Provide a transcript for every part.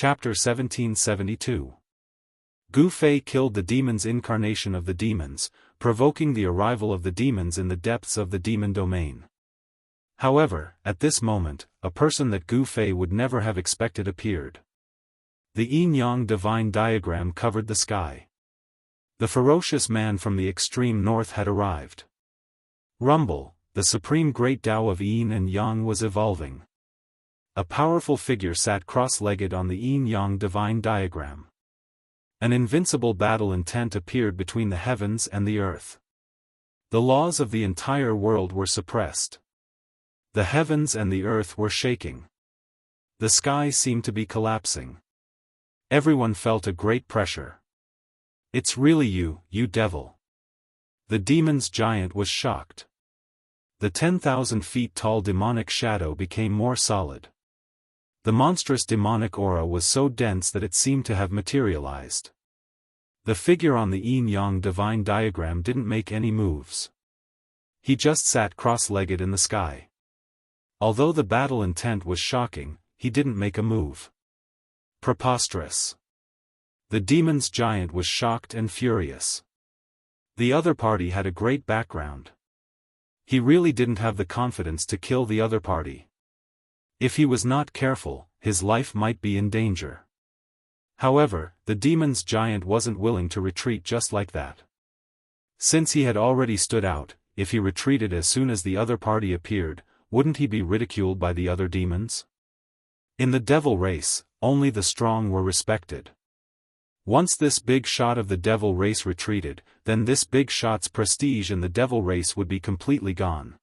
Chapter 1772. Gu Fei killed the demon's incarnation of the demons, provoking the arrival of the demons in the depths of the demon domain. However, at this moment, a person that Gu Fei would never have expected appeared. The yin-yang divine diagram covered the sky. The ferocious man from the extreme north had arrived. Rumble, the supreme great Tao of yin and yang was evolving. A powerful figure sat cross-legged on the yin-yang divine diagram. An invincible battle intent appeared between the heavens and the earth. The laws of the entire world were suppressed. The heavens and the earth were shaking. The sky seemed to be collapsing. Everyone felt a great pressure. "It's really you, you devil." The demon's giant was shocked. The 10,000 feet tall demonic shadow became more solid. The monstrous demonic aura was so dense that it seemed to have materialized. The figure on the yin-yang divine diagram didn't make any moves. He just sat cross-legged in the sky. Although the battle intent was shocking, he didn't make a move. Preposterous. The demon's giant was shocked and furious. The other party had a great background. He really didn't have the confidence to kill the other party. If he was not careful, his life might be in danger. However, the demon's giant wasn't willing to retreat just like that. Since he had already stood out, if he retreated as soon as the other party appeared, wouldn't he be ridiculed by the other demons? In the devil race, only the strong were respected. Once this big shot of the devil race retreated, then this big shot's prestige in the devil race would be completely gone.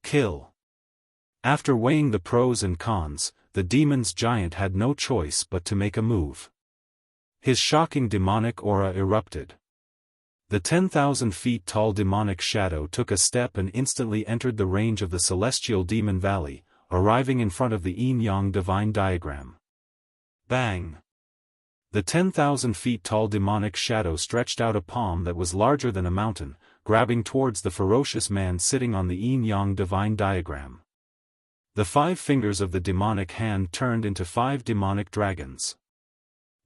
Kill. After weighing the pros and cons, the demon's giant had no choice but to make a move. His shocking demonic aura erupted. The 10,000 feet tall demonic shadow took a step and instantly entered the range of the celestial demon valley, arriving in front of the yin-yang divine diagram. Bang! The 10,000 feet tall demonic shadow stretched out a palm that was larger than a mountain, grabbing towards the ferocious man sitting on the yin-yang divine diagram. The 5 fingers of the demonic hand turned into 5 demonic dragons.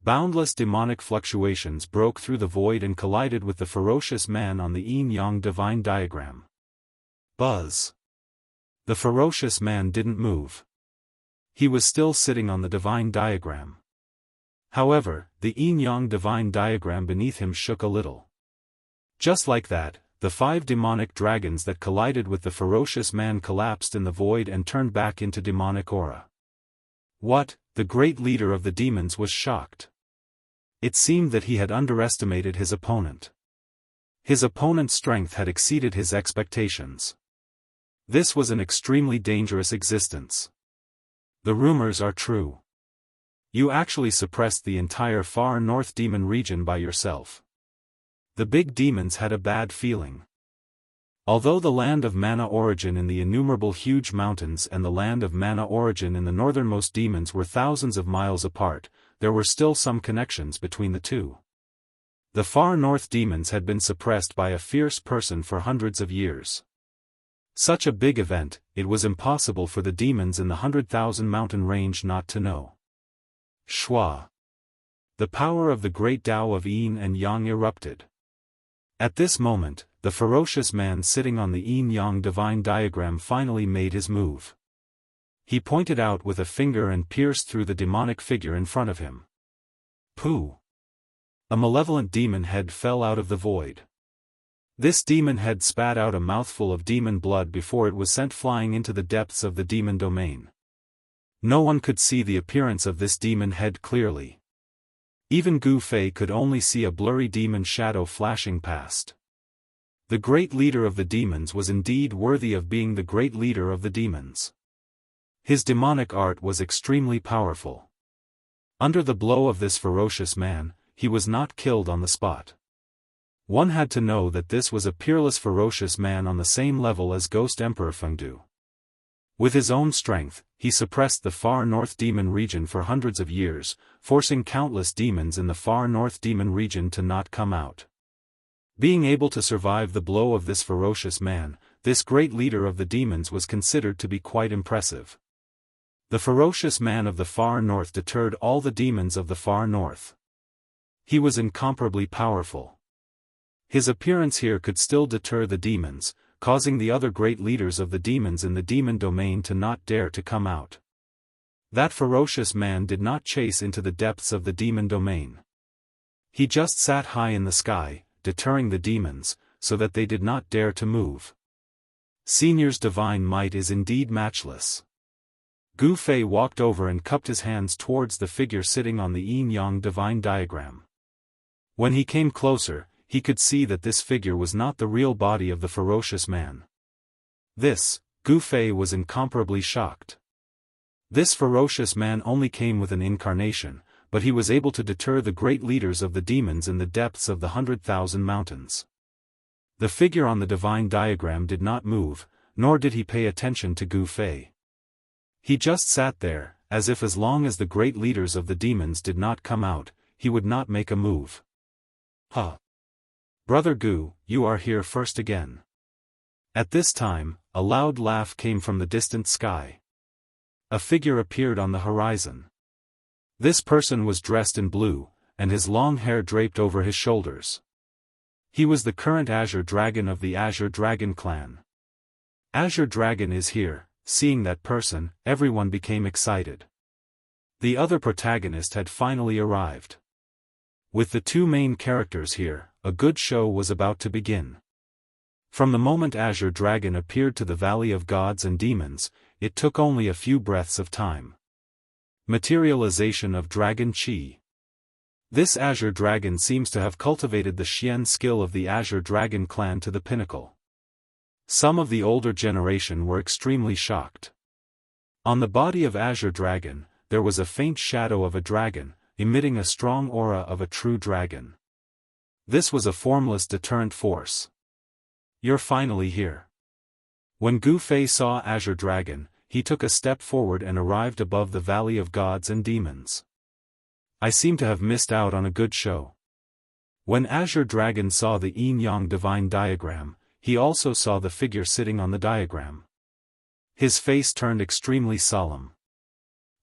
Boundless demonic fluctuations broke through the void and collided with the ferocious man on the yin-yang divine diagram. Buzz. The ferocious man didn't move. He was still sitting on the divine diagram. However, the yin-yang divine diagram beneath him shook a little. Just like that, the 5 demonic dragons that collided with the ferocious man collapsed in the void and turned back into demonic aura. What? The great leader of the demons was shocked. It seemed that he had underestimated his opponent. His opponent's strength had exceeded his expectations. This was an extremely dangerous existence. The rumors are true. You actually suppressed the entire far north demon region by yourself. The big demons had a bad feeling. Although the land of mana origin in the innumerable huge mountains and the land of mana origin in the northernmost demons were thousands of miles apart, there were still some connections between the two. The far north demons had been suppressed by a fierce person for hundreds of years. Such a big event, it was impossible for the demons in the 100,000 mountain range not to know. Shua. The power of the great Tao of yin and yang erupted. At this moment, the ferocious man sitting on the yin-yang divine diagram finally made his move. He pointed out with a finger and pierced through the demonic figure in front of him. Pooh! A malevolent demon head fell out of the void. This demon head spat out a mouthful of demon blood before it was sent flying into the depths of the demon domain. No one could see the appearance of this demon head clearly. Even Gu Fei could only see a blurry demon shadow flashing past. The great leader of the demons was indeed worthy of being the great leader of the demons. His demonic art was extremely powerful. Under the blow of this ferocious man, he was not killed on the spot. One had to know that this was a peerless ferocious man on the same level as Ghost Emperor Fengdu. With his own strength, he suppressed the far north demon region for hundreds of years, forcing countless demons in the far north demon region to not come out. Being able to survive the blow of this ferocious man, this great leader of the demons was considered to be quite impressive. The ferocious man of the far north deterred all the demons of the far north. He was incomparably powerful. His appearance here could still deter the demons, causing the other great leaders of the demons in the demon domain to not dare to come out. That ferocious man did not chase into the depths of the demon domain. He just sat high in the sky, deterring the demons, so that they did not dare to move. Senior's divine might is indeed matchless. Gu Fei walked over and cupped his hands towards the figure sitting on the yin-yang divine diagram. When he came closer, he could see that this figure was not the real body of the ferocious man. This, Gu Fei was incomparably shocked. This ferocious man only came with an incarnation, but he was able to deter the great leaders of the demons in the depths of the 100,000 mountains. The figure on the divine diagram did not move, nor did he pay attention to Gu Fei. He just sat there, as if as long as the great leaders of the demons did not come out, he would not make a move. Huh! Brother Gu, you are here first again. At this time, a loud laugh came from the distant sky. A figure appeared on the horizon. This person was dressed in blue, and his long hair draped over his shoulders. He was the current Azure Dragon of the Azure Dragon clan. Azure Dragon is here. Seeing that person, everyone became excited. The other protagonist had finally arrived. With the two main characters here, a good show was about to begin. From the moment Azure Dragon appeared to the Valley of Gods and Demons, it took only a few breaths of time. Materialization of Dragon Chi. This Azure Dragon seems to have cultivated the Xian skill of the Azure Dragon clan to the pinnacle. Some of the older generation were extremely shocked. On the body of Azure Dragon, there was a faint shadow of a dragon, emitting a strong aura of a true dragon. This was a formless deterrent force. You're finally here. When Gu Fei saw Azure Dragon, he took a step forward and arrived above the Valley of Gods and Demons. I seem to have missed out on a good show. When Azure Dragon saw the yin-yang divine diagram, he also saw the figure sitting on the diagram. His face turned extremely solemn.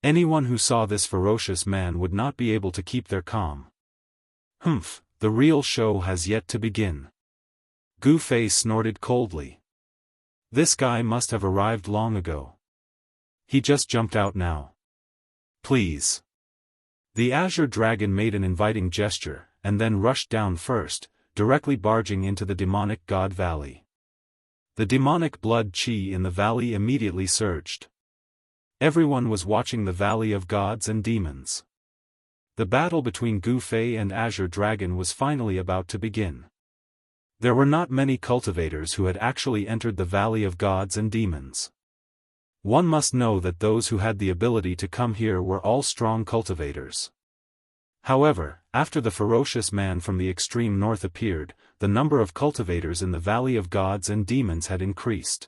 Anyone who saw this ferocious man would not be able to keep their calm. Humph, the real show has yet to begin. Gu Fei snorted coldly. This guy must have arrived long ago. He just jumped out now. Please. The Azure Dragon made an inviting gesture, and then rushed down first, directly barging into the demonic god valley. The demonic blood chi in the valley immediately surged. Everyone was watching the Valley of Gods and Demons. The battle between Gu Fei and Azure Dragon was finally about to begin. There were not many cultivators who had actually entered the Valley of Gods and Demons. One must know that those who had the ability to come here were all strong cultivators. However, after the ferocious man from the extreme north appeared, the number of cultivators in the Valley of Gods and Demons had increased.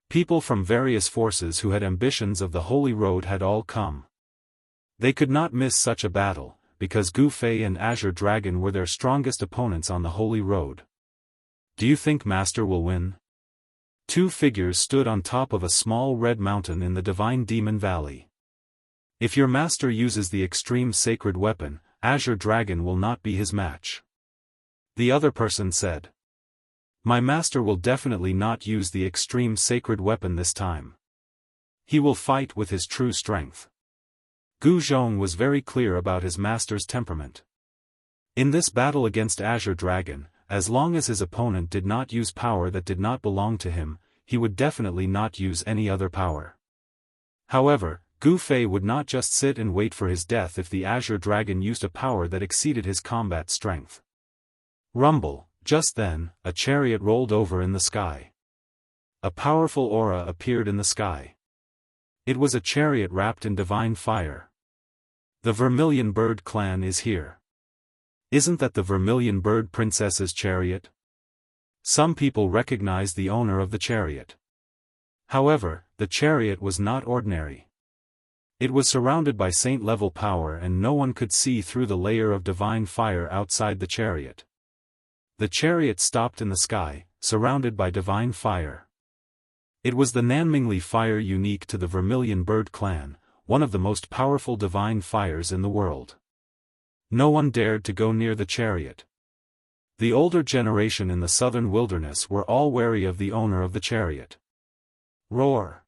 People from various forces who had ambitions of the Holy Road had all come. They could not miss such a battle, because Gu Fei and Azure Dragon were their strongest opponents on the Holy Road. Do you think Master will win? Two figures stood on top of a small red mountain in the Divine Demon Valley. If your master uses the extreme sacred weapon, Azure Dragon will not be his match. The other person said. My master will definitely not use the extreme sacred weapon this time. He will fight with his true strength. Gu Zhong was very clear about his master's temperament. In this battle against Azure Dragon, as long as his opponent did not use power that did not belong to him, he would definitely not use any other power. However, Gu Fei would not just sit and wait for his death if the Azure Dragon used a power that exceeded his combat strength. Rumble, just then, a chariot rolled over in the sky. A powerful aura appeared in the sky. It was a chariot wrapped in divine fire. The Vermilion Bird clan is here. Isn't that the Vermilion Bird Princess's chariot? Some people recognized the owner of the chariot. However, the chariot was not ordinary. It was surrounded by saint-level power and no one could see through the layer of divine fire outside the chariot. The chariot stopped in the sky, surrounded by divine fire. It was the Nanmingli fire unique to the Vermilion Bird clan, one of the most powerful divine fires in the world. No one dared to go near the chariot. The older generation in the southern wilderness were all wary of the owner of the chariot. Roar!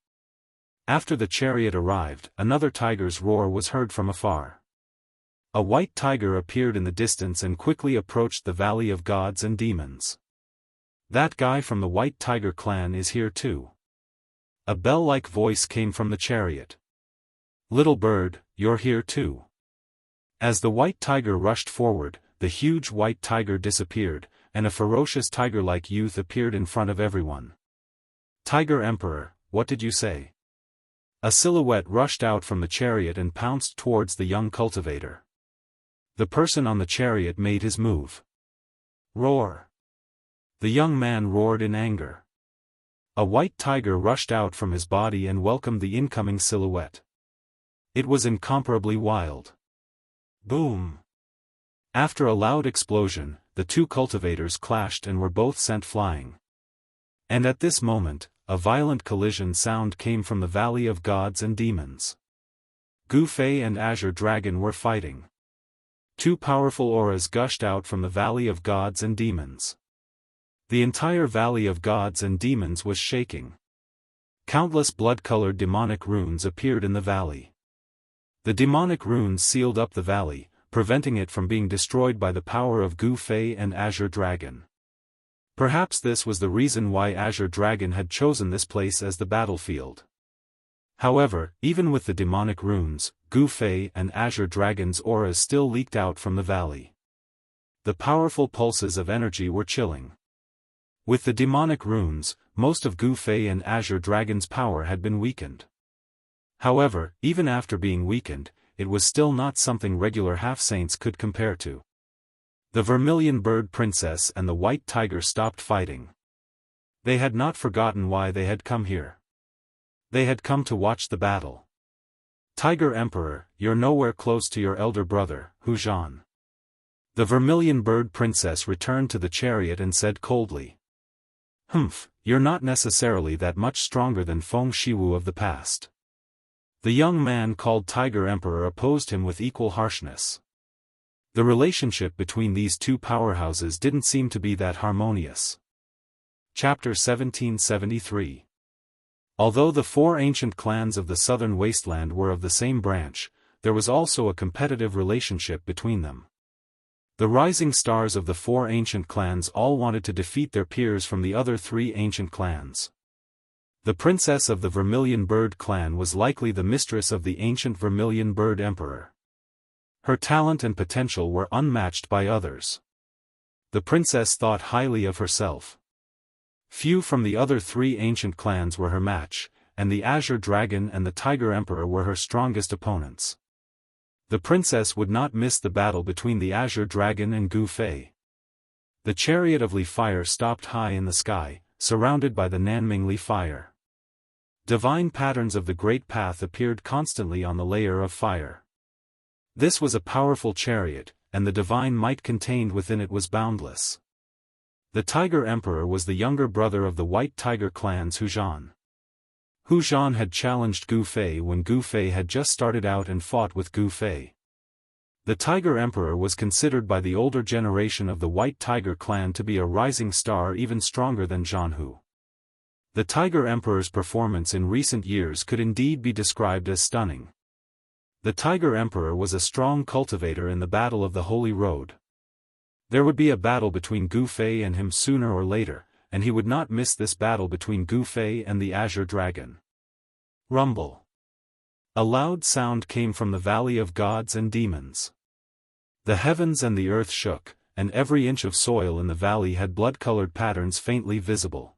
After the chariot arrived, another tiger's roar was heard from afar. A white tiger appeared in the distance and quickly approached the Valley of Gods and Demons. That guy from the White Tiger clan is here too. A bell-like voice came from the chariot. Little bird, you're here too. As the white tiger rushed forward, the huge white tiger disappeared, and a ferocious tiger-like youth appeared in front of everyone. Tiger Emperor, what did you say? A silhouette rushed out from the chariot and pounced towards the young cultivator. The person on the chariot made his move. Roar! The young man roared in anger. A white tiger rushed out from his body and welcomed the incoming silhouette. It was incomparably wild. Boom! After a loud explosion, the two cultivators clashed and were both sent flying. And at this moment, a violent collision sound came from the Valley of Gods and Demons. Gu Fei and Azure Dragon were fighting. Two powerful auras gushed out from the Valley of Gods and Demons. The entire Valley of Gods and Demons was shaking. Countless blood-colored demonic runes appeared in the valley. The demonic runes sealed up the valley, preventing it from being destroyed by the power of Gu Fei and Azure Dragon. Perhaps this was the reason why Azure Dragon had chosen this place as the battlefield. However, even with the demonic runes, Gu Fei and Azure Dragon's auras still leaked out from the valley. The powerful pulses of energy were chilling. With the demonic runes, most of Gu Fei and Azure Dragon's power had been weakened. However, even after being weakened, it was still not something regular half-saints could compare to. The Vermilion Bird Princess and the White Tiger stopped fighting. They had not forgotten why they had come here. They had come to watch the battle. Tiger Emperor, you're nowhere close to your elder brother, Hu Zhan. The Vermilion Bird Princess returned to the chariot and said coldly. Humph, you're not necessarily that much stronger than Feng Shiwu of the past. The young man called Tiger Emperor opposed him with equal harshness. The relationship between these two powerhouses didn't seem to be that harmonious. Chapter 1773. Although the four ancient clans of the southern wasteland were of the same branch, there was also a competitive relationship between them. The rising stars of the four ancient clans all wanted to defeat their peers from the other three ancient clans. The princess of the Vermilion Bird clan was likely the mistress of the ancient Vermilion Bird Emperor. Her talent and potential were unmatched by others. The princess thought highly of herself. Few from the other three ancient clans were her match, and the Azure Dragon and the Tiger Emperor were her strongest opponents. The princess would not miss the battle between the Azure Dragon and Gu Fei. The chariot of Li Fire stopped high in the sky, surrounded by the Nanming Li Fire. Divine patterns of the Great Path appeared constantly on the layer of fire. This was a powerful chariot, and the divine might contained within it was boundless. The Tiger Emperor was the younger brother of the White Tiger clan's Hu Zhan. Hu Zhan had challenged Gu Fei when Gu Fei had just started out and fought with Gu Fei. The Tiger Emperor was considered by the older generation of the White Tiger clan to be a rising star even stronger than Jianghu. The Tiger Emperor's performance in recent years could indeed be described as stunning. The Tiger Emperor was a strong cultivator in the Battle of the Holy Road. There would be a battle between Gu Fei and him sooner or later, and he would not miss this battle between Gu Fei and the Azure Dragon. Rumble. A loud sound came from the Valley of Gods and Demons. The heavens and the earth shook, and every inch of soil in the valley had blood-colored patterns faintly visible.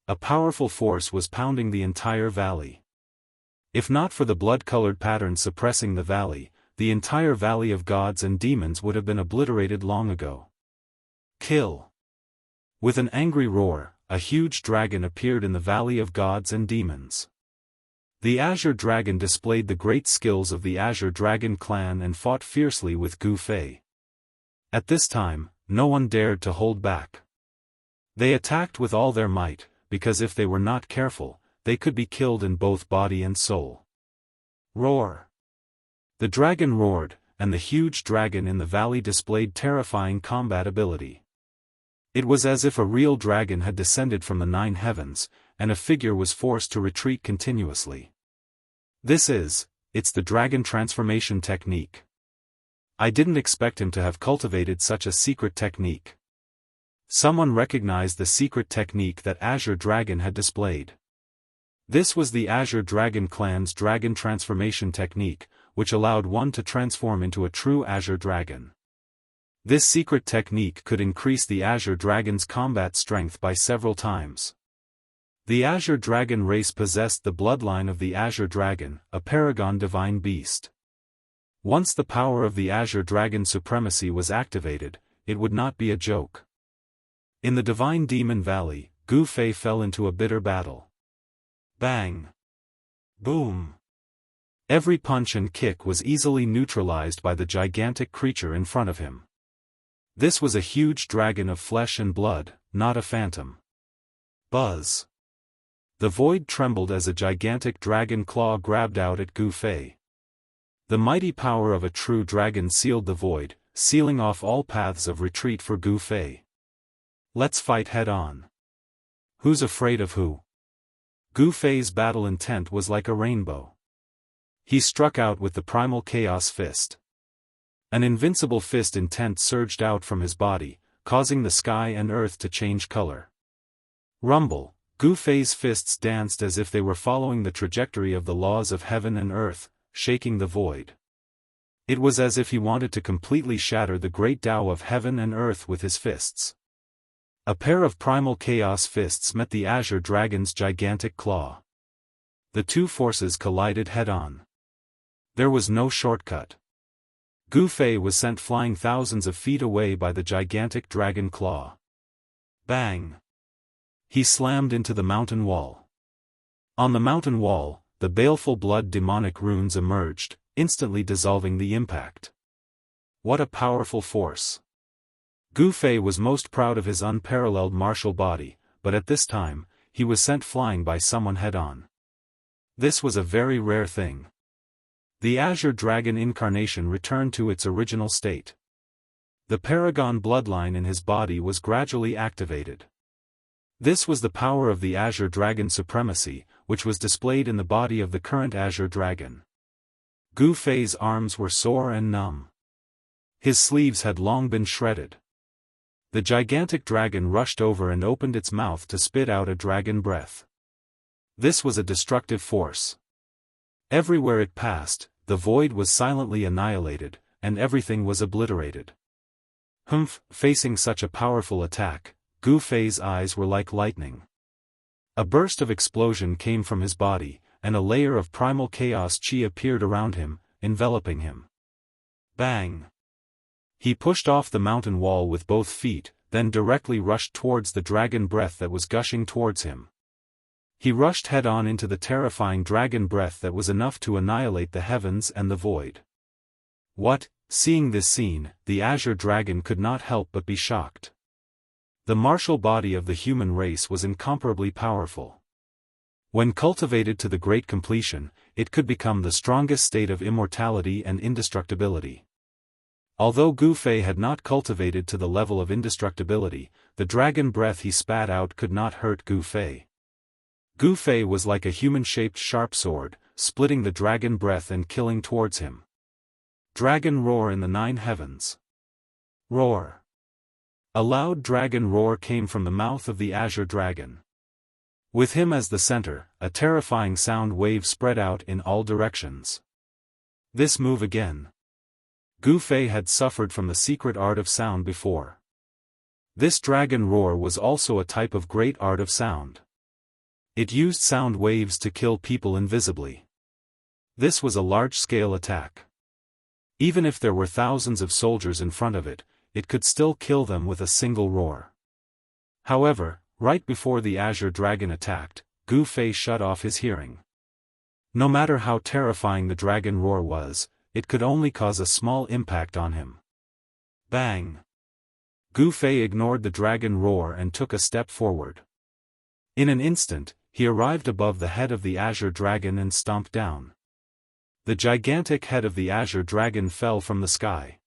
A powerful force was pounding the entire valley. If not for the blood-colored patterns suppressing the valley, the entire Valley of Gods and Demons would have been obliterated long ago. Kill! With an angry roar, a huge dragon appeared in the Valley of Gods and Demons. The Azure Dragon displayed the great skills of the Azure Dragon clan and fought fiercely with Gu Fei. At this time, no one dared to hold back. They attacked with all their might, because if they were not careful, they could be killed in both body and soul. Roar! The dragon roared, and the huge dragon in the valley displayed terrifying combat ability. It was as if a real dragon had descended from the 9 heavens, and a figure was forced to retreat continuously. It's the dragon transformation technique. I didn't expect him to have cultivated such a secret technique. Someone recognized the secret technique that Azure Dragon had displayed. This was the Azure Dragon clan's dragon transformation technique, which allowed one to transform into a true Azure Dragon. This secret technique could increase the Azure Dragon's combat strength by several times. The Azure Dragon race possessed the bloodline of the Azure Dragon, a paragon divine beast. Once the power of the Azure Dragon supremacy was activated, it would not be a joke. In the Divine Demon Valley, Gu Fei fell into a bitter battle. Bang! Boom! Every punch and kick was easily neutralized by the gigantic creature in front of him. This was a huge dragon of flesh and blood, not a phantom. Buzz! The void trembled as a gigantic dragon claw grabbed out at Gu Fei. The mighty power of a true dragon sealed the void, sealing off all paths of retreat for Gu Fei. Let's fight head-on. Who's afraid of who? Gu Fei's battle intent was like a rainbow. He struck out with the primal chaos fist. An invincible fist intent surged out from his body, causing the sky and earth to change color. Rumble! Gu Fei's fists danced as if they were following the trajectory of the laws of heaven and earth, shaking the void. It was as if he wanted to completely shatter the great Tao of heaven and earth with his fists. A pair of primal chaos fists met the Azure Dragon's gigantic claw. The two forces collided head-on. There was no shortcut. Gu Fei was sent flying thousands of feet away by the gigantic dragon claw. Bang! He slammed into the mountain wall. On the mountain wall, the baleful blood demonic runes emerged, instantly dissolving the impact. What a powerful force! Gu Fei was most proud of his unparalleled martial body, but at this time, he was sent flying by someone head-on. This was a very rare thing. The Azure Dragon incarnation returned to its original state. The Paragon bloodline in his body was gradually activated. This was the power of the Azure Dragon supremacy, which was displayed in the body of the current Azure Dragon. Gu Fei's arms were sore and numb. His sleeves had long been shredded. The gigantic dragon rushed over and opened its mouth to spit out a dragon breath. This was a destructive force. Everywhere it passed, the void was silently annihilated, and everything was obliterated. Facing such a powerful attack, Gu Fei's eyes were like lightning. A burst of explosion came from his body, and a layer of primal chaos chi appeared around him, enveloping him. Bang! He pushed off the mountain wall with both feet, then directly rushed towards the dragon breath that was gushing towards him. He rushed head-on into the terrifying dragon breath that was enough to annihilate the heavens and the void. What? Seeing this scene, the Azure Dragon could not help but be shocked. The martial body of the human race was incomparably powerful. When cultivated to the great completion, it could become the strongest state of immortality and indestructibility. Although Gu Fei had not cultivated to the level of indestructibility, the dragon breath he spat out could not hurt Gu Fei. Gu Fei was like a human-shaped sharp sword, splitting the dragon breath and killing towards him. Dragon roar in the 9 heavens. Roar! A loud dragon roar came from the mouth of the Azure Dragon. With him as the center, a terrifying sound wave spread out in all directions. This move again. Gu Fei had suffered from the secret art of sound before. This dragon roar was also a type of great art of sound. It used sound waves to kill people invisibly. This was a large-scale attack. Even if there were thousands of soldiers in front of it, it could still kill them with a single roar. However, right before the Azure Dragon attacked, Gu Fei shut off his hearing. No matter how terrifying the dragon roar was, it could only cause a small impact on him. Bang! Gu Fei ignored the dragon roar and took a step forward. In an instant, he arrived above the head of the azure dragon and stomped down. The gigantic head of the azure dragon fell from the sky.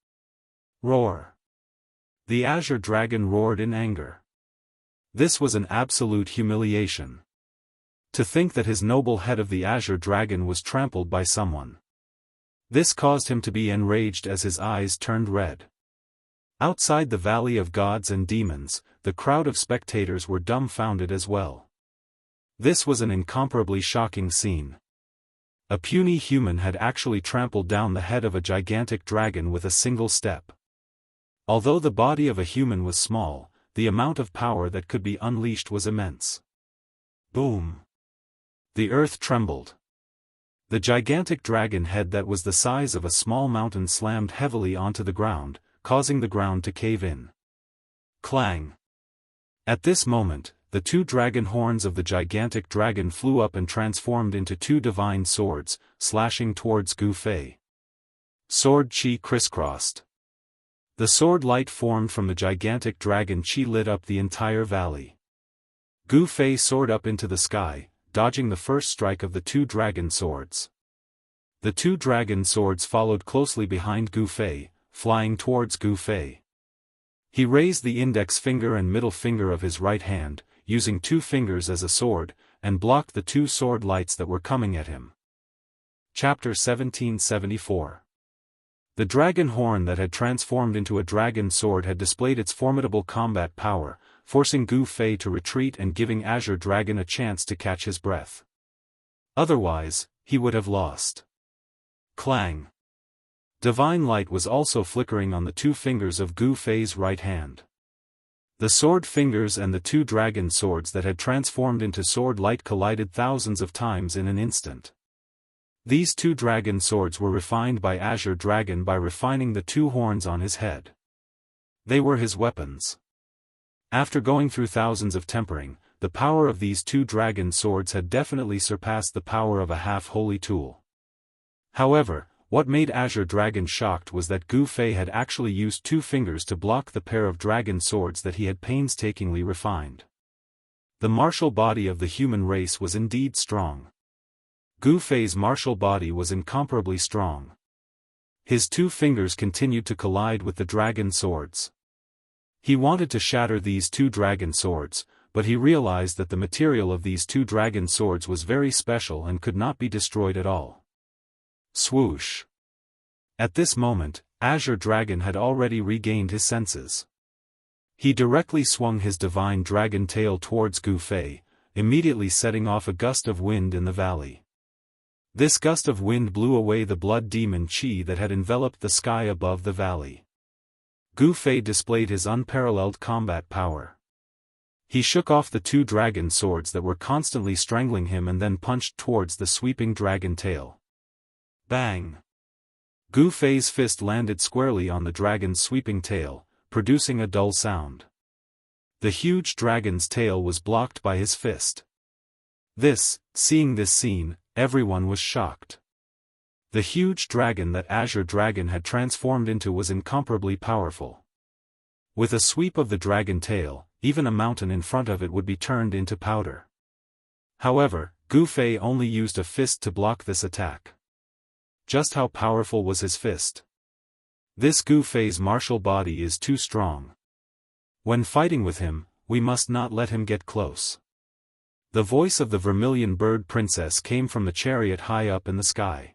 Roar! The azure dragon roared in anger. This was an absolute humiliation. To think that his noble head of the azure dragon was trampled by someone. This caused him to be enraged as his eyes turned red. Outside the Valley of Gods and Demons, the crowd of spectators were dumbfounded as well. This was an incomparably shocking scene. A puny human had actually trampled down the head of a gigantic dragon with a single step. Although the body of a human was small, the amount of power that could be unleashed was immense. Boom! The earth trembled. The gigantic dragon head that was the size of a small mountain slammed heavily onto the ground, causing the ground to cave in. Clang! At this moment, the two dragon horns of the gigantic dragon flew up and transformed into two divine swords, slashing towards Gu Fei. Sword chi crisscrossed. The sword light formed from the gigantic dragon chi lit up the entire valley. Gu Fei soared up into the sky, dodging the first strike of the two dragon swords. The two dragon swords followed closely behind Gu Fei, flying towards Gu Fei. He raised the index finger and middle finger of his right hand, using two fingers as a sword, and blocked the two sword lights that were coming at him. Chapter 1774. The dragon horn that had transformed into a dragon sword had displayed its formidable combat power, forcing Gu Fei to retreat and giving Azure Dragon a chance to catch his breath. Otherwise, he would have lost. Clang! Divine light was also flickering on the two fingers of Gu Fei's right hand. The sword fingers and the two dragon swords that had transformed into sword light collided thousands of times in an instant. These two dragon swords were refined by Azure Dragon by refining the two horns on his head. They were his weapons. After going through thousands of tempering, the power of these two dragon swords had definitely surpassed the power of a half-holy tool. However, what made Azure Dragon shocked was that Gu Fei had actually used two fingers to block the pair of dragon swords that he had painstakingly refined. The martial body of the human race was indeed strong. Gu Fei's martial body was incomparably strong. His two fingers continued to collide with the dragon swords. He wanted to shatter these two dragon swords, but he realized that the material of these two dragon swords was very special and could not be destroyed at all. Swoosh! At this moment, Azure Dragon had already regained his senses. He directly swung his divine dragon tail towards Gu Fei, immediately setting off a gust of wind in the valley. This gust of wind blew away the blood demon chi that had enveloped the sky above the valley. Gu Fei displayed his unparalleled combat power. He shook off the two dragon swords that were constantly strangling him and then punched towards the sweeping dragon tail. Bang! Gu Fei's fist landed squarely on the dragon's sweeping tail, producing a dull sound. The huge dragon's tail was blocked by his fist. Seeing this scene, everyone was shocked. The huge dragon that Azure Dragon had transformed into was incomparably powerful. With a sweep of the dragon tail, even a mountain in front of it would be turned into powder. However, Gu Fei only used a fist to block this attack. Just how powerful was his fist? This Gu Fei's martial body is too strong. When fighting with him, we must not let him get close. The voice of the vermilion bird princess came from the chariot high up in the sky.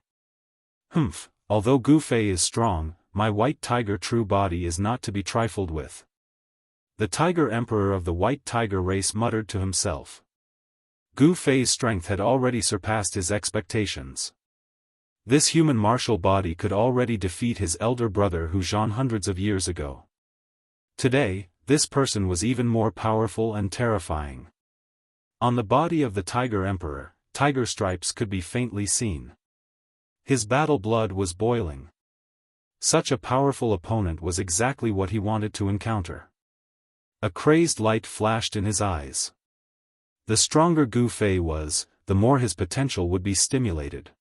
Humph, although Gu Fei is strong, my white tiger true body is not to be trifled with. The tiger emperor of the white tiger race muttered to himself. Gu Fei's strength had already surpassed his expectations. This human martial body could already defeat his elder brother Hu Zhan hundreds of years ago. Today, this person was even more powerful and terrifying. On the body of the tiger emperor, tiger stripes could be faintly seen. His battle blood was boiling. Such a powerful opponent was exactly what he wanted to encounter. A crazed light flashed in his eyes. The stronger Gu Fei was, the more his potential would be stimulated.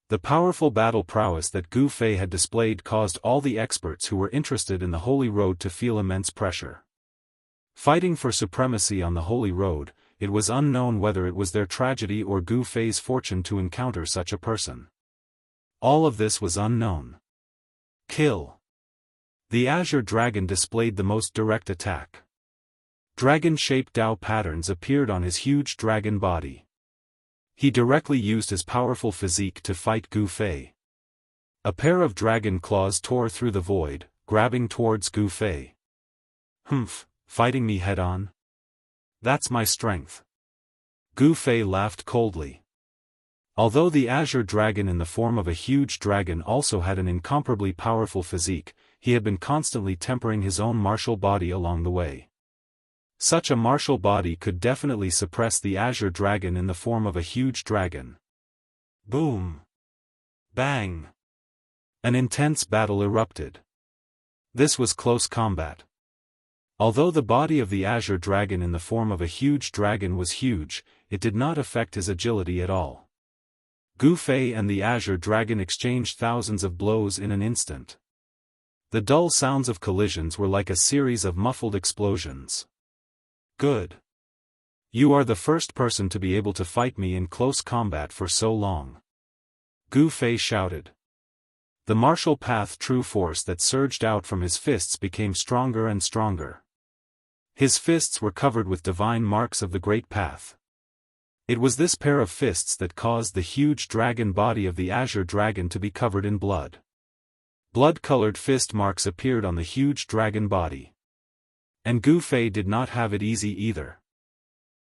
The powerful battle prowess that Gu Fei had displayed caused all the experts who were interested in the Holy Road to feel immense pressure. Fighting for supremacy on the Holy Road, it was unknown whether it was their tragedy or Gu Fei's fortune to encounter such a person. All of this was unknown. Kill. The Azure Dragon displayed the most direct attack. Dragon-shaped Dao patterns appeared on his huge dragon body. He directly used his powerful physique to fight Gu Fei. A pair of dragon claws tore through the void, grabbing towards Gu Fei. Humph, fighting me head-on? That's my strength. Gu Fei laughed coldly. Although the Azure Dragon in the form of a huge dragon also had an incomparably powerful physique, he had been constantly tempering his own martial body along the way. Such a martial body could definitely suppress the Azure Dragon in the form of a huge dragon. Boom! Bang! An intense battle erupted. This was close combat. Although the body of the Azure Dragon in the form of a huge dragon was huge, it did not affect his agility at all. Gu Fei and the Azure Dragon exchanged thousands of blows in an instant. The dull sounds of collisions were like a series of muffled explosions. Good. You are the first person to be able to fight me in close combat for so long. Gu Fei shouted. The martial path true force that surged out from his fists became stronger and stronger. His fists were covered with divine marks of the great path. It was this pair of fists that caused the huge dragon body of the Azure Dragon to be covered in blood. Blood-colored fist marks appeared on the huge dragon body. And Gu Fei did not have it easy either.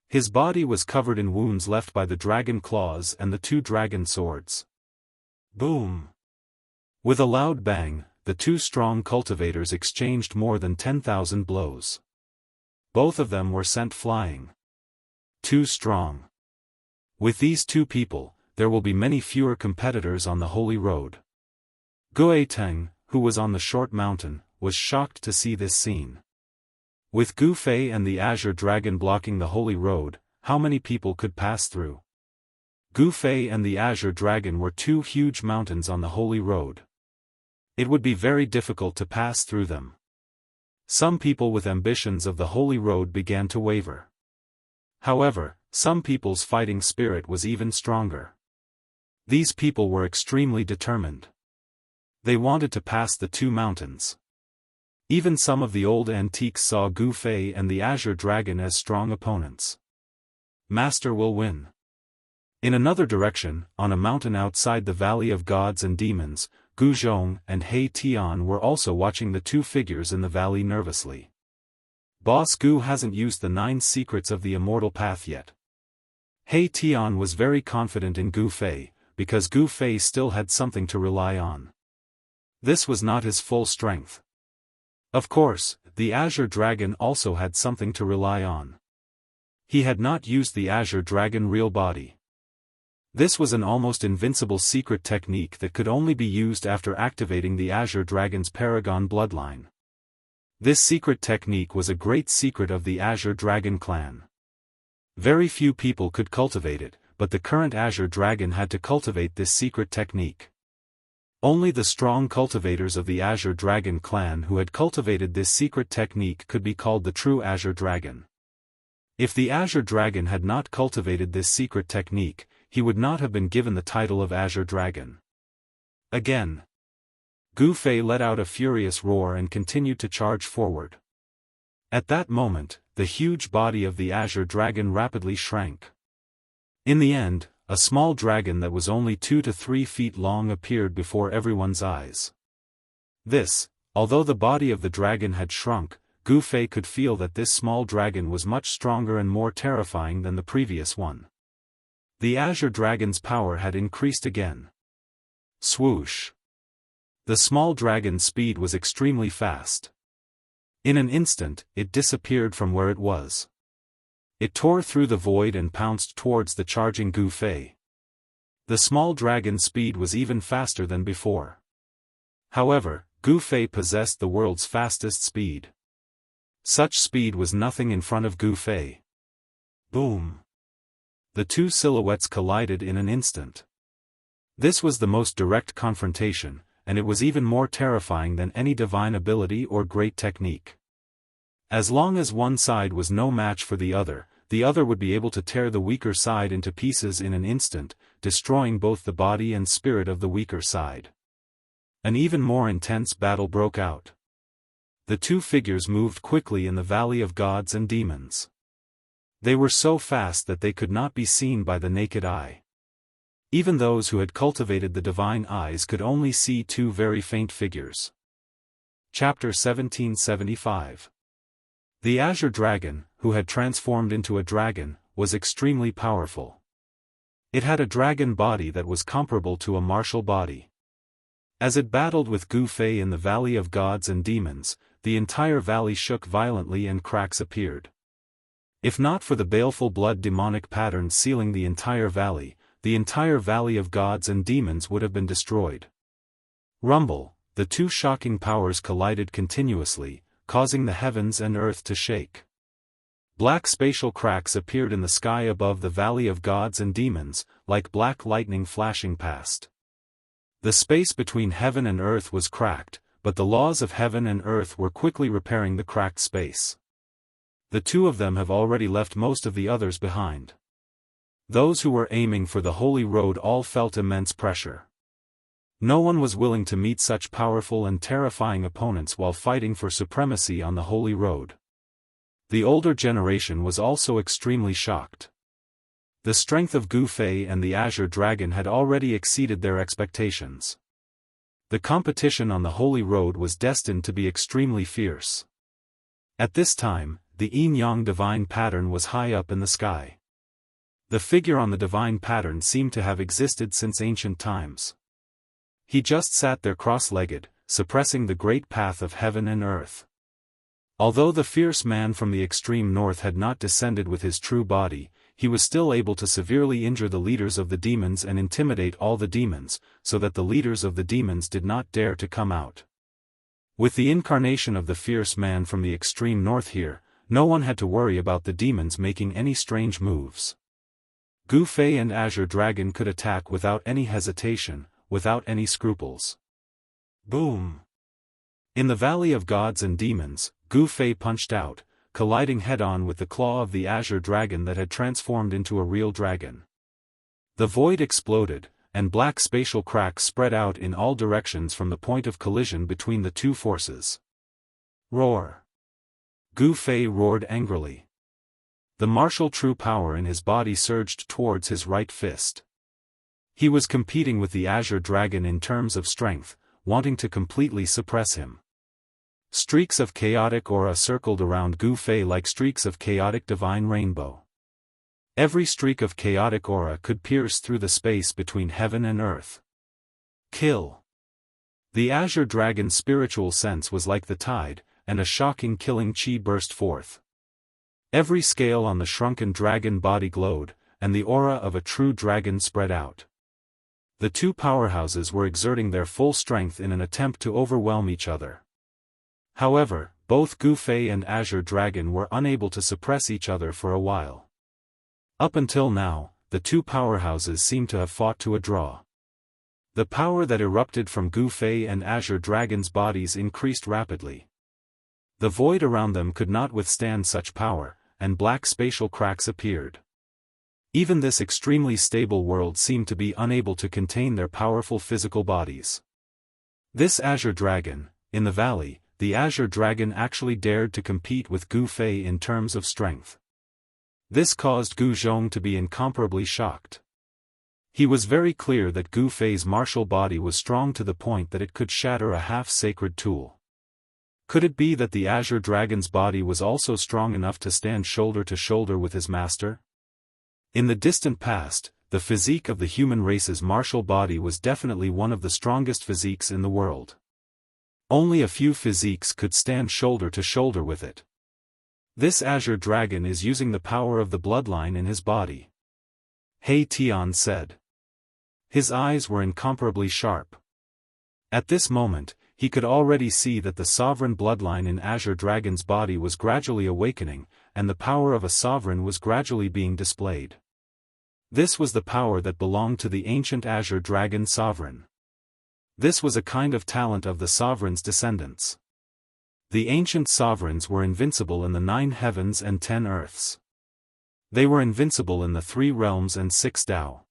His body was covered in wounds left by the dragon claws and the two dragon swords. Boom! With a loud bang, the two strong cultivators exchanged more than 10,000 blows. Both of them were sent flying. Too strong. With these two people, there will be many fewer competitors on the holy road. Gue Teng, who was on the short mountain, was shocked to see this scene. With Gu Fei and the Azure Dragon blocking the holy road, how many people could pass through? Gu Fei and the Azure Dragon were two huge mountains on the holy road. It would be very difficult to pass through them. Some people with ambitions of the holy road began to waver. However, some people's fighting spirit was even stronger. These people were extremely determined. They wanted to pass the two mountains. Even some of the old antiques saw Gu Fei and the Azure Dragon as strong opponents. Master will win. In another direction, on a mountain outside the Valley of Gods and Demons, Gu Zhong and He Tian were also watching the two figures in the valley nervously. Boss Gu hasn't used the 9 secrets of the immortal path yet. He Tian was very confident in Gu Fei, because Gu Fei still had something to rely on. This was not his full strength. Of course, the Azure Dragon also had something to rely on. He had not used the Azure Dragon real body. This was an almost invincible secret technique that could only be used after activating the Azure Dragon's Paragon bloodline. This secret technique was a great secret of the Azure Dragon clan. Very few people could cultivate it, but the current Azure Dragon had to cultivate this secret technique. Only the strong cultivators of the Azure Dragon clan who had cultivated this secret technique could be called the true Azure Dragon. If the Azure Dragon had not cultivated this secret technique, he would not have been given the title of Azure Dragon. Again. Gu Fei let out a furious roar and continued to charge forward. At that moment, the huge body of the Azure Dragon rapidly shrank. In the end, a small dragon that was only 2 to 3 feet long appeared before everyone's eyes. This, although the body of the dragon had shrunk, Gu Fei could feel that this small dragon was much stronger and more terrifying than the previous one. The Azure Dragon's power had increased again. Swoosh! The small dragon's speed was extremely fast. In an instant, it disappeared from where it was. It tore through the void and pounced towards the charging Gu Fei. The small dragon's speed was even faster than before. However, Gu Fei possessed the world's fastest speed. Such speed was nothing in front of Gu Fei. Boom! The two silhouettes collided in an instant. This was the most direct confrontation, and it was even more terrifying than any divine ability or great technique. As long as one side was no match for the other, the other would be able to tear the weaker side into pieces in an instant, destroying both the body and spirit of the weaker side. An even more intense battle broke out. The two figures moved quickly in the valley of gods and demons. They were so fast that they could not be seen by the naked eye. Even those who had cultivated the divine eyes could only see two very faint figures. Chapter 1775. The Azure Dragon, who had transformed into a dragon, was extremely powerful. It had a dragon body that was comparable to a martial body. As it battled with Gu Fei in the Valley of Gods and Demons, the entire valley shook violently and cracks appeared. If not for the baleful blood demonic pattern sealing the entire valley of gods and demons would have been destroyed. Rumble, the two shocking powers collided continuously, causing the heavens and earth to shake. Black spatial cracks appeared in the sky above the valley of gods and demons, like black lightning flashing past. The space between heaven and earth was cracked, but the laws of heaven and earth were quickly repairing the cracked space. The two of them have already left most of the others behind. Those who were aiming for the Holy Road all felt immense pressure. No one was willing to meet such powerful and terrifying opponents while fighting for supremacy on the Holy Road. The older generation was also extremely shocked. The strength of Gu Fei and the Azure Dragon had already exceeded their expectations. The competition on the Holy Road was destined to be extremely fierce. At this time, the yin-yang divine pattern was high up in the sky. The figure on the divine pattern seemed to have existed since ancient times. He just sat there cross-legged, suppressing the great path of heaven and earth. Although the fierce man from the extreme north had not descended with his true body, he was still able to severely injure the leaders of the demons and intimidate all the demons, so that the leaders of the demons did not dare to come out. With the incarnation of the fierce man from the extreme north here, no one had to worry about the demons making any strange moves. Gu Fei and Azure Dragon could attack without any hesitation, without any scruples. Boom! In the Valley of Gods and Demons, Gu Fei punched out, colliding head-on with the claw of the Azure Dragon that had transformed into a real dragon. The void exploded, and black spatial cracks spread out in all directions from the point of collision between the two forces. Roar! Gu Fei roared angrily. The martial true power in his body surged towards his right fist. He was competing with the Azure Dragon in terms of strength, wanting to completely suppress him. Streaks of chaotic aura circled around Gu Fei like streaks of chaotic divine rainbow. Every streak of chaotic aura could pierce through the space between heaven and earth. Kill! The Azure Dragon's spiritual sense was like the tide, and a shocking killing chi burst forth. Every scale on the shrunken dragon body glowed, and the aura of a true dragon spread out. The two powerhouses were exerting their full strength in an attempt to overwhelm each other. However, both Gu Fei and Azure Dragon were unable to suppress each other for a while. Up until now, the two powerhouses seemed to have fought to a draw. The power that erupted from Gu Fei and Azure Dragon's bodies increased rapidly. The void around them could not withstand such power, and black spatial cracks appeared. Even this extremely stable world seemed to be unable to contain their powerful physical bodies. This Azure Dragon, in the valley, the Azure Dragon actually dared to compete with Gu Fei in terms of strength. This caused Gu Zhong to be incomparably shocked. He was very clear that Gu Fei's martial body was strong to the point that it could shatter a half-sacred tool. Could it be that the Azure Dragon's body was also strong enough to stand shoulder to shoulder with his master? In the distant past, the physique of the human race's martial body was definitely one of the strongest physiques in the world. Only a few physiques could stand shoulder to shoulder with it. This Azure Dragon is using the power of the bloodline in his body. He Tian said. His eyes were incomparably sharp. At this moment, he could already see that the sovereign bloodline in Azure Dragon's body was gradually awakening, and the power of a sovereign was gradually being displayed. This was the power that belonged to the ancient Azure Dragon sovereign. This was a kind of talent of the sovereign's descendants. The ancient sovereigns were invincible in the 9 heavens and 10 earths. They were invincible in the 3 realms and 6 Dao.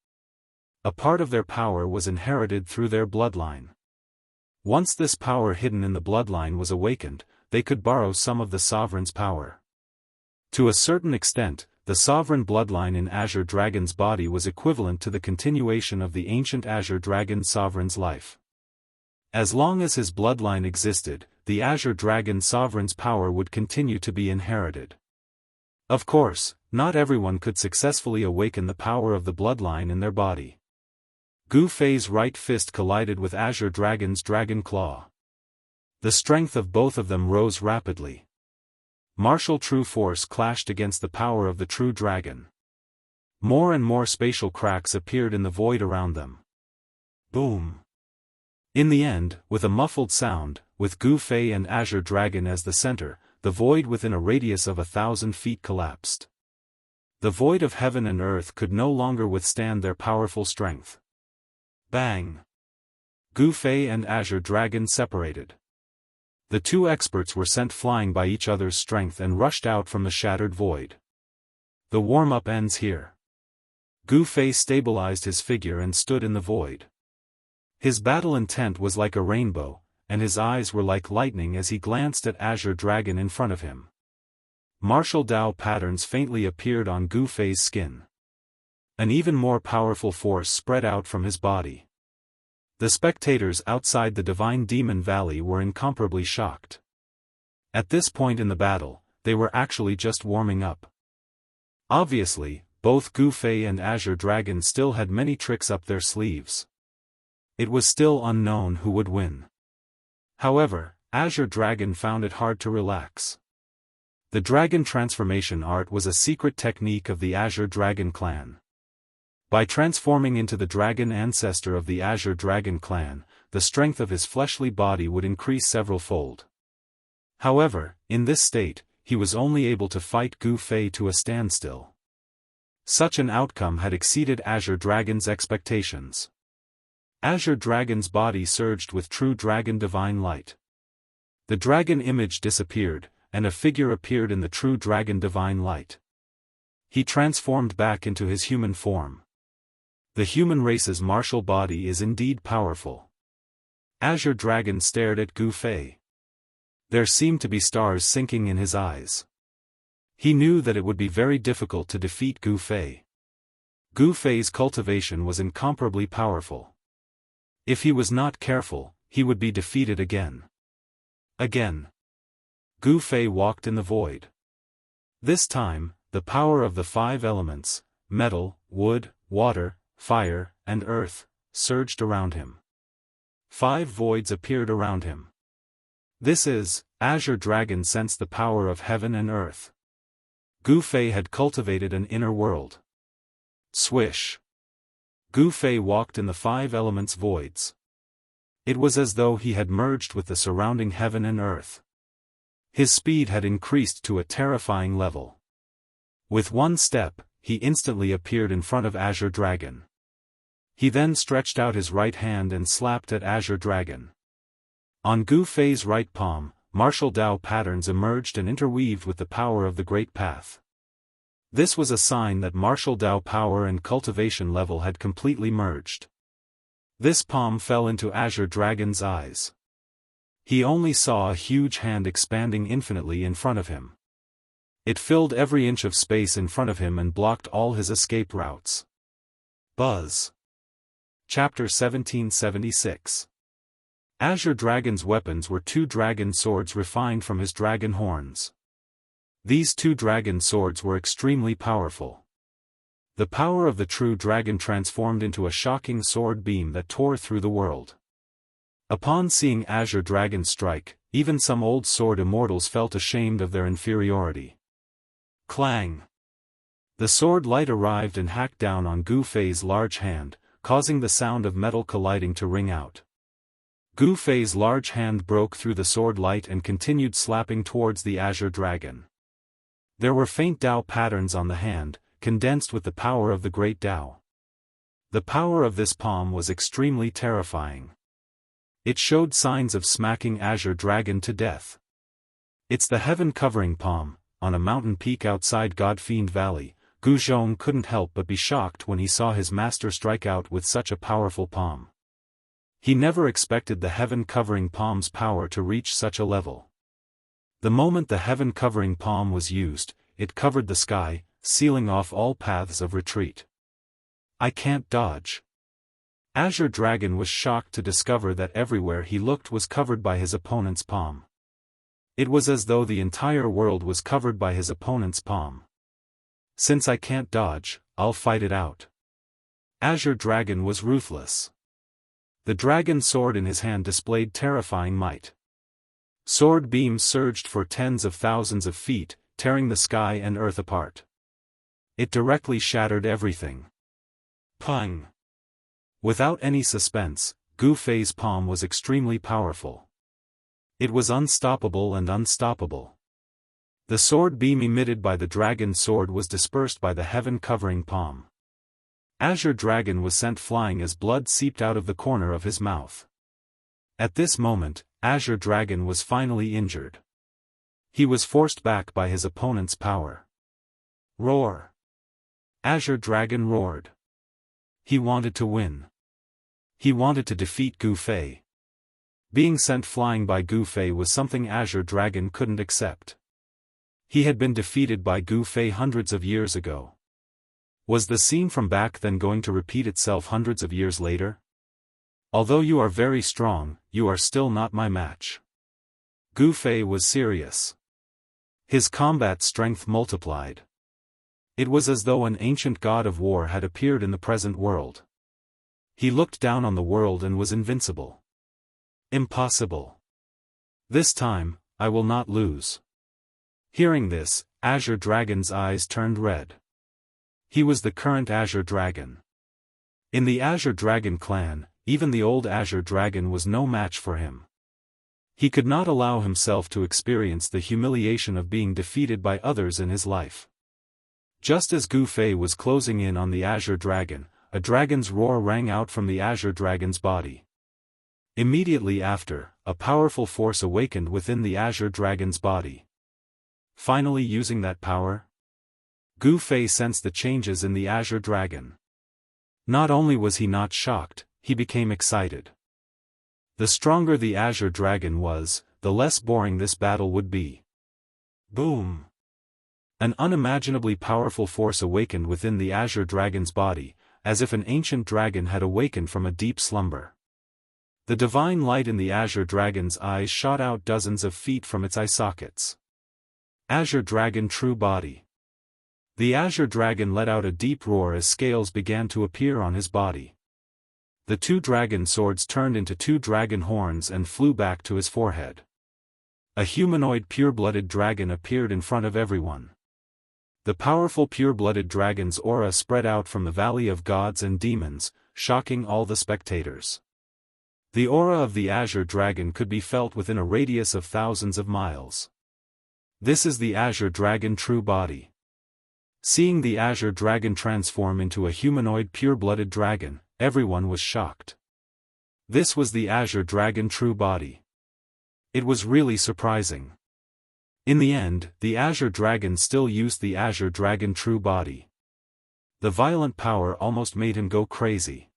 A part of their power was inherited through their bloodline. Once this power hidden in the bloodline was awakened, they could borrow some of the sovereign's power. To a certain extent, the sovereign bloodline in Azure Dragon's body was equivalent to the continuation of the ancient Azure Dragon sovereign's life. As long as his bloodline existed, the Azure Dragon sovereign's power would continue to be inherited. Of course, not everyone could successfully awaken the power of the bloodline in their body. Gu Fei's right fist collided with Azure Dragon's dragon claw. The strength of both of them rose rapidly. Martial true force clashed against the power of the true dragon. More and more spatial cracks appeared in the void around them. Boom! In the end, with a muffled sound, with Gu Fei and Azure Dragon as the center, the void within a radius of 1,000 feet collapsed. The void of heaven and earth could no longer withstand their powerful strength. Bang! Gu Fei and Azure Dragon separated. The 2 experts were sent flying by each other's strength and rushed out from the shattered void. The warm-up ends here. Gu Fei stabilized his figure and stood in the void. His battle intent was like a rainbow, and his eyes were like lightning as he glanced at Azure Dragon in front of him. Martial Dao patterns faintly appeared on Gu Fei's skin. An even more powerful force spread out from his body. The spectators outside the Divine Demon Valley were incomparably shocked. At this point in the battle, they were actually just warming up. Obviously, both Gu Fei and Azure Dragon still had many tricks up their sleeves. It was still unknown who would win. However, Azure Dragon found it hard to relax. The dragon transformation art was a secret technique of the Azure Dragon clan. By transforming into the dragon ancestor of the Azure Dragon clan, the strength of his fleshly body would increase several-fold. However, in this state, he was only able to fight Gu Fei to a standstill. Such an outcome had exceeded Azure Dragon's expectations. Azure Dragon's body surged with true dragon divine light. The dragon image disappeared, and a figure appeared in the true dragon divine light. He transformed back into his human form. The human race's martial body is indeed powerful. Azure Dragon stared at Gu Fei. There seemed to be stars sinking in his eyes. He knew that it would be very difficult to defeat Gu Fei. Gu Fei's cultivation was incomparably powerful. If he was not careful, he would be defeated again. Again. Gu Fei walked in the void. This time, the power of the 5 elements, metal, wood, water, fire, and earth, surged around him. 5 voids appeared around him. This is, Azure Dragon sensed the power of heaven and earth. Gu Fei had cultivated an inner world. Swish. Gu Fei walked in the 5 elements voids. It was as though he had merged with the surrounding heaven and earth. His speed had increased to a terrifying level. With one step, he instantly appeared in front of Azure Dragon. He then stretched out his right hand and slapped at Azure Dragon. On Gu Fei's right palm, martial Dao patterns emerged and interweaved with the power of the Great Path. This was a sign that martial Dao power and cultivation level had completely merged. This palm fell into Azure Dragon's eyes. He only saw a huge hand expanding infinitely in front of him. It filled every inch of space in front of him and blocked all his escape routes. Buzz. Chapter 1776. Azure Dragon's weapons were 2 dragon swords refined from his dragon horns. These 2 dragon swords were extremely powerful. The power of the true dragon transformed into a shocking sword beam that tore through the world. Upon seeing Azure Dragon strike, even some old sword immortals felt ashamed of their inferiority. Clang! The sword light arrived and hacked down on Gu Fei's large hand, causing the sound of metal colliding to ring out. Gu Fei's large hand broke through the sword light and continued slapping towards the Azure Dragon. There were faint Dao patterns on the hand, condensed with the power of the Great Dao. The power of this palm was extremely terrifying. It showed signs of smacking Azure Dragon to death. It's the heaven-covering palm. On a mountain peak outside Godfiend Valley, Gu Zhong couldn't help but be shocked when he saw his master strike out with such a powerful palm. He never expected the heaven-covering palm's power to reach such a level. The moment the heaven-covering palm was used, it covered the sky, sealing off all paths of retreat. I can't dodge. Azure Dragon was shocked to discover that everywhere he looked was covered by his opponent's palm. It was as though the entire world was covered by his opponent's palm. Since I can't dodge, I'll fight it out. Azure Dragon was ruthless. The dragon sword in his hand displayed terrifying might. Sword beams surged for tens of thousands of feet, tearing the sky and earth apart. It directly shattered everything. Pung! Without any suspense, Gu Fei's palm was extremely powerful. It was unstoppable and unstoppable. The sword beam emitted by the dragon sword was dispersed by the heaven-covering palm. Azure Dragon was sent flying as blood seeped out of the corner of his mouth. At this moment, Azure Dragon was finally injured. He was forced back by his opponent's power. Roar! Azure Dragon roared. He wanted to win. He wanted to defeat Gu Fei. Being sent flying by Gu Fei was something Azure Dragon couldn't accept. He had been defeated by Gu Fei hundreds of years ago. Was the scene from back then going to repeat itself hundreds of years later? Although you are very strong, you are still not my match. Gu Fei was serious. His combat strength multiplied. It was as though an ancient god of war had appeared in the present world. He looked down on the world and was invincible. Impossible. This time, I will not lose. Hearing this, Azure Dragon's eyes turned red. He was the current Azure Dragon. In the Azure Dragon clan, even the old Azure Dragon was no match for him. He could not allow himself to experience the humiliation of being defeated by others in his life. Just as Gu Fei was closing in on the Azure Dragon, a dragon's roar rang out from the Azure Dragon's body. Immediately after, a powerful force awakened within the Azure Dragon's body. Finally using that power, Gu Fei sensed the changes in the Azure Dragon. Not only was he not shocked, he became excited. The stronger the Azure Dragon was, the less boring this battle would be. Boom! An unimaginably powerful force awakened within the Azure Dragon's body, as if an ancient dragon had awakened from a deep slumber. The divine light in the Azure Dragon's eyes shot out dozens of feet from its eye sockets. Azure Dragon True Body. The Azure Dragon let out a deep roar as scales began to appear on his body. The two dragon swords turned into two dragon horns and flew back to his forehead. A humanoid pure-blooded dragon appeared in front of everyone. The powerful pure-blooded dragon's aura spread out from the Valley of Gods and Demons, shocking all the spectators. The aura of the Azure Dragon could be felt within a radius of thousands of miles. This is the Azure Dragon True Body. Seeing the Azure Dragon transform into a humanoid pure-blooded dragon, everyone was shocked. This was the Azure Dragon True Body. It was really surprising. In the end, the Azure Dragon still used the Azure Dragon True Body. The violent power almost made him go crazy.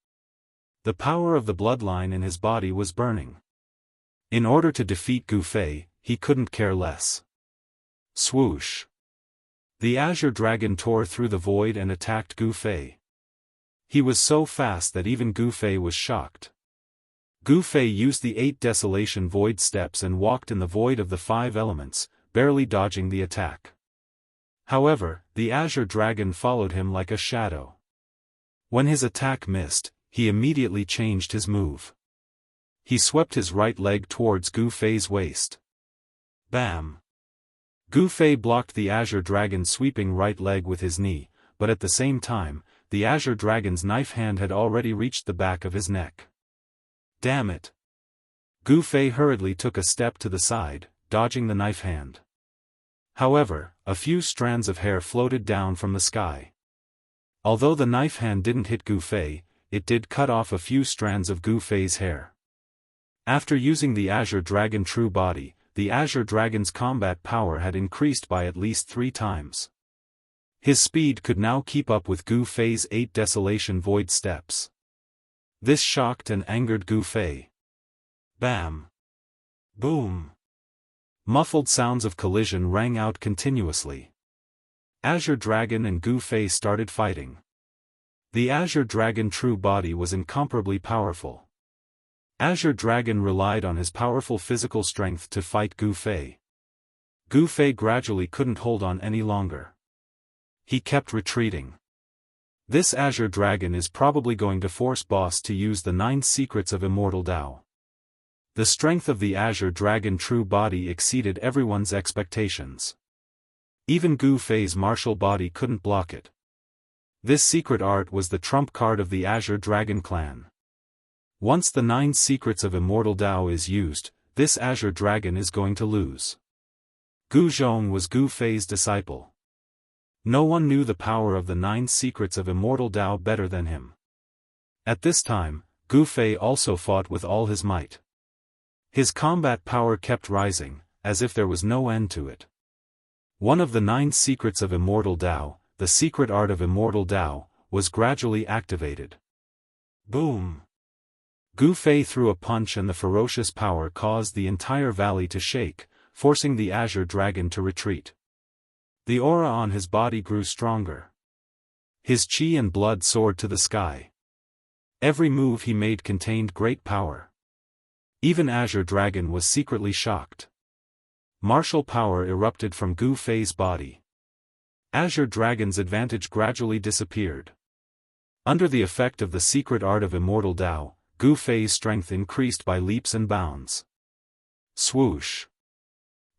The power of the bloodline in his body was burning. In order to defeat Gu Fei, he couldn't care less. Swoosh! The Azure Dragon tore through the void and attacked Gu Fei. He was so fast that even Gu Fei was shocked. Gu Fei used the 8 Desolation Void steps and walked in the void of the 5 elements, barely dodging the attack. However, the Azure Dragon followed him like a shadow. When his attack missed, he immediately changed his move. He swept his right leg towards Gu Fei's waist. Bam! Gu Fei blocked the Azure Dragon's sweeping right leg with his knee, but at the same time, the Azure Dragon's knife hand had already reached the back of his neck. Damn it! Gu Fei hurriedly took a step to the side, dodging the knife hand. However, a few strands of hair floated down from the sky. Although the knife hand didn't hit Gu Fei, it did cut off a few strands of Gu Fei's hair. After using the Azure Dragon True Body, the Azure Dragon's combat power had increased by at least 3 times. His speed could now keep up with Gu Fei's 8 Desolation Void steps. This shocked and angered Gu Fei. Bam! Boom! Muffled sounds of collision rang out continuously. Azure Dragon and Gu Fei started fighting. The Azure Dragon true body was incomparably powerful. Azure Dragon relied on his powerful physical strength to fight Gu Fei. Gu Fei gradually couldn't hold on any longer. He kept retreating. This Azure Dragon is probably going to force Boss to use the 9 secrets of Immortal Dao. The strength of the Azure Dragon true body exceeded everyone's expectations. Even Gu Fei's martial body couldn't block it. This secret art was the trump card of the Azure Dragon clan. Once the 9 secrets of Immortal Dao is used, this Azure Dragon is going to lose. Gu Zhong was Gu Fei's disciple. No one knew the power of the 9 secrets of Immortal Dao better than him. At this time, Gu Fei also fought with all his might. His combat power kept rising, as if there was no end to it. One of the 9 secrets of Immortal Dao, the secret art of Immortal Dao, was gradually activated. Boom! Gu Fei threw a punch and the ferocious power caused the entire valley to shake, forcing the Azure Dragon to retreat. The aura on his body grew stronger. His chi and blood soared to the sky. Every move he made contained great power. Even Azure Dragon was secretly shocked. Martial power erupted from Gu Fei's body. Azure Dragon's advantage gradually disappeared. Under the effect of the secret art of Immortal Dao, Gu Fei's strength increased by leaps and bounds. Swoosh!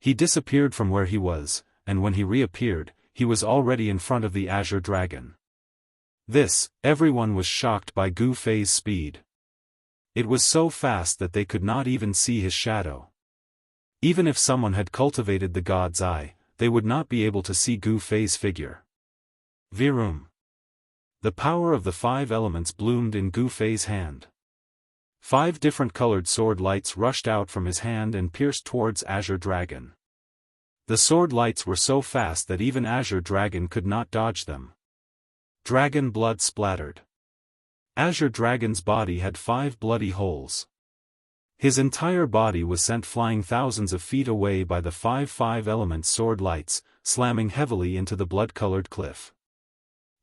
He disappeared from where he was, and when he reappeared, he was already in front of the Azure Dragon. Everyone was shocked by Gu Fei's speed. It was so fast that they could not even see his shadow. Even if someone had cultivated the God's Eye, they would not be able to see Gu Fei's figure. Virum! The power of the 5 elements bloomed in Gu Fei's hand. 5 different colored sword lights rushed out from his hand and pierced towards Azure Dragon. The sword lights were so fast that even Azure Dragon could not dodge them. Dragon blood splattered. Azure Dragon's body had 5 bloody holes. His entire body was sent flying thousands of feet away by the 5 elements sword lights, slamming heavily into the blood-colored cliff.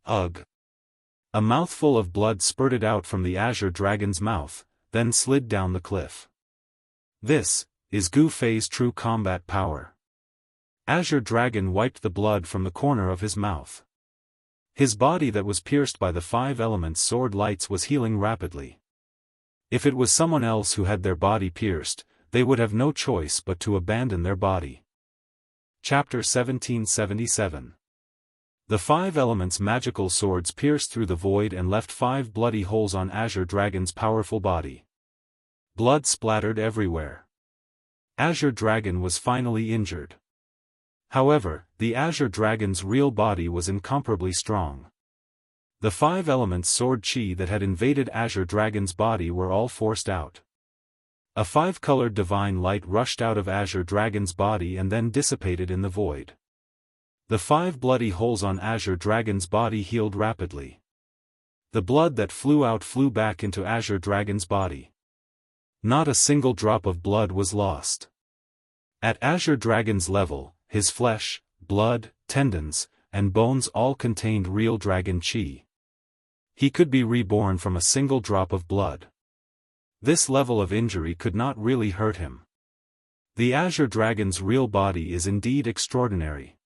Ugh! A mouthful of blood spurted out from the Azure Dragon's mouth, then slid down the cliff. This is Gu Fei's true combat power. Azure Dragon wiped the blood from the corner of his mouth. His body that was pierced by the 5 elements sword lights was healing rapidly. If it was someone else who had their body pierced, they would have no choice but to abandon their body. Chapter 1777. The 5 elements magical swords pierced through the void and left 5 bloody holes on Azure Dragon's powerful body. Blood splattered everywhere. Azure Dragon was finally injured. However, the Azure Dragon's real body was incomparably strong. The 5 elements sword chi that had invaded Azure Dragon's body were all forced out. A 5-colored divine light rushed out of Azure Dragon's body and then dissipated in the void. The 5 bloody holes on Azure Dragon's body healed rapidly. The blood that flew out flew back into Azure Dragon's body. Not a single drop of blood was lost. At Azure Dragon's level, his flesh, blood, tendons, and bones all contained real dragon chi. He could be reborn from a single drop of blood. This level of injury could not really hurt him. The Azure Dragon's real body is indeed extraordinary.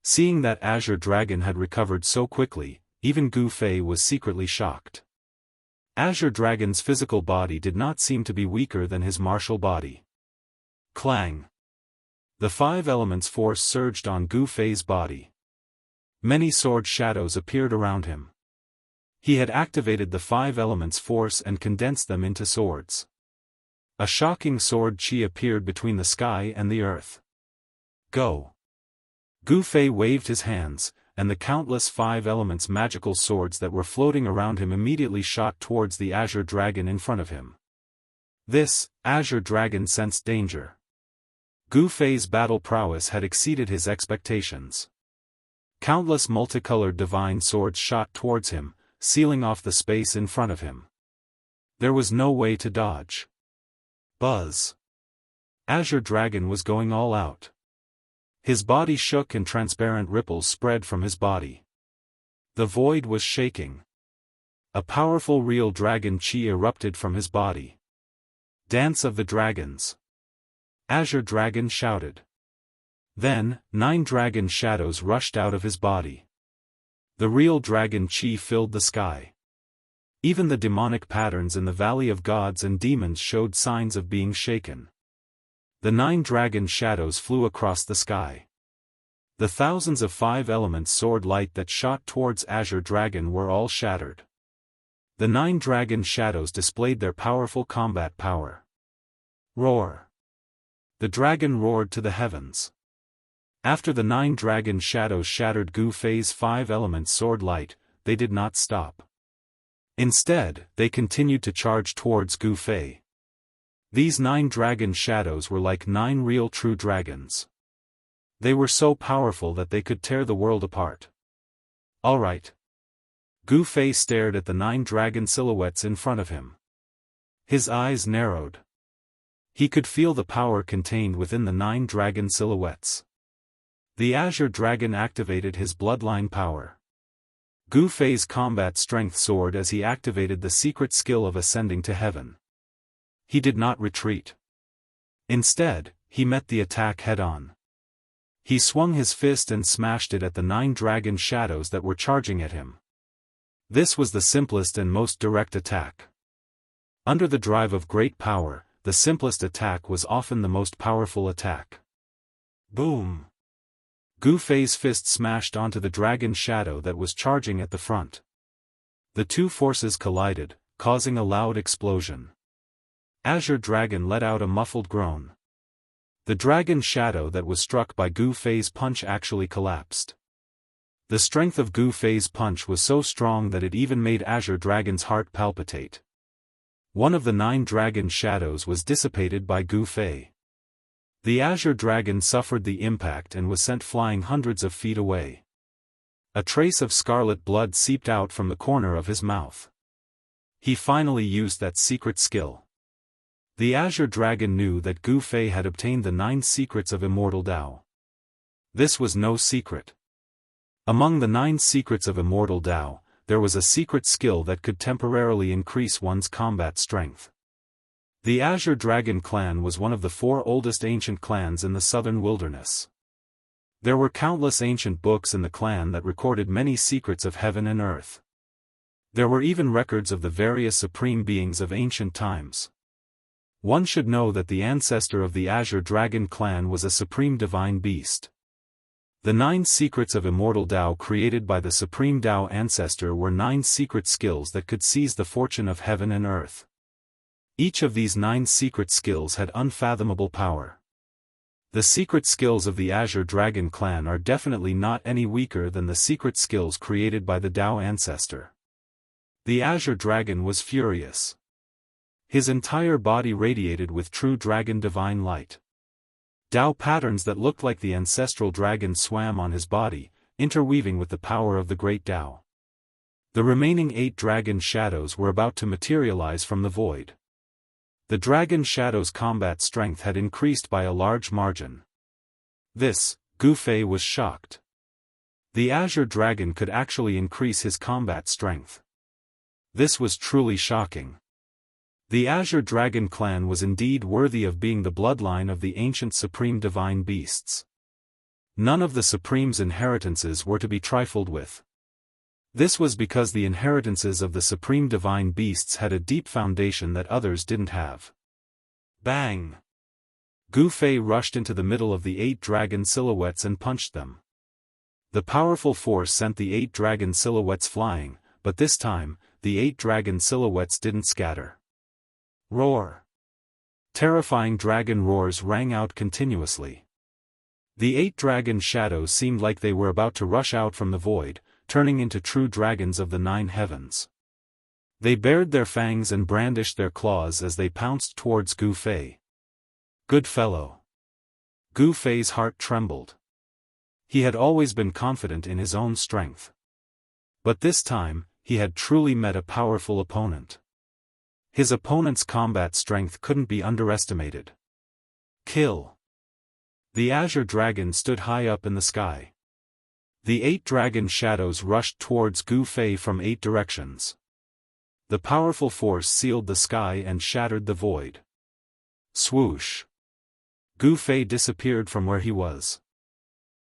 Seeing that Azure Dragon had recovered so quickly, even Gu Fei was secretly shocked. Azure Dragon's physical body did not seem to be weaker than his martial body. Clang! The 5 elements force surged on Gu Fei's body. Many sword shadows appeared around him. He had activated the 5 elements force and condensed them into swords. A shocking sword chi appeared between the sky and the earth. Go! Gu Fei waved his hands, and the countless 5 elements magical swords that were floating around him immediately shot towards the Azure Dragon in front of him. This Azure Dragon sensed danger. Gu Fei's battle prowess had exceeded his expectations. Countless multicolored divine swords shot towards him, sealing off the space in front of him. There was no way to dodge. Buzz. Azure Dragon was going all out. His body shook and transparent ripples spread from his body. The void was shaking. A powerful real dragon chi erupted from his body. Dance of the Dragons. Azure Dragon shouted. Then, 9 dragon shadows rushed out of his body. The real dragon chi filled the sky. Even the demonic patterns in the Valley of Gods and Demons showed signs of being shaken. The 9 dragon shadows flew across the sky. The thousands of 5 elements sword light that shot towards Azure Dragon were all shattered. The 9 dragon shadows displayed their powerful combat power. Roar. The dragon roared to the heavens. After the 9 dragon shadows shattered Gu Fei's 5 elements sword light, they did not stop. Instead, they continued to charge towards Gu Fei. These 9 dragon shadows were like 9 real true dragons. They were so powerful that they could tear the world apart. Alright. Gu Fei stared at the 9 dragon silhouettes in front of him. His eyes narrowed. He could feel the power contained within the 9 dragon silhouettes. The Azure Dragon activated his bloodline power. Gu Fei's combat strength soared as he activated the secret skill of ascending to heaven. He did not retreat. Instead, he met the attack head-on. He swung his fist and smashed it at the 9 dragon shadows that were charging at him. This was the simplest and most direct attack. Under the drive of great power, the simplest attack was often the most powerful attack. Boom! Gu Fei's fist smashed onto the dragon shadow that was charging at the front. The two forces collided, causing a loud explosion. Azure Dragon let out a muffled groan. The dragon shadow that was struck by Gu Fei's punch actually collapsed. The strength of Gu Fei's punch was so strong that it even made Azure Dragon's heart palpitate. One of the 9 dragon shadows was dissipated by Gu Fei. The Azure Dragon suffered the impact and was sent flying hundreds of feet away. A trace of scarlet blood seeped out from the corner of his mouth. He finally used that secret skill. The Azure Dragon knew that Gu Fei had obtained the 9 secrets of Immortal Dao. This was no secret. Among the 9 secrets of Immortal Dao, there was a secret skill that could temporarily increase one's combat strength. The Azure Dragon clan was one of the 4 oldest ancient clans in the southern wilderness. There were countless ancient books in the clan that recorded many secrets of heaven and earth. There were even records of the various supreme beings of ancient times. One should know that the ancestor of the Azure Dragon clan was a supreme divine beast. The 9 secrets of Immortal Dao created by the supreme Dao ancestor were 9 secret skills that could seize the fortune of heaven and earth. Each of these 9 secret skills had unfathomable power. The secret skills of the Azure Dragon clan are definitely not any weaker than the secret skills created by the Dao ancestor. The Azure Dragon was furious. His entire body radiated with true dragon divine light. Dao patterns that looked like the ancestral dragon swam on his body, interweaving with the power of the great Dao. The remaining 8 dragon shadows were about to materialize from the void. The dragon shadow's combat strength had increased by a large margin. This, Gu Fei was shocked. The Azure Dragon could actually increase his combat strength. This was truly shocking. The Azure Dragon clan was indeed worthy of being the bloodline of the ancient supreme divine beasts. None of the Supreme's inheritances were to be trifled with. This was because the inheritances of the supreme divine beasts had a deep foundation that others didn't have. Bang! Gu Fei rushed into the middle of the 8 dragon silhouettes and punched them. The powerful force sent the 8 dragon silhouettes flying, but this time, the 8 dragon silhouettes didn't scatter. Roar! Terrifying dragon roars rang out continuously. The 8 dragon shadows seemed like they were about to rush out from the void, turning into true dragons of the 9 heavens. They bared their fangs and brandished their claws as they pounced towards Gu Fei. Good fellow. Gu Fei's heart trembled. He had always been confident in his own strength. But this time, he had truly met a powerful opponent. His opponent's combat strength couldn't be underestimated. Kill. The azure dragon stood high up in the sky. The 8 dragon shadows rushed towards Gu Fei from 8 directions. The powerful force sealed the sky and shattered the void. Swoosh. Gu Fei disappeared from where he was.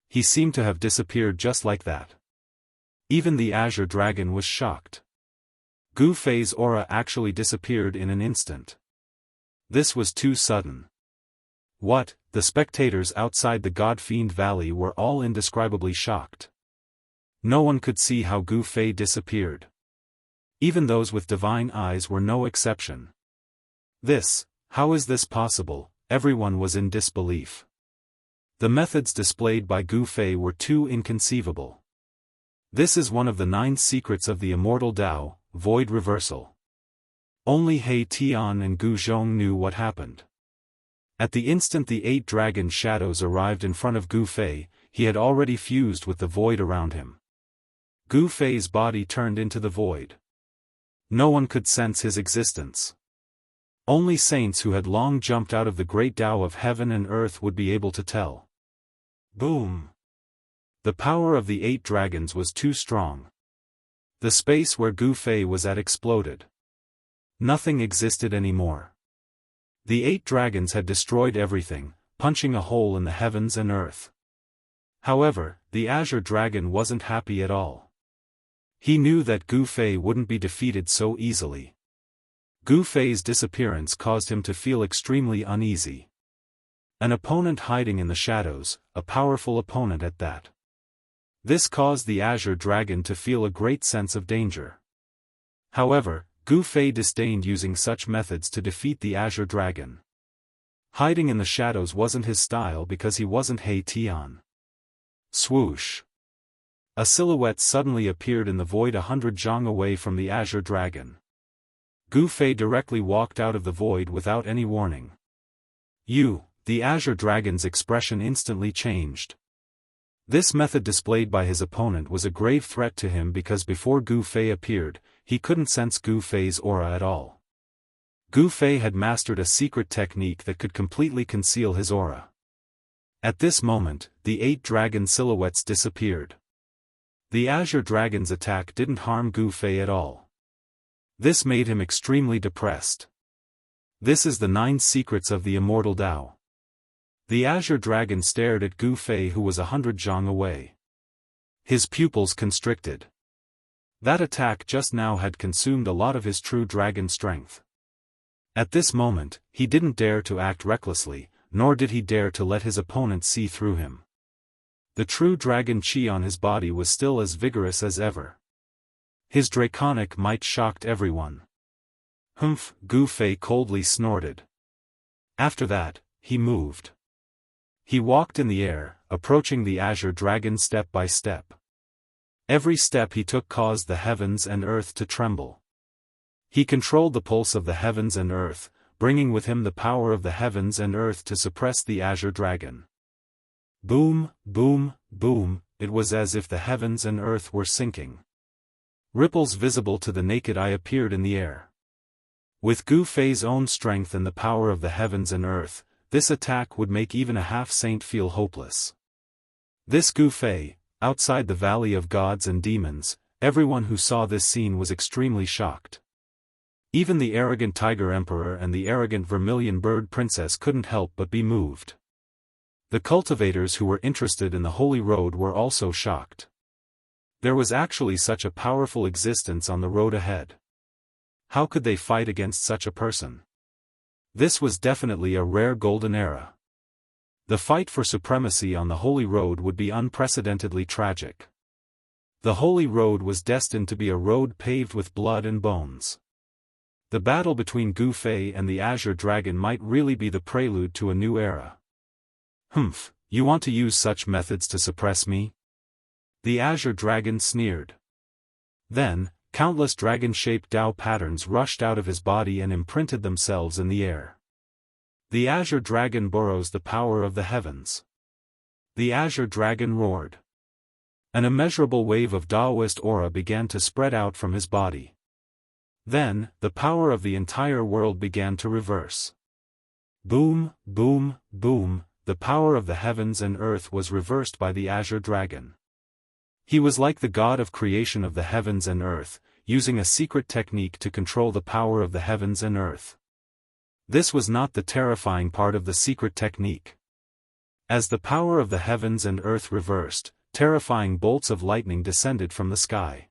He seemed to have disappeared just like that. Even the azure dragon was shocked. Gu Fei's aura actually disappeared in an instant. This was too sudden. What? The spectators outside the God-Fiend Valley were all indescribably shocked. No one could see how Gu Fei disappeared. Even those with divine eyes were no exception. How is this possible? Everyone was in disbelief. The methods displayed by Gu Fei were too inconceivable. This is one of the 9 secrets of the immortal Tao, void reversal. Only He Tian and Gu Zhong knew what happened. At the instant the 8 dragon shadows arrived in front of Gu Fei, he had already fused with the void around him. Gu Fei's body turned into the void. No one could sense his existence. Only saints who had long jumped out of the great Tao of heaven and earth would be able to tell. Boom! The power of the 8 dragons was too strong. The space where Gu Fei was at exploded. Nothing existed anymore. The 8 dragons had destroyed everything, punching a hole in the heavens and earth. However, the azure dragon wasn't happy at all. He knew that Gu Fei wouldn't be defeated so easily. Gu Fei's disappearance caused him to feel extremely uneasy. An opponent hiding in the shadows, a powerful opponent at that. This caused the azure dragon to feel a great sense of danger. However, Gu Fei disdained using such methods to defeat the azure dragon. Hiding in the shadows wasn't his style because he wasn't He Tian. Swoosh! A silhouette suddenly appeared in the void 100 zhang away from the azure dragon. Gu Fei directly walked out of the void without any warning. The azure dragon's expression instantly changed. This method displayed by his opponent was a grave threat to him because before Gu Fei appeared, he couldn't sense Gu Fei's aura at all. Gu Fei had mastered a secret technique that could completely conceal his aura. At this moment, the 8 dragon silhouettes disappeared. The azure dragon's attack didn't harm Gu Fei at all. This made him extremely depressed. This is the 9 secrets of the immortal Tao. The azure dragon stared at Gu Fei, who was 100 zhang away. His pupils constricted. That attack just now had consumed a lot of his true dragon strength. At this moment, he didn't dare to act recklessly, nor did he dare to let his opponent see through him. The true dragon chi on his body was still as vigorous as ever. His draconic might shocked everyone. Humph! Gu Fei coldly snorted. After that, he moved. He walked in the air, approaching the azure dragon step by step. Every step he took caused the heavens and earth to tremble. He controlled the pulse of the heavens and earth, bringing with him the power of the heavens and earth to suppress the azure dragon. Boom, boom, boom, it was as if the heavens and earth were sinking. Ripples visible to the naked eye appeared in the air. With Gu Fei's own strength and the power of the heavens and earth, this attack would make even a half-saint feel hopeless. This Gu Fei, outside the Valley of Gods and Demons, everyone who saw this scene was extremely shocked. Even the arrogant Tiger Emperor and the arrogant Vermilion Bird Princess couldn't help but be moved. The cultivators who were interested in the Holy Road were also shocked. There was actually such a powerful existence on the road ahead. How could they fight against such a person? This was definitely a rare golden era. The fight for supremacy on the Holy Road would be unprecedentedly tragic. The Holy Road was destined to be a road paved with blood and bones. The battle between Gu Fei and the Azure Dragon might really be the prelude to a new era. Humph, you want to use such methods to suppress me? The Azure Dragon sneered. Then, countless dragon-shaped Tao patterns rushed out of his body and imprinted themselves in the air. The Azure Dragon borrows the power of the heavens. The Azure Dragon roared. An immeasurable wave of Daoist aura began to spread out from his body. Then, the power of the entire world began to reverse. Boom, boom, boom, the power of the heavens and earth was reversed by the Azure Dragon. He was like the god of creation of the heavens and earth, using a secret technique to control the power of the heavens and earth. This was not the terrifying part of the secret technique. As the power of the heavens and earth reversed, terrifying bolts of lightning descended from the sky.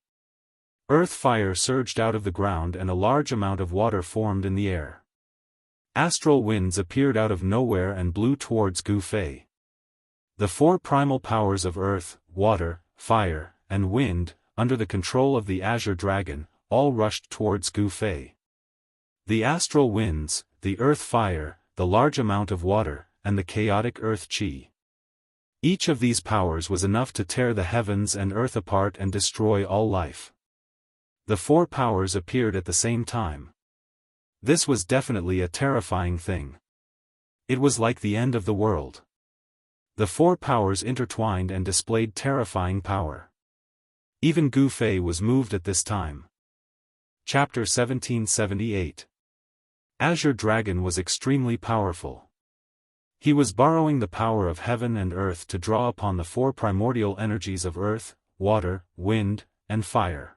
Earth fire surged out of the ground and a large amount of water formed in the air. Astral winds appeared out of nowhere and blew towards Gu Fei. The four primal powers of earth, water, fire, and wind, under the control of the Azure Dragon, all rushed towards Gu Fei. The astral winds, the earth fire, the large amount of water, and the chaotic earth chi. Each of these powers was enough to tear the heavens and earth apart and destroy all life. The four powers appeared at the same time. This was definitely a terrifying thing. It was like the end of the world. The four powers intertwined and displayed terrifying power. Even Gu Fei was moved at this time. Chapter 1778. Azure Dragon was extremely powerful. He was borrowing the power of heaven and earth to draw upon the four primordial energies of earth, water, wind, and fire.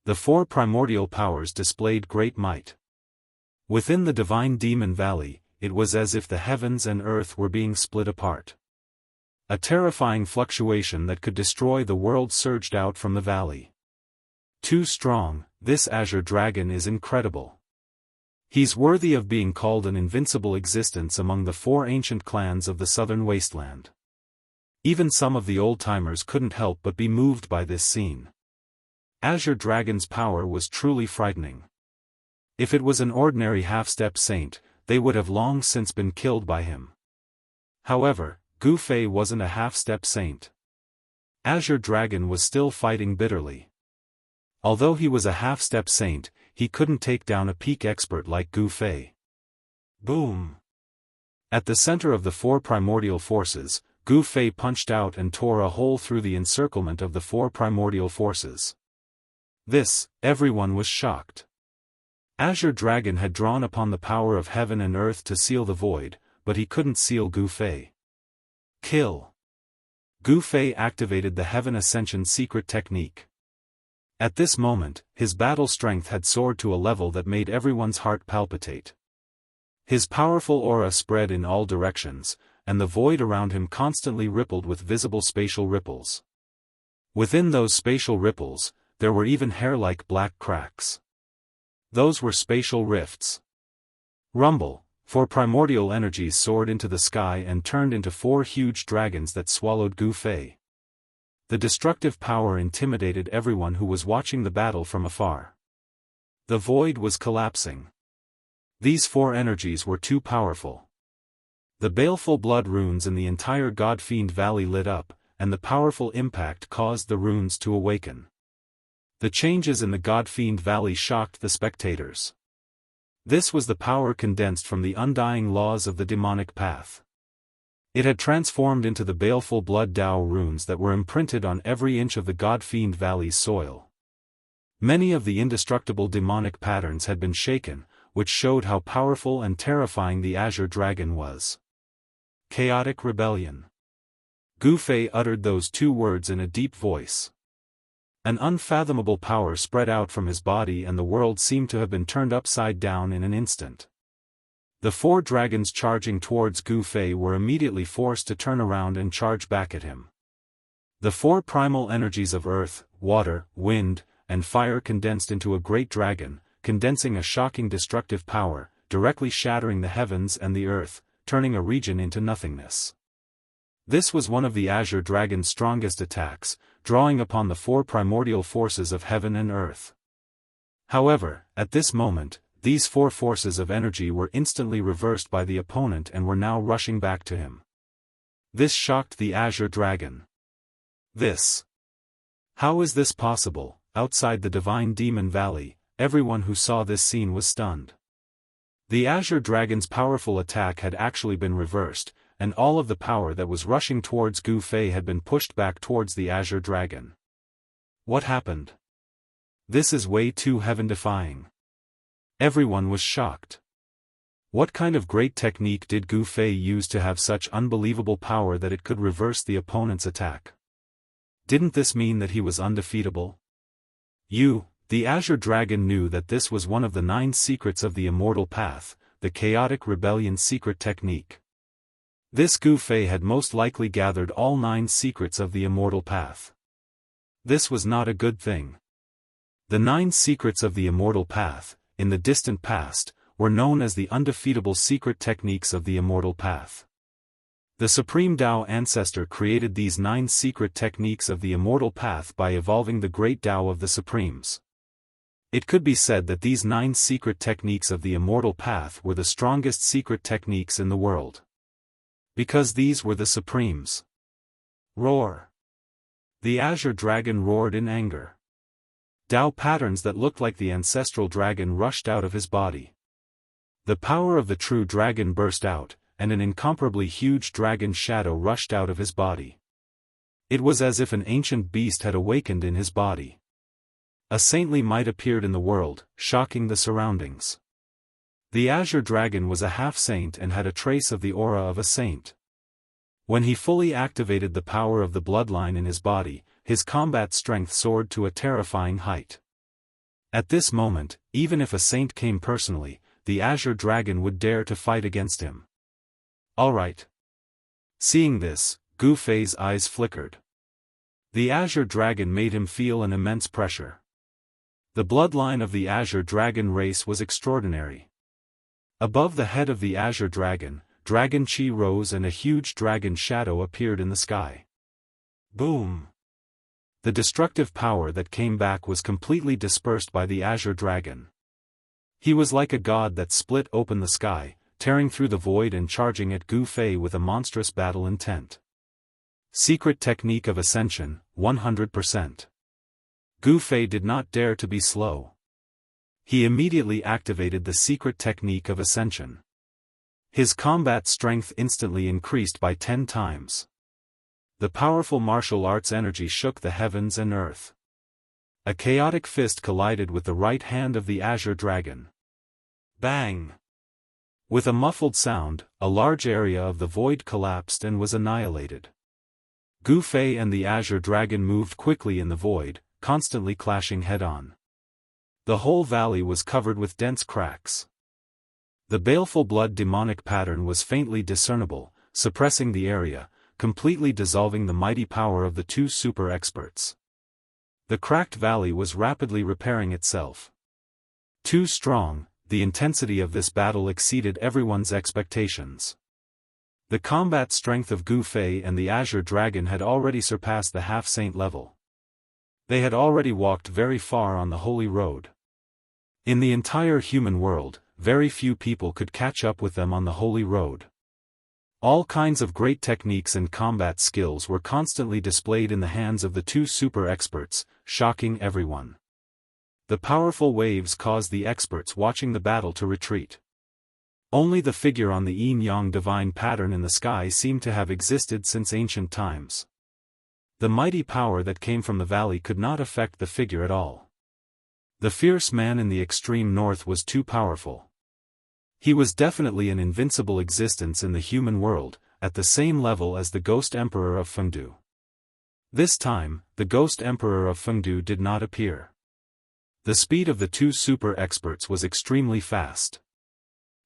The four primordial powers displayed great might. Within the divine demon valley, it was as if the heavens and earth were being split apart. A terrifying fluctuation that could destroy the world surged out from the valley. Too strong, this Azure Dragon is incredible. He's worthy of being called an invincible existence among the four ancient clans of the southern wasteland. Even some of the old-timers couldn't help but be moved by this scene. Azure Dragon's power was truly frightening. If it was an ordinary half-step saint, they would have long since been killed by him. However, Gu Fei wasn't a half-step saint. Azure Dragon was still fighting bitterly. Although he was a half-step saint, he couldn't take down a peak expert like Gu Fei. Boom! At the center of the four primordial forces, Gu Fei punched out and tore a hole through the encirclement of the four primordial forces. Everyone was shocked. Azure Dragon had drawn upon the power of heaven and earth to seal the void, but he couldn't seal Gu Fei. Kill! Gu Fei activated the Heaven Ascension secret technique. At this moment, his battle strength had soared to a level that made everyone's heart palpitate. His powerful aura spread in all directions, and the void around him constantly rippled with visible spatial ripples. Within those spatial ripples, there were even hair-like black cracks. Those were spatial rifts. Rumble, four primordial energies soared into the sky and turned into four huge dragons that swallowed Gu Fei. The destructive power intimidated everyone who was watching the battle from afar. The void was collapsing. These four energies were too powerful. The baleful blood runes in the entire God-Fiend Valley lit up, and the powerful impact caused the runes to awaken. The changes in the God-Fiend Valley shocked the spectators. This was the power condensed from the undying laws of the demonic path. It had transformed into the baleful blood Dao runes that were imprinted on every inch of the God-Fiend Valley's soil. Many of the indestructible demonic patterns had been shaken, which showed how powerful and terrifying the Azure Dragon was. Chaotic rebellion. Gu Fei uttered those two words in a deep voice. An unfathomable power spread out from his body and the world seemed to have been turned upside down in an instant. The four dragons charging towards Gu Fei were immediately forced to turn around and charge back at him. The four primal energies of earth, water, wind, and fire condensed into a great dragon, condensing a shocking destructive power, directly shattering the heavens and the earth, turning a region into nothingness. This was one of the Azure Dragon's strongest attacks, drawing upon the four primordial forces of heaven and earth. However, at this moment, these four forces of energy were instantly reversed by the opponent and were now rushing back to him. This shocked the Azure Dragon. How is this possible? Outside the Divine Demon Valley, everyone who saw this scene was stunned. The Azure Dragon's powerful attack had actually been reversed, and all of the power that was rushing towards Gu Fei had been pushed back towards the Azure Dragon. What happened? This is way too heaven-defying. Everyone was shocked. What kind of great technique did Gu Fei use to have such unbelievable power that it could reverse the opponent's attack? Didn't this mean that he was undefeatable? The Azure Dragon knew that this was one of the 9 secrets of the Immortal Path, the Chaotic Rebellion secret technique. This Gu Fei had most likely gathered all 9 secrets of the Immortal Path. This was not a good thing. The 9 secrets of the Immortal Path, in the distant past, were known as the undefeatable secret techniques of the Immortal Path. The Supreme Tao Ancestor created these 9 secret techniques of the Immortal Path by evolving the Great Tao of the Supremes. It could be said that these 9 secret techniques of the Immortal Path were the strongest secret techniques in the world. Because these were the Supremes. Roar! The Azure Dragon roared in anger. Tao patterns that looked like the ancestral dragon rushed out of his body. The power of the true dragon burst out, and an incomparably huge dragon shadow rushed out of his body. It was as if an ancient beast had awakened in his body. A saintly might appeared in the world, shocking the surroundings. The Azure Dragon was a half-saint and had a trace of the aura of a saint. When he fully activated the power of the bloodline in his body, his combat strength soared to a terrifying height. At this moment, even if a saint came personally, the Azure Dragon would dare to fight against him. Alright. Seeing this, Gu Fei's eyes flickered. The Azure Dragon made him feel an immense pressure. The bloodline of the Azure Dragon race was extraordinary. Above the head of the Azure Dragon, Dragon Chi rose and a huge dragon shadow appeared in the sky. Boom! The destructive power that came back was completely dispersed by the Azure Dragon. He was like a god that split open the sky, tearing through the void and charging at Gu Fei with a monstrous battle intent. Secret Technique of Ascension, 100%. Gu Fei did not dare to be slow. He immediately activated the Secret Technique of Ascension. His combat strength instantly increased by 10 times. The powerful martial arts energy shook the heavens and earth. A chaotic fist collided with the right hand of the Azure Dragon. Bang! With a muffled sound, a large area of the void collapsed and was annihilated. Gu Fei and the Azure Dragon moved quickly in the void, constantly clashing head-on. The whole valley was covered with dense cracks. The baleful blood demonic pattern was faintly discernible, suppressing the area, completely dissolving the mighty power of the 2 super experts. The cracked valley was rapidly repairing itself. Too strong, the intensity of this battle exceeded everyone's expectations. The combat strength of Gu Fei and the Azure Dragon had already surpassed the half-saint level. They had already walked very far on the holy road. In the entire human world, very few people could catch up with them on the holy road. All kinds of great techniques and combat skills were constantly displayed in the hands of the 2 super experts, shocking everyone. The powerful waves caused the experts watching the battle to retreat. Only the figure on the yin-yang divine pattern in the sky seemed to have existed since ancient times. The mighty power that came from the valley could not affect the figure at all. The fierce man in the extreme north was too powerful. He was definitely an invincible existence in the human world, at the same level as the Ghost Emperor of Fengdu. This time, the Ghost Emperor of Fengdu did not appear. The speed of the 2 super experts was extremely fast.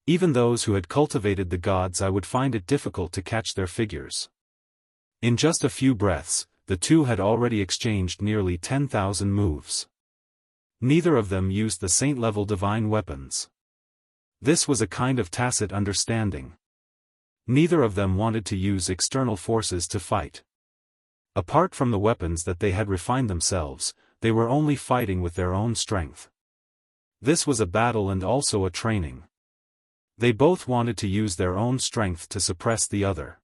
Even those who had cultivated the gods would find it difficult to catch their figures. In just a few breaths, the 2 had already exchanged nearly 10,000 moves. Neither of them used the saint-level divine weapons. This was a kind of tacit understanding. Neither of them wanted to use external forces to fight. Apart from the weapons that they had refined themselves, they were only fighting with their own strength. This was a battle and also a training. They both wanted to use their own strength to suppress the other.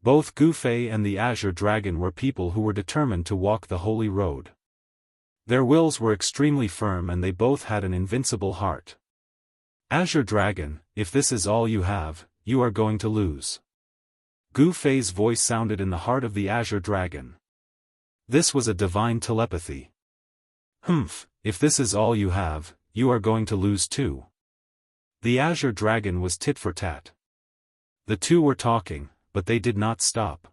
Both Gu Fei and the Azure Dragon were people who were determined to walk the holy road. Their wills were extremely firm and they both had an invincible heart. Azure Dragon, if this is all you have, you are going to lose. Gu Fei's voice sounded in the heart of the Azure Dragon. This was a divine telepathy. Humph, if this is all you have, you are going to lose too. The Azure Dragon was tit for tat. The two were talking, but they did not stop.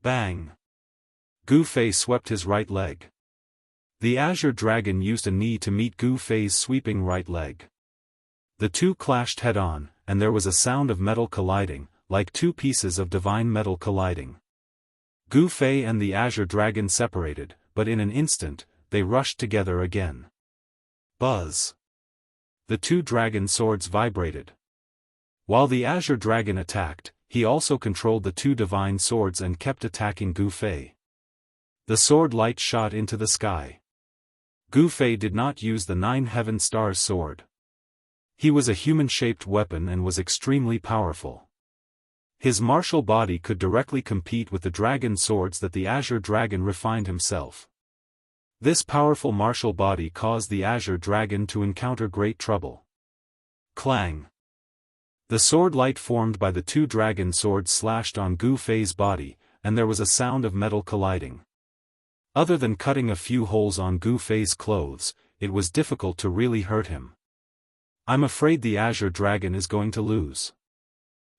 Bang! Gu Fei swept his right leg. The Azure Dragon used a knee to meet Gu Fei's sweeping right leg. The two clashed head-on, and there was a sound of metal colliding, like two pieces of divine metal colliding. Gu Fei and the Azure Dragon separated, but in an instant, they rushed together again. Buzz! The two dragon swords vibrated. While the Azure Dragon attacked, he also controlled the two divine swords and kept attacking Gu Fei. The sword light shot into the sky. Gu Fei did not use the 9 Heaven Stars sword. He was a human-shaped weapon and was extremely powerful. His martial body could directly compete with the dragon swords that the Azure Dragon refined himself. This powerful martial body caused the Azure Dragon to encounter great trouble. Clang! The sword light formed by the two dragon swords slashed on Gu Fei's body, and there was a sound of metal colliding. Other than cutting a few holes on Gu Fei's clothes, it was difficult to really hurt him. I'm afraid the Azure Dragon is going to lose.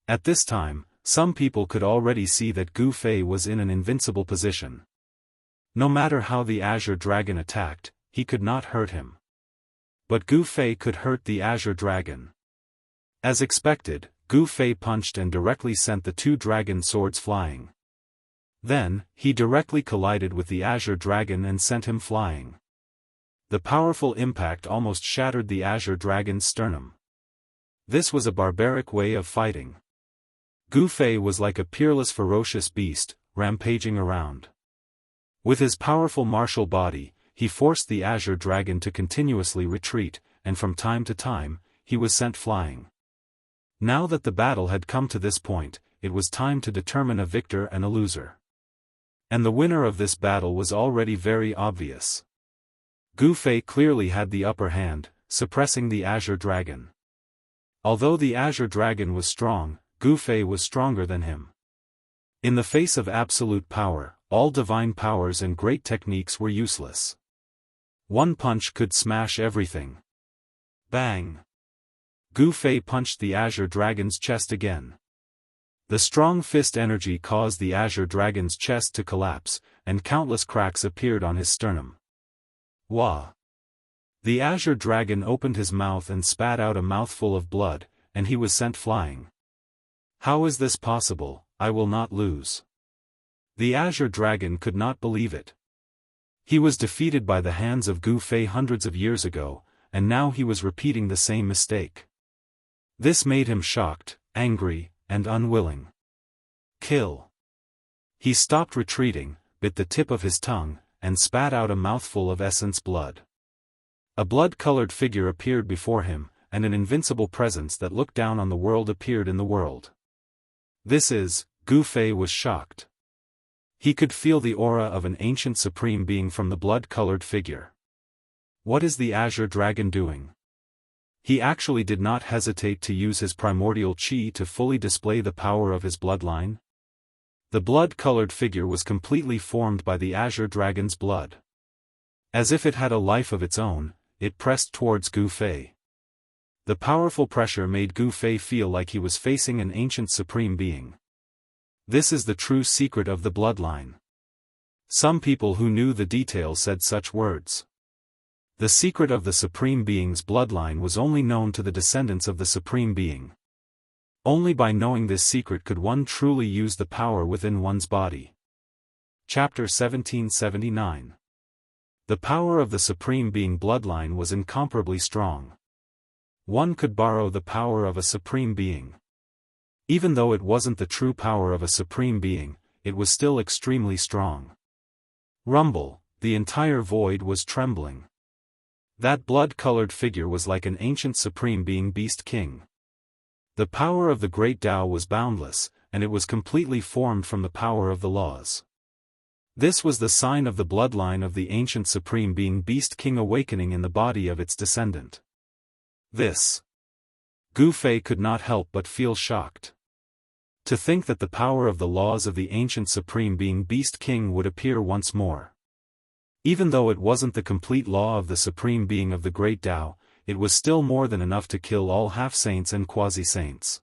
At this time, some people could already see that Gu Fei was in an invincible position. No matter how the Azure Dragon attacked, he could not hurt him. But Gu Fei could hurt the Azure Dragon. As expected, Gu Fei punched and directly sent the two dragon swords flying. Then, he directly collided with the Azure Dragon and sent him flying. The powerful impact almost shattered the Azure Dragon's sternum. This was a barbaric way of fighting. Gu Fei was like a peerless ferocious beast, rampaging around. With his powerful martial body, he forced the Azure Dragon to continuously retreat, and from time to time, he was sent flying. Now that the battle had come to this point, it was time to determine a victor and a loser. And the winner of this battle was already very obvious. Gu Fei clearly had the upper hand, suppressing the Azure Dragon. Although the Azure Dragon was strong, Gu Fei was stronger than him. In the face of absolute power, all divine powers and great techniques were useless. One punch could smash everything. Bang! Gu Fei punched the Azure Dragon's chest again. The strong fist energy caused the Azure Dragon's chest to collapse, and countless cracks appeared on his sternum. Wah! The Azure Dragon opened his mouth and spat out a mouthful of blood, and he was sent flying. How is this possible? I will not lose. The Azure Dragon could not believe it. He was defeated by the hands of Gu Fei hundreds of years ago, and now he was repeating the same mistake. This made him shocked, angry, and unwilling. Kill. He stopped retreating, bit the tip of his tongue, and spat out a mouthful of essence blood. A blood-colored figure appeared before him, and an invincible presence that looked down on the world appeared in the world. This is, Gu Fei was shocked. He could feel the aura of an ancient supreme being from the blood-colored figure. What is the Azure Dragon doing? He actually did not hesitate to use his primordial chi to fully display the power of his bloodline. The blood-colored figure was completely formed by the Azure Dragon's blood. As if it had a life of its own, it pressed towards Gu Fei. The powerful pressure made Gu Fei feel like he was facing an ancient supreme being. This is the true secret of the bloodline. Some people who knew the details said such words. The secret of the supreme being's bloodline was only known to the descendants of the supreme being. Only by knowing this secret could one truly use the power within one's body. Chapter 1779. The power of the supreme being bloodline was incomparably strong. One could borrow the power of a supreme being. Even though it wasn't the true power of a supreme being, it was still extremely strong. Rumble, the entire void was trembling. That blood-colored figure was like an ancient supreme being beast king. The power of the great Tao was boundless, and it was completely formed from the power of the laws. This was the sign of the bloodline of the ancient supreme being beast king awakening in the body of its descendant. This. Gu Fei could not help but feel shocked. To think that the power of the laws of the ancient Supreme Being Beast King would appear once more. Even though it wasn't the complete law of the Supreme Being of the Great Tao, it was still more than enough to kill all half-saints and quasi-saints.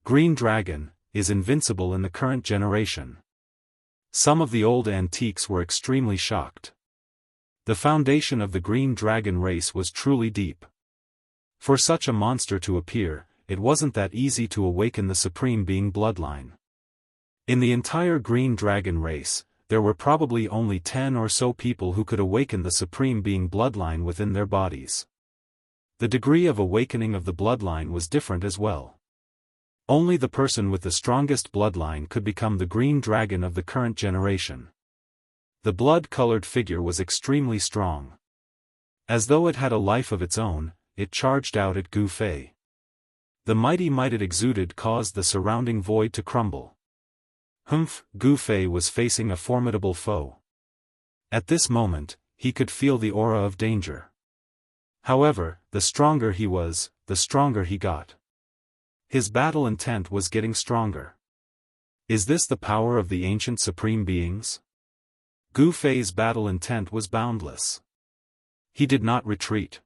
Green Dragon is invincible in the current generation. Some of the old antiques were extremely shocked. The foundation of the Green Dragon race was truly deep. For such a monster to appear, it wasn't that easy to awaken the Supreme Being bloodline. In the entire Green Dragon race, there were probably only 10 or so people who could awaken the Supreme Being bloodline within their bodies. The degree of awakening of the bloodline was different as well. Only the person with the strongest bloodline could become the Green Dragon of the current generation. The blood-colored figure was extremely strong. As though it had a life of its own, it charged out at Gu Fei. The mighty might it exuded caused the surrounding void to crumble. Humph! Gu Fei was facing a formidable foe. At this moment, he could feel the aura of danger. However, the stronger he was, the stronger he got. His battle intent was getting stronger. Is this the power of the ancient Supreme Beings? Gu Fei's battle intent was boundless. He did not retreat.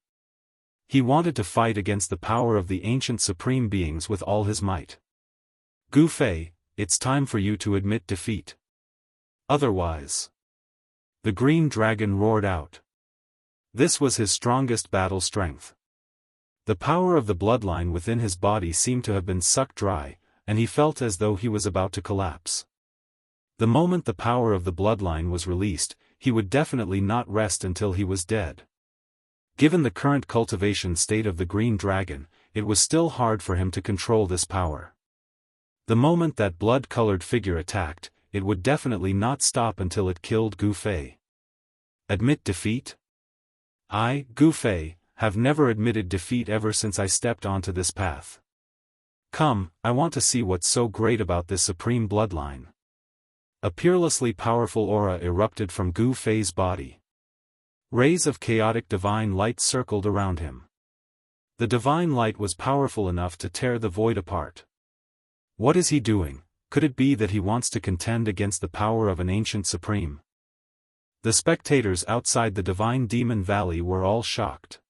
He wanted to fight against the power of the ancient Supreme Beings with all his might. Gu Fei, it's time for you to admit defeat. Otherwise. The Green Dragon roared out. This was his strongest battle strength. The power of the bloodline within his body seemed to have been sucked dry, and he felt as though he was about to collapse. The moment the power of the bloodline was released, he would definitely not rest until he was dead. Given the current cultivation state of the Green Dragon, it was still hard for him to control this power. The moment that blood-colored figure attacked, it would definitely not stop until it killed Gu Fei. Admit defeat? I, Gu Fei, have never admitted defeat ever since I stepped onto this path. Come, I want to see what's so great about this supreme bloodline. A peerlessly powerful aura erupted from Gu Fei's body. Rays of chaotic divine light circled around him. The divine light was powerful enough to tear the void apart. What is he doing? Could it be that he wants to contend against the power of an ancient supreme? The spectators outside the Divine Demon Valley were all shocked.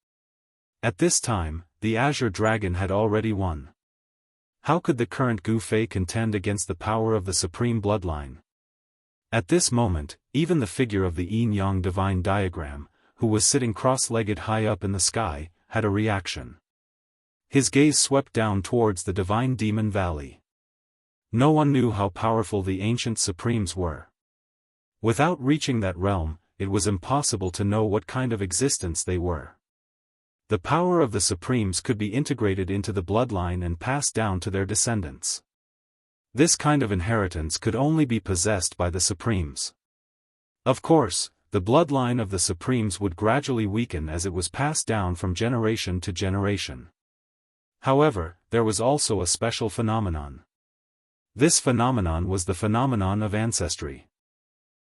At this time, the Azure Dragon had already won. How could the current Gu Fei contend against the power of the supreme bloodline? At this moment, even the figure of the Yin-Yang divine diagram, who was sitting cross-legged high up in the sky, had a reaction. His gaze swept down towards the Divine Demon Valley. No one knew how powerful the ancient supremes were. Without reaching that realm, it was impossible to know what kind of existence they were. The power of the supremes could be integrated into the bloodline and passed down to their descendants. This kind of inheritance could only be possessed by the supremes. Of course, the bloodline of the supremes would gradually weaken as it was passed down from generation to generation. However, there was also a special phenomenon. This phenomenon was the phenomenon of ancestry.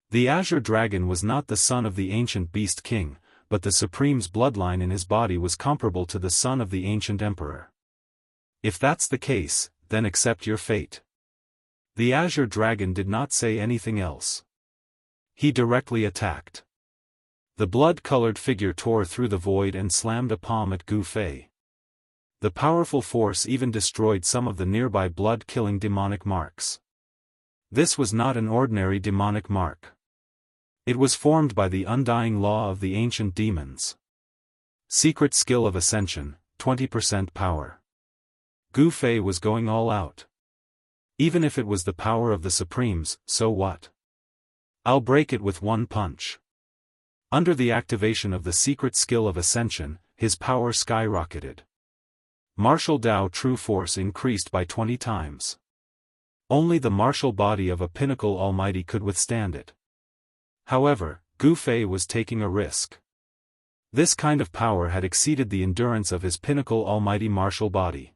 The Azure Dragon was not the son of the ancient Beast King, but the Supreme's bloodline in his body was comparable to the son of the ancient Emperor. If that's the case, then accept your fate. The Azure Dragon did not say anything else. He directly attacked. The blood-colored figure tore through the void and slammed a palm at Gu Fei. The powerful force even destroyed some of the nearby blood-killing demonic marks. This was not an ordinary demonic mark. It was formed by the undying law of the ancient demons. Secret skill of ascension, 20% power. Gu Fei was going all out. Even if it was the power of the Supremes, so what? I'll break it with one punch. Under the activation of the secret skill of ascension, his power skyrocketed. Martial Dao true force increased by 20 times. Only the martial body of a pinnacle almighty could withstand it. However, Gu Fei was taking a risk. This kind of power had exceeded the endurance of his pinnacle almighty martial body.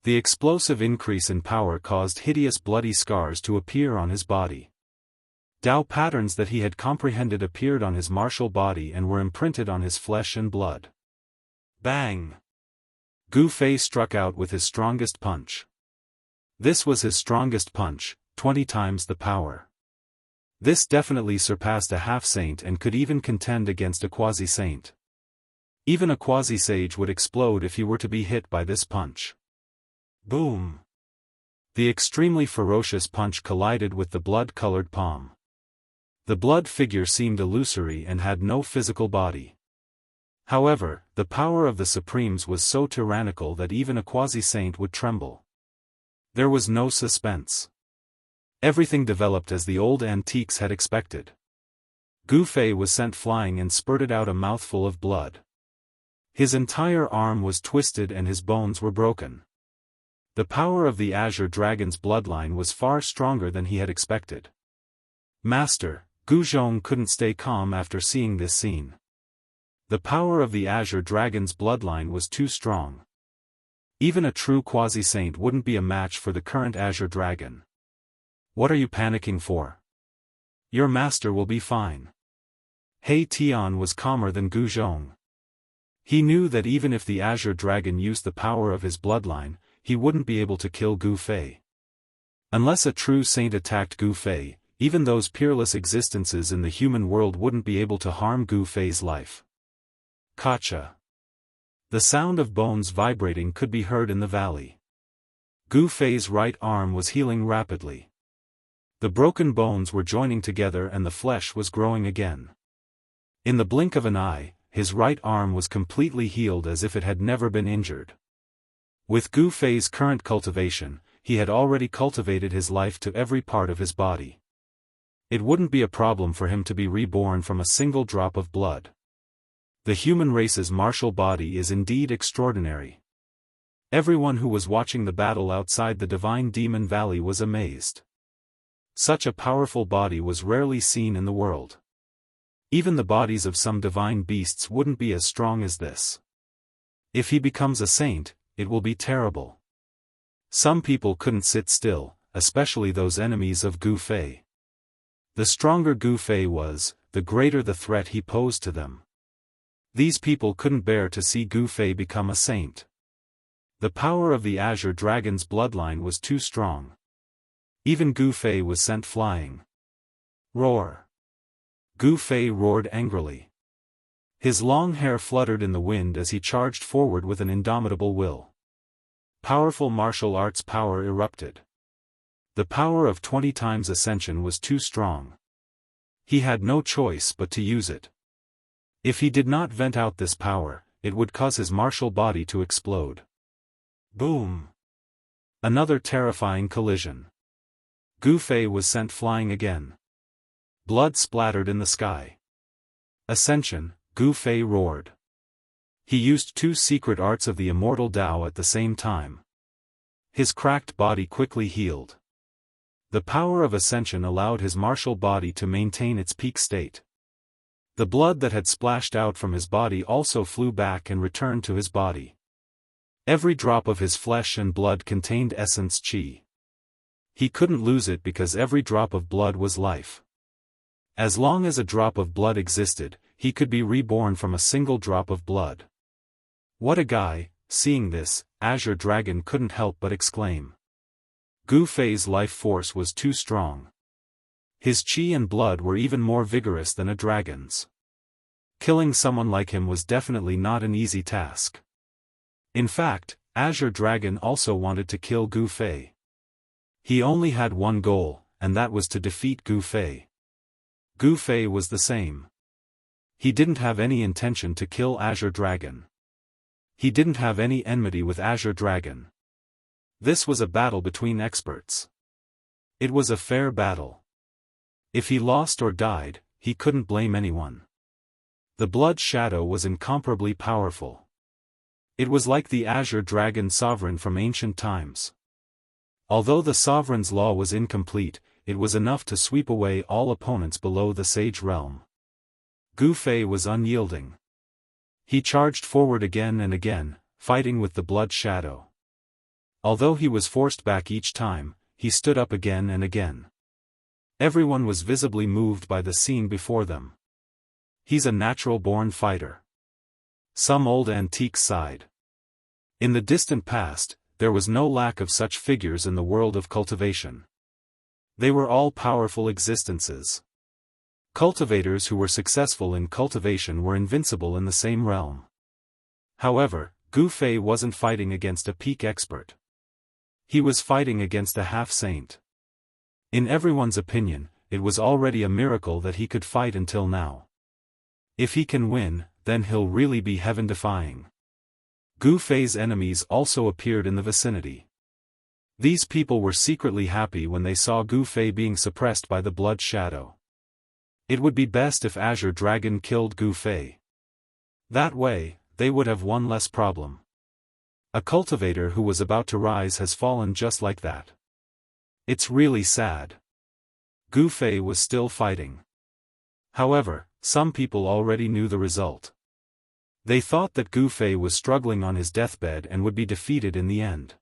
The explosive increase in power caused hideous bloody scars to appear on his body. Dao patterns that he had comprehended appeared on his martial body and were imprinted on his flesh and blood. Bang! Gu Fei struck out with his strongest punch. This was his strongest punch, 20 times the power. This definitely surpassed a half-saint and could even contend against a quasi-saint. Even a quasi-sage would explode if he were to be hit by this punch. Boom! The extremely ferocious punch collided with the blood-colored palm. The blood figure seemed illusory and had no physical body. However, the power of the Supremes was so tyrannical that even a quasi-saint would tremble. There was no suspense. Everything developed as the old antiques had expected. Gu Fei was sent flying and spurted out a mouthful of blood. His entire arm was twisted and his bones were broken. The power of the Azure Dragon's bloodline was far stronger than he had expected. Master, Gu Zhong couldn't stay calm after seeing this scene. The power of the Azure Dragon's bloodline was too strong. Even a true quasi-saint wouldn't be a match for the current Azure Dragon. What are you panicking for? Your master will be fine. He Tian was calmer than Gu Zhong. He knew that even if the Azure Dragon used the power of his bloodline, he wouldn't be able to kill Gu Fei. Unless a true saint attacked Gu Fei, even those peerless existences in the human world wouldn't be able to harm Gu Fei's life. Kacha. The sound of bones vibrating could be heard in the valley. Gu Fei's right arm was healing rapidly. The broken bones were joining together and the flesh was growing again. In the blink of an eye, his right arm was completely healed as if it had never been injured. With Gu Fei's current cultivation, he had already cultivated his life to every part of his body. It wouldn't be a problem for him to be reborn from a single drop of blood. The human race's martial body is indeed extraordinary. Everyone who was watching the battle outside the Divine Demon Valley was amazed. Such a powerful body was rarely seen in the world. Even the bodies of some divine beasts wouldn't be as strong as this. If he becomes a saint, it will be terrible. Some people couldn't sit still, especially those enemies of Gu Fei. The stronger Gu Fei was, the greater the threat he posed to them. These people couldn't bear to see Gu Fei become a saint. The power of the Azure Dragon's bloodline was too strong. Even Gu Fei was sent flying. Roar! Gu Fei roared angrily. His long hair fluttered in the wind as he charged forward with an indomitable will. Powerful martial arts power erupted. The power of 20 times ascension was too strong. He had no choice but to use it. If he did not vent out this power, it would cause his martial body to explode. Boom! Another terrifying collision. Gu Fei was sent flying again. Blood splattered in the sky. Ascension, Gu Fei roared. He used 2 secret arts of the immortal Dao at the same time. His cracked body quickly healed. The power of ascension allowed his martial body to maintain its peak state. The blood that had splashed out from his body also flew back and returned to his body. Every drop of his flesh and blood contained essence qi. He couldn't lose it because every drop of blood was life. As long as a drop of blood existed, he could be reborn from a single drop of blood. What a guy! Seeing this, Azure Dragon couldn't help but exclaim. Gu Fei's life force was too strong. His qi and blood were even more vigorous than a dragon's. Killing someone like him was definitely not an easy task. In fact, Azure Dragon also wanted to kill Gu Fei. He only had one goal, and that was to defeat Gu Fei. Gu Fei was the same. He didn't have any intention to kill Azure Dragon. He didn't have any enmity with Azure Dragon. This was a battle between experts. It was a fair battle. If he lost or died, he couldn't blame anyone. The blood shadow was incomparably powerful. It was like the Azure Dragon sovereign from ancient times. Although the sovereign's law was incomplete, it was enough to sweep away all opponents below the Sage Realm. Gu Fei was unyielding. He charged forward again and again, fighting with the blood shadow. Although he was forced back each time, he stood up again and again. Everyone was visibly moved by the scene before them. He's a natural-born fighter. Some old antiques sighed. In the distant past, there was no lack of such figures in the world of cultivation. They were all powerful existences. Cultivators who were successful in cultivation were invincible in the same realm. However, Gu Fei wasn't fighting against a peak expert. He was fighting against a half-saint. In everyone's opinion, it was already a miracle that he could fight until now. If he can win, then he'll really be heaven-defying. Gu Fei's enemies also appeared in the vicinity. These people were secretly happy when they saw Gu Fei being suppressed by the blood shadow. It would be best if Azure Dragon killed Gu Fei. That way, they would have one less problem. A cultivator who was about to rise has fallen just like that. It's really sad. Gu Fei was still fighting. However, some people already knew the result. They thought that Gu Fei was struggling on his deathbed and would be defeated in the end.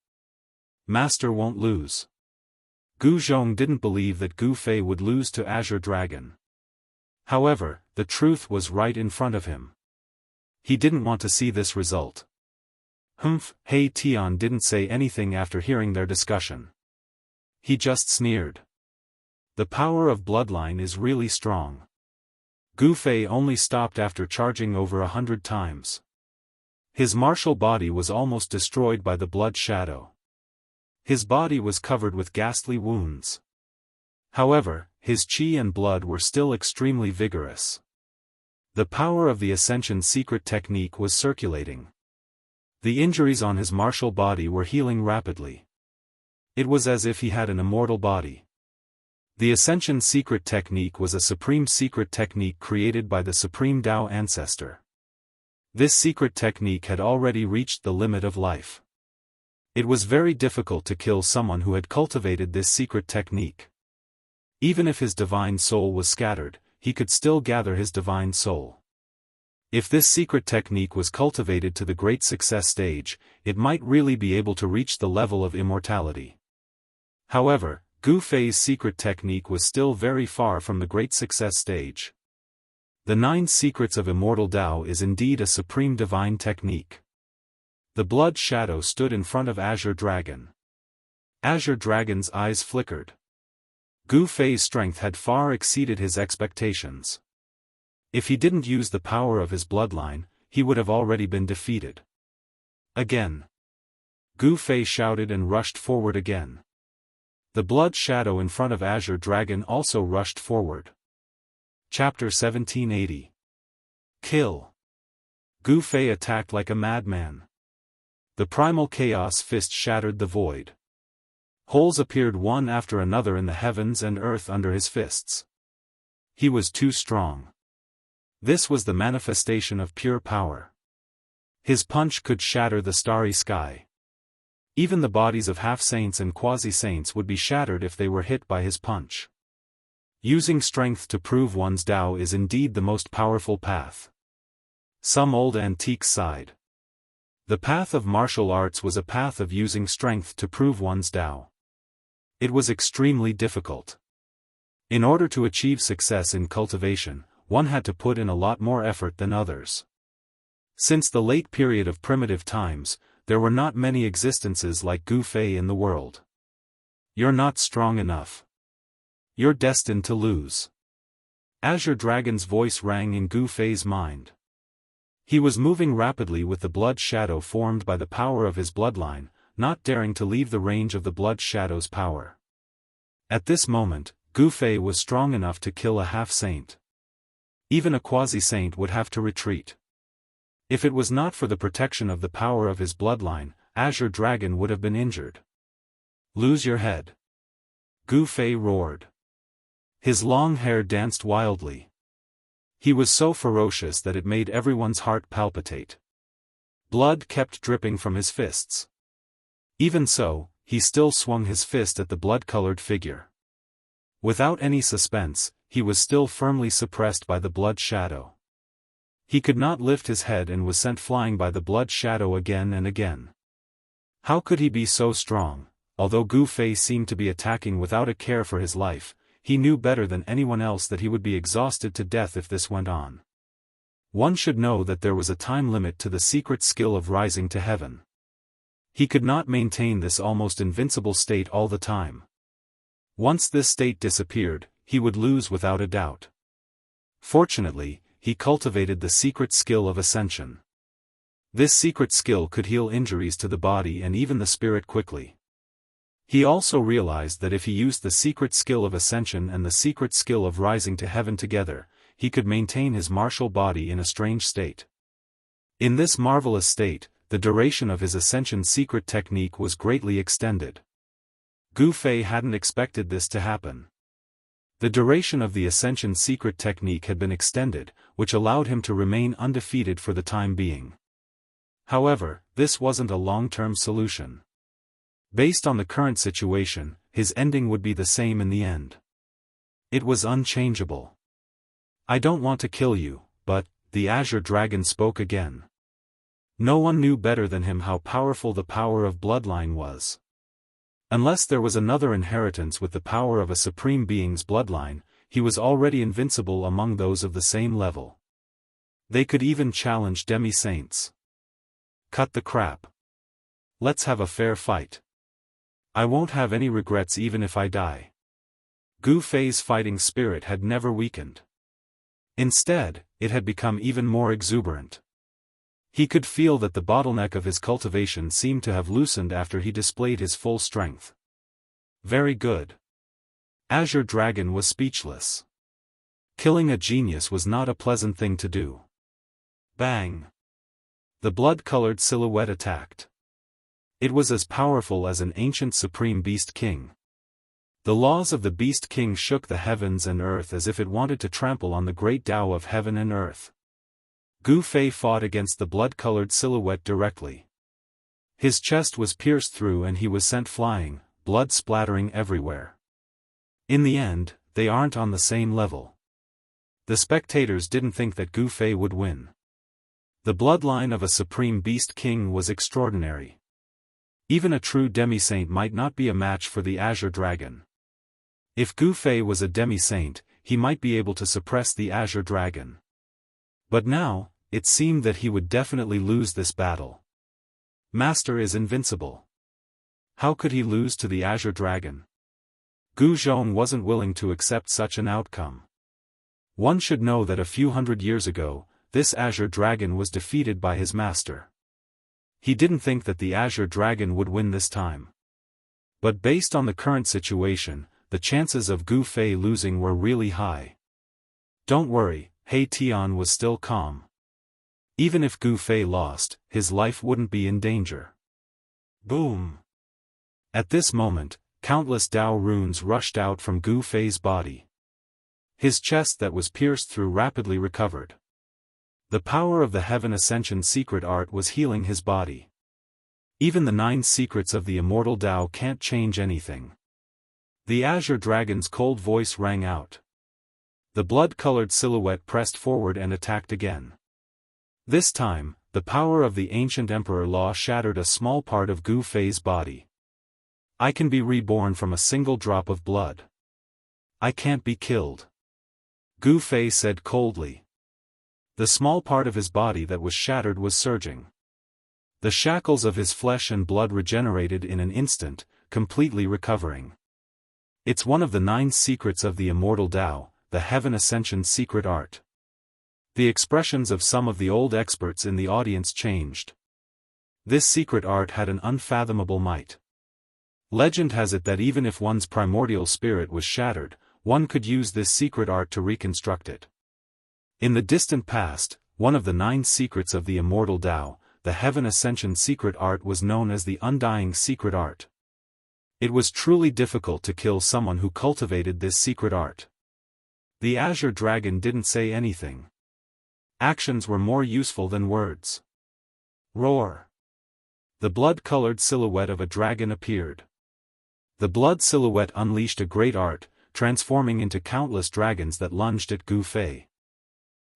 Master won't lose. Gu Zhong didn't believe that Gu Fei would lose to Azure Dragon. However, the truth was right in front of him. He didn't want to see this result. He Tian didn't say anything after hearing their discussion. He just sneered. The power of bloodline is really strong. Gu Fei only stopped after charging over 100 times. His martial body was almost destroyed by the blood shadow. His body was covered with ghastly wounds. However, his qi and blood were still extremely vigorous. The power of the Ascension secret technique was circulating. The injuries on his martial body were healing rapidly. It was as if he had an immortal body. The Ascension secret technique was a supreme secret technique created by the Supreme Tao ancestor. This secret technique had already reached the limit of life. It was very difficult to kill someone who had cultivated this secret technique. Even if his divine soul was scattered, he could still gather his divine soul. If this secret technique was cultivated to the great success stage, it might really be able to reach the level of immortality. However, Gu Fei's secret technique was still very far from the great success stage. The 9 secrets of Immortal Tao is indeed a supreme divine technique. The blood shadow stood in front of Azure Dragon. Azure Dragon's eyes flickered. Gu Fei's strength had far exceeded his expectations. If he didn't use the power of his bloodline, he would have already been defeated. Again. Gu Fei shouted and rushed forward again. The blood shadow in front of Azure Dragon also rushed forward. Chapter 1780. Kill. Gu Fei attacked like a madman. The primal chaos fist shattered the void. Holes appeared one after another in the heavens and earth under his fists. He was too strong. This was the manifestation of pure power. His punch could shatter the starry sky. Even the bodies of half-saints and quasi-saints would be shattered if they were hit by his punch. Using strength to prove one's Tao is indeed the most powerful path. Some old antiques sighed. The path of martial arts was a path of using strength to prove one's Tao. It was extremely difficult. In order to achieve success in cultivation, one had to put in a lot more effort than others. Since the late period of primitive times, there were not many existences like Gu Fei in the world. You're not strong enough. You're destined to lose. Azure Dragon's voice rang in Gu Fei's mind. He was moving rapidly with the blood shadow formed by the power of his bloodline, not daring to leave the range of the blood shadow's power. At this moment, Gu Fei was strong enough to kill a half-saint. Even a quasi-saint would have to retreat. If it was not for the protection of the power of his bloodline, Azure Dragon would have been injured. Lose your head. Gu Fei roared. His long hair danced wildly. He was so ferocious that it made everyone's heart palpitate. Blood kept dripping from his fists. Even so, he still swung his fist at the blood-colored figure. Without any suspense, he was still firmly suppressed by the blood shadow. He could not lift his head and was sent flying by the blood shadow again and again. How could he be so strong? Although Gu Fei seemed to be attacking without a care for his life, he knew better than anyone else that he would be exhausted to death if this went on. One should know that there was a time limit to the secret skill of rising to heaven. He could not maintain this almost invincible state all the time. Once this state disappeared, he would lose without a doubt. Fortunately, he cultivated the secret skill of ascension. This secret skill could heal injuries to the body and even the spirit quickly. He also realized that if he used the secret skill of ascension and the secret skill of rising to heaven together, he could maintain his martial body in a strange state. In this marvelous state, the duration of his ascension secret technique was greatly extended. Gu Fei hadn't expected this to happen. The duration of the ascension secret technique had been extended, which allowed him to remain undefeated for the time being. However, this wasn't a long-term solution. Based on the current situation, his ending would be the same in the end. It was unchangeable. I don't want to kill you, but, the Azure Dragon spoke again. No one knew better than him how powerful the power of bloodline was. Unless there was another inheritance with the power of a supreme being's bloodline, he was already invincible among those of the same level. They could even challenge demi-saints. Cut the crap. Let's have a fair fight. I won't have any regrets even if I die. Gu Fei's fighting spirit had never weakened. Instead, it had become even more exuberant. He could feel that the bottleneck of his cultivation seemed to have loosened after he displayed his full strength. Very good. Azure Dragon was speechless. Killing a genius was not a pleasant thing to do. Bang! The blood-colored silhouette attacked. It was as powerful as an ancient supreme beast king. The laws of the beast king shook the heavens and earth as if it wanted to trample on the great Tao of heaven and earth. Gu Fei fought against the blood-colored silhouette directly. His chest was pierced through and he was sent flying, blood splattering everywhere. In the end, they aren't on the same level. The spectators didn't think that Gu Fei would win. The bloodline of a supreme beast king was extraordinary. Even a true demi-saint might not be a match for the Azure Dragon. If Gu Fei was a demi-saint, he might be able to suppress the Azure Dragon. But now, it seemed that he would definitely lose this battle. Master is invincible. How could he lose to the Azure Dragon? Gu Zhong wasn't willing to accept such an outcome. One should know that a few hundred years ago, this Azure Dragon was defeated by his master. He didn't think that the Azure Dragon would win this time. But based on the current situation, the chances of Gu Fei losing were really high. Don't worry, He Tian was still calm. Even if Gu Fei lost, his life wouldn't be in danger. Boom! At this moment, countless Tao runes rushed out from Gu Fei's body. His chest that was pierced through rapidly recovered. The power of the Heaven Ascension secret art was healing his body. Even the 9 secrets of the immortal Tao can't change anything. The Azure Dragon's cold voice rang out. The blood-colored silhouette pressed forward and attacked again. This time, the power of the ancient Emperor Law shattered a small part of Gu Fei's body. I can be reborn from a single drop of blood. I can't be killed. Gu Fei said coldly. The small part of his body that was shattered was surging. The shackles of his flesh and blood regenerated in an instant, completely recovering. It's one of the 9 secrets of the immortal Tao, the Heaven Ascension secret art. The expressions of some of the old experts in the audience changed. This secret art had an unfathomable might. Legend has it that even if one's primordial spirit was shattered, one could use this secret art to reconstruct it. In the distant past, one of the 9 secrets of the immortal Tao, the Heaven Ascension secret art was known as the Undying secret art. It was truly difficult to kill someone who cultivated this secret art. The Azure Dragon didn't say anything. Actions were more useful than words. Roar! The blood-colored silhouette of a dragon appeared. The blood silhouette unleashed a great art, transforming into countless dragons that lunged at Gu Fei.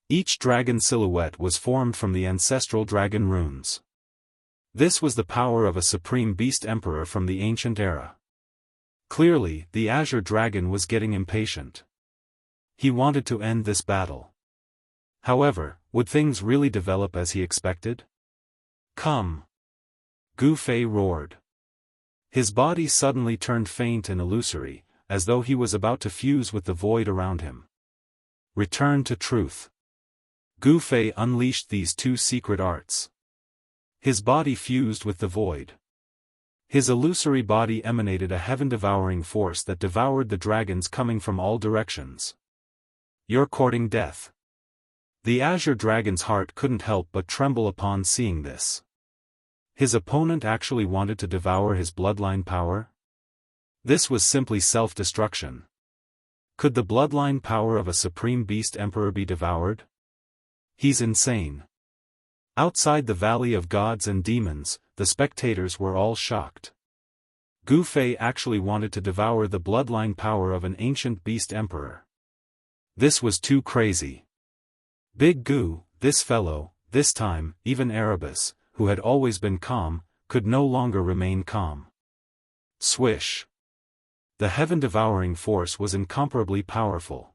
Each dragon silhouette was formed from the ancestral dragon runes. This was the power of a supreme beast emperor from the ancient era. Clearly, the Azure Dragon was getting impatient. He wanted to end this battle. However, would things really develop as he expected? Come! Gu Fei roared. His body suddenly turned faint and illusory, as though he was about to fuse with the void around him. Return to truth. Gu Fei unleashed these two secret arts. His body fused with the void. His illusory body emanated a heaven-devouring force that devoured the dragons coming from all directions. You're courting death. The Azure Dragon's heart couldn't help but tremble upon seeing this. His opponent actually wanted to devour his bloodline power? This was simply self-destruction. Could the bloodline power of a supreme beast emperor be devoured? He's insane. Outside the Valley of Gods and Demons, the spectators were all shocked. Gu Fei actually wanted to devour the bloodline power of an ancient beast emperor. This was too crazy. Big Gu, this fellow, this time, even Erebus, who had always been calm, could no longer remain calm. Swish. The heaven-devouring force was incomparably powerful.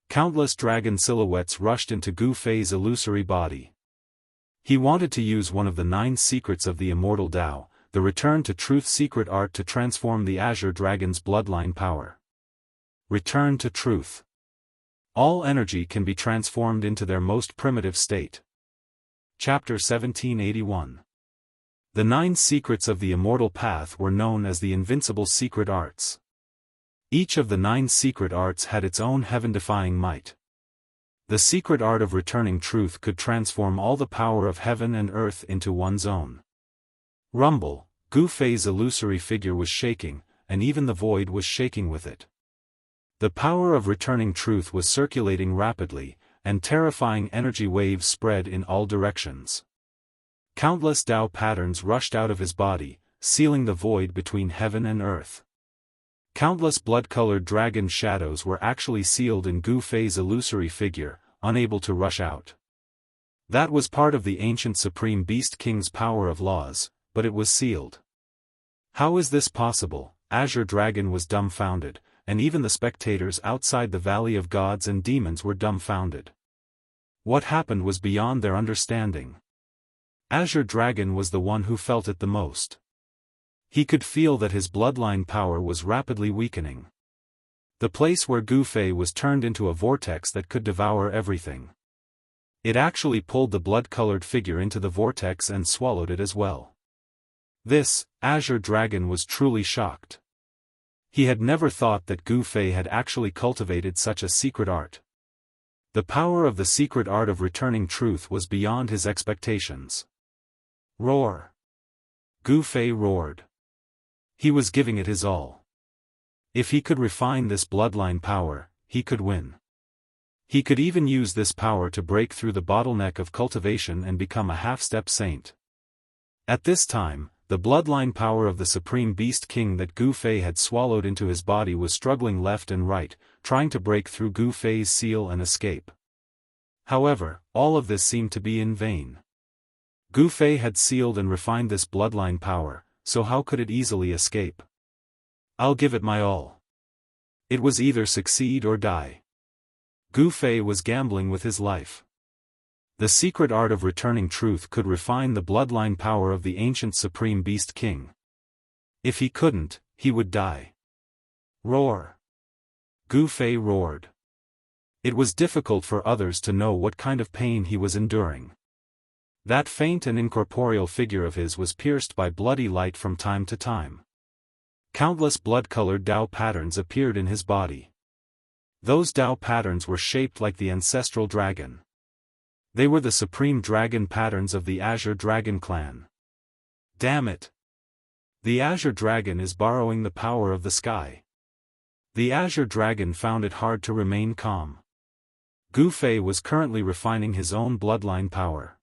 Countless dragon silhouettes rushed into Gu Fei's illusory body. He wanted to use one of the 9 secrets of the Immortal Dao, the Return to Truth secret art, to transform the Azure Dragon's bloodline power. Return to Truth. All energy can be transformed into their most primitive state. Chapter 1781. The 9 secrets of the Immortal Path were known as the Invincible Secret Arts. Each of the 9 secret arts had its own heaven-defying might. The secret art of returning truth could transform all the power of heaven and earth into one's own. Rumble, Gu Fei's illusory figure was shaking, and even the void was shaking with it. The power of returning truth was circulating rapidly, and terrifying energy waves spread in all directions. Countless Dao patterns rushed out of his body, sealing the void between heaven and earth. Countless blood-colored dragon shadows were actually sealed in Gu Fei's illusory figure, unable to rush out. That was part of the ancient Supreme Beast King's power of laws, but it was sealed. How is this possible? Azure Dragon was dumbfounded, and even the spectators outside the Valley of Gods and Demons were dumbfounded. What happened was beyond their understanding. Azure Dragon was the one who felt it the most. He could feel that his bloodline power was rapidly weakening. The place where Gu Fei was turned into a vortex that could devour everything. It actually pulled the blood-colored figure into the vortex and swallowed it as well. This, Azure Dragon was truly shocked. He had never thought that Gu Fei had actually cultivated such a secret art. The power of the secret art of returning truth was beyond his expectations. Roar! Gu Fei roared. He was giving it his all. If he could refine this bloodline power, he could win. He could even use this power to break through the bottleneck of cultivation and become a half-step saint. At this time, the bloodline power of the Supreme Beast King that Gu Fei had swallowed into his body was struggling left and right, trying to break through Gu Fei's seal and escape. However, all of this seemed to be in vain. Gu Fei had sealed and refined this bloodline power, so how could it easily escape? I'll give it my all. It was either succeed or die. Gu Fei was gambling with his life. The secret art of returning truth could refine the bloodline power of the ancient Supreme Beast King. If he couldn't, he would die. Roar! Gu Fei roared. It was difficult for others to know what kind of pain he was enduring. That faint and incorporeal figure of his was pierced by bloody light from time to time. Countless blood-colored Dao patterns appeared in his body. Those Dao patterns were shaped like the ancestral dragon. They were the supreme dragon patterns of the Azure Dragon clan. Damn it! The Azure Dragon is borrowing the power of the sky. The Azure Dragon found it hard to remain calm. Gu Fei was currently refining his own bloodline power.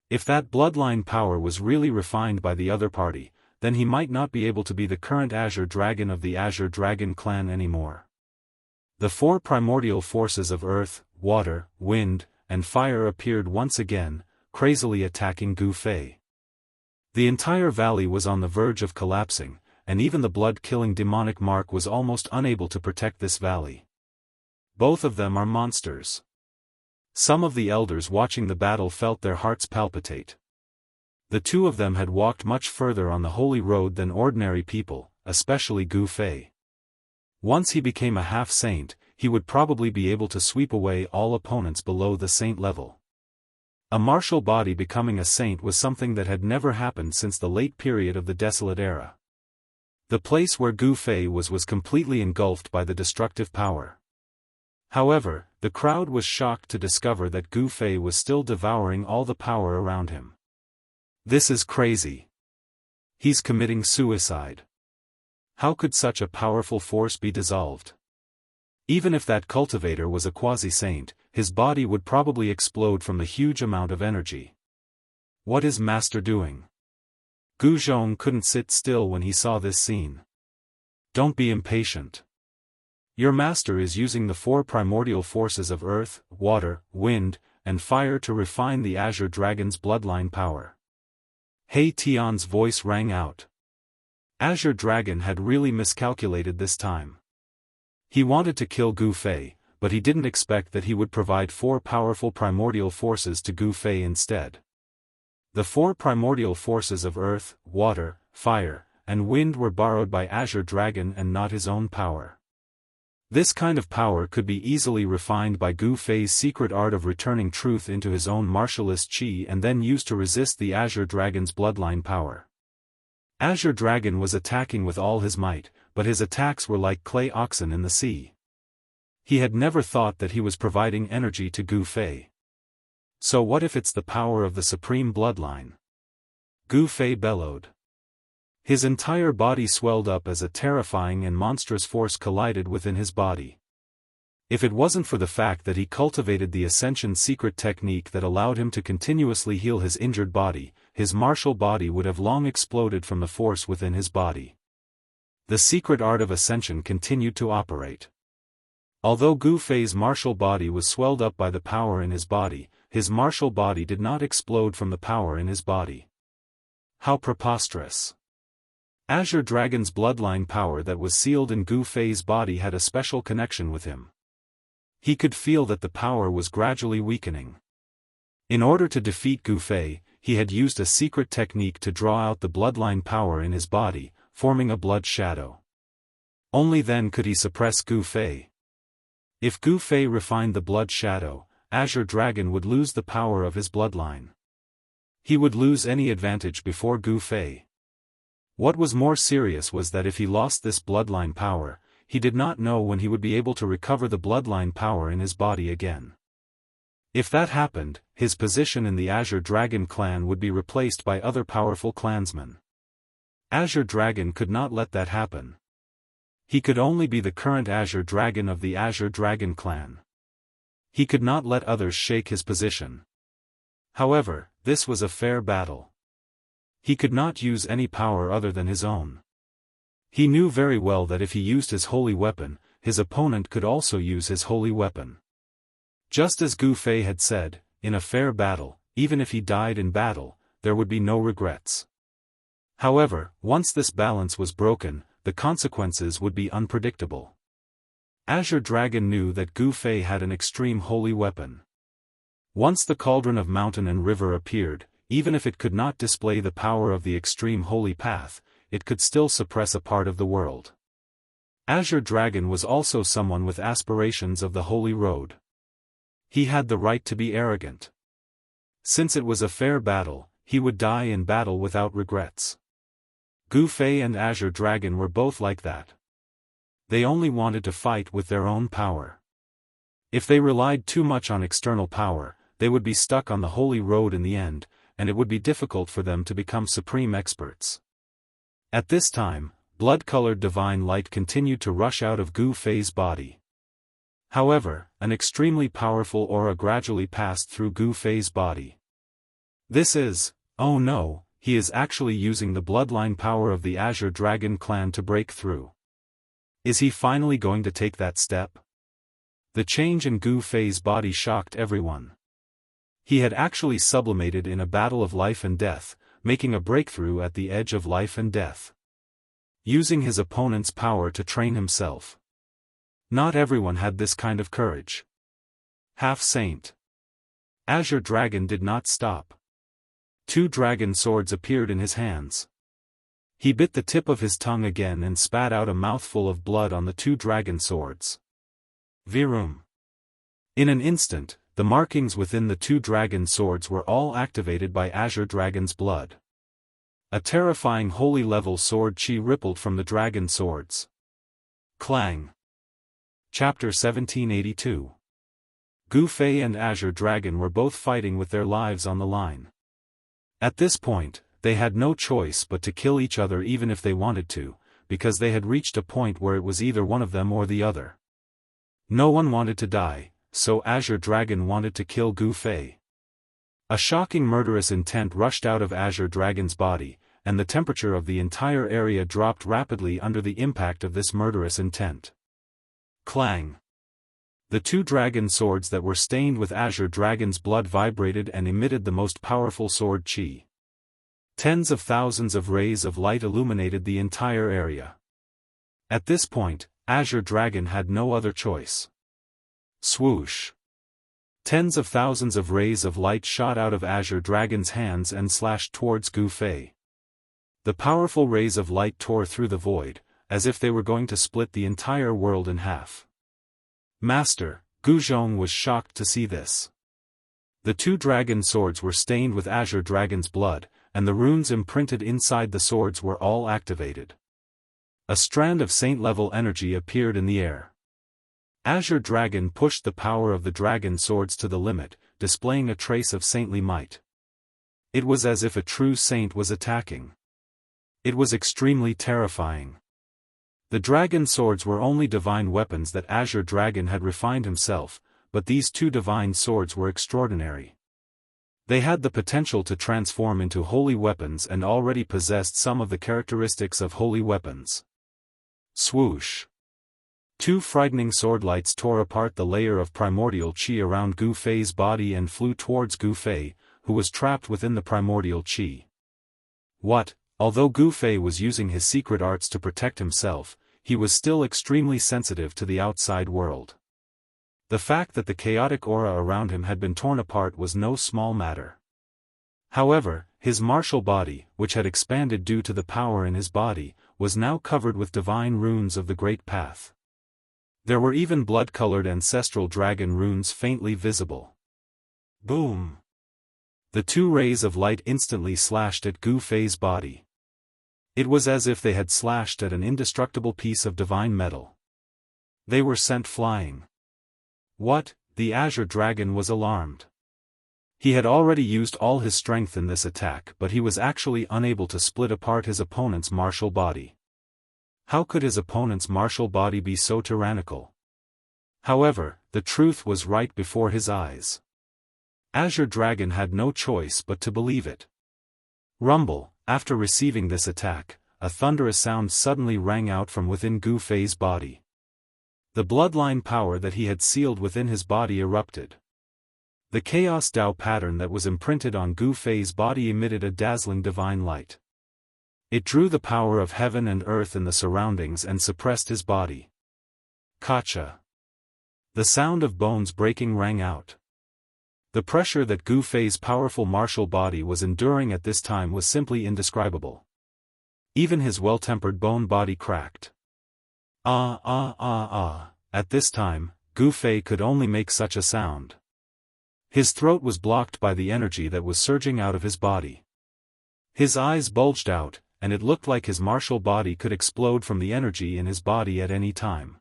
If that bloodline power was really refined by the other party, then he might not be able to be the current Azure Dragon of the Azure Dragon clan anymore. The 4 primordial forces of earth, water, wind, and fire appeared once again, crazily attacking Gu Fei. The entire valley was on the verge of collapsing, and even the blood-killing demonic mark was almost unable to protect this valley. Both of them are monsters. Some of the elders watching the battle felt their hearts palpitate. The two of them had walked much further on the holy road than ordinary people, especially Gu Fei. Once he became a half-saint, he would probably be able to sweep away all opponents below the saint level. A martial body becoming a saint was something that had never happened since the late period of the Desolate Era. The place where Gu Fei was completely engulfed by the destructive power. However, the crowd was shocked to discover that Gu Fei was still devouring all the power around him. This is crazy. He's committing suicide. How could such a powerful force be dissolved? Even if that cultivator was a quasi-saint, his body would probably explode from the huge amount of energy. What is Master doing? Gu Zhong couldn't sit still when he saw this scene. Don't be impatient. Your master is using the four primordial forces of earth, water, wind, and fire to refine the Azure Dragon's bloodline power. He Tian's voice rang out. Azure Dragon had really miscalculated this time. He wanted to kill Gu Fei, but he didn't expect that he would provide four powerful primordial forces to Gu Fei instead. The four primordial forces of earth, water, fire, and wind were borrowed by Azure Dragon and not his own power. This kind of power could be easily refined by Gu Fei's secret art of returning truth into his own martialist chi and then used to resist the Azure Dragon's bloodline power. Azure Dragon was attacking with all his might, but his attacks were like clay oxen in the sea. He had never thought that he was providing energy to Gu Fei. So what if it's the power of the supreme bloodline? Gu Fei bellowed. His entire body swelled up as a terrifying and monstrous force collided within his body. If it wasn't for the fact that he cultivated the Ascension secret technique that allowed him to continuously heal his injured body, his martial body would have long exploded from the force within his body. The secret art of Ascension continued to operate. Although Gu Fei's martial body was swelled up by the power in his body, his martial body did not explode from the power in his body. How preposterous! Azure Dragon's bloodline power that was sealed in Gu Fei's body had a special connection with him. He could feel that the power was gradually weakening. In order to defeat Gu Fei, he had used a secret technique to draw out the bloodline power in his body, forming a blood shadow. Only then could he suppress Gu Fei. If Gu Fei refined the blood shadow, Azure Dragon would lose the power of his bloodline. He would lose any advantage before Gu Fei. What was more serious was that if he lost this bloodline power, he did not know when he would be able to recover the bloodline power in his body again. If that happened, his position in the Azure Dragon clan would be replaced by other powerful clansmen. Azure Dragon could not let that happen. He could only be the current Azure Dragon of the Azure Dragon clan. He could not let others shake his position. However, this was a fair battle. He could not use any power other than his own. He knew very well that if he used his holy weapon, his opponent could also use his holy weapon. Just as Gu Fei had said, in a fair battle, even if he died in battle, there would be no regrets. However, once this balance was broken, the consequences would be unpredictable. Azure Dragon knew that Gu Fei had an extreme holy weapon. Once the cauldron of mountain and river appeared, even if it could not display the power of the extreme holy path, it could still suppress a part of the world. Azure Dragon was also someone with aspirations of the holy road. He had the right to be arrogant. Since it was a fair battle, he would die in battle without regrets. Gu Fei and Azure Dragon were both like that. They only wanted to fight with their own power. If they relied too much on external power, they would be stuck on the holy road in the end, and it would be difficult for them to become supreme experts. At this time, blood-colored divine light continued to rush out of Gu Fei's body. However, an extremely powerful aura gradually passed through Gu Fei's body. This is, oh no, he is actually using the bloodline power of the Azure Dragon clan to break through. Is he finally going to take that step? The change in Gu Fei's body shocked everyone. He had actually sublimated in a battle of life and death, making a breakthrough at the edge of life and death. Using his opponent's power to train himself. Not everyone had this kind of courage. Half-saint. Azure Dragon did not stop. 2 dragon swords appeared in his hands. He bit the tip of his tongue again and spat out a mouthful of blood on the 2 dragon swords. Virum. In an instant, the markings within the 2 dragon swords were all activated by Azure Dragon's blood. A terrifying holy level sword chi rippled from the dragon swords. Clang. Chapter 1782. Gu Fei and Azure Dragon were both fighting with their lives on the line. At this point, they had no choice but to kill each other even if they wanted to, because they had reached a point where it was either one of them or the other. No one wanted to die, so Azure Dragon wanted to kill Gu Fei. A shocking murderous intent rushed out of Azure Dragon's body, and the temperature of the entire area dropped rapidly under the impact of this murderous intent. Clang. The 2 dragon swords that were stained with Azure Dragon's blood vibrated and emitted the most powerful sword chi. Tens of thousands of rays of light illuminated the entire area. At this point, Azure Dragon had no other choice. Swoosh. Tens of thousands of rays of light shot out of Azure Dragon's hands and slashed towards Gu Fei. The powerful rays of light tore through the void, as if they were going to split the entire world in half. Master, Gu Zhong was shocked to see this. The 2 dragon swords were stained with Azure Dragon's blood, and the runes imprinted inside the swords were all activated. A strand of saint-level energy appeared in the air. Azure Dragon pushed the power of the dragon swords to the limit, displaying a trace of saintly might. It was as if a true saint was attacking. It was extremely terrifying. The dragon swords were only divine weapons that Azure Dragon had refined himself, but these 2 divine swords were extraordinary. They had the potential to transform into holy weapons and already possessed some of the characteristics of holy weapons. Swoosh. 2 frightening swordlights tore apart the layer of primordial chi around Gu Fei's body and flew towards Gu Fei, who was trapped within the primordial chi. What? Although Gu Fei was using his secret arts to protect himself, he was still extremely sensitive to the outside world. The fact that the chaotic aura around him had been torn apart was no small matter. However, his martial body, which had expanded due to the power in his body, was now covered with divine runes of the Great Path. There were even blood-colored ancestral dragon runes faintly visible. Boom! The 2 rays of light instantly slashed at Gu Fei's body. It was as if they had slashed at an indestructible piece of divine metal. They were sent flying. What? The Azure Dragon was alarmed. He had already used all his strength in this attack, but he was actually unable to split apart his opponent's martial body. How could his opponent's martial body be so tyrannical? However, the truth was right before his eyes. Azure Dragon had no choice but to believe it. Rumble. After receiving this attack, a thunderous sound suddenly rang out from within Gu Fei's body. The bloodline power that he had sealed within his body erupted. The Chaos Dao pattern that was imprinted on Gu Fei's body emitted a dazzling divine light. It drew the power of heaven and earth in the surroundings and suppressed his body. Kacha. The sound of bones breaking rang out. The pressure that Gu Fei's powerful martial body was enduring at this time was simply indescribable. Even his well-tempered bone body cracked. At this time, Gu Fei could only make such a sound. His throat was blocked by the energy that was surging out of his body. His eyes bulged out, and it looked like his martial body could explode from the energy in his body at any time.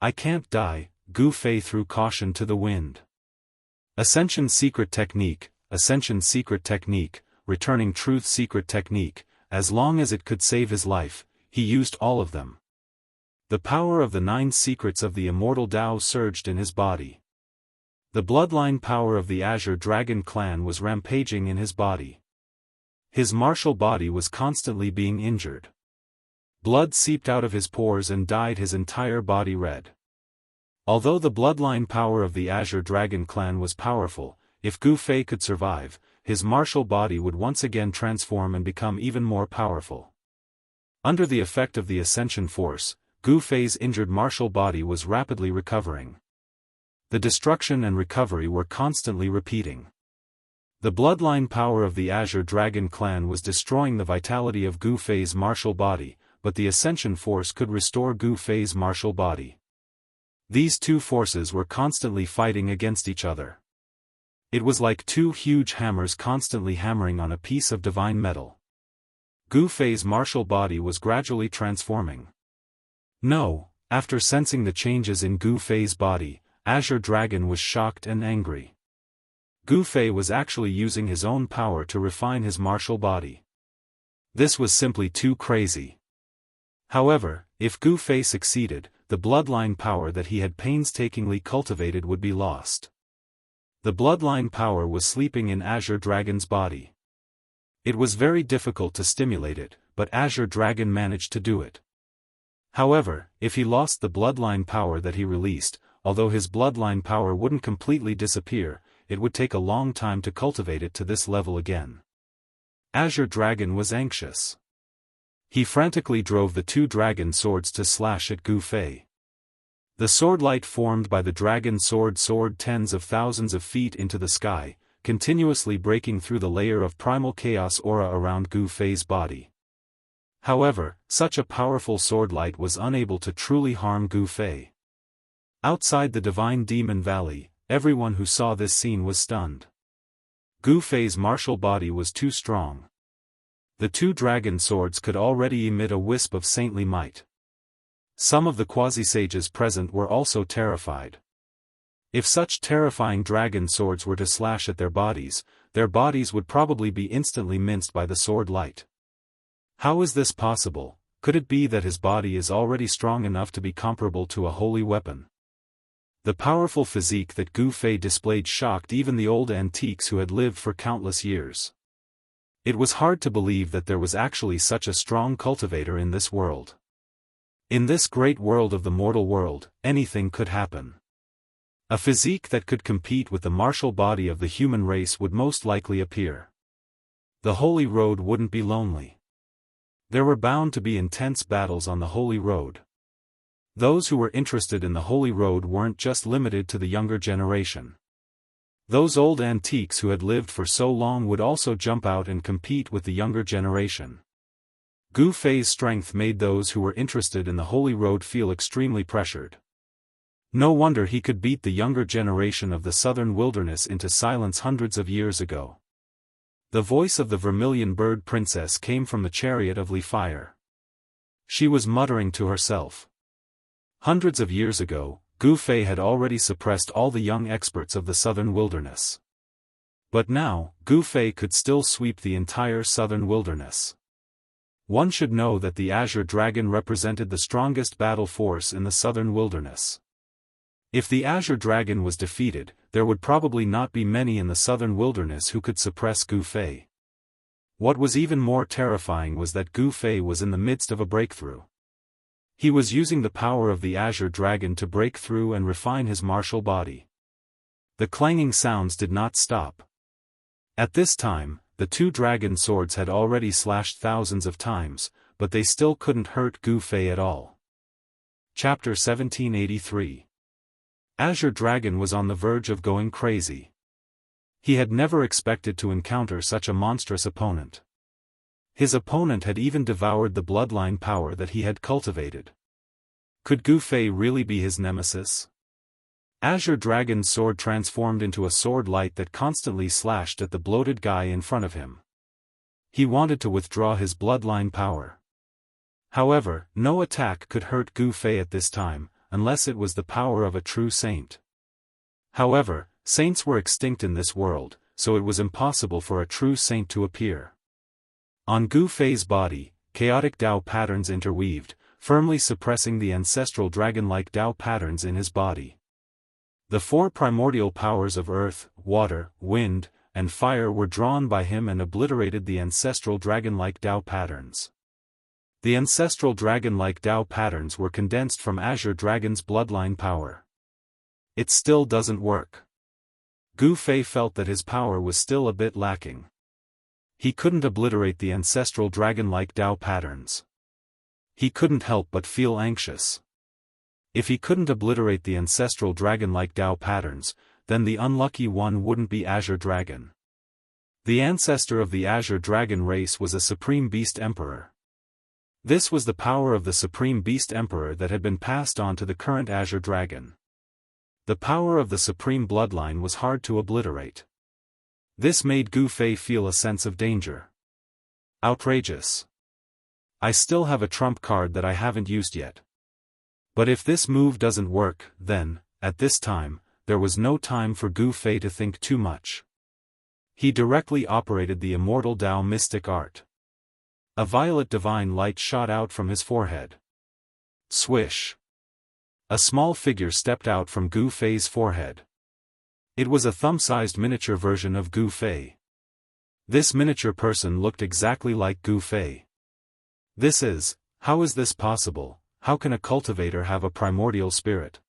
I can't die, Gu Fei threw caution to the wind. Ascension Secret Technique, Ascension Secret Technique, Returning Truth Secret Technique, as long as it could save his life, he used all of them. The power of the 9 secrets of the Immortal Dao surged in his body. The bloodline power of the Azure Dragon clan was rampaging in his body. His martial body was constantly being injured. Blood seeped out of his pores and dyed his entire body red. Although the bloodline power of the Azure Dragon clan was powerful, if Gu Fei could survive, his martial body would once again transform and become even more powerful. Under the effect of the Ascension Force, Gu Fei's injured martial body was rapidly recovering. The destruction and recovery were constantly repeating. The bloodline power of the Azure Dragon clan was destroying the vitality of Gu Fei's martial body, but the Ascension Force could restore Gu Fei's martial body. These two forces were constantly fighting against each other. It was like two huge hammers constantly hammering on a piece of divine metal. Gu Fei's martial body was gradually transforming. No, after sensing the changes in Gu Fei's body, Azure Dragon was shocked and angry. Gu Fei was actually using his own power to refine his martial body. This was simply too crazy. However, if Gu Fei succeeded, the bloodline power that he had painstakingly cultivated would be lost. The bloodline power was sleeping in Azure Dragon's body. It was very difficult to stimulate it, but Azure Dragon managed to do it. However, if he lost the bloodline power that he released, although his bloodline power wouldn't completely disappear, it would take a long time to cultivate it to this level again. Azure Dragon was anxious. He frantically drove the two dragon swords to slash at Gu Fei. The sword light formed by the dragon sword soared tens of thousands of feet into the sky, continuously breaking through the layer of primal chaos aura around Gu Fei's body. However, such a powerful sword light was unable to truly harm Gu Fei. Outside the Divine Demon Valley, everyone who saw this scene was stunned. Gu Fei's martial body was too strong. The two dragon swords could already emit a wisp of saintly might. Some of the quasi-sages present were also terrified. If such terrifying dragon swords were to slash at their bodies would probably be instantly minced by the sword light. How is this possible? Could it be that his body is already strong enough to be comparable to a holy weapon? The powerful physique that Gu Fei displayed shocked even the old antiques who had lived for countless years. It was hard to believe that there was actually such a strong cultivator in this world. In this great world of the mortal world, anything could happen. A physique that could compete with the martial body of the human race would most likely appear. The Holy Road wouldn't be lonely. There were bound to be intense battles on the Holy Road. Those who were interested in the Holy Road weren't just limited to the younger generation. Those old antiques who had lived for so long would also jump out and compete with the younger generation. Gu Fei's strength made those who were interested in the Holy Road feel extremely pressured. No wonder he could beat the younger generation of the southern wilderness into silence hundreds of years ago. The voice of the Vermilion Bird Princess came from the chariot of Li Fire. She was muttering to herself. Hundreds of years ago, Gu Fei had already suppressed all the young experts of the southern wilderness. But now, Gu Fei could still sweep the entire southern wilderness. One should know that the Azure Dragon represented the strongest battle force in the southern wilderness. If the Azure Dragon was defeated, there would probably not be many in the southern wilderness who could suppress Gu Fei. What was even more terrifying was that Gu Fei was in the midst of a breakthrough. He was using the power of the Azure Dragon to break through and refine his martial body. The clanging sounds did not stop. At this time, the two dragon swords had already slashed thousands of times, but they still couldn't hurt Gu Fei at all. Chapter 1783. Azure Dragon was on the verge of going crazy. He had never expected to encounter such a monstrous opponent. His opponent had even devoured the bloodline power that he had cultivated. Could Gu Fei really be his nemesis? Azure Dragon's sword transformed into a sword light that constantly slashed at the bloated guy in front of him. He wanted to withdraw his bloodline power. However, no attack could hurt Gu Fei at this time, unless it was the power of a true saint. However, saints were extinct in this world, so it was impossible for a true saint to appear. On Gu Fei's body, chaotic Dao patterns interweaved, firmly suppressing the ancestral dragon-like Dao patterns in his body. The four primordial powers of earth, water, wind, and fire were drawn by him and obliterated the ancestral dragon-like Dao patterns. The ancestral dragon-like Dao patterns were condensed from Azure Dragon's bloodline power. It still doesn't work. Gu Fei felt that his power was still a bit lacking. He couldn't obliterate the ancestral dragon-like Dao patterns. He couldn't help but feel anxious. If he couldn't obliterate the ancestral dragon-like Dao patterns, then the unlucky one wouldn't be Azure Dragon. The ancestor of the Azure Dragon race was a Supreme Beast Emperor. This was the power of the Supreme Beast Emperor that had been passed on to the current Azure Dragon. The power of the Supreme Bloodline was hard to obliterate. This made Gu Fei feel a sense of danger. Outrageous. I still have a trump card that I haven't used yet. But if this move doesn't work, then, at this time, there was no time for Gu Fei to think too much. He directly operated the Immortal Dao mystic art. A violet divine light shot out from his forehead. Swish. A small figure stepped out from Gu Fei's forehead. It was a thumb-sized miniature version of Gu Fei. This miniature person looked exactly like Gu Fei. How is this possible? How can a cultivator have a primordial spirit?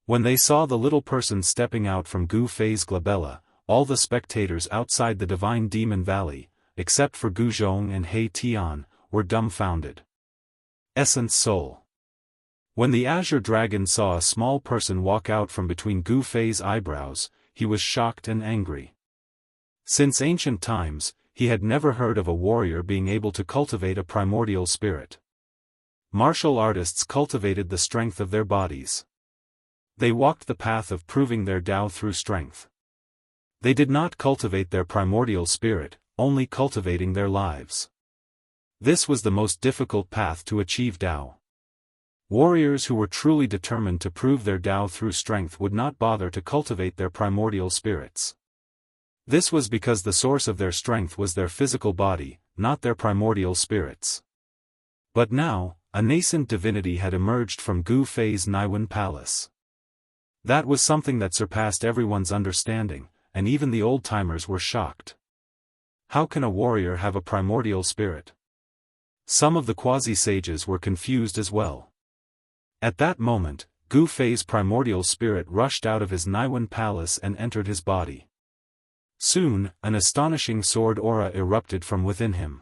When they saw the little person stepping out from Gu Fei's glabella, all the spectators outside the Divine Demon Valley, except for Gu Zhong and He Tian, were dumbfounded. Essence Soul. When the Azure Dragon saw a small person walk out from between Gu Fei's eyebrows, he was shocked and angry. Since ancient times, he had never heard of a warrior being able to cultivate a primordial spirit. Martial artists cultivated the strength of their bodies. They walked the path of proving their Tao through strength. They did not cultivate their primordial spirit, only cultivating their lives. This was the most difficult path to achieve Tao. Warriors who were truly determined to prove their Tao through strength would not bother to cultivate their primordial spirits. This was because the source of their strength was their physical body, not their primordial spirits. But now, a nascent divinity had emerged from Gu Fei's Naiwen Palace. That was something that surpassed everyone's understanding, and even the old-timers were shocked. How can a warrior have a primordial spirit? Some of the quasi-sages were confused as well. At that moment, Gu Fei's primordial spirit rushed out of his Naiwen Palace and entered his body. Soon, an astonishing sword aura erupted from within him.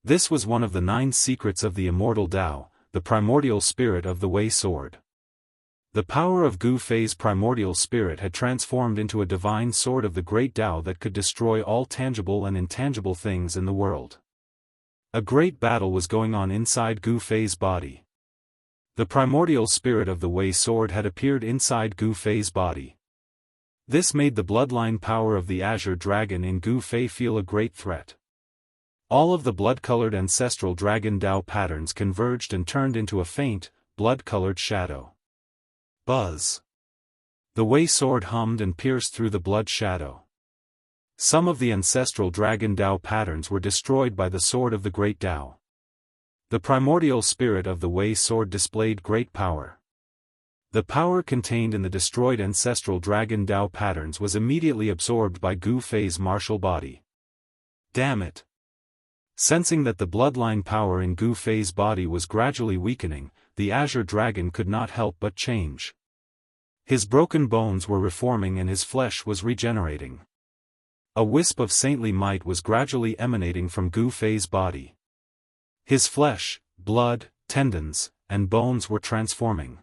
This was one of the 9 secrets of the Immortal Tao, the primordial spirit of the Wei sword. The power of Gu Fei's primordial spirit had transformed into a divine sword of the great Tao that could destroy all tangible and intangible things in the world. A great battle was going on inside Gu Fei's body. The primordial spirit of the Wei sword had appeared inside Gu Fei's body. This made the bloodline power of the Azure Dragon in Gu Fei feel a great threat. All of the blood-colored ancestral dragon Tao patterns converged and turned into a faint, blood-colored shadow. Buzz. The Wei sword hummed and pierced through the blood shadow. Some of the ancestral dragon Tao patterns were destroyed by the sword of the great Tao. The primordial spirit of the Wei sword displayed great power. The power contained in the destroyed ancestral dragon Tao patterns was immediately absorbed by Gu Fei's martial body. Damn it! Sensing that the bloodline power in Gu Fei's body was gradually weakening, the Azure Dragon could not help but change. His broken bones were reforming and his flesh was regenerating. A wisp of saintly might was gradually emanating from Gu Fei's body. His flesh, blood, tendons, and bones were transforming.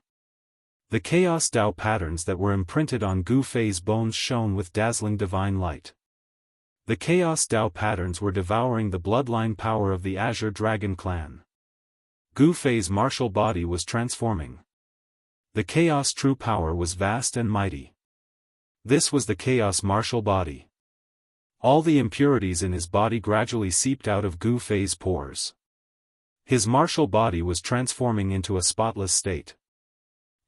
The Chaos Tao patterns that were imprinted on Gu Fei's bones shone with dazzling divine light. The Chaos Tao patterns were devouring the bloodline power of the Azure Dragon clan. Gu Fei's martial body was transforming. The Chaos true power was vast and mighty. This was the Chaos martial body. All the impurities in his body gradually seeped out of Gu Fei's pores. His martial body was transforming into a spotless state.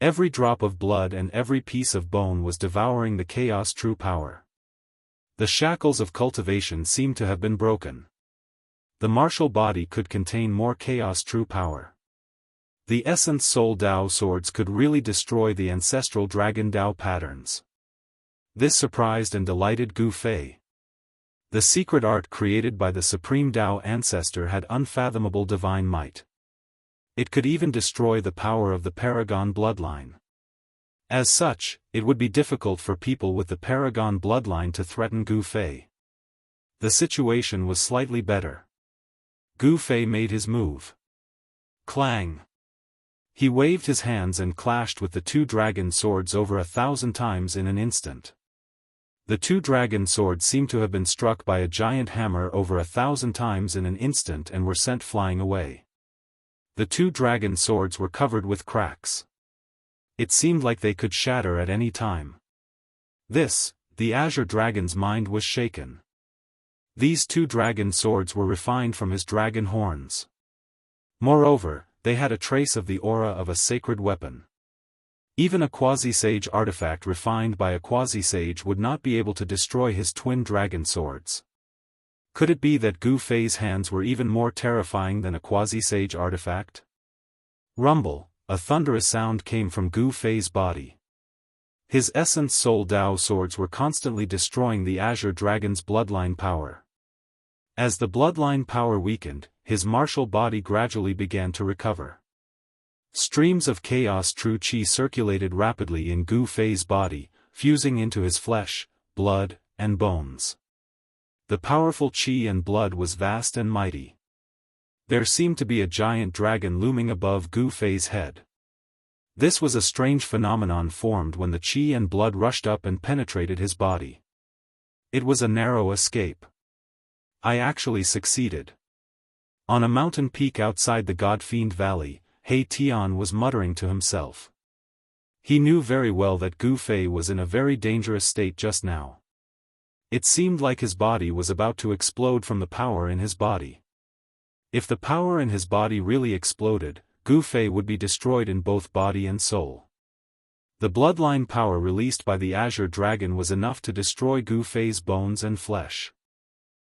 Every drop of blood and every piece of bone was devouring the Chaos true power. The shackles of cultivation seemed to have been broken. The martial body could contain more Chaos true power. The Essence Soul Tao swords could really destroy the ancestral dragon Tao patterns. This surprised and delighted Gu Fei. The secret art created by the Supreme Tao ancestor had unfathomable divine might. It could even destroy the power of the Paragon bloodline. As such, it would be difficult for people with the Paragon bloodline to threaten Gu Fei. The situation was slightly better. Gu Fei made his move. Clang! He waved his hands and clashed with the 2 dragon swords over 1,000 times in an instant. The two dragon swords seemed to have been struck by a giant hammer over 1,000 times in an instant and were sent flying away. The two dragon swords were covered with cracks. It seemed like they could shatter at any time. The Azure Dragon's mind was shaken. These two dragon swords were refined from his dragon horns. Moreover, they had a trace of the aura of a sacred weapon. Even a quasi-sage artifact refined by a quasi-sage would not be able to destroy his twin dragon swords. Could it be that Gu Fei's hands were even more terrifying than a quasi-sage artifact? Rumble, a thunderous sound came from Gu Fei's body. His essence soul Dao swords were constantly destroying the Azure Dragon's bloodline power. As the bloodline power weakened, his martial body gradually began to recover. Streams of chaos true qi circulated rapidly in Gu Fei's body, fusing into his flesh, blood, and bones. The powerful qi and blood was vast and mighty. There seemed to be a giant dragon looming above Gu Fei's head. This was a strange phenomenon formed when the qi and blood rushed up and penetrated his body. It was a narrow escape. I actually succeeded. On a mountain peak outside the God-Fiend Valley, He Tian was muttering to himself. He knew very well that Gu Fei was in a very dangerous state just now. It seemed like his body was about to explode from the power in his body. If the power in his body really exploded, Gu Fei would be destroyed in both body and soul. The bloodline power released by the Azure Dragon was enough to destroy Gu Fei's bones and flesh.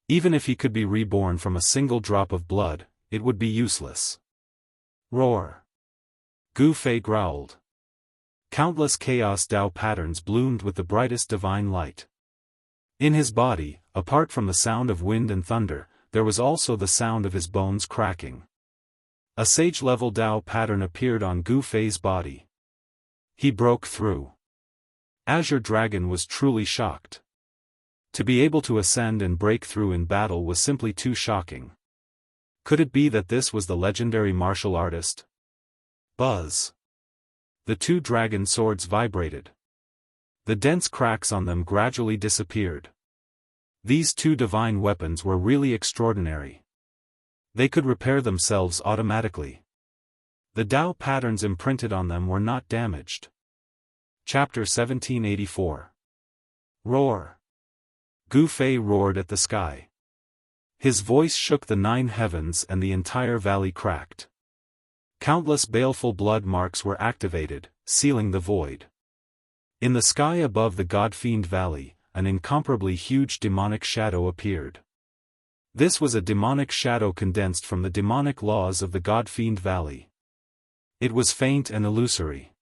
Even if he could be reborn from a single drop of blood, it would be useless. Roar! Gu Fei growled. Countless chaos Dao patterns bloomed with the brightest divine light. In his body, apart from the sound of wind and thunder, there was also the sound of his bones cracking. A sage-level Dao pattern appeared on Gu Fei's body. He broke through. Azure Dragon was truly shocked. To be able to ascend and break through in battle was simply too shocking. Could it be that this was the legendary martial artist? Buzz! The two dragon swords vibrated. The dense cracks on them gradually disappeared. These two divine weapons were really extraordinary. They could repair themselves automatically. The Dao patterns imprinted on them were not damaged. Chapter 1784. Roar! Gu Fei roared at the sky. His voice shook the 9 heavens and the entire valley cracked. Countless baleful blood marks were activated, sealing the void. In the sky above the God-Fiend Valley, an incomparably huge demonic shadow appeared. This was a demonic shadow condensed from the demonic laws of the God-Fiend Valley. It was faint and illusory.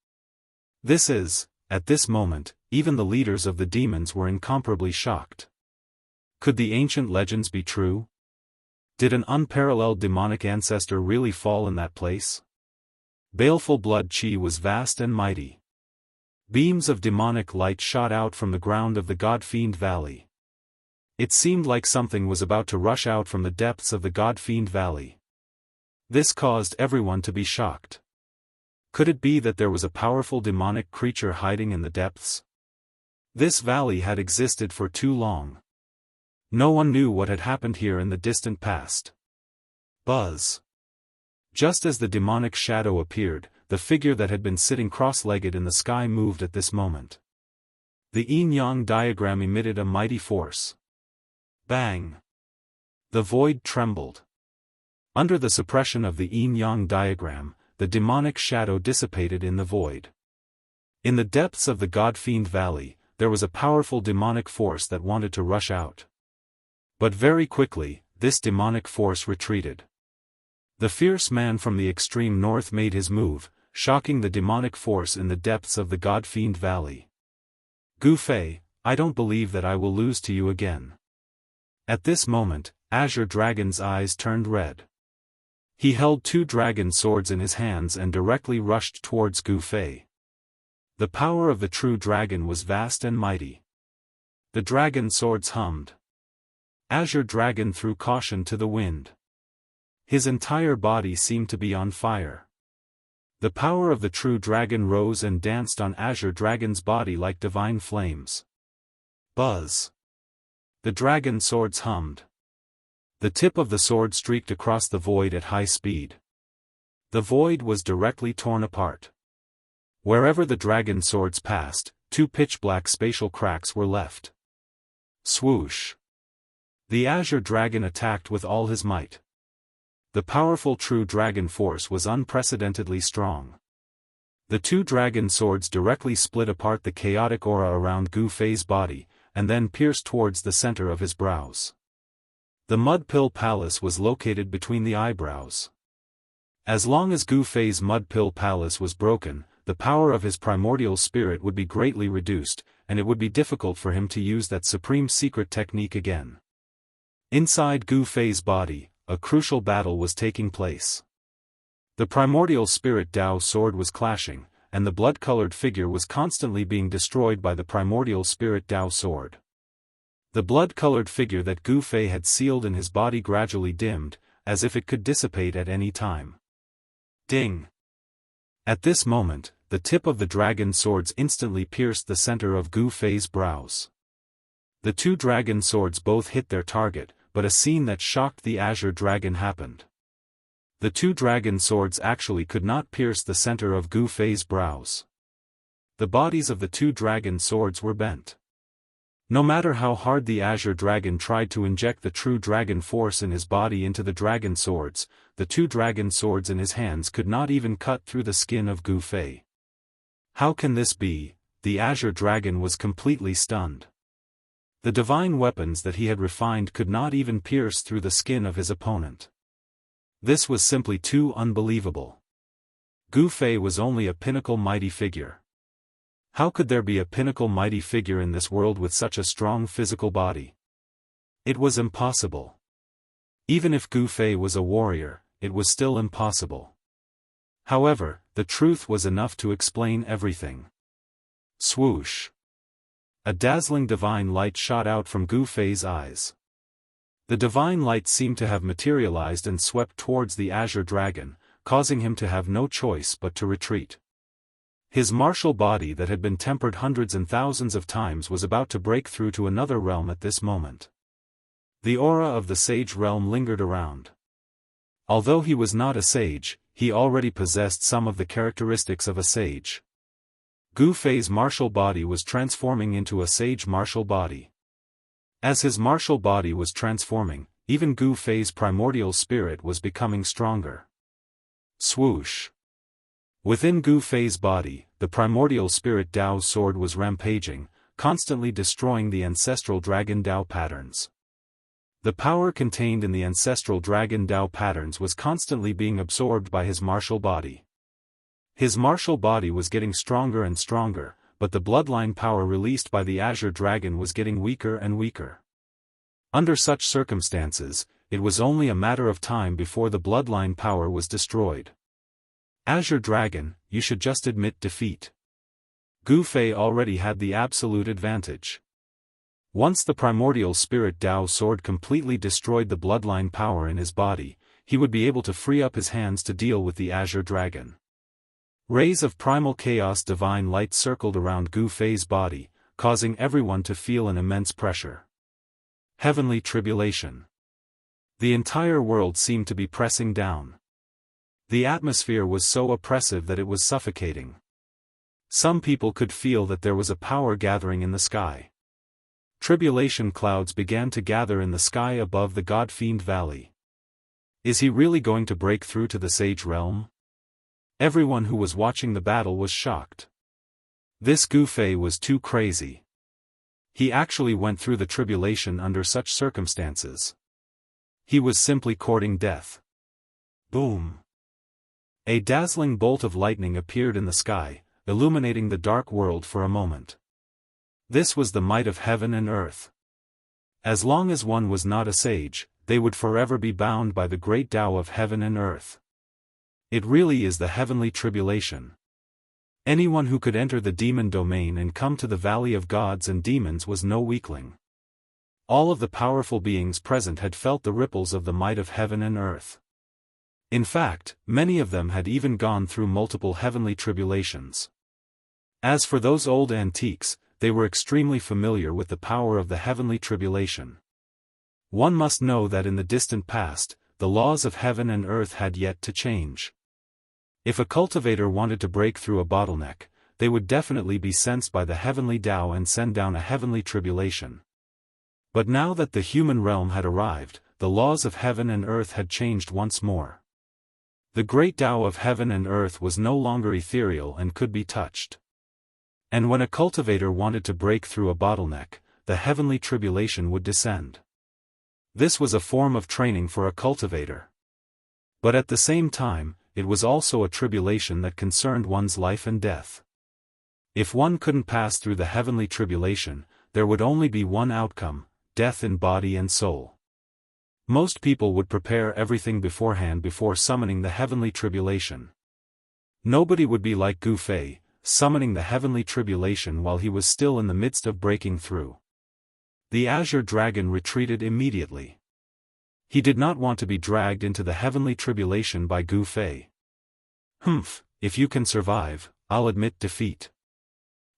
At this moment, even the leaders of the demons were incomparably shocked. Could the ancient legends be true? Did an unparalleled demonic ancestor really fall in that place? Baleful blood qi was vast and mighty. Beams of demonic light shot out from the ground of the God-Fiend Valley. It seemed like something was about to rush out from the depths of the God-Fiend Valley. This caused everyone to be shocked. Could it be that there was a powerful demonic creature hiding in the depths? This valley had existed for too long. No one knew what had happened here in the distant past. Buzz! Just as the demonic shadow appeared, the figure that had been sitting cross-legged in the sky moved at this moment. The yin-yang diagram emitted a mighty force. Bang! The void trembled. Under the suppression of the yin-yang diagram, the demonic shadow dissipated in the void. In the depths of the God-Fiend Valley, there was a powerful demonic force that wanted to rush out. But very quickly, this demonic force retreated. The fierce man from the extreme north made his move, shocking the demonic force in the depths of the God-Fiend Valley. Gu Fei, I don't believe that I will lose to you again. At this moment, Azure Dragon's eyes turned red. He held 2 dragon swords in his hands and directly rushed towards Gu Fei. The power of the true dragon was vast and mighty. The dragon swords hummed. Azure Dragon threw caution to the wind. His entire body seemed to be on fire. The power of the true dragon rose and danced on Azure Dragon's body like divine flames. Buzz. The dragon swords hummed. The tip of the sword streaked across the void at high speed. The void was directly torn apart. Wherever the dragon swords passed, two pitch-black spatial cracks were left. Swoosh. The azure dragon attacked with all his might. The powerful true dragon force was unprecedentedly strong. The two dragon swords directly split apart the chaotic aura around Gu Fei's body, and then pierced towards the center of his brows. The Mud Pill Palace was located between the eyebrows. As long as Gu Fei's Mud Pill Palace was broken, the power of his primordial spirit would be greatly reduced, and it would be difficult for him to use that supreme secret technique again. Inside Gu Fei's body, a crucial battle was taking place. The primordial spirit Dao sword was clashing, and the blood-colored figure was constantly being destroyed by the primordial spirit Dao sword. The blood-colored figure that Gu Fei had sealed in his body gradually dimmed, as if it could dissipate at any time. Ding! At this moment, the tip of the dragon swords instantly pierced the center of Gu Fei's brows. The two dragon swords both hit their target, but a scene that shocked the azure dragon happened. The two dragon swords actually could not pierce the center of Gu Fei's brows. The bodies of the two dragon swords were bent. No matter how hard the azure dragon tried to inject the true dragon force in his body into the dragon swords, the two dragon swords in his hands could not even cut through the skin of Gu Fei. How can this be? The azure dragon was completely stunned. The divine weapons that he had refined could not even pierce through the skin of his opponent. This was simply too unbelievable. Gu Fei was only a pinnacle mighty figure. How could there be a pinnacle mighty figure in this world with such a strong physical body? It was impossible. Even if Gu Fei was a warrior, it was still impossible. However, the truth was enough to explain everything. Swoosh. A dazzling divine light shot out from Gu Fei's eyes. The divine light seemed to have materialized and swept towards the azure dragon, causing him to have no choice but to retreat. His martial body that had been tempered hundreds and thousands of times was about to break through to another realm at this moment. The aura of the sage realm lingered around. Although he was not a sage, he already possessed some of the characteristics of a sage. Gu Fei's martial body was transforming into a sage martial body. As his martial body was transforming, even Gu Fei's primordial spirit was becoming stronger. Swoosh. Within Gu Fei's body, the primordial spirit Dao's sword was rampaging, constantly destroying the ancestral dragon Dao patterns. The power contained in the ancestral dragon Dao patterns was constantly being absorbed by his martial body. His martial body was getting stronger and stronger, but the bloodline power released by the azure dragon was getting weaker and weaker. Under such circumstances, it was only a matter of time before the bloodline power was destroyed. Azure Dragon, you should just admit defeat. Gu Fei already had the absolute advantage. Once the primordial spirit Dao sword completely destroyed the bloodline power in his body, he would be able to free up his hands to deal with the Azure Dragon. Rays of primal chaos divine light circled around Gu Fei's body, causing everyone to feel an immense pressure. Heavenly tribulation. The entire world seemed to be pressing down. The atmosphere was so oppressive that it was suffocating. Some people could feel that there was a power gathering in the sky. Tribulation clouds began to gather in the sky above the God-fiend valley. Is he really going to break through to the sage realm? Everyone who was watching the battle was shocked. This Gu Fei was too crazy. He actually went through the tribulation under such circumstances. He was simply courting death. Boom! A dazzling bolt of lightning appeared in the sky, illuminating the dark world for a moment. This was the might of heaven and earth. As long as one was not a sage, they would forever be bound by the great Tao of heaven and earth. It really is the heavenly tribulation. Anyone who could enter the demon domain and come to the valley of gods and demons was no weakling. All of the powerful beings present had felt the ripples of the might of heaven and earth. In fact, many of them had even gone through multiple heavenly tribulations. As for those old antiques, they were extremely familiar with the power of the heavenly tribulation. One must know that in the distant past, the laws of heaven and earth had yet to change. If a cultivator wanted to break through a bottleneck, they would definitely be sensed by the heavenly Tao and send down a heavenly tribulation. But now that the human realm had arrived, the laws of heaven and earth had changed once more. The great Tao of heaven and earth was no longer ethereal and could be touched. And when a cultivator wanted to break through a bottleneck, the heavenly tribulation would descend. This was a form of training for a cultivator. But at the same time, it was also a tribulation that concerned one's life and death. If one couldn't pass through the heavenly tribulation, there would only be one outcome: death in body and soul. Most people would prepare everything beforehand before summoning the heavenly tribulation. Nobody would be like Gu Fei, summoning the heavenly tribulation while he was still in the midst of breaking through. The azure dragon retreated immediately. He did not want to be dragged into the heavenly tribulation by Gu Fei. If you can survive, I'll admit defeat.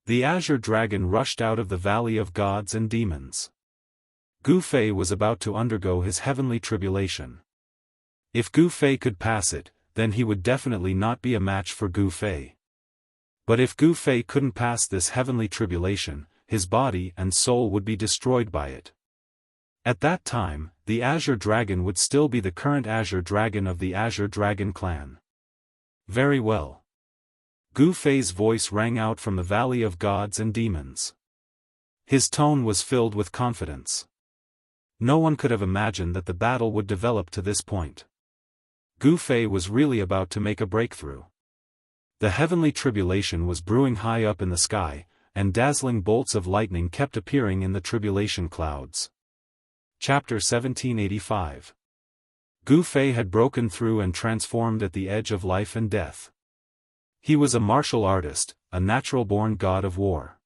The azure dragon rushed out of the valley of gods and demons. Gu Fei was about to undergo his heavenly tribulation. If Gu Fei could pass it, then he would definitely not be a match for Gu Fei. But if Gu Fei couldn't pass this heavenly tribulation, his body and soul would be destroyed by it. At that time, the azure dragon would still be the current azure dragon of the azure dragon clan. Very well. Gu Fei's voice rang out from the valley of gods and demons. His tone was filled with confidence. No one could have imagined that the battle would develop to this point. Gu Fei was really about to make a breakthrough. The heavenly tribulation was brewing high up in the sky, and dazzling bolts of lightning kept appearing in the tribulation clouds. Chapter 1785. Gu Fei had broken through and transformed at the edge of life and death. He was a martial artist, a natural-born god of war.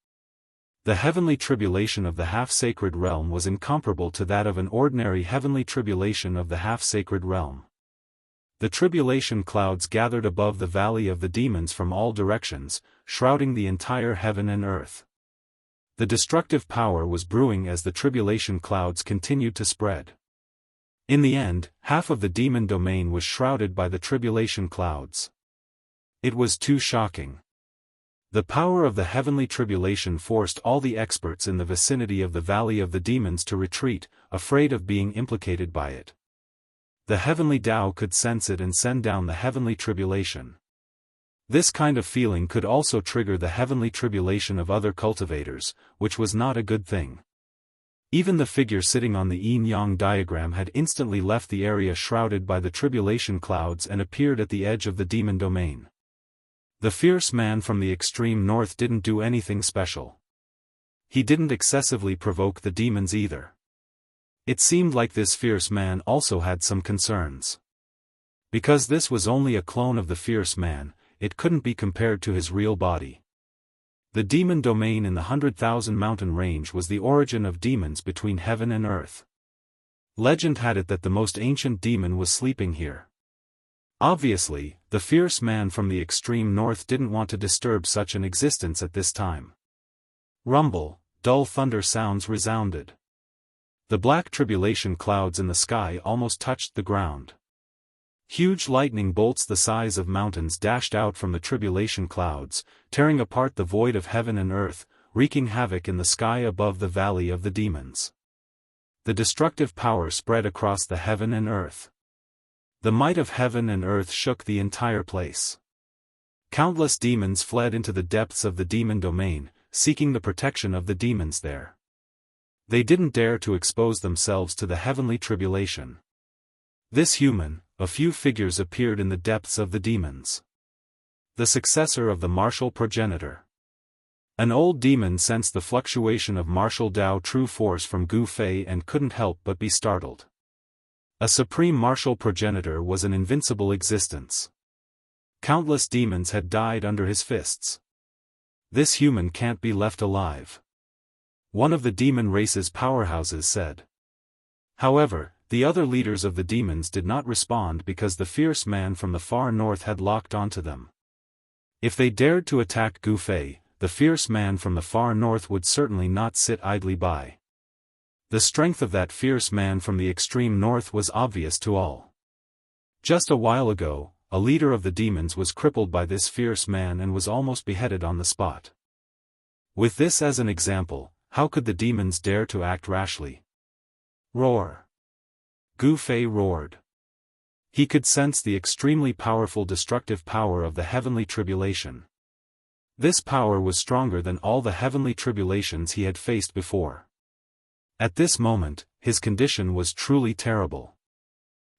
The heavenly tribulation of the half-sacred realm was incomparable to that of an ordinary heavenly tribulation of the half-sacred realm. The tribulation clouds gathered above the valley of the demons from all directions, shrouding the entire heaven and earth. The destructive power was brewing as the tribulation clouds continued to spread. In the end, half of the demon domain was shrouded by the tribulation clouds. It was too shocking. The power of the heavenly tribulation forced all the experts in the vicinity of the valley of the demons to retreat, afraid of being implicated by it. The heavenly Tao could sense it and send down the heavenly tribulation. This kind of feeling could also trigger the heavenly tribulation of other cultivators, which was not a good thing. Even the figure sitting on the yin-yang diagram had instantly left the area shrouded by the tribulation clouds and appeared at the edge of the demon domain. The fierce man from the extreme north didn't do anything special. He didn't excessively provoke the demons either. It seemed like this fierce man also had some concerns. Because this was only a clone of the fierce man, it couldn't be compared to his real body. The demon domain in the 100,000 mountain range was the origin of demons between heaven and earth. Legend had it that the most ancient demon was sleeping here. Obviously, the fierce man from the extreme north didn't want to disturb such an existence at this time. Rumble, dull thunder sounds resounded. The black tribulation clouds in the sky almost touched the ground. Huge lightning bolts the size of mountains dashed out from the tribulation clouds, tearing apart the void of heaven and earth, wreaking havoc in the sky above the valley of the demons. The destructive power spread across the heaven and earth. The might of heaven and earth shook the entire place. Countless demons fled into the depths of the demon domain, seeking the protection of the demons there. They didn't dare to expose themselves to the heavenly tribulation. This human, a few figures appeared in the depths of the demons. The successor of the martial progenitor. An old demon sensed the fluctuation of martial Tao true force from Gu Fei and couldn't help but be startled. A supreme martial progenitor was an invincible existence. Countless demons had died under his fists. This human can't be left alive. One of the demon race's powerhouses said. However, the other leaders of the demons did not respond because the fierce man from the far north had locked onto them. If they dared to attack Gu Fei, the fierce man from the far north would certainly not sit idly by. The strength of that fierce man from the extreme north was obvious to all. Just a while ago, a leader of the demons was crippled by this fierce man and was almost beheaded on the spot. With this as an example, how could the demons dare to act rashly? Roar! Gu Fei roared. He could sense the extremely powerful destructive power of the heavenly tribulation. This power was stronger than all the heavenly tribulations he had faced before. At this moment, his condition was truly terrible.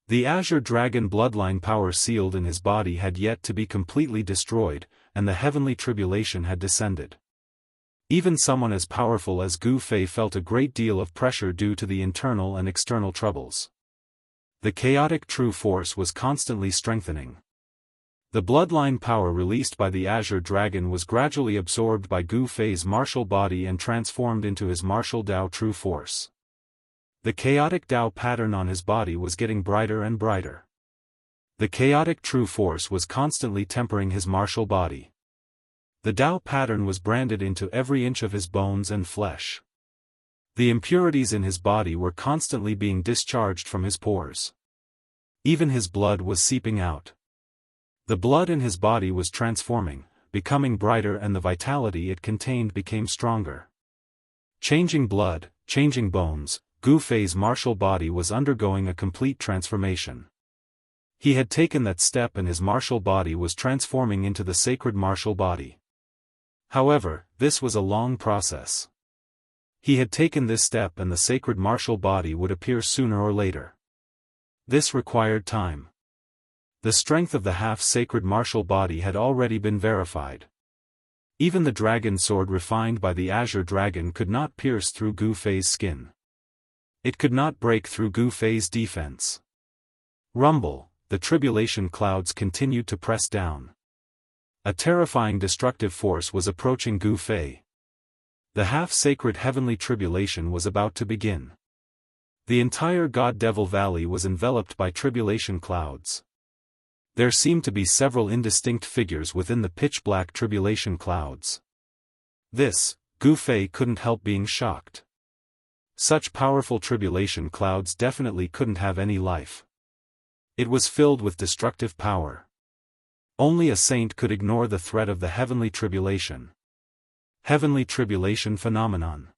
The azure dragon bloodline power sealed in his body had yet to be completely destroyed, and the heavenly tribulation had descended. Even someone as powerful as Gu Fei felt a great deal of pressure due to the internal and external troubles. The chaotic true force was constantly strengthening. The bloodline power released by the azure dragon was gradually absorbed by Gu Fei's martial body and transformed into his martial Dao true force. The chaotic Dao pattern on his body was getting brighter and brighter. The chaotic true force was constantly tempering his martial body. The Dao pattern was branded into every inch of his bones and flesh. The impurities in his body were constantly being discharged from his pores. Even his blood was seeping out. The blood in his body was transforming, becoming brighter, and the vitality it contained became stronger. Changing blood, changing bones, Gu Fei's martial body was undergoing a complete transformation. He had taken that step and his martial body was transforming into the sacred martial body. However, this was a long process. He had taken this step and the sacred martial body would appear sooner or later. This required time. The strength of the half-sacred martial body had already been verified. Even the dragon sword refined by the azure dragon could not pierce through Gu Fei's skin. It could not break through Gu Fei's defense. Rumble, the tribulation clouds continued to press down. A terrifying destructive force was approaching Gu Fei. The half-sacred heavenly tribulation was about to begin. The entire God-Devil Valley was enveloped by tribulation clouds. There seemed to be several indistinct figures within the pitch-black tribulation clouds. This, Gu Fei couldn't help being shocked. Such powerful tribulation clouds definitely couldn't have any life. It was filled with destructive power. Only a saint could ignore the threat of the heavenly tribulation. Heavenly tribulation phenomenon.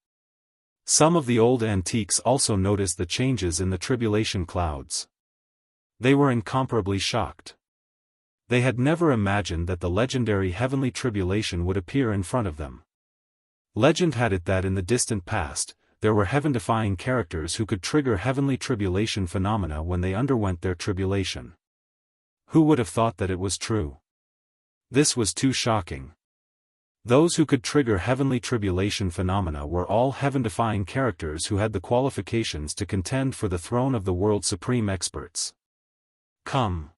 Some of the old antiques also noticed the changes in the tribulation clouds. They were incomparably shocked. They had never imagined that the legendary heavenly tribulation would appear in front of them. Legend had it that in the distant past, there were heaven-defying characters who could trigger heavenly tribulation phenomena when they underwent their tribulation. Who would have thought that it was true? This was too shocking. Those who could trigger heavenly tribulation phenomena were all heaven-defying characters who had the qualifications to contend for the throne of the world's supreme experts. Come.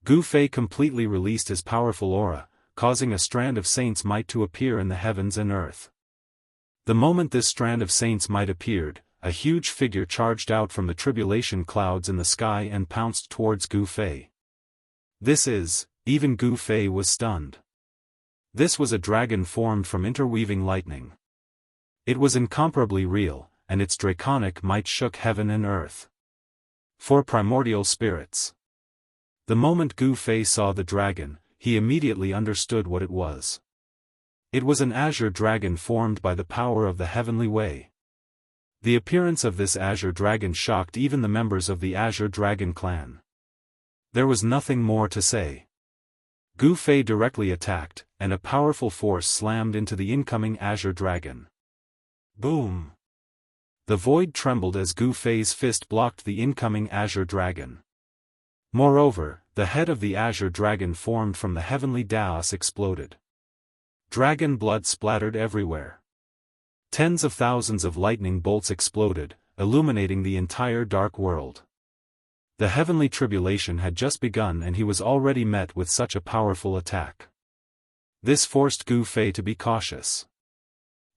Gu Fei completely released his powerful aura, causing a strand of saints' might to appear in the heavens and earth. The moment this strand of saints' might appeared, a huge figure charged out from the tribulation clouds in the sky and pounced towards Gu Fei. Even Gu Fei was stunned. This was a dragon formed from interweaving lightning. It was incomparably real, and its draconic might shook heaven and earth. 4 primordial spirits. The moment Gu Fei saw the dragon, he immediately understood what it was. It was an azure dragon formed by the power of the heavenly way. The appearance of this azure dragon shocked even the members of the azure dragon clan. There was nothing more to say. Gu Fei directly attacked, and a powerful force slammed into the incoming azure dragon. Boom! The void trembled as Gu Fei's fist blocked the incoming azure dragon. Moreover, the head of the azure dragon formed from the heavenly Daoist exploded. Dragon blood splattered everywhere. Tens of thousands of lightning bolts exploded, illuminating the entire dark world. The heavenly tribulation had just begun and he was already met with such a powerful attack. This forced Gu Fei to be cautious.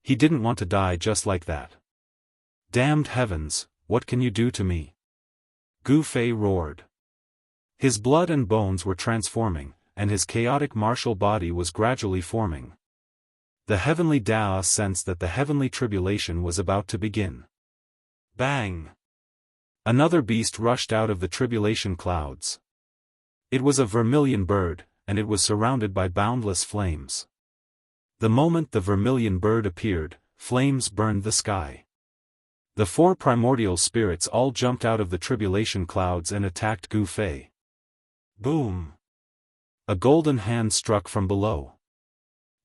He didn't want to die just like that. Damned heavens, what can you do to me? Gu Fei roared. His blood and bones were transforming, and his chaotic martial body was gradually forming. The heavenly Daoist sensed that the heavenly tribulation was about to begin. Bang! Another beast rushed out of the tribulation clouds. It was a vermilion bird, and it was surrounded by boundless flames. The moment the vermilion bird appeared, flames burned the sky. The four primordial spirits all jumped out of the tribulation clouds and attacked Gu Fei. Boom! A golden hand struck from below.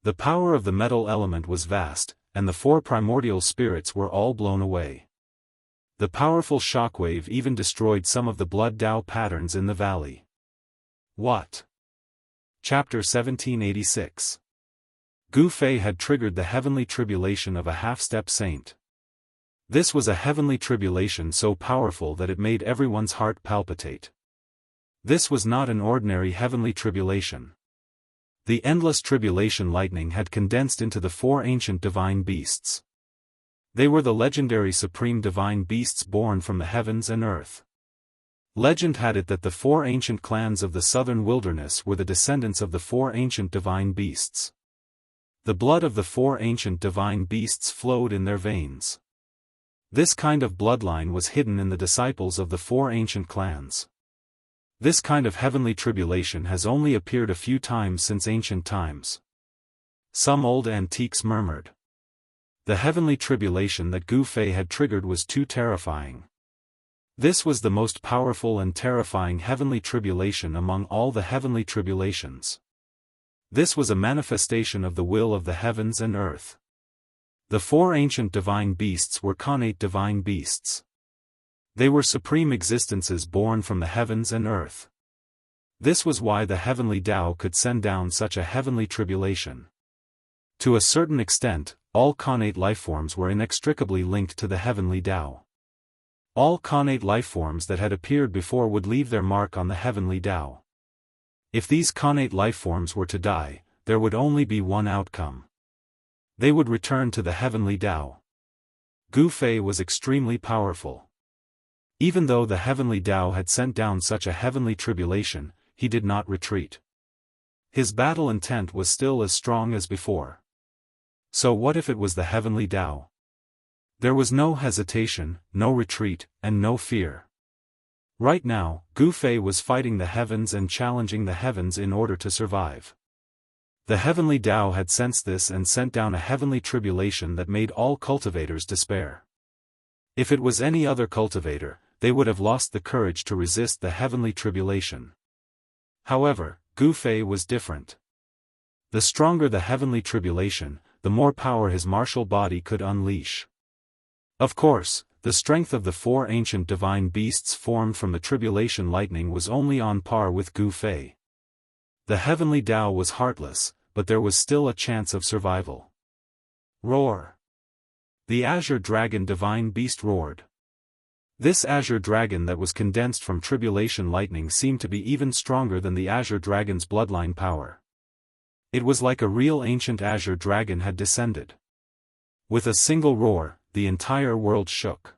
The power of the metal element was vast, and the four primordial spirits were all blown away. The powerful shockwave even destroyed some of the blood Dao patterns in the valley. What? Chapter 1786. Gu Fei had triggered the heavenly tribulation of a half-step saint. This was a heavenly tribulation so powerful that it made everyone's heart palpitate. This was not an ordinary heavenly tribulation. The endless tribulation lightning had condensed into the four ancient divine beasts. They were the legendary supreme divine beasts born from the heavens and earth. Legend had it that the four ancient clans of the southern wilderness were the descendants of the four ancient divine beasts. The blood of the four ancient divine beasts flowed in their veins. This kind of bloodline was hidden in the disciples of the four ancient clans. This kind of heavenly tribulation has only appeared a few times since ancient times. Some old antiques murmured. The heavenly tribulation that Gu Fei had triggered was too terrifying. This was the most powerful and terrifying heavenly tribulation among all the heavenly tribulations. This was a manifestation of the will of the heavens and earth. The four ancient divine beasts were connate divine beasts. They were supreme existences born from the heavens and earth. This was why the heavenly Tao could send down such a heavenly tribulation. To a certain extent, all connate lifeforms were inextricably linked to the heavenly Tao. All connate lifeforms that had appeared before would leave their mark on the heavenly Tao. If these connate lifeforms were to die, there would only be one outcome. They would return to the heavenly Tao. Gu Fei was extremely powerful. Even though the heavenly Tao had sent down such a heavenly tribulation, he did not retreat. His battle intent was still as strong as before. So what if it was the heavenly Tao? There was no hesitation, no retreat, and no fear. Right now, Gu Fei was fighting the heavens and challenging the heavens in order to survive. The heavenly Tao had sensed this and sent down a heavenly tribulation that made all cultivators despair. If it was any other cultivator, they would have lost the courage to resist the heavenly tribulation. However, Gu Fei was different. The stronger the heavenly tribulation, the more power his martial body could unleash. Of course, the strength of the four ancient divine beasts formed from the tribulation lightning was only on par with Gu Fei. The heavenly Tao was heartless, but there was still a chance of survival. Roar! The azure dragon divine beast roared. This azure dragon that was condensed from tribulation lightning seemed to be even stronger than the azure dragon's bloodline power. It was like a real ancient azure dragon had descended. With a single roar, the entire world shook.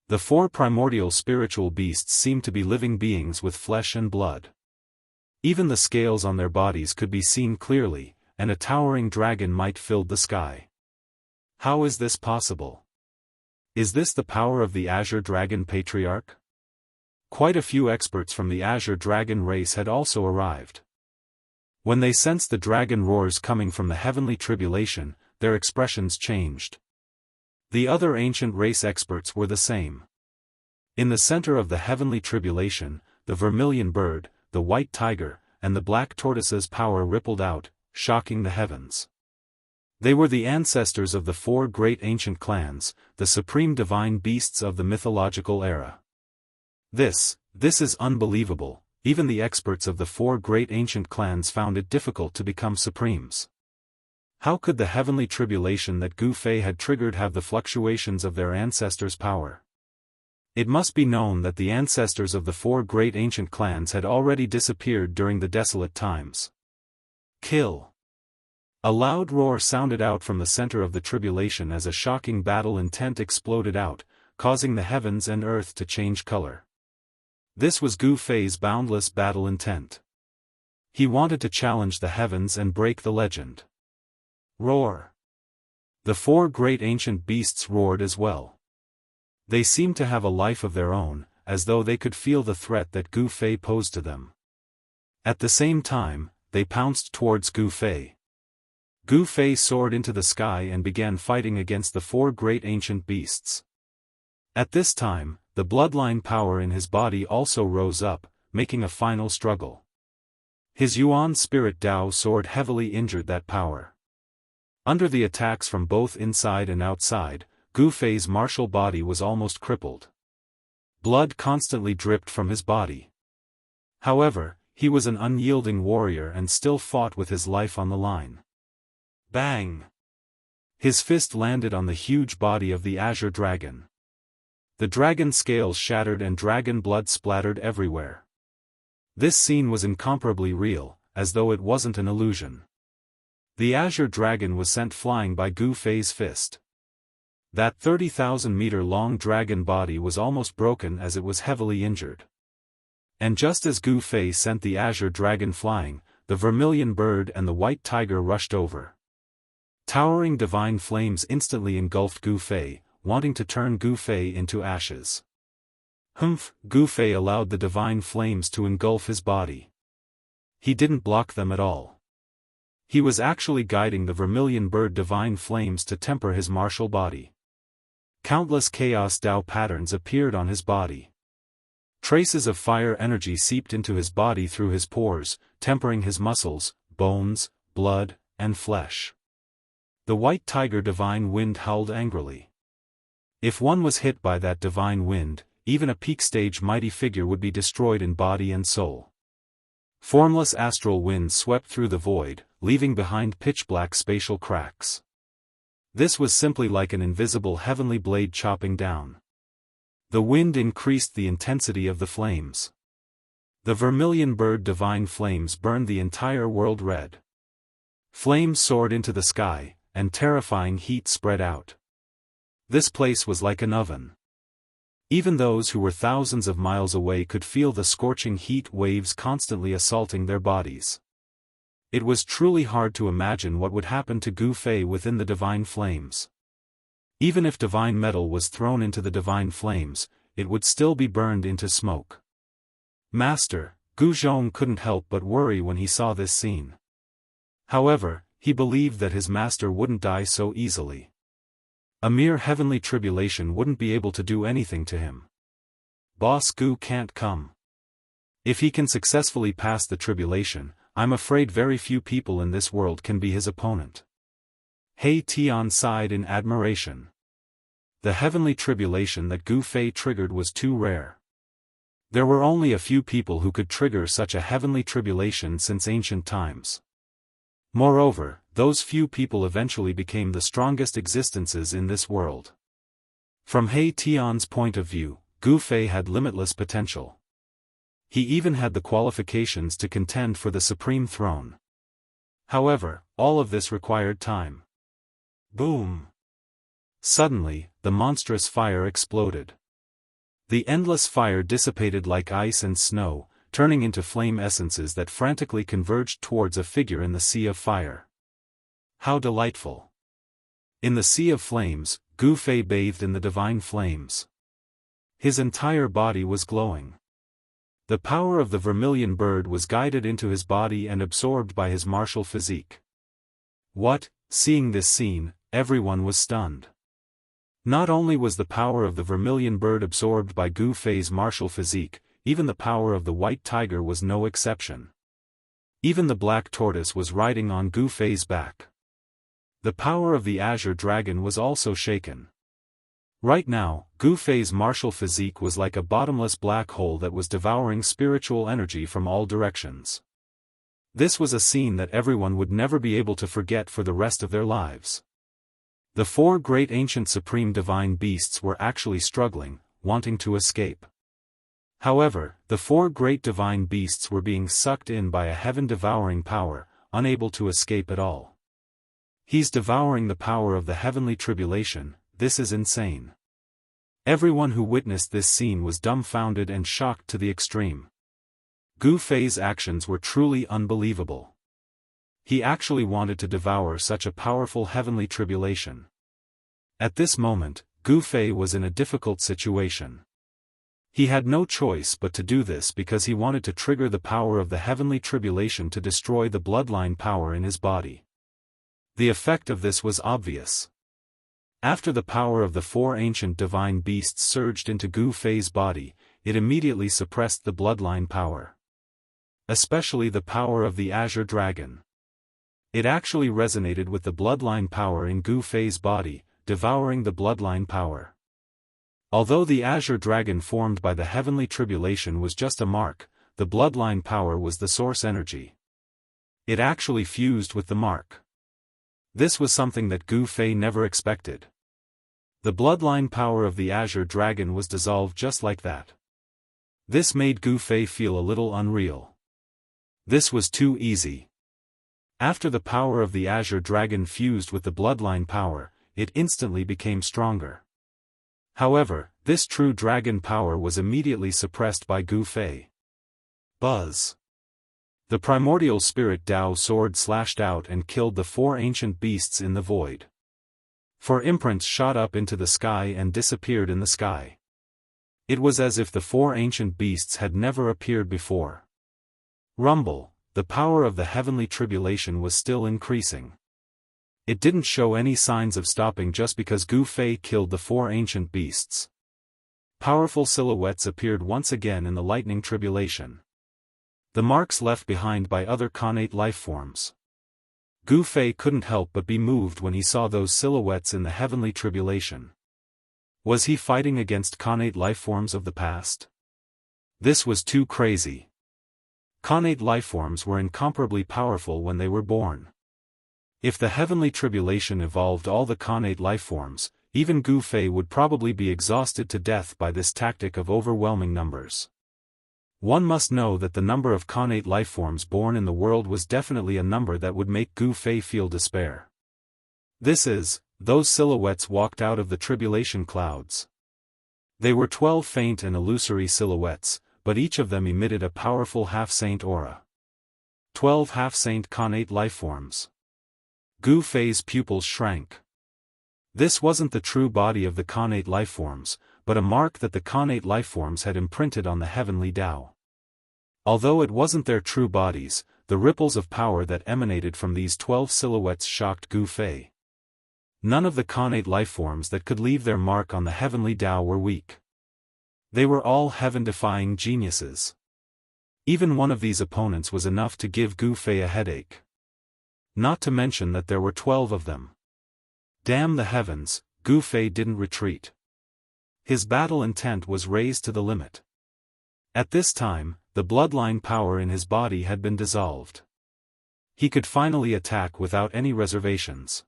The four primordial spiritual beasts seemed to be living beings with flesh and blood. Even the scales on their bodies could be seen clearly, and a towering dragon might fill the sky. How is this possible? Is this the power of the Azure Dragon Patriarch? Quite a few experts from the Azure Dragon race had also arrived. When they sensed the dragon roars coming from the heavenly tribulation, their expressions changed. The other ancient race experts were the same. In the center of the heavenly tribulation, the vermilion bird, the white tiger, and the black tortoise's power rippled out, shocking the heavens. They were the ancestors of the four great ancient clans, the supreme divine beasts of the mythological era. This is unbelievable. Even the experts of the four great ancient clans found it difficult to become supremes. How could the heavenly tribulation that Gu Fei had triggered have the fluctuations of their ancestors' power? It must be known that the ancestors of the four great ancient clans had already disappeared during the desolate times. Kill! A loud roar sounded out from the center of the tribulation as a shocking battle intent exploded out, causing the heavens and earth to change color. This was Gu Fei's boundless battle intent. He wanted to challenge the heavens and break the legend. Roar! The four great ancient beasts roared as well. They seemed to have a life of their own, as though they could feel the threat that Gu Fei posed to them. At the same time, they pounced towards Gu Fei. Gu Fei soared into the sky and began fighting against the four great ancient beasts. At this time, the bloodline power in his body also rose up, making a final struggle. His Yuan spirit Dao sword heavily injured that power. Under the attacks from both inside and outside, Gu Fei's martial body was almost crippled. Blood constantly dripped from his body. However, he was an unyielding warrior and still fought with his life on the line. Bang! His fist landed on the huge body of the Azure Dragon. The dragon's scales shattered and dragon blood splattered everywhere. This scene was incomparably real, as though it wasn't an illusion. The Azure Dragon was sent flying by Gu Fei's fist. That 30,000-meter-long dragon body was almost broken as it was heavily injured. And just as Gu Fei sent the Azure Dragon flying, the vermilion bird and the white tiger rushed over. Towering divine flames instantly engulfed Gu Fei, wanting to turn Gu Fei into ashes. Humph! Gu Fei allowed the divine flames to engulf his body. He didn't block them at all. He was actually guiding the vermilion bird divine flames to temper his martial body. Countless chaos Dao patterns appeared on his body. Traces of fire energy seeped into his body through his pores, tempering his muscles, bones, blood, and flesh. The white tiger divine wind howled angrily. If one was hit by that divine wind, even a peak stage mighty figure would be destroyed in body and soul. Formless astral winds swept through the void, leaving behind pitch-black spatial cracks. This was simply like an invisible heavenly blade chopping down. The wind increased the intensity of the flames. The vermilion bird divine flames burned the entire world red. Flames soared into the sky, and terrifying heat spread out. This place was like an oven. Even those who were thousands of miles away could feel the scorching heat waves constantly assaulting their bodies. It was truly hard to imagine what would happen to Gu Fei within the divine flames. Even if divine metal was thrown into the divine flames, it would still be burned into smoke. Master, Gu Zhong couldn't help but worry when he saw this scene. However, he believed that his master wouldn't die so easily. A mere heavenly tribulation wouldn't be able to do anything to him. Boss Gu can't come. If he can successfully pass the tribulation, I'm afraid very few people in this world can be his opponent. He Tian sighed in admiration. The heavenly tribulation that Gu Fei triggered was too rare. There were only a few people who could trigger such a heavenly tribulation since ancient times. Moreover, those few people eventually became the strongest existences in this world. From He Tian's point of view, Gu Fei had limitless potential. He even had the qualifications to contend for the supreme throne. However, all of this required time. Boom! Suddenly, the monstrous fire exploded. The endless fire dissipated like ice and snow, turning into flame essences that frantically converged towards a figure in the sea of fire. How delightful! In the sea of flames, Gu Fei bathed in the divine flames. His entire body was glowing. The power of the vermilion bird was guided into his body and absorbed by his martial physique. What? Seeing this scene, everyone was stunned. Not only was the power of the vermilion bird absorbed by Gu Fei's martial physique, even the power of the white tiger was no exception. Even the black tortoise was riding on Gu Fei's back. The power of the Azure Dragon was also shaken. Right now, Gu Fei's martial physique was like a bottomless black hole that was devouring spiritual energy from all directions. This was a scene that everyone would never be able to forget for the rest of their lives. The four great ancient supreme divine beasts were actually struggling, wanting to escape. However, the four great divine beasts were being sucked in by a heaven-devouring power, unable to escape at all. He's devouring the power of the heavenly tribulation. This is insane. Everyone who witnessed this scene was dumbfounded and shocked to the extreme. Gu Fei's actions were truly unbelievable. He actually wanted to devour such a powerful heavenly tribulation. At this moment, Gu Fei was in a difficult situation. He had no choice but to do this because he wanted to trigger the power of the heavenly tribulation to destroy the bloodline power in his body. The effect of this was obvious. After the power of the four ancient divine beasts surged into Gu Fei's body, it immediately suppressed the bloodline power. Especially the power of the Azure Dragon. It actually resonated with the bloodline power in Gu Fei's body, devouring the bloodline power. Although the Azure Dragon formed by the heavenly tribulation was just a mark, the bloodline power was the source energy. It actually fused with the mark. This was something that Gu Fei never expected. The bloodline power of the Azure Dragon was dissolved just like that. This made Gu Fei feel a little unreal. This was too easy. After the power of the Azure Dragon fused with the bloodline power, it instantly became stronger. However, this true dragon power was immediately suppressed by Gu Fei. Buzz! The primordial spirit Dao sword slashed out and killed the four ancient beasts in the void. Four imprints shot up into the sky and disappeared in the sky. It was as if the four ancient beasts had never appeared before. Rumble, the power of the heavenly tribulation was still increasing. It didn't show any signs of stopping just because Gu Fei killed the four ancient beasts. Powerful silhouettes appeared once again in the lightning tribulation. The marks left behind by other connate lifeforms. Gu Fei couldn't help but be moved when he saw those silhouettes in the heavenly tribulation. Was he fighting against connate lifeforms of the past? This was too crazy. Connate lifeforms were incomparably powerful when they were born. If the heavenly tribulation evolved all the connate lifeforms, even Gu Fei would probably be exhausted to death by this tactic of overwhelming numbers. One must know that the number of connate lifeforms born in the world was definitely a number that would make Gu Fei feel despair. Those silhouettes walked out of the tribulation clouds. They were 12 faint and illusory silhouettes, but each of them emitted a powerful half-saint aura. 12 half-saint connate lifeforms. Gu Fei's pupils shrank. This wasn't the true body of the connate lifeforms, but a mark that the connate lifeforms had imprinted on the heavenly Tao. Although it wasn't their true bodies, the ripples of power that emanated from these 12 silhouettes shocked Gu Fei. None of the connate lifeforms that could leave their mark on the heavenly Tao were weak. They were all heaven-defying geniuses. Even one of these opponents was enough to give Gu Fei a headache. Not to mention that there were 12 of them. Damn the heavens, Gu Fei didn't retreat. His battle intent was raised to the limit. At this time, the bloodline power in his body had been dissolved. He could finally attack without any reservations.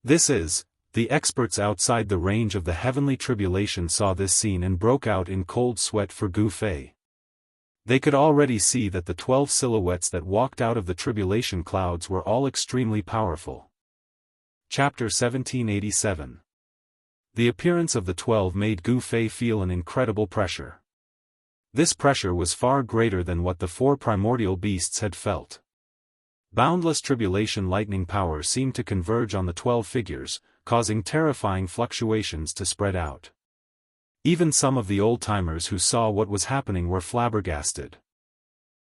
The experts outside the range of the heavenly tribulation saw this scene and broke out in cold sweat for Gu Fei. They could already see that the 12 silhouettes that walked out of the tribulation clouds were all extremely powerful. Chapter 1787. The appearance of the 12 made Gu Fei feel an incredible pressure. This pressure was far greater than what the four primordial beasts had felt. Boundless tribulation lightning power seemed to converge on the 12 figures, causing terrifying fluctuations to spread out. Even some of the old-timers who saw what was happening were flabbergasted.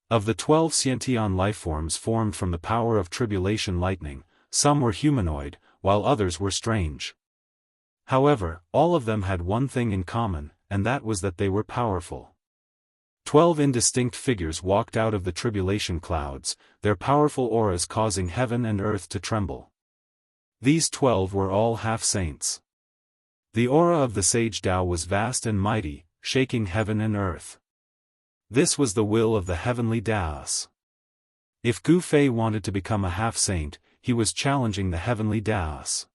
Of the 12 Xiantian lifeforms formed from the power of tribulation lightning, some were humanoid, while others were strange. However, all of them had one thing in common, and that was that they were powerful. 12 indistinct figures walked out of the tribulation clouds, their powerful auras causing heaven and earth to tremble. These 12 were all half-saints. The aura of the sage Tao was vast and mighty, shaking heaven and earth. This was the will of the heavenly Daoist. If Gu Fei wanted to become a half-saint, he was challenging the heavenly Daoist.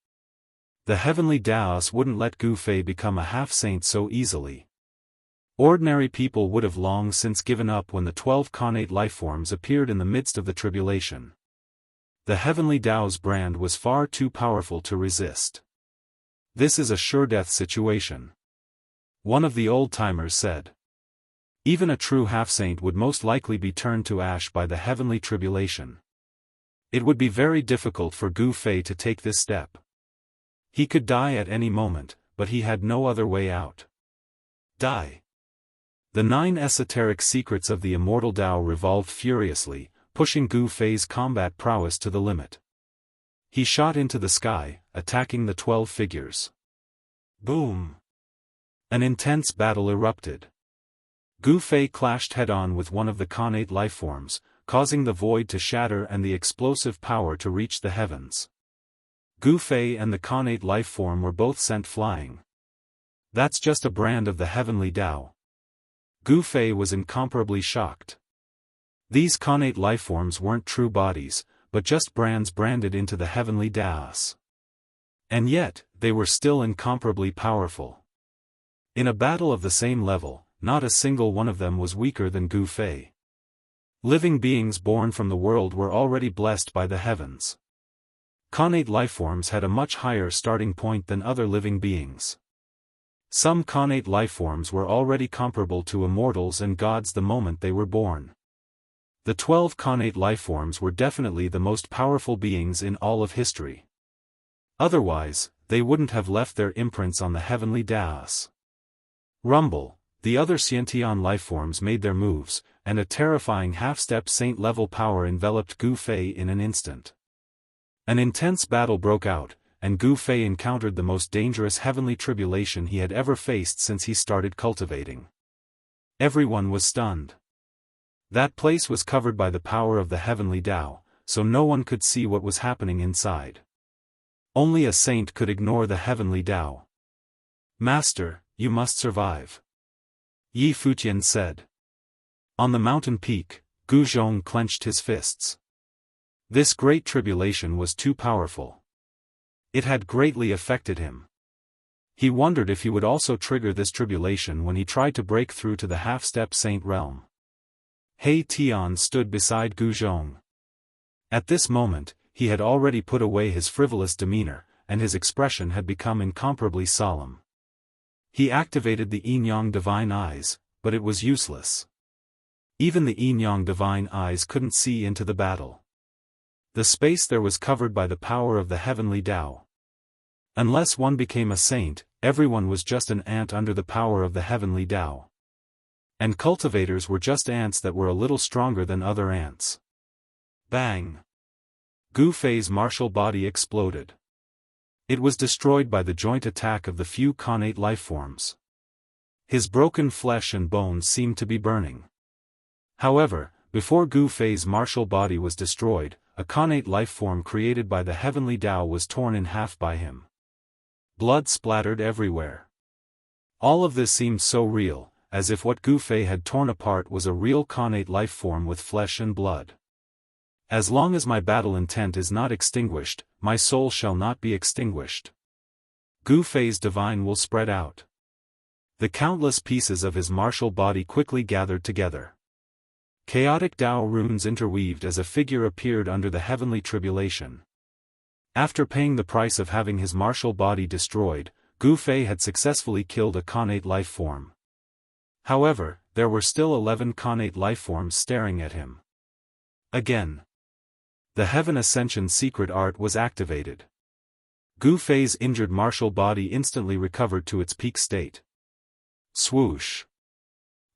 The heavenly Daoist wouldn't let Gu Fei become a half-saint so easily. Ordinary people would have long since given up when the 12 connate lifeforms appeared in the midst of the tribulation. The heavenly Tao's brand was far too powerful to resist. This is a sure-death situation. One of the old-timers said. Even a true half-saint would most likely be turned to ash by the heavenly tribulation. It would be very difficult for Gu Fei to take this step. He could die at any moment, but he had no other way out. Die. The 9 esoteric secrets of the immortal Tao revolved furiously, pushing Gu Fei's combat prowess to the limit. He shot into the sky, attacking the 12 figures. Boom! An intense battle erupted. Gu Fei clashed head-on with one of the Khanate lifeforms, causing the void to shatter and the explosive power to reach the heavens. Gu Fei and the Khanate lifeform were both sent flying. That's just a brand of the heavenly Tao. Gu Fei was incomparably shocked. These Khanate lifeforms weren't true bodies, but just brands branded into the heavenly Taos. And yet, they were still incomparably powerful. In a battle of the same level, not a single one of them was weaker than Gu Fei. Living beings born from the world were already blessed by the heavens. Khanate lifeforms had a much higher starting point than other living beings. Some Khanate lifeforms were already comparable to immortals and gods the moment they were born. The 12 Khanate lifeforms were definitely the most powerful beings in all of history. Otherwise, they wouldn't have left their imprints on the heavenly Taos. Rumble, the other Xiantian lifeforms made their moves, and a terrifying half-step saint-level power enveloped Gu Fei in an instant. An intense battle broke out, and Gu Fei encountered the most dangerous heavenly tribulation he had ever faced since he started cultivating. Everyone was stunned. That place was covered by the power of the heavenly Tao, so no one could see what was happening inside. Only a saint could ignore the heavenly Tao. "Master, you must survive," Yi Futian said. On the mountain peak, Gu Zhong clenched his fists. This great tribulation was too powerful. It had greatly affected him. He wondered if he would also trigger this tribulation when he tried to break through to the half-step saint realm. He Tian stood beside Gu Zhong. At this moment, he had already put away his frivolous demeanor, and his expression had become incomparably solemn. He activated the Yin-Yang Divine Eyes, but it was useless. Even the Yin-Yang Divine Eyes couldn't see into the battle. The space there was covered by the power of the heavenly Tao. Unless one became a saint, everyone was just an ant under the power of the heavenly Tao. And cultivators were just ants that were a little stronger than other ants. Bang! Gu Fei's martial body exploded. It was destroyed by the joint attack of the few Khanate lifeforms. His broken flesh and bones seemed to be burning. However, before Gu Fei's martial body was destroyed, a Khanate lifeform created by the heavenly Tao was torn in half by him. Blood splattered everywhere. All of this seemed so real, as if what Gu Fei had torn apart was a real Khanate lifeform with flesh and blood. As long as my battle intent is not extinguished, my soul shall not be extinguished. Gu Fei's divine will spread out. The countless pieces of his martial body quickly gathered together. Chaotic Tao runes interweaved as a figure appeared under the heavenly tribulation. After paying the price of having his martial body destroyed, Gu Fei had successfully killed a Khanate lifeform. However, there were still 11 Khanate lifeforms staring at him. Again. The Heaven Ascension secret art was activated. Gu Fei's injured martial body instantly recovered to its peak state. Swoosh!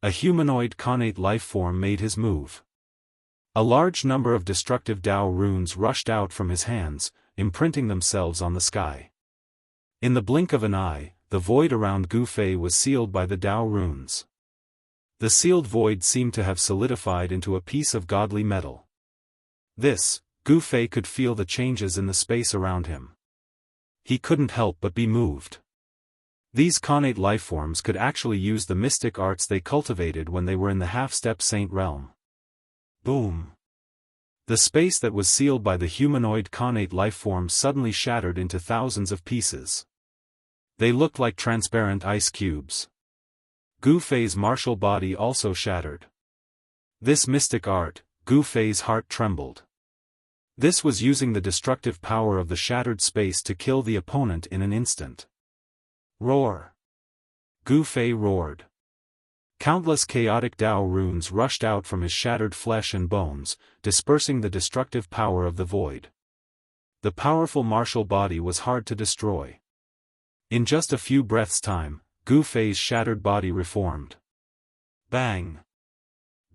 A humanoid Khanate lifeform made his move. A large number of destructive Tao runes rushed out from his hands, imprinting themselves on the sky. In the blink of an eye, the void around Gu Fei was sealed by the Tao runes. The sealed void seemed to have solidified into a piece of godly metal. This, Gu Fei could feel the changes in the space around him. He couldn't help but be moved. These Khanate lifeforms could actually use the mystic arts they cultivated when they were in the half-step saint realm. Boom! The space that was sealed by the humanoid Khanate lifeforms suddenly shattered into thousands of pieces. They looked like transparent ice cubes. Gu Fei's martial body also shattered. This mystic art, Gu Fei's heart trembled. This was using the destructive power of the shattered space to kill the opponent in an instant. Roar! Gu Fei roared. Countless chaotic Tao runes rushed out from his shattered flesh and bones, dispersing the destructive power of the void. The powerful martial body was hard to destroy. In just a few breaths' time, Gu Fei's shattered body reformed. Bang!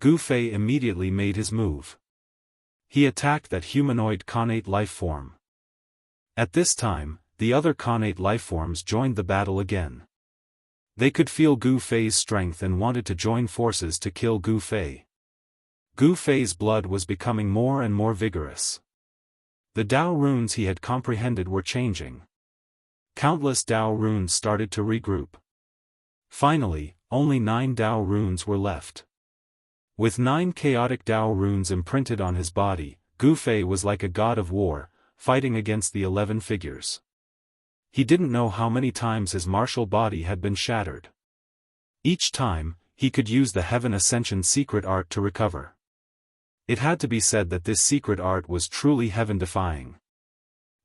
Gu Fei immediately made his move. He attacked that humanoid Khanate life form. At this time, the other Khanate life forms joined the battle again. They could feel Gu Fei's strength and wanted to join forces to kill Gu Fei. Gu Fei's blood was becoming more and more vigorous. The Tao runes he had comprehended were changing. Countless Tao runes started to regroup. Finally, only 9 Tao runes were left. With 9 chaotic Tao runes imprinted on his body, Gu Fei was like a god of war, fighting against the 11 figures. He didn't know how many times his martial body had been shattered. Each time, he could use the Heaven Ascension secret art to recover. It had to be said that this secret art was truly heaven-defying.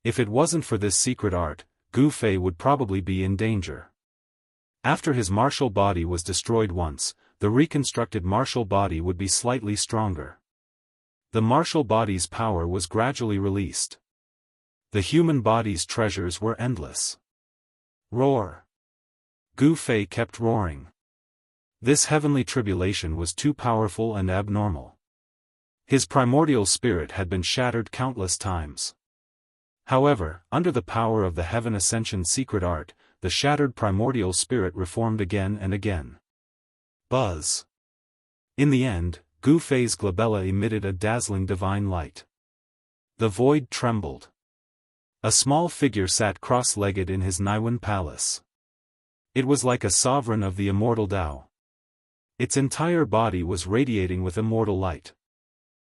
If it wasn't for this secret art, Gu Fei would probably be in danger. After his martial body was destroyed once, the reconstructed martial body would be slightly stronger. The martial body's power was gradually released. The human body's treasures were endless. Roar! Gu Fei kept roaring. This heavenly tribulation was too powerful and abnormal. His primordial spirit had been shattered countless times. However, under the power of the Heaven Ascension secret art, the shattered primordial spirit reformed again and again. Buzz! In the end, Gu Fei's glabella emitted a dazzling divine light. The void trembled. A small figure sat cross-legged in his Niwen palace. It was like a sovereign of the immortal Tao. Its entire body was radiating with immortal light.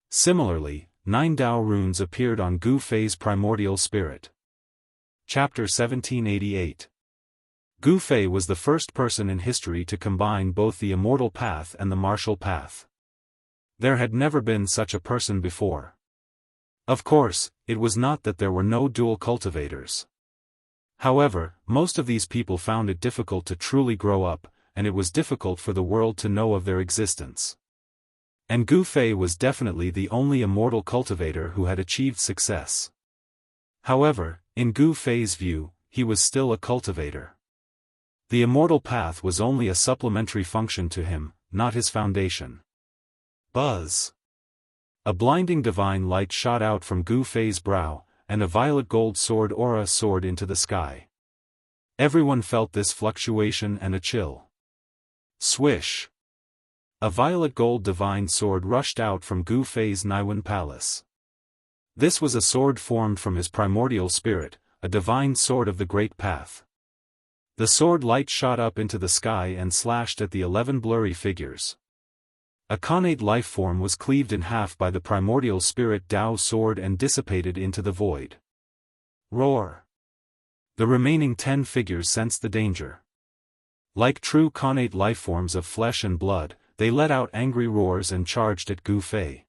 Similarly, 9 Tao runes appeared on Gu Fei's primordial spirit. Chapter 1788. Gu Fei was the first person in history to combine both the immortal path and the martial path. There had never been such a person before. Of course, it was not that there were no dual cultivators. However, most of these people found it difficult to truly grow up, and it was difficult for the world to know of their existence. And Gu Fei was definitely the only immortal cultivator who had achieved success. However, in Gu Fei's view, he was still a cultivator. The immortal path was only a supplementary function to him, not his foundation. Buzz! A blinding divine light shot out from Gu Fei's brow, and a violet gold sword aura soared into the sky. Everyone felt this fluctuation and a chill. Swish! A violet gold divine sword rushed out from Gu Fei's Niwen palace. This was a sword formed from his primordial spirit, a divine sword of the Great Path. The sword light shot up into the sky and slashed at the 11 blurry figures. A Khanate life form was cleaved in half by the primordial spirit Tao sword and dissipated into the void. Roar! The remaining 10 figures sensed the danger. Like true Khanate life forms of flesh and blood, they let out angry roars and charged at Gu Fei.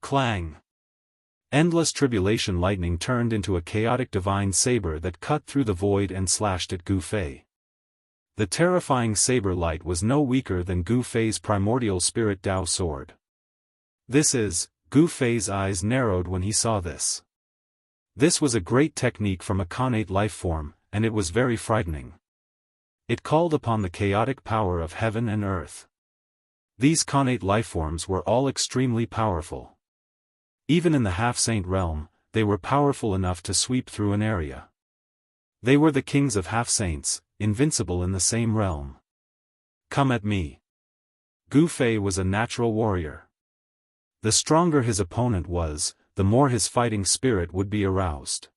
Clang! Endless tribulation lightning turned into a chaotic divine saber that cut through the void and slashed at Gu Fei. The terrifying saber light was no weaker than Gu Fei's primordial spirit Tao sword. Gu Fei's eyes narrowed when he saw this. This was a great technique from a Khanate life form, and it was very frightening. It called upon the chaotic power of heaven and earth. These Khanate lifeforms were all extremely powerful. Even in the half-saint realm, they were powerful enough to sweep through an area. They were the kings of half-saints, invincible in the same realm. Come at me. Gu Fei was a natural warrior. The stronger his opponent was, the more his fighting spirit would be aroused.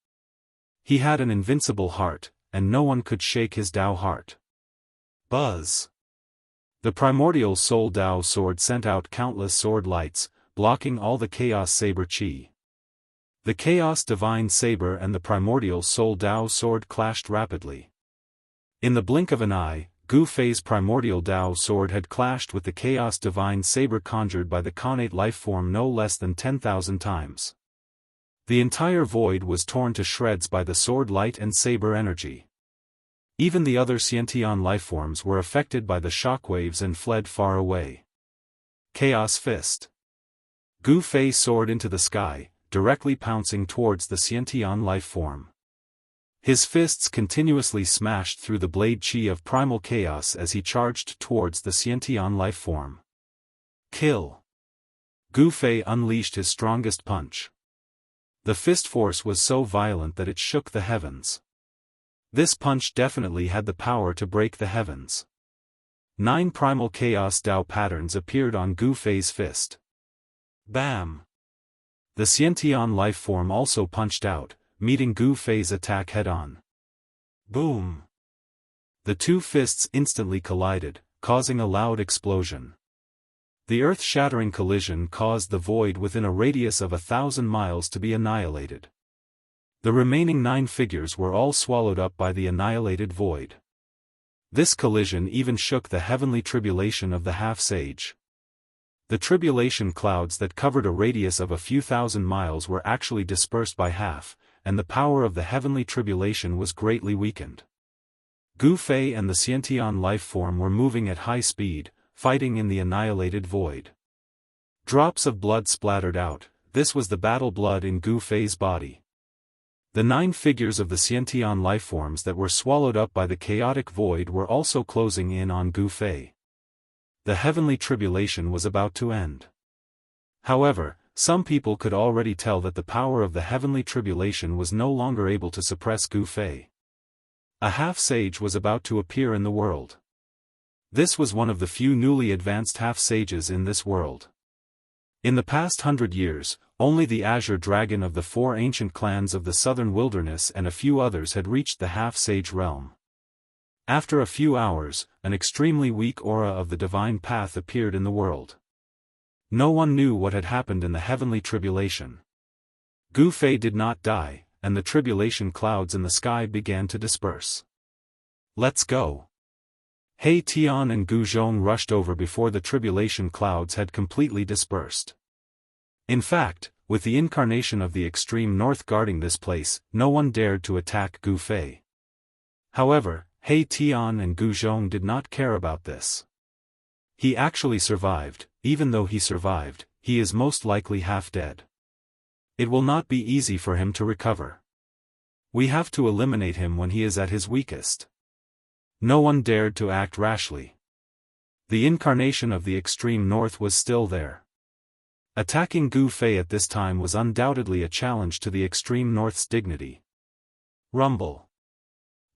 He had an invincible heart, and no one could shake his Tao heart. Buzz! The primordial soul Tao sword sent out countless sword lights, blocking all the chaos saber chi. The chaos divine saber and the primordial soul Tao sword clashed rapidly. In the blink of an eye, Gu Fei's primordial Tao sword had clashed with the chaos divine saber conjured by the Khanate life form no less than 10,000 times. The entire void was torn to shreds by the sword light and saber energy. Even the other Xiantian lifeforms were affected by the shockwaves and fled far away. Chaos Fist. Gu Fei soared into the sky, directly pouncing towards the Xiantian lifeform. His fists continuously smashed through the blade chi of primal chaos as he charged towards the Xiantian lifeform. Kill! Gu Fei unleashed his strongest punch. The fist force was so violent that it shook the heavens. This punch definitely had the power to break the heavens. 9 primal chaos Dao patterns appeared on Gu Fei's fist. Bam! The Xiantian lifeform also punched out, meeting Gu Fei's attack head-on. Boom! The two fists instantly collided, causing a loud explosion. The earth-shattering collision caused the void within a radius of 1,000 miles to be annihilated. The remaining 9 figures were all swallowed up by the annihilated void. This collision even shook the heavenly tribulation of the half-sage. The tribulation clouds that covered a radius of a few thousand miles were actually dispersed by half, and the power of the heavenly tribulation was greatly weakened. Gu Fei and the Xiantian lifeform were moving at high speed, fighting in the annihilated void. Drops of blood splattered out. This was the battle blood in Gu Fei's body. The 9 figures of the Xiantian lifeforms that were swallowed up by the chaotic void were also closing in on Gu Fei. The heavenly tribulation was about to end. However, some people could already tell that the power of the heavenly tribulation was no longer able to suppress Gu Fei. A half-sage was about to appear in the world. This was one of the few newly advanced half-sages in this world. In the past 100 years, only the Azure Dragon of the 4 ancient clans of the southern wilderness and a few others had reached the half-sage realm. After a few hours, an extremely weak aura of the divine path appeared in the world. No one knew what had happened in the heavenly tribulation. Gu Fei did not die, and the tribulation clouds in the sky began to disperse. Let's go! He Tian and Gu Zhong rushed over before the tribulation clouds had completely dispersed. In fact, with the incarnation of the extreme north guarding this place, no one dared to attack Gu Fei. However, He Tian and Gu Zhong did not care about this. He actually survived. Even though he survived, he is most likely half dead. It will not be easy for him to recover. We have to eliminate him when he is at his weakest. No one dared to act rashly. The incarnation of the extreme north was still there. Attacking Gu Fei at this time was undoubtedly a challenge to the extreme north's dignity. Rumble.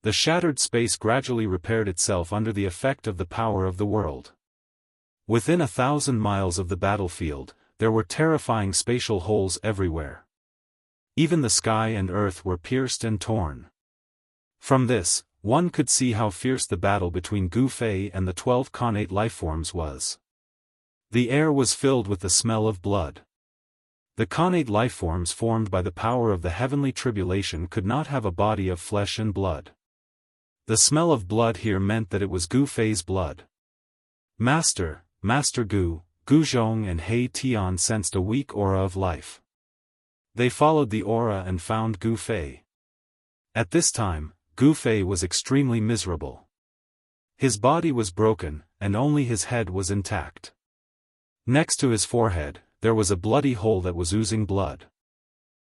The shattered space gradually repaired itself under the effect of the power of the world. Within 1,000 miles of the battlefield, there were terrifying spatial holes everywhere. Even the sky and earth were pierced and torn. From this, one could see how fierce the battle between Gu Fei and the 12 Khanate lifeforms was. The air was filled with the smell of blood. The Khanate lifeforms formed by the power of the heavenly tribulation could not have a body of flesh and blood. The smell of blood here meant that it was Gu Fei's blood. Master Gu, Gu Zhong and He Tian sensed a weak aura of life. They followed the aura and found Gu Fei. At this time, Gu Fei was extremely miserable. His body was broken, and only his head was intact. Next to his forehead, there was a bloody hole that was oozing blood.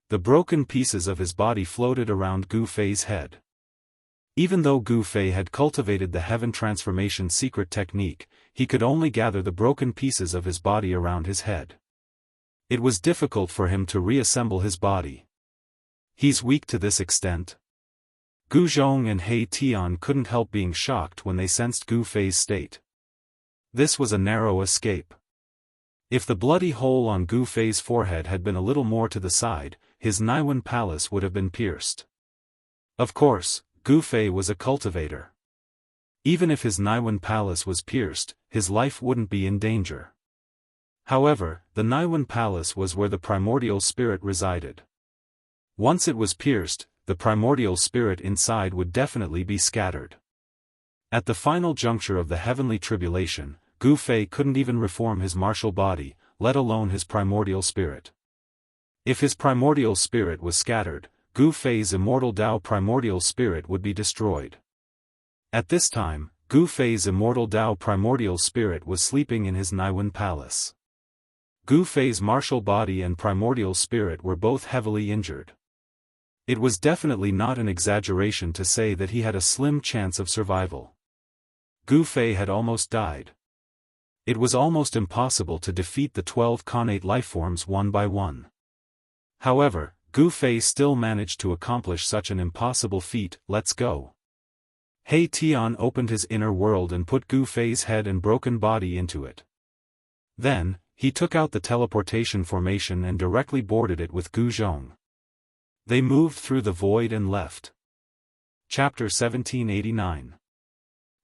The broken pieces of his body floated around Gu Fei's head. Even though Gu Fei had cultivated the heaven transformation secret technique, he could only gather the broken pieces of his body around his head. It was difficult for him to reassemble his body. He's weak to this extent? Gu Zhong and He Tian couldn't help being shocked when they sensed Gu Fei's state. This was a narrow escape. If the bloody hole on Gu Fei's forehead had been a little more to the side, his Naiwan palace would have been pierced. Of course, Gu Fei was a cultivator. Even if his Naiwan palace was pierced, his life wouldn't be in danger. However, the Naiwan palace was where the primordial spirit resided. Once it was pierced, the primordial spirit inside would definitely be scattered. At the final juncture of the heavenly tribulation, Gu Fei couldn't even reform his martial body, let alone his primordial spirit. If his primordial spirit was scattered, Gu Fei's immortal Dao primordial spirit would be destroyed. At this time, Gu Fei's immortal Dao primordial spirit was sleeping in his Naiwen palace. Gu Fei's martial body and primordial spirit were both heavily injured. It was definitely not an exaggeration to say that he had a slim chance of survival. Gu Fei had almost died. It was almost impossible to defeat the 12 connate lifeforms one by one. However, Gu Fei still managed to accomplish such an impossible feat. Let's go. He Tian opened his inner world and put Gu Fei's head and broken body into it. Then, he took out the teleportation formation and directly boarded it with Gu Zhong. They moved through the void and left. Chapter 1789.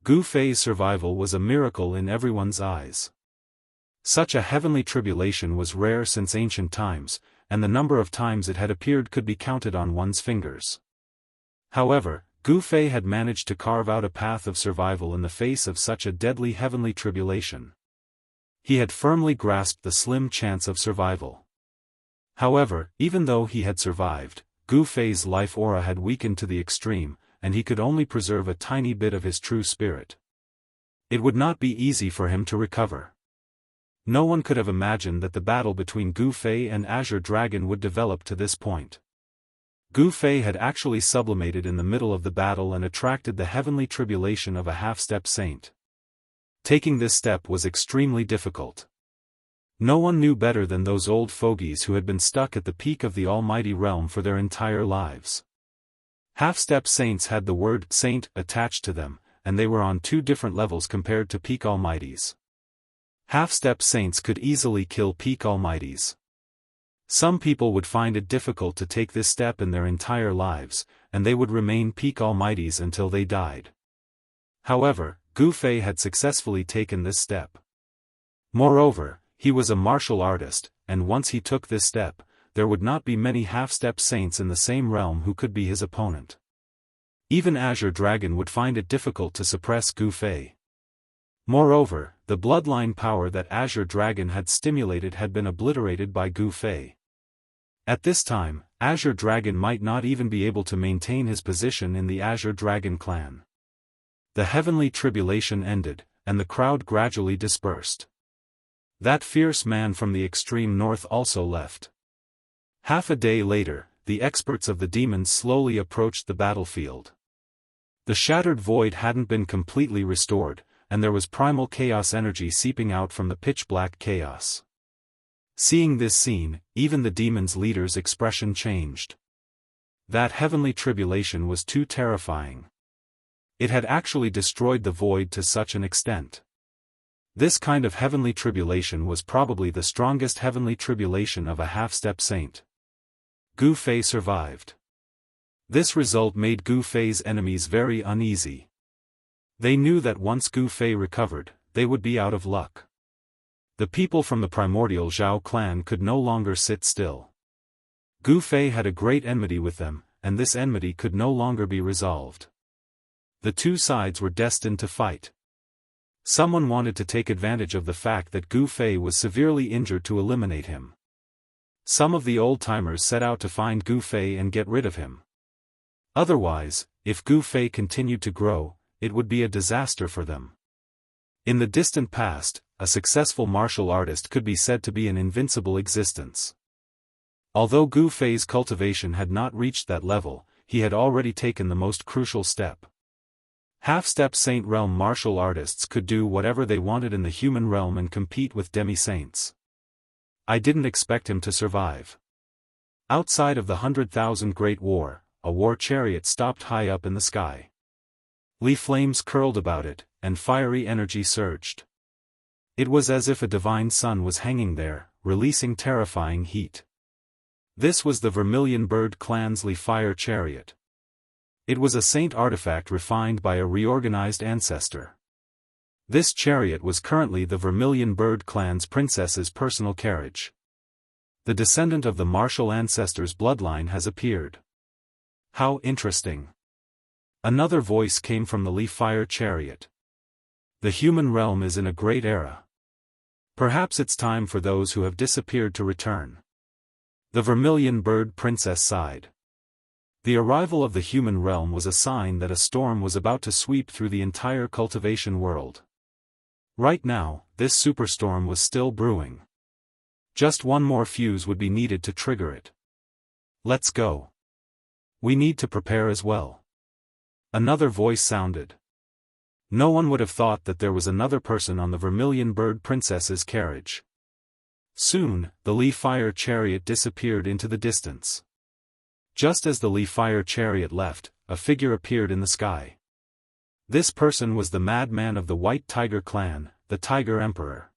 Gu Fei's survival was a miracle in everyone's eyes. Such a heavenly tribulation was rare since ancient times, and the number of times it had appeared could be counted on one's fingers. However, Gu Fei had managed to carve out a path of survival in the face of such a deadly heavenly tribulation. He had firmly grasped the slim chance of survival. However, even though he had survived, Gu Fei's life aura had weakened to the extreme, and he could only preserve a tiny bit of his true spirit. It would not be easy for him to recover. No one could have imagined that the battle between Gu Fei and Azure Dragon would develop to this point. Gu Fei had actually sublimated in the middle of the battle and attracted the heavenly tribulation of a half-step saint. Taking this step was extremely difficult. No one knew better than those old fogies who had been stuck at the peak of the almighty realm for their entire lives. Half-step saints had the word saint attached to them, and they were on two different levels compared to peak almighties. Half-step saints could easily kill peak almighties. Some people would find it difficult to take this step in their entire lives, and they would remain peak almighties until they died. However, Gu Fei had successfully taken this step. Moreover, he was a martial artist, and once he took this step, there would not be many half-step saints in the same realm who could be his opponent. Even Azure Dragon would find it difficult to suppress Gu Fei. Moreover, the bloodline power that Azure Dragon had stimulated had been obliterated by Gu Fei. At this time, Azure Dragon might not even be able to maintain his position in the Azure Dragon clan. The heavenly tribulation ended, and the crowd gradually dispersed. That fierce man from the extreme north also left. Half a day later, the experts of the demons slowly approached the battlefield. The shattered void hadn't been completely restored, and there was primal chaos energy seeping out from the pitch-black chaos. Seeing this scene, even the demons' leader's expression changed. That heavenly tribulation was too terrifying. It had actually destroyed the void to such an extent. This kind of heavenly tribulation was probably the strongest heavenly tribulation of a half-step saint. Gu Fei survived. This result made Gu Fei's enemies very uneasy. They knew that once Gu Fei recovered, they would be out of luck. The people from the primordial Zhao clan could no longer sit still. Gu Fei had a great enmity with them, and this enmity could no longer be resolved. The two sides were destined to fight. Someone wanted to take advantage of the fact that Gu Fei was severely injured to eliminate him. Some of the old-timers set out to find Gu Fei and get rid of him. Otherwise, if Gu Fei continued to grow, it would be a disaster for them. In the distant past, a successful martial artist could be said to be an invincible existence. Although Gu Fei's cultivation had not reached that level, he had already taken the most crucial step. Half-step saint realm martial artists could do whatever they wanted in the human realm and compete with demi-saints. I didn't expect him to survive. Outside of the 100,000 Great War, a war chariot stopped high up in the sky. Li flames curled about it, and fiery energy surged. It was as if a divine sun was hanging there, releasing terrifying heat. This was the Vermilion Bird clan's Li fire chariot. It was a saint artifact refined by a reorganized ancestor. This chariot was currently the Vermilion Bird clan's princess's personal carriage. The descendant of the martial ancestor's bloodline has appeared. How interesting. Another voice came from the Li fire chariot. The human realm is in a great era. Perhaps it's time for those who have disappeared to return. The Vermilion Bird princess sighed. The arrival of the human realm was a sign that a storm was about to sweep through the entire cultivation world. Right now, this superstorm was still brewing. Just one more fuse would be needed to trigger it. Let's go. We need to prepare as well. Another voice sounded. No one would have thought that there was another person on the Vermilion Bird Princess's carriage. Soon, the Lee Fire chariot disappeared into the distance. Just as the Lee Fire chariot left, a figure appeared in the sky. This person was the madman of the White Tiger clan, the Tiger Emperor.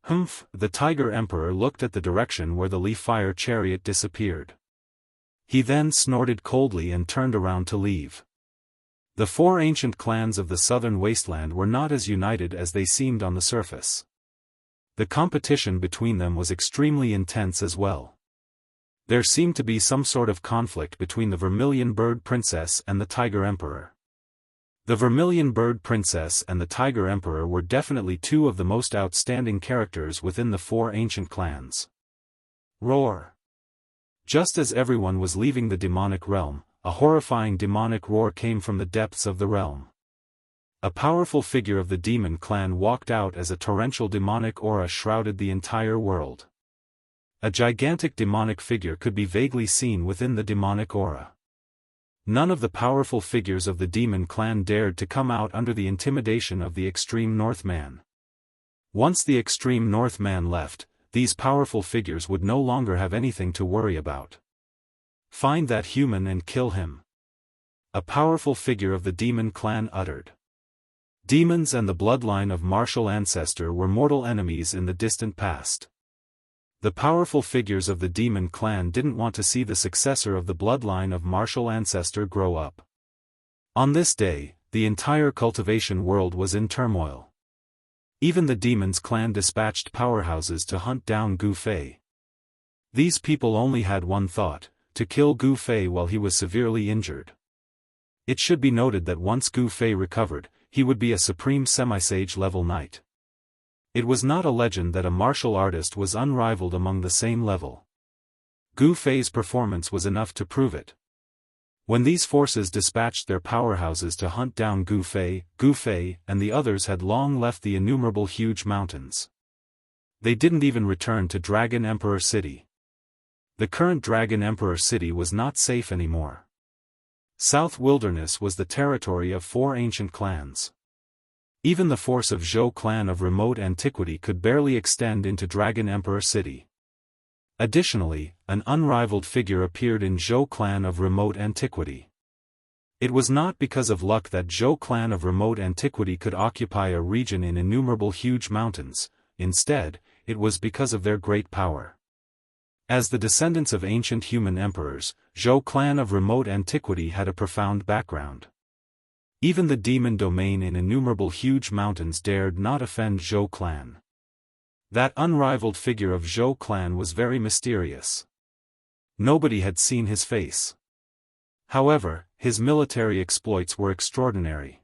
Humph! The Tiger Emperor looked at the direction where the Lee Fire chariot disappeared. He then snorted coldly and turned around to leave. The four ancient clans of the southern wasteland were not as united as they seemed on the surface. The competition between them was extremely intense as well. There seemed to be some sort of conflict between the Vermilion Bird Princess and the Tiger Emperor. The Vermilion Bird Princess and the Tiger Emperor were definitely two of the most outstanding characters within the four ancient clans. Roar! Just as everyone was leaving the demonic realm, a horrifying demonic roar came from the depths of the realm. A powerful figure of the demon clan walked out as a torrential demonic aura shrouded the entire world. A gigantic demonic figure could be vaguely seen within the demonic aura. None of the powerful figures of the demon clan dared to come out under the intimidation of the Extreme Northman. Once the Extreme Northman left, these powerful figures would no longer have anything to worry about. Find that human and kill him. A powerful figure of the demon clan uttered. Demons and the bloodline of martial ancestor were mortal enemies in the distant past. The powerful figures of the demon clan didn't want to see the successor of the bloodline of martial ancestor grow up. On this day, the entire cultivation world was in turmoil. Even the demons clan dispatched powerhouses to hunt down Gu Fei. These people only had one thought, to kill Gu Fei while he was severely injured. It should be noted that once Gu Fei recovered, he would be a supreme semi-sage level knight. It was not a legend that a martial artist was unrivaled among the same level. Gu Fei's performance was enough to prove it. When these forces dispatched their powerhouses to hunt down Gu Fei and the others had long left the innumerable huge mountains. They didn't even return to Dragon Emperor City. The current Dragon Emperor City was not safe anymore. South Wilderness was the territory of four ancient clans. Even the force of Zhou clan of remote antiquity could barely extend into Dragon Emperor City. Additionally, an unrivaled figure appeared in Zhou clan of remote antiquity. It was not because of luck that Zhou clan of remote antiquity could occupy a region in innumerable huge mountains, instead, it was because of their great power. As the descendants of ancient human emperors, Zhou clan of remote antiquity had a profound background. Even the demon domain in innumerable huge mountains dared not offend Zhou clan. That unrivaled figure of Zhou clan was very mysterious. Nobody had seen his face. However, his military exploits were extraordinary.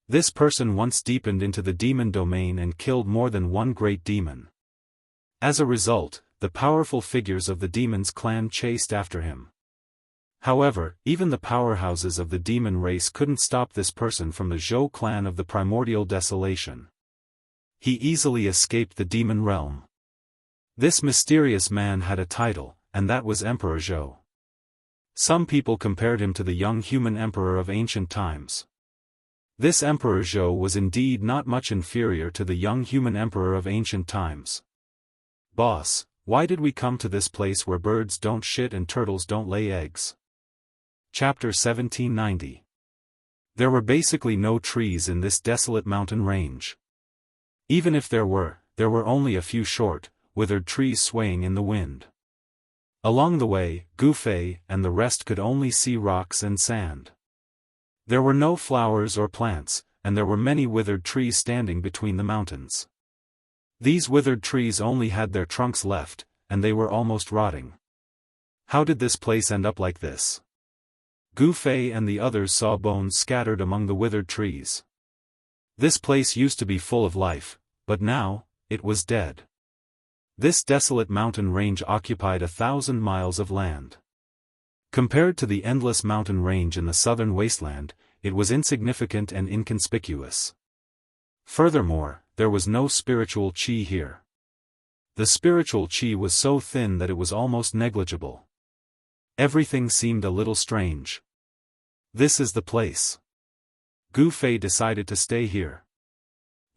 This person once deepened into the demon domain and killed more than one great demon. As a result, the powerful figures of the demon's clan chased after him. However, even the powerhouses of the demon race couldn't stop this person from the Zhou clan of the primordial desolation. He easily escaped the demon realm. This mysterious man had a title, and that was Emperor Zhou. Some people compared him to the young human emperor of ancient times. This Emperor Zhou was indeed not much inferior to the young human emperor of ancient times. Boss, why did we come to this place where birds don't shit and turtles don't lay eggs? Chapter 1790. There were basically no trees in this desolate mountain range. Even if there were only a few short, withered trees swaying in the wind. Along the way, Gu Fei and the rest could only see rocks and sand. There were no flowers or plants, and there were many withered trees standing between the mountains. These withered trees only had their trunks left, and they were almost rotting. How did this place end up like this? Gu Fei and the others saw bones scattered among the withered trees. This place used to be full of life, but now, it was dead. This desolate mountain range occupied 1,000 miles of land. Compared to the endless mountain range in the southern wasteland, it was insignificant and inconspicuous. Furthermore, there was no spiritual qi here. The spiritual qi was so thin that it was almost negligible. Everything seemed a little strange. This is the place. Gu Fei decided to stay here.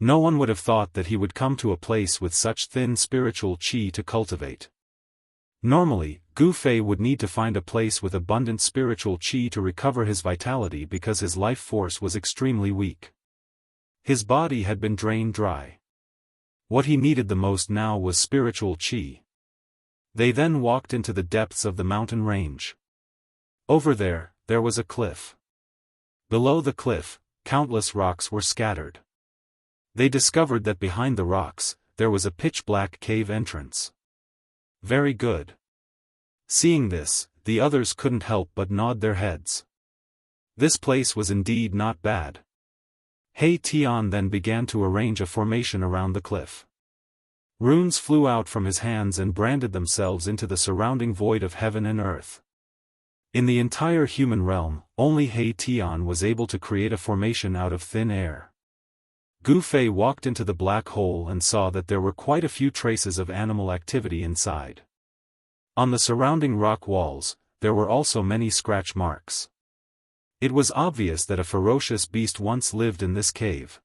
No one would have thought that he would come to a place with such thin spiritual qi to cultivate. Normally, Gu Fei would need to find a place with abundant spiritual qi to recover his vitality because his life force was extremely weak. His body had been drained dry. What he needed the most now was spiritual qi. They then walked into the depths of the mountain range. Over there was a cliff. Below the cliff, countless rocks were scattered. They discovered that behind the rocks, there was a pitch-black cave entrance. Very good. Seeing this, the others couldn't help but nod their heads. This place was indeed not bad. He Tian then began to arrange a formation around the cliff. Runes flew out from his hands and branded themselves into the surrounding void of heaven and earth. In the entire human realm, only He Tian was able to create a formation out of thin air. Gu Fei walked into the black hole and saw that there were quite a few traces of animal activity inside. On the surrounding rock walls, there were also many scratch marks. It was obvious that a ferocious beast once lived in this cave.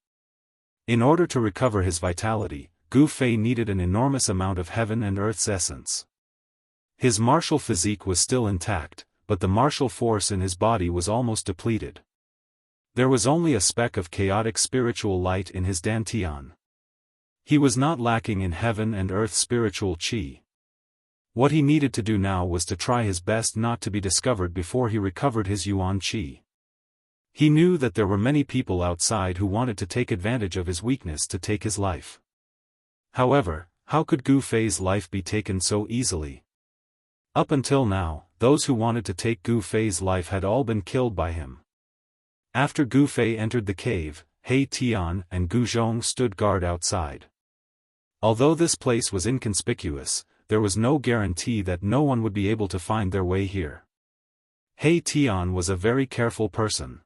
In order to recover his vitality, Gu Fei needed an enormous amount of heaven and earth's essence. His martial physique was still intact, but the martial force in his body was almost depleted. There was only a speck of chaotic spiritual light in his dantian. He was not lacking in heaven and earth spiritual qi. What he needed to do now was to try his best not to be discovered before he recovered his yuan qi. He knew that there were many people outside who wanted to take advantage of his weakness to take his life. However, how could Gu Fei's life be taken so easily? Up until now, those who wanted to take Gu Fei's life had all been killed by him. After Gu Fei entered the cave, He Tian and Gu Zhong stood guard outside. Although this place was inconspicuous, there was no guarantee that no one would be able to find their way here. He Tian was a very careful person.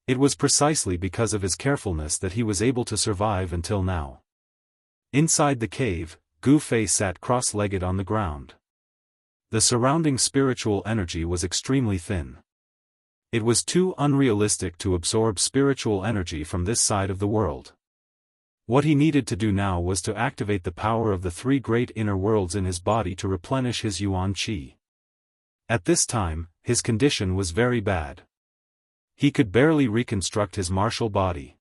It was precisely because of his carefulness that he was able to survive until now. Inside the cave, Gu Fei sat cross-legged on the ground. The surrounding spiritual energy was extremely thin. It was too unrealistic to absorb spiritual energy from this side of the world. What he needed to do now was to activate the power of the three great inner worlds in his body to replenish his yuan qi. At this time, his condition was very bad. He could barely reconstruct his martial body.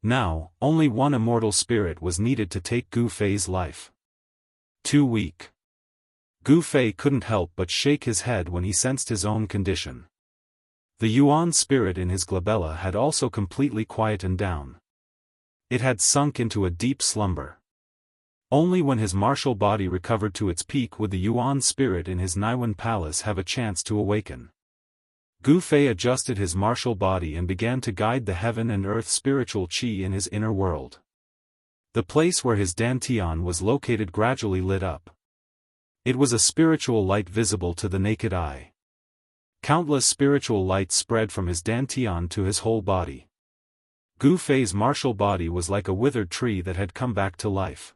Now, only one immortal spirit was needed to take Gu Fei's life. Too weak. Gu Fei couldn't help but shake his head when he sensed his own condition. The yuan spirit in his glabella had also completely quietened down. It had sunk into a deep slumber. Only when his martial body recovered to its peak would the yuan spirit in his Naiwan palace have a chance to awaken. Gu Fei adjusted his martial body and began to guide the heaven and earth spiritual qi in his inner world. The place where his dantian was located gradually lit up. It was a spiritual light visible to the naked eye. Countless spiritual lights spread from his dantian to his whole body. Gu Fei's martial body was like a withered tree that had come back to life.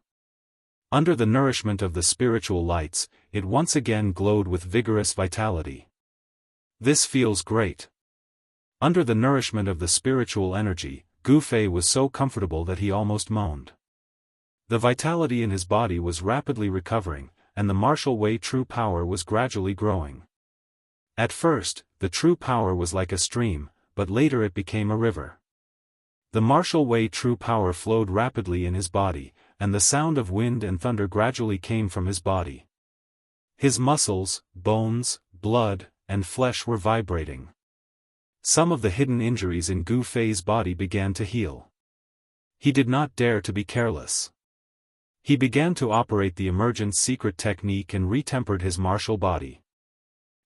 Under the nourishment of the spiritual lights, it once again glowed with vigorous vitality. This feels great. Under the nourishment of the spiritual energy, Gu Fei was so comfortable that he almost moaned. The vitality in his body was rapidly recovering, and the martial way true power was gradually growing. At first, the true power was like a stream, but later it became a river. The martial way true power flowed rapidly in his body, and the sound of wind and thunder gradually came from his body. His muscles, bones, blood, and flesh were vibrating. Some of the hidden injuries in Gu Fei's body began to heal. He did not dare to be careless. He began to operate the emergent secret technique and retempered his martial body.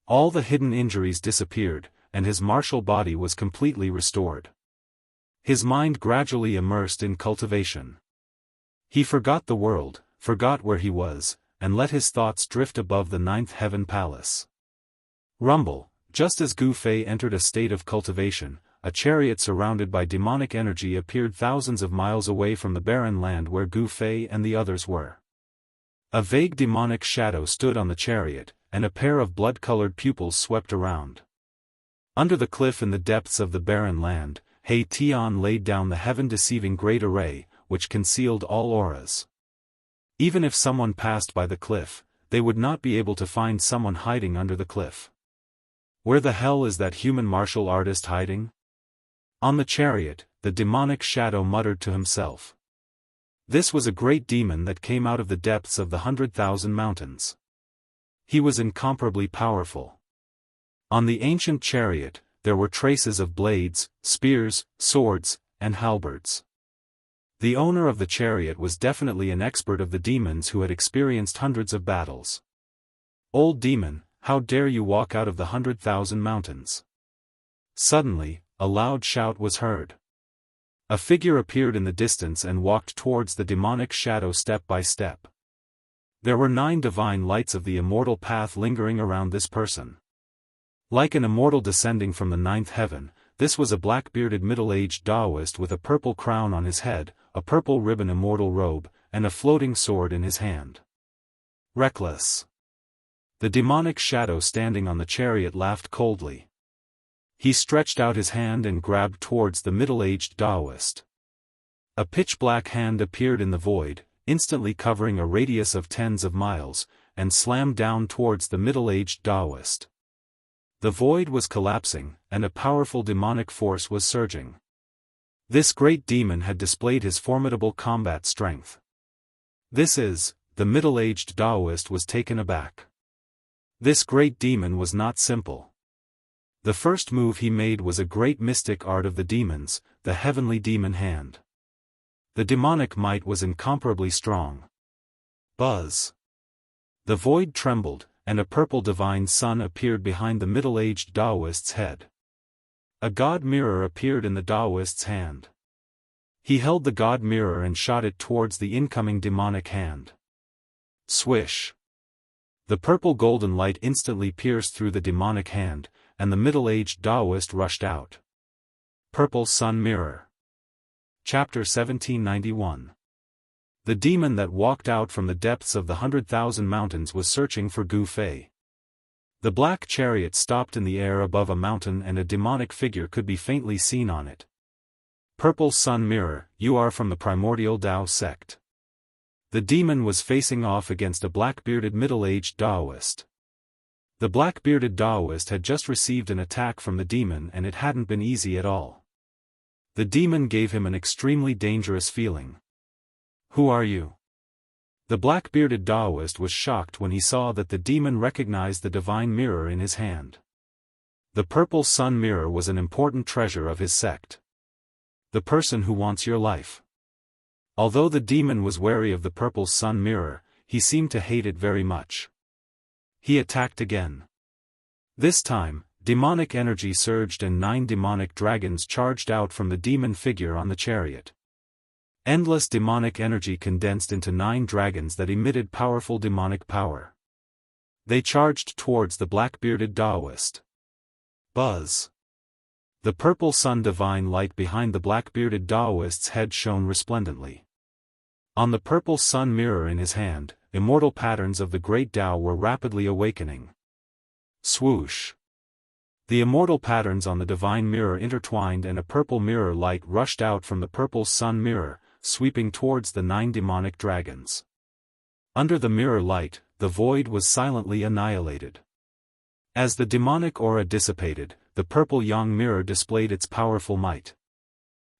All the hidden injuries disappeared, and his martial body was completely restored. His mind gradually immersed in cultivation. He forgot the world, forgot where he was, and let his thoughts drift above the ninth heaven palace. Rumble. Just as Gu Fei entered a state of cultivation, a chariot surrounded by demonic energy appeared thousands of miles away from the barren land where Gu Fei and the others were. A vague demonic shadow stood on the chariot, and a pair of blood-colored pupils swept around. Under the cliff in the depths of the barren land, He Tian laid down the heaven-deceiving great array, which concealed all auras. Even if someone passed by the cliff, they would not be able to find someone hiding under the cliff. Where the hell is that human martial artist hiding? On the chariot, the demonic shadow muttered to himself. This was a great demon that came out of the depths of the 100,000 mountains. He was incomparably powerful. On the ancient chariot, there were traces of blades, spears, swords, and halberds. The owner of the chariot was definitely an expert of the demons who had experienced hundreds of battles. Old demon, how dare you walk out of the 100,000 mountains? Suddenly, a loud shout was heard. A figure appeared in the distance and walked towards the demonic shadow step by step. There were 9 divine lights of the immortal path lingering around this person. Like an immortal descending from the 9th heaven, this was a black-bearded middle-aged Daoist with a purple crown on his head, a purple ribbon immortal robe, and a floating sword in his hand. Reckless. The demonic shadow standing on the chariot laughed coldly. He stretched out his hand and grabbed towards the middle-aged Daoist. A pitch-black hand appeared in the void, instantly covering a radius of tens of miles, and slammed down towards the middle-aged Daoist. The void was collapsing, and a powerful demonic force was surging. This great demon had displayed his formidable combat strength. The middle-aged Daoist was taken aback. This great demon was not simple. The first move he made was a great mystic art of the demons, the heavenly demon hand. The demonic might was incomparably strong. Buzz. The void trembled, and a purple divine sun appeared behind the middle-aged Daoist's head. A god mirror appeared in the Daoist's hand. He held the god mirror and shot it towards the incoming demonic hand. Swish. The purple golden light instantly pierced through the demonic hand, and the middle-aged Daoist rushed out. Purple Sun Mirror. Chapter 1791. The demon that walked out from the depths of the 100,000 mountains was searching for Gu Fei. The black chariot stopped in the air above a mountain and a demonic figure could be faintly seen on it. Purple Sun Mirror, you are from the primordial Dao sect. The demon was facing off against a black-bearded middle-aged Daoist. The black-bearded Daoist had just received an attack from the demon and it hadn't been easy at all. The demon gave him an extremely dangerous feeling. Who are you? The black-bearded Daoist was shocked when he saw that the demon recognized the divine mirror in his hand. The purple sun mirror was an important treasure of his sect. The person who wants your life. Although the demon was wary of the purple sun mirror, he seemed to hate it very much. He attacked again. This time, demonic energy surged and 9 demonic dragons charged out from the demon figure on the chariot. Endless demonic energy condensed into 9 dragons that emitted powerful demonic power. They charged towards the black-bearded Daoist. Buzz. The purple sun divine light behind the black-bearded Daoist's head shone resplendently. On the purple sun mirror in his hand, immortal patterns of the great Tao were rapidly awakening. Swoosh. The immortal patterns on the divine mirror intertwined and a purple mirror light rushed out from the purple sun mirror, sweeping towards the 9 demonic dragons. Under the mirror light, the void was silently annihilated. As the demonic aura dissipated, the purple yang mirror displayed its powerful might.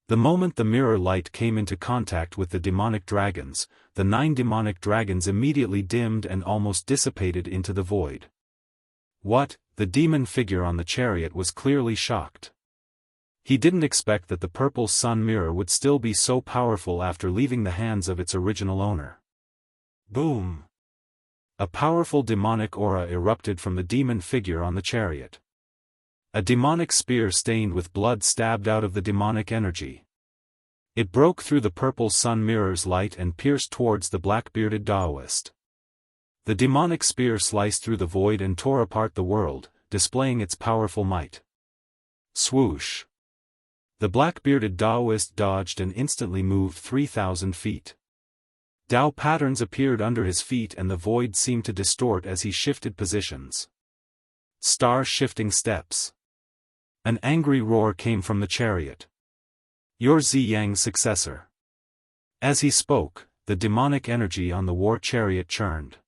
The moment the mirror light came into contact with the demonic dragons, the 9 demonic dragons immediately dimmed and almost dissipated into the void. What? The demon figure on the chariot was clearly shocked. He didn't expect that the purple sun mirror would still be so powerful after leaving the hands of its original owner. Boom! A powerful demonic aura erupted from the demon figure on the chariot. A demonic spear stained with blood stabbed out of the demonic energy. It broke through the purple sun mirror's light and pierced towards the black-bearded Daoist. The demonic spear sliced through the void and tore apart the world, displaying its powerful might. Swoosh! The black-bearded Daoist dodged and instantly moved 3,000 feet. Dao patterns appeared under his feet and the void seemed to distort as he shifted positions. Star-shifting steps. An angry roar came from the chariot. "You're Ziyang's successor." As he spoke, the demonic energy on the war chariot churned.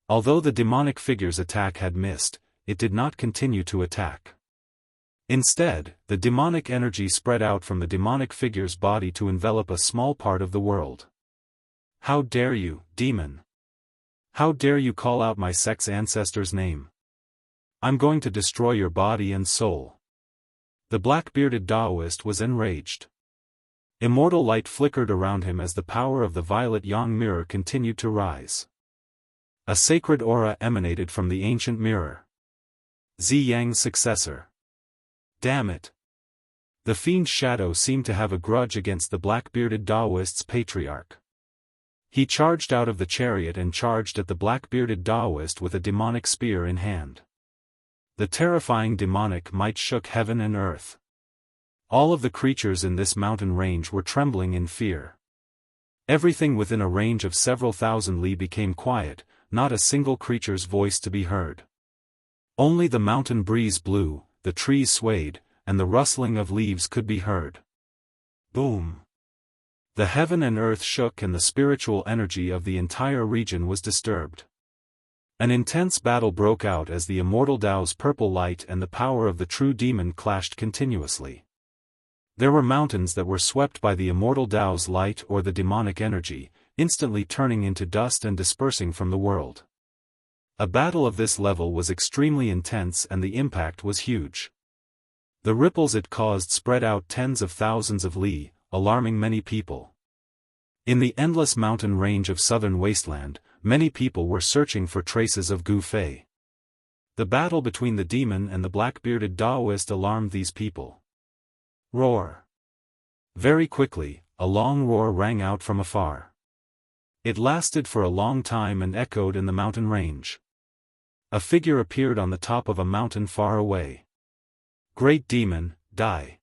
Although the demonic figure's attack had missed, it did not continue to attack. Instead, the demonic energy spread out from the demonic figure's body to envelop a small part of the world. "How dare you, demon? How dare you call out my sect's ancestor's name? I'm going to destroy your body and soul." The black-bearded Daoist was enraged. Immortal light flickered around him as the power of the violet yang mirror continued to rise. A sacred aura emanated from the ancient mirror. Ziyang's successor. Damn it! The fiend's shadow seemed to have a grudge against the black-bearded Daoist's patriarch. He charged out of the chariot and charged at the black-bearded Daoist with a demonic spear in hand. The terrifying demonic might shook heaven and earth. All of the creatures in this mountain range were trembling in fear. Everything within a range of several thousand li became quiet, not a single creature's voice to be heard. Only the mountain breeze blew, the trees swayed, and the rustling of leaves could be heard. Boom! The heaven and earth shook and the spiritual energy of the entire region was disturbed. An intense battle broke out as the immortal Dao's purple light and the power of the true demon clashed continuously. There were mountains that were swept by the immortal Dao's light or the demonic energy, instantly turning into dust and dispersing from the world. A battle of this level was extremely intense and the impact was huge. The ripples it caused spread out tens of thousands of li, alarming many people. In the endless mountain range of southern wasteland, many people were searching for traces of Gu Fei. The battle between the demon and the black-bearded Daoist alarmed these people. Roar! Very quickly, a long roar rang out from afar. It lasted for a long time and echoed in the mountain range. A figure appeared on the top of a mountain far away. "Great demon, die!"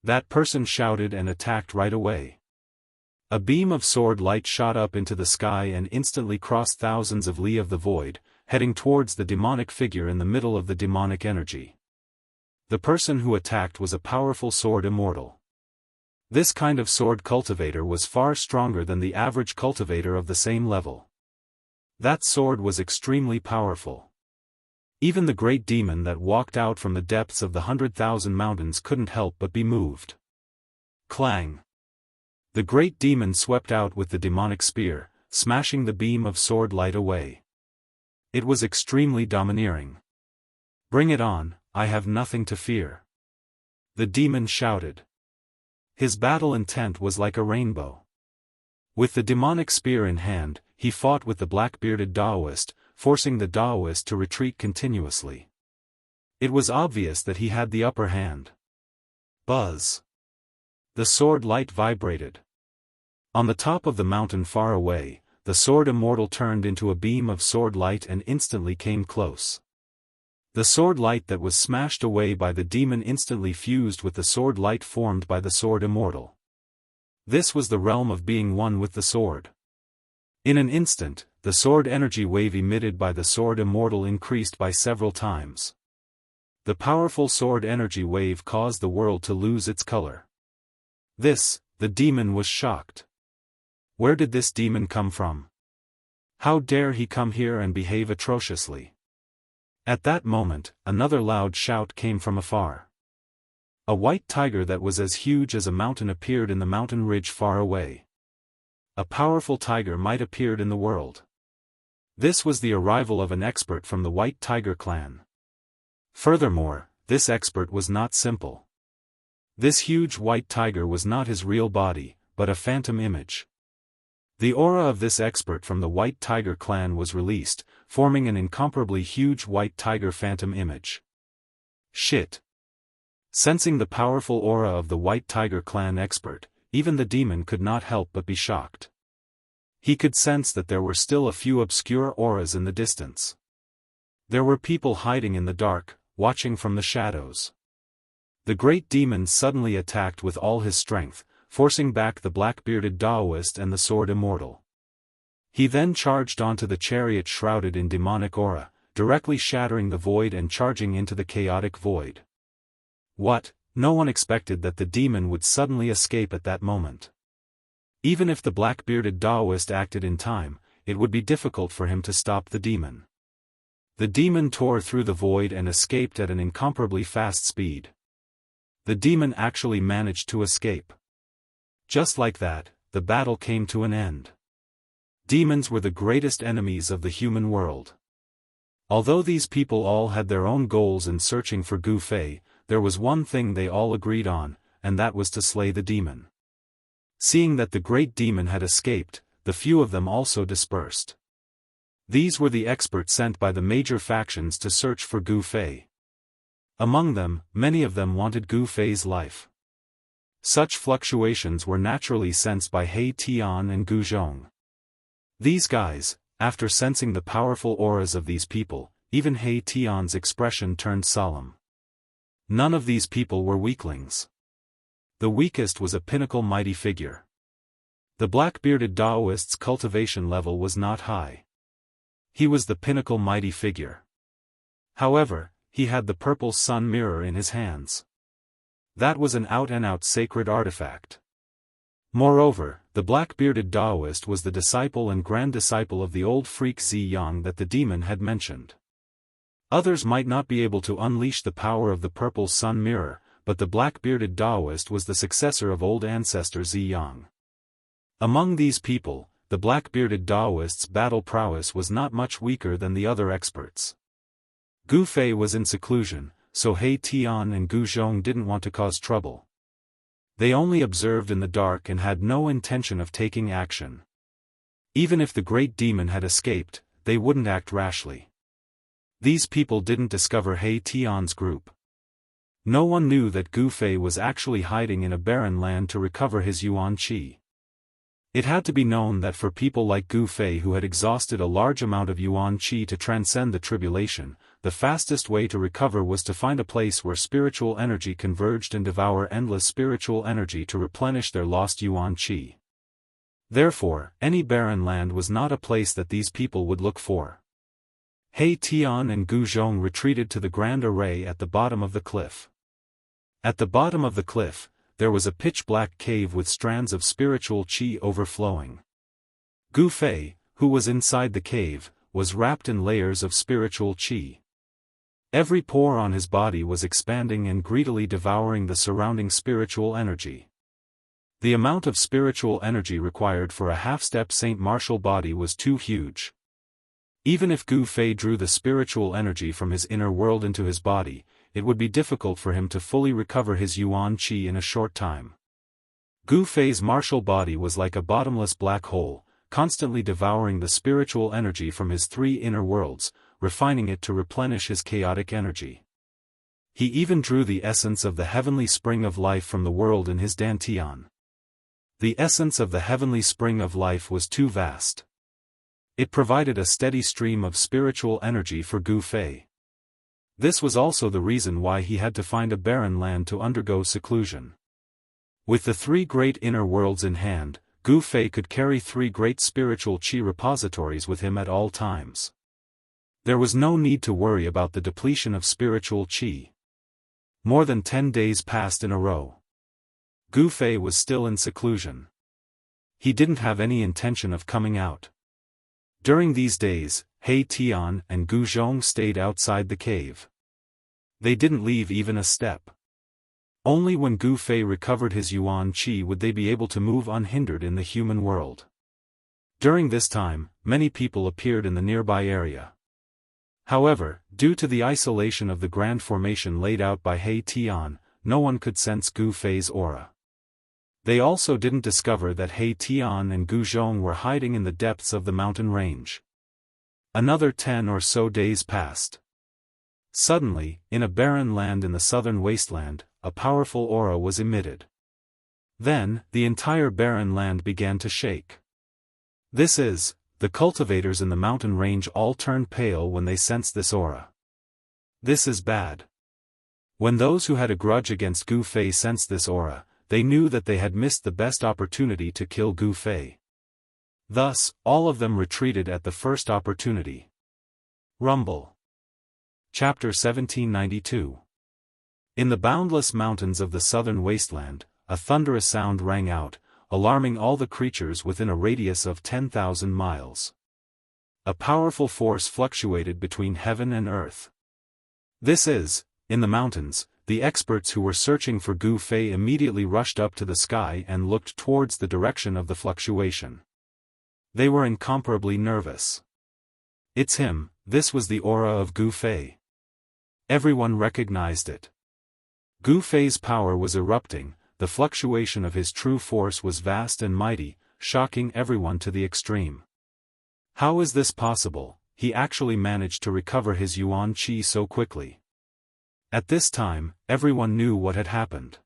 That person shouted and attacked right away. A beam of sword light shot up into the sky and instantly crossed thousands of li of the void, heading towards the demonic figure in the middle of the demonic energy. The person who attacked was a powerful sword immortal. This kind of sword cultivator was far stronger than the average cultivator of the same level. That sword was extremely powerful. Even the great demon that walked out from the depths of the 100,000 mountains couldn't help but be moved. Clang! The great demon swept out with the demonic spear, smashing the beam of sword light away. It was extremely domineering. "Bring it on, I have nothing to fear," the demon shouted. His battle intent was like a rainbow. With the demonic spear in hand, he fought with the black-bearded Daoist, forcing the Daoist to retreat continuously. It was obvious that he had the upper hand. Buzz! The sword light vibrated. On the top of the mountain far away, the sword immortal turned into a beam of sword light and instantly came close. The sword light that was smashed away by the demon instantly fused with the sword light formed by the sword immortal. This was the realm of being one with the sword. In an instant, the sword energy wave emitted by the sword immortal increased by several times. The powerful sword energy wave caused the world to lose its color. The demon was shocked. Where did this demon come from? How dare he come here and behave atrociously? At that moment, another loud shout came from afar. A white tiger that was as huge as a mountain appeared in the mountain ridge far away. A powerful tiger might appeared in the world. This was the arrival of an expert from the White Tiger clan. Furthermore, this expert was not simple. This huge white tiger was not his real body, but a phantom image. The aura of this expert from the White Tiger clan was released, forming an incomparably huge white tiger phantom image. Shit! Sensing the powerful aura of the White Tiger clan expert, even the demon could not help but be shocked. He could sense that there were still a few obscure auras in the distance. There were people hiding in the dark, watching from the shadows. The great demon suddenly attacked with all his strength, forcing back the black-bearded Daoist and the sword Immortal. He then charged onto the chariot shrouded in demonic aura, directly shattering the void and charging into the chaotic void. What? No one expected that the demon would suddenly escape at that moment. Even if the black-bearded Daoist acted in time, it would be difficult for him to stop the demon. The demon tore through the void and escaped at an incomparably fast speed. The demon actually managed to escape. Just like that, the battle came to an end. Demons were the greatest enemies of the human world. Although these people all had their own goals in searching for Gu Fei, there was one thing they all agreed on, and that was to slay the demon. Seeing that the great demon had escaped, the few of them also dispersed. These were the experts sent by the major factions to search for Gu Fei. Among them, many of them wanted Gu Fei's life. Such fluctuations were naturally sensed by He Tian and Gu Zhong. These guys, after sensing the powerful auras of these people, even He Tian's expression turned solemn. None of these people were weaklings. The weakest was a pinnacle mighty figure. The black-bearded Daoist's cultivation level was not high. He was the pinnacle mighty figure. However, he had the purple sun mirror in his hands. That was an out-and-out sacred artifact. Moreover, the black-bearded Daoist was the disciple and grand disciple of the old freak Ziyang that the demon had mentioned. Others might not be able to unleash the power of the purple sun mirror, but the black-bearded Daoist was the successor of old ancestor Ziyang. Among these people, the black-bearded Daoist's battle prowess was not much weaker than the other experts. Gu Fei was in seclusion, so He Tian and Gu Zhong didn't want to cause trouble. They only observed in the dark and had no intention of taking action. Even if the great demon had escaped, they wouldn't act rashly. These people didn't discover He Tian's group. No one knew that Gu Fei was actually hiding in a barren land to recover his yuan qi. It had to be known that for people like Gu Fei who had exhausted a large amount of yuan qi to transcend the tribulation, the fastest way to recover was to find a place where spiritual energy converged and devour endless spiritual energy to replenish their lost yuan qi. Therefore, any barren land was not a place that these people would look for. He Tian and Gu Zhong retreated to the grand array at the bottom of the cliff. At the bottom of the cliff, there was a pitch-black cave with strands of spiritual qi overflowing. Gu Fei, who was inside the cave, was wrapped in layers of spiritual qi. Every pore on his body was expanding and greedily devouring the surrounding spiritual energy. The amount of spiritual energy required for a half-step Saint Martial body was too huge. Even if Gu Fei drew the spiritual energy from his inner world into his body, it would be difficult for him to fully recover his yuan qi in a short time. Gu Fei's martial body was like a bottomless black hole, constantly devouring the spiritual energy from his three inner worlds, refining it to replenish his chaotic energy. He even drew the essence of the heavenly spring of life from the world in his dantian. The essence of the heavenly spring of life was too vast. It provided a steady stream of spiritual energy for Gu Fei. This was also the reason why he had to find a barren land to undergo seclusion. With the three great inner worlds in hand, Gu Fei could carry three great spiritual qi repositories with him at all times. There was no need to worry about the depletion of spiritual qi. More than 10 days passed in a row. Gu Fei was still in seclusion. He didn't have any intention of coming out. During these days, He Tian and Gu Zhong stayed outside the cave. They didn't leave even a step. Only when Gu Fei recovered his yuan qi would they be able to move unhindered in the human world. During this time, many people appeared in the nearby area. However, due to the isolation of the grand formation laid out by He Tian, no one could sense Gu Fei's aura. They also didn't discover that He Tian and Gu Zhong were hiding in the depths of the mountain range. Another 10 or so days passed. Suddenly, in a barren land in the southern wasteland, a powerful aura was emitted. Then, the entire barren land began to shake. This is The cultivators in the mountain range all turned pale when they sensed this aura. This is bad. When those who had a grudge against Gu Fei sensed this aura, they knew that they had missed the best opportunity to kill Gu Fei. Thus, all of them retreated at the first opportunity. Rumble. Chapter 1792. In the boundless mountains of the southern wasteland, a thunderous sound rang out, alarming all the creatures within a radius of 10,000 miles. A powerful force fluctuated between heaven and earth. This is, in the mountains, the experts who were searching for Gu Fei immediately rushed up to the sky and looked towards the direction of the fluctuation. They were incomparably nervous. It's him, this was the aura of Gu Fei. Everyone recognized it. Gu Fei's power was erupting, the fluctuation of his true force was vast and mighty, shocking everyone to the extreme. How is this possible? He actually managed to recover his yuan qi so quickly. At this time, everyone knew what had happened.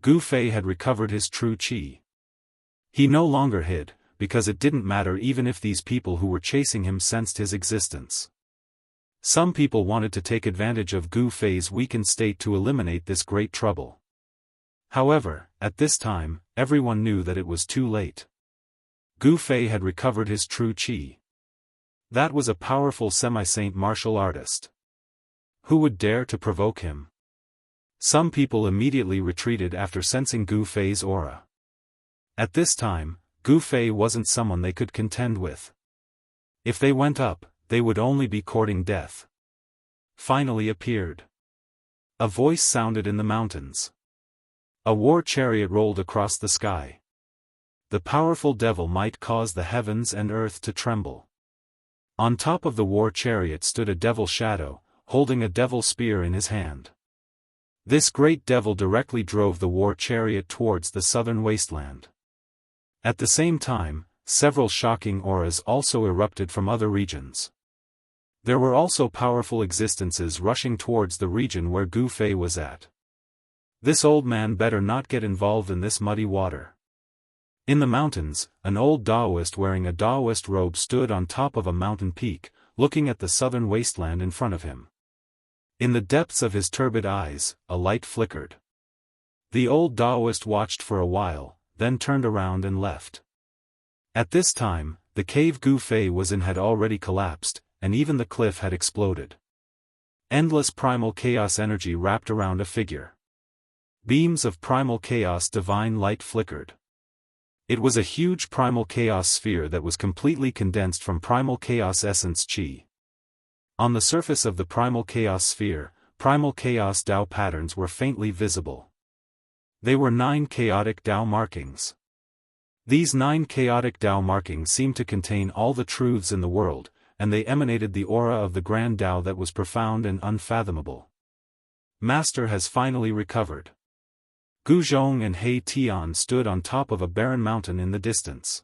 Gu Fei had recovered his true qi. He no longer hid, because it didn't matter even if these people who were chasing him sensed his existence. Some people wanted to take advantage of Gu Fei's weakened state to eliminate this great trouble. However, at this time, everyone knew that it was too late. Gu Fei had recovered his true qi. That was a powerful semi-saint martial artist. Who would dare to provoke him? Some people immediately retreated after sensing Gu Fei's aura. At this time, Gu Fei wasn't someone they could contend with. If they went up, they would only be courting death. Finally appeared. A voice sounded in the mountains. A war chariot rolled across the sky. The powerful devil might cause the heavens and earth to tremble. On top of the war chariot stood a devil shadow, holding a devil spear in his hand. This great devil directly drove the war chariot towards the southern wasteland. At the same time, several shocking auras also erupted from other regions. There were also powerful existences rushing towards the region where Gu Fei was at. This old man better not get involved in this muddy water. In the mountains, an old Daoist wearing a Daoist robe stood on top of a mountain peak, looking at the southern wasteland in front of him. In the depths of his turbid eyes, a light flickered. The old Daoist watched for a while, then turned around and left. At this time, the cave Gu Fei was in had already collapsed, and even the cliff had exploded. Endless primal chaos energy wrapped around a figure. Beams of primal chaos divine light flickered. It was a huge primal chaos sphere that was completely condensed from primal chaos essence qi. On the surface of the primal chaos sphere, primal chaos Dao patterns were faintly visible. They were 9 chaotic Dao markings. These 9 chaotic Dao markings seemed to contain all the truths in the world, and they emanated the aura of the grand Dao that was profound and unfathomable. Master has finally recovered. Gu Zhong and He Tian stood on top of a barren mountain in the distance.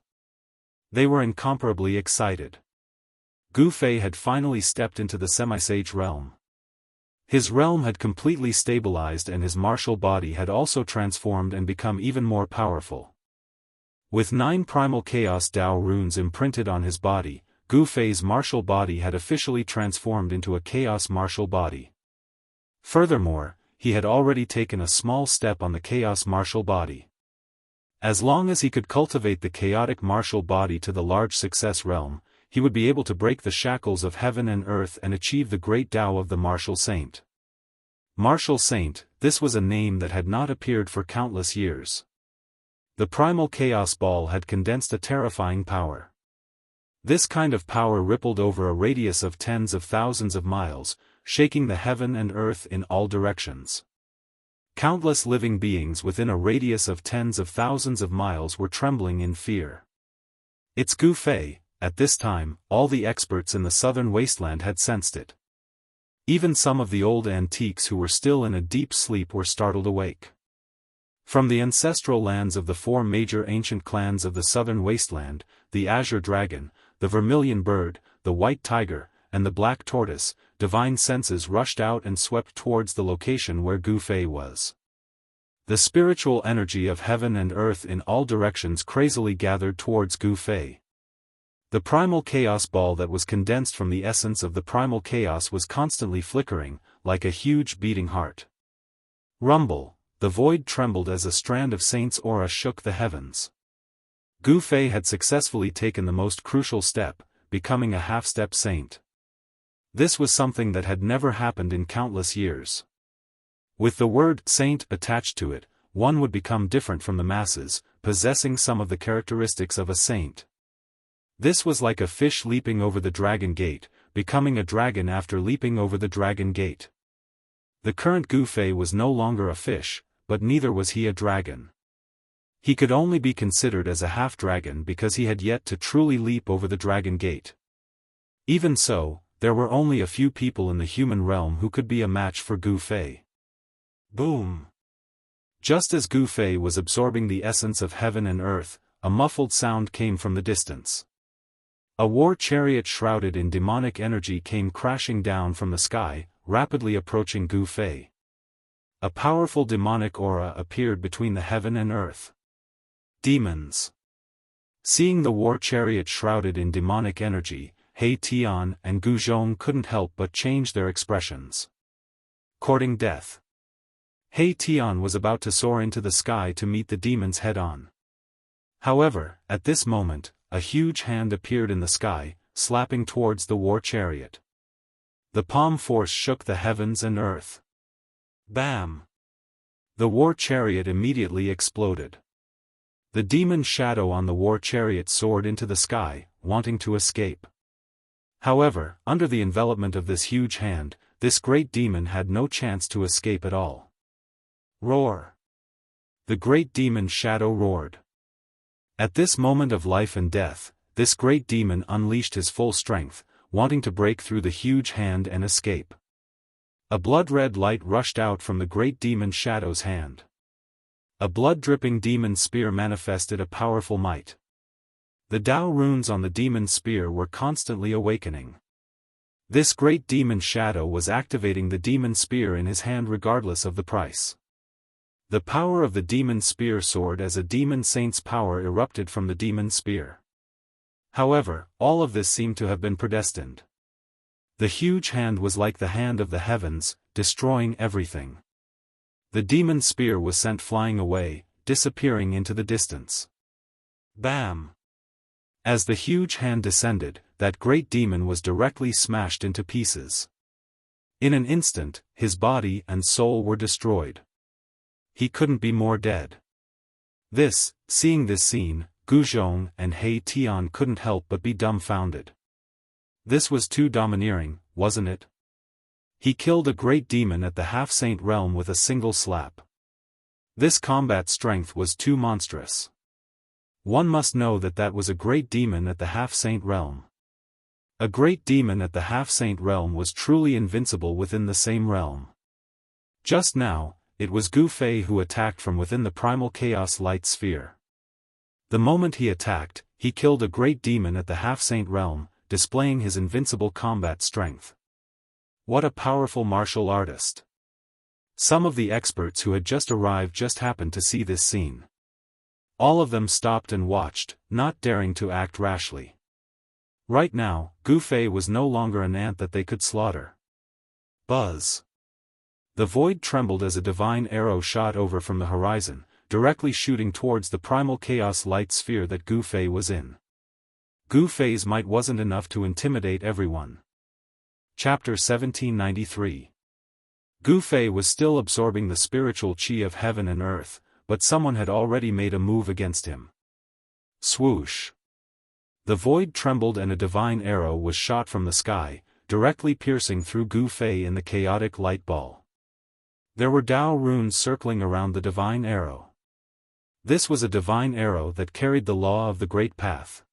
They were incomparably excited. Gu Fei had finally stepped into the semi-sage realm. His realm had completely stabilized and his martial body had also transformed and become even more powerful. With 9 primal chaos Dao runes imprinted on his body, Gu Fei's martial body had officially transformed into a chaos martial body. Furthermore, he had already taken a small step on the chaos martial body. As long as he could cultivate the chaotic martial body to the large success realm, he would be able to break the shackles of heaven and earth and achieve the great Tao of the Martial Saint. Martial Saint, this was a name that had not appeared for countless years. The primal chaos ball had condensed a terrifying power. This kind of power rippled over a radius of tens of thousands of miles, shaking the heaven and earth in all directions. Countless living beings within a radius of tens of thousands of miles were trembling in fear. It's Gu Fei. At this time, all the experts in the southern wasteland had sensed it. Even some of the old antiques who were still in a deep sleep were startled awake. From the ancestral lands of the 4 major ancient clans of the southern wasteland, the Azure Dragon, the Vermilion Bird, the White Tiger, and the Black Tortoise, divine senses rushed out and swept towards the location where Gu Fei was. The spiritual energy of heaven and earth in all directions crazily gathered towards Gu Fei. The primal chaos ball that was condensed from the essence of the primal chaos was constantly flickering, like a huge beating heart. Rumble, the void trembled as a strand of Saint's aura shook the heavens. Gu Fei had successfully taken the most crucial step, becoming a half-step saint. This was something that had never happened in countless years. With the word saint attached to it, one would become different from the masses, possessing some of the characteristics of a saint. This was like a fish leaping over the dragon gate, becoming a dragon after leaping over the dragon gate. The current Gu Fei was no longer a fish, but neither was he a dragon. He could only be considered as a half-dragon because he had yet to truly leap over the dragon gate. Even so, there were only a few people in the human realm who could be a match for Gu Fei. Boom! Just as Gu Fei was absorbing the essence of heaven and earth, a muffled sound came from the distance. A war chariot shrouded in demonic energy came crashing down from the sky, rapidly approaching Gu Fei. A powerful demonic aura appeared between the heaven and earth. Demons. Seeing the war chariot shrouded in demonic energy, He Tian and Gu Zhong couldn't help but change their expressions. Courting death. He Tian was about to soar into the sky to meet the demons head-on. However, at this moment, a huge hand appeared in the sky, slapping towards the war chariot. The palm force shook the heavens and earth. Bam! The war chariot immediately exploded. The demon shadow on the war chariot soared into the sky, wanting to escape. However, under the envelopment of this huge hand, this great demon had no chance to escape at all. Roar! The great demon shadow roared. At this moment of life and death, this great demon unleashed his full strength, wanting to break through the huge hand and escape. A blood-red light rushed out from the great demon shadow's hand. A blood-dripping demon spear manifested a powerful might. The Dao runes on the demon spear were constantly awakening. This great demon shadow was activating the demon spear in his hand regardless of the price. The power of the demon spear soared as a demon saint's power erupted from the demon spear. However, all of this seemed to have been predestined. The huge hand was like the hand of the heavens, destroying everything. The demon spear was sent flying away, disappearing into the distance. Bam! As the huge hand descended, that great demon was directly smashed into pieces. In an instant, his body and soul were destroyed. He couldn't be more dead. Seeing this scene, Gu Zhong and He Tian couldn't help but be dumbfounded. This was too domineering, wasn't it? He killed a great demon at the half-saint realm with a single slap. This combat strength was too monstrous. One must know that was a great demon at the half-saint realm. A great demon at the half-saint realm was truly invincible within the same realm. Just now, it was Gu Fei who attacked from within the primal chaos light sphere. The moment he attacked, he killed a great demon at the half-saint realm, displaying his invincible combat strength. What a powerful martial artist! Some of the experts who had just arrived just happened to see this scene. All of them stopped and watched, not daring to act rashly. Right now, Gu Fei was no longer an ant that they could slaughter. Buzz! The void trembled as a divine arrow shot over from the horizon, directly shooting towards the primal chaos light sphere that Gu Fei was in. Gu Fei's might wasn't enough to intimidate everyone. Chapter 1793. Gu Fei was still absorbing the spiritual qi of heaven and earth, but someone had already made a move against him. Swoosh! The void trembled and a divine arrow was shot from the sky, directly piercing through Gu Fei in the chaotic light ball. There were Dao runes circling around the divine arrow. This was a divine arrow that carried the law of the Great Path.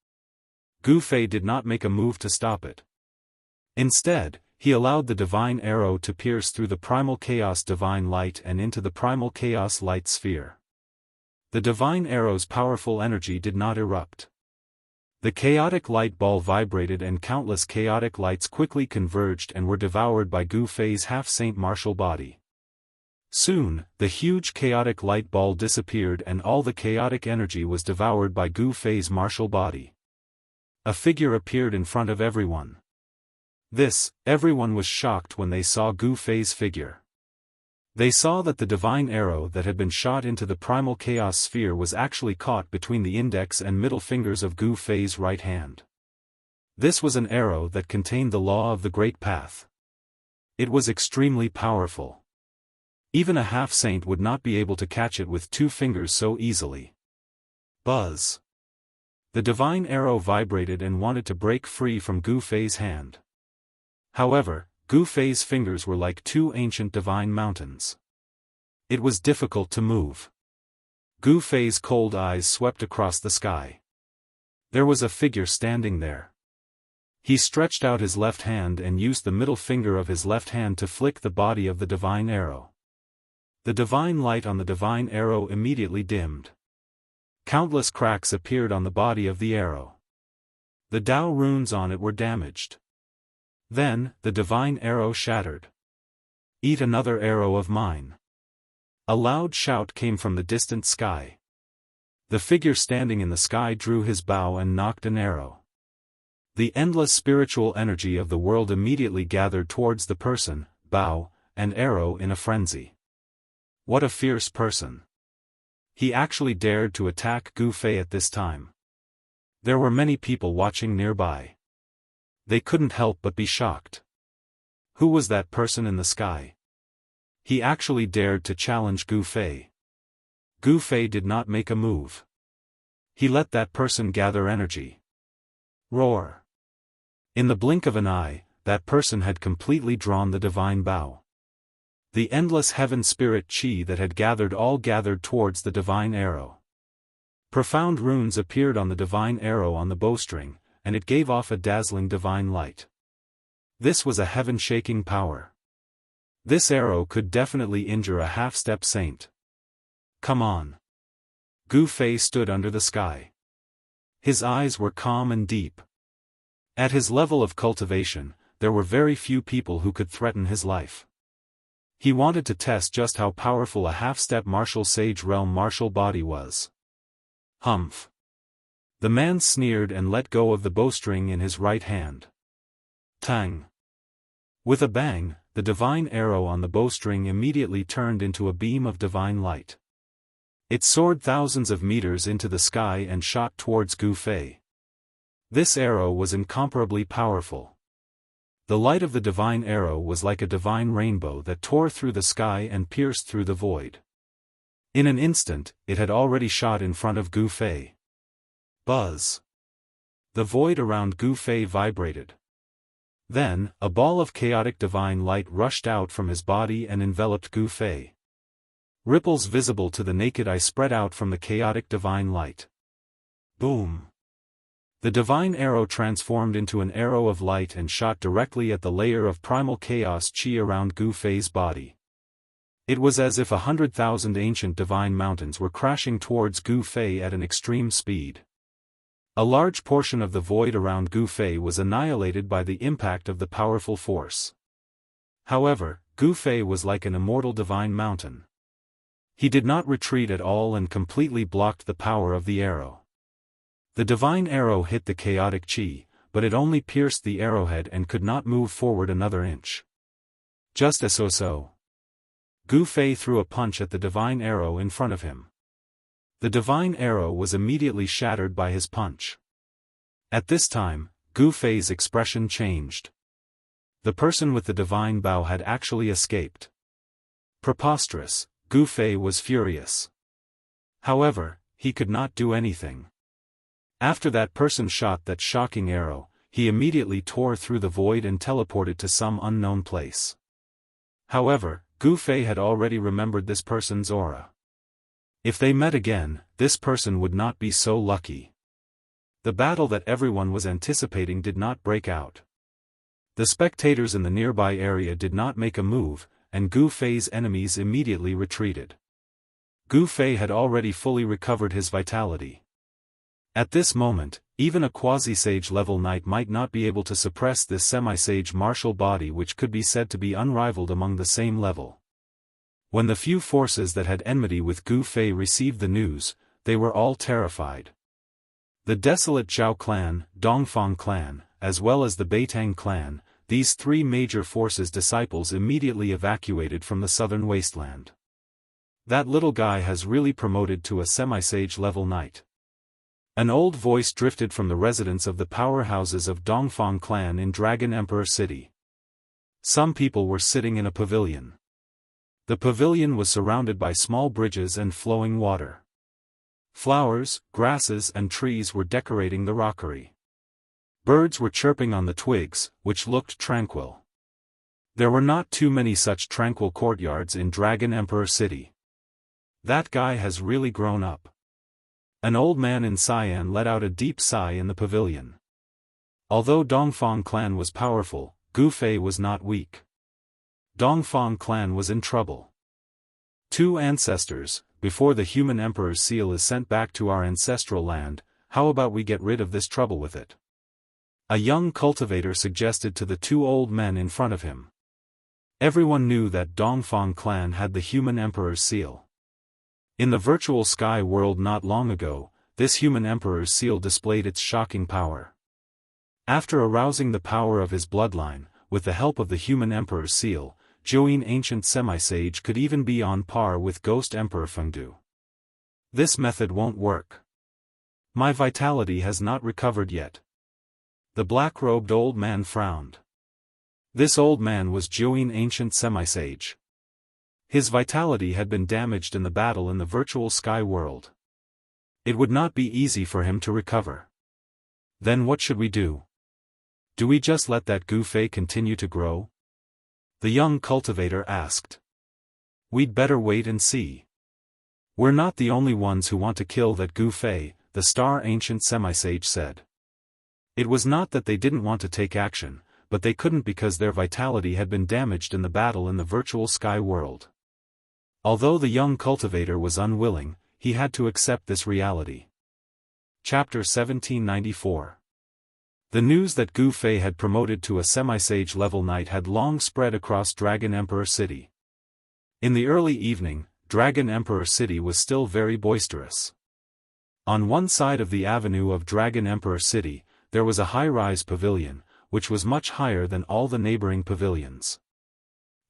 Gu Fei did not make a move to stop it. Instead, he allowed the divine arrow to pierce through the primal chaos divine light and into the primal chaos light sphere. The divine arrow's powerful energy did not erupt. The chaotic light ball vibrated and countless chaotic lights quickly converged and were devoured by Gu Fei's half-saint martial body. Soon, the huge chaotic light ball disappeared and all the chaotic energy was devoured by Gu Fei's martial body. A figure appeared in front of everyone. Everyone was shocked when they saw Gu Fei's figure. They saw that the divine arrow that had been shot into the primal chaos sphere was actually caught between the index and middle fingers of Gu Fei's right hand. This was an arrow that contained the law of the Great Path. It was extremely powerful. Even a half-saint would not be able to catch it with 2 fingers so easily. Buzz! The divine arrow vibrated and wanted to break free from Gu Fei's hand. However, Gu Fei's fingers were like 2 ancient divine mountains. It was difficult to move. Gu Fei's cold eyes swept across the sky. There was a figure standing there. He stretched out his left hand and used the middle finger of his left hand to flick the body of the divine arrow. The divine light on the divine arrow immediately dimmed. Countless cracks appeared on the body of the arrow. The Dao runes on it were damaged. Then, the divine arrow shattered. "Eat another arrow of mine." A loud shout came from the distant sky. The figure standing in the sky drew his bow and knocked an arrow. The endless spiritual energy of the world immediately gathered towards the person, bow, and arrow in a frenzy. What a fierce person! He actually dared to attack Gu Fei at this time. There were many people watching nearby. They couldn't help but be shocked. Who was that person in the sky? He actually dared to challenge Gu Fei. Gu Fei did not make a move. He let that person gather energy. Roar! In the blink of an eye, that person had completely drawn the divine bow. The endless heaven spirit chi that had gathered towards the divine arrow. Profound runes appeared on the divine arrow on the bowstring, and it gave off a dazzling divine light. This was a heaven-shaking power. This arrow could definitely injure a half-step saint. Come on. Gu Fei stood under the sky. His eyes were calm and deep. At his level of cultivation, there were very few people who could threaten his life. He wanted to test just how powerful a half-step martial sage realm martial body was. Humph! The man sneered and let go of the bowstring in his right hand. Tang! With a bang, the divine arrow on the bowstring immediately turned into a beam of divine light. It soared thousands of meters into the sky and shot towards Gu Fei. This arrow was incomparably powerful. The light of the divine arrow was like a divine rainbow that tore through the sky and pierced through the void. In an instant, it had already shot in front of Gu Fei. Buzz! The void around Gu Fei vibrated. Then, a ball of chaotic divine light rushed out from his body and enveloped Gu Fei. Ripples visible to the naked eye spread out from the chaotic divine light. Boom! The divine arrow transformed into an arrow of light and shot directly at the layer of primal chaos chi around Gu Fei's body. It was as if 100,000 ancient divine mountains were crashing towards Gu Fei at an extreme speed. A large portion of the void around Gu Fei was annihilated by the impact of the powerful force. However, Gu Fei was like an immortal divine mountain. He did not retreat at all and completely blocked the power of the arrow. The divine arrow hit the chaotic chi, but it only pierced the arrowhead and could not move forward another inch. Just as so. Gu Fei threw a punch at the divine arrow in front of him. The divine arrow was immediately shattered by his punch. At this time, Gu Fei's expression changed. The person with the divine bow had actually escaped. Preposterous, Gu Fei was furious. However, he could not do anything. After that person shot that shocking arrow, he immediately tore through the void and teleported to some unknown place. However, Gu Fei had already remembered this person's aura. If they met again, this person would not be so lucky. The battle that everyone was anticipating did not break out. The spectators in the nearby area did not make a move, and Gu Fei's enemies immediately retreated. Gu Fei had already fully recovered his vitality. At this moment, even a quasi-sage level knight might not be able to suppress this semi-sage martial body which could be said to be unrivaled among the same level. When the few forces that had enmity with Gu Fei received the news, they were all terrified. The desolate Zhao clan, Dongfang clan, as well as the Beitang clan, these three major forces' disciples immediately evacuated from the southern wasteland. That little guy has really promoted to a semi-sage level knight. An old voice drifted from the residence of the powerhouses of Dongfang clan in Dragon Emperor City. Some people were sitting in a pavilion. The pavilion was surrounded by small bridges and flowing water. Flowers, grasses and trees were decorating the rockery. Birds were chirping on the twigs, which looked tranquil. There were not too many such tranquil courtyards in Dragon Emperor City. That guy has really grown up. An old man in Cyan let out a deep sigh in the pavilion. Although Dongfang clan was powerful, Gu Fei was not weak. Dongfang clan was in trouble. Two ancestors, before the human emperor's seal is sent back to our ancestral land, how about we get rid of this trouble with it? A young cultivator suggested to the two old men in front of him. Everyone knew that Dongfang clan had the human emperor's seal. In the virtual sky world not long ago, this human emperor's seal displayed its shocking power. After arousing the power of his bloodline, with the help of the human emperor's seal, Jianghu ancient semi-sage could even be on par with Ghost Emperor Fengdu. This method won't work. My vitality has not recovered yet. The black-robed old man frowned. This old man was Jianghu ancient semi-sage. His vitality had been damaged in the battle in the virtual sky world. It would not be easy for him to recover. Then what should we do? Do we just let that Gu Fei continue to grow? The young cultivator asked. We'd better wait and see. We're not the only ones who want to kill that Gu Fei, the star ancient semi-sage said. It was not that they didn't want to take action, but they couldn't because their vitality had been damaged in the battle in the virtual sky world. Although the young cultivator was unwilling, he had to accept this reality. Chapter 1794. The news that Gu Fei had promoted to a semi-sage level knight had long spread across Dragon Emperor City. In the early evening, Dragon Emperor City was still very boisterous. On one side of the avenue of Dragon Emperor City, there was a high-rise pavilion, which was much higher than all the neighboring pavilions.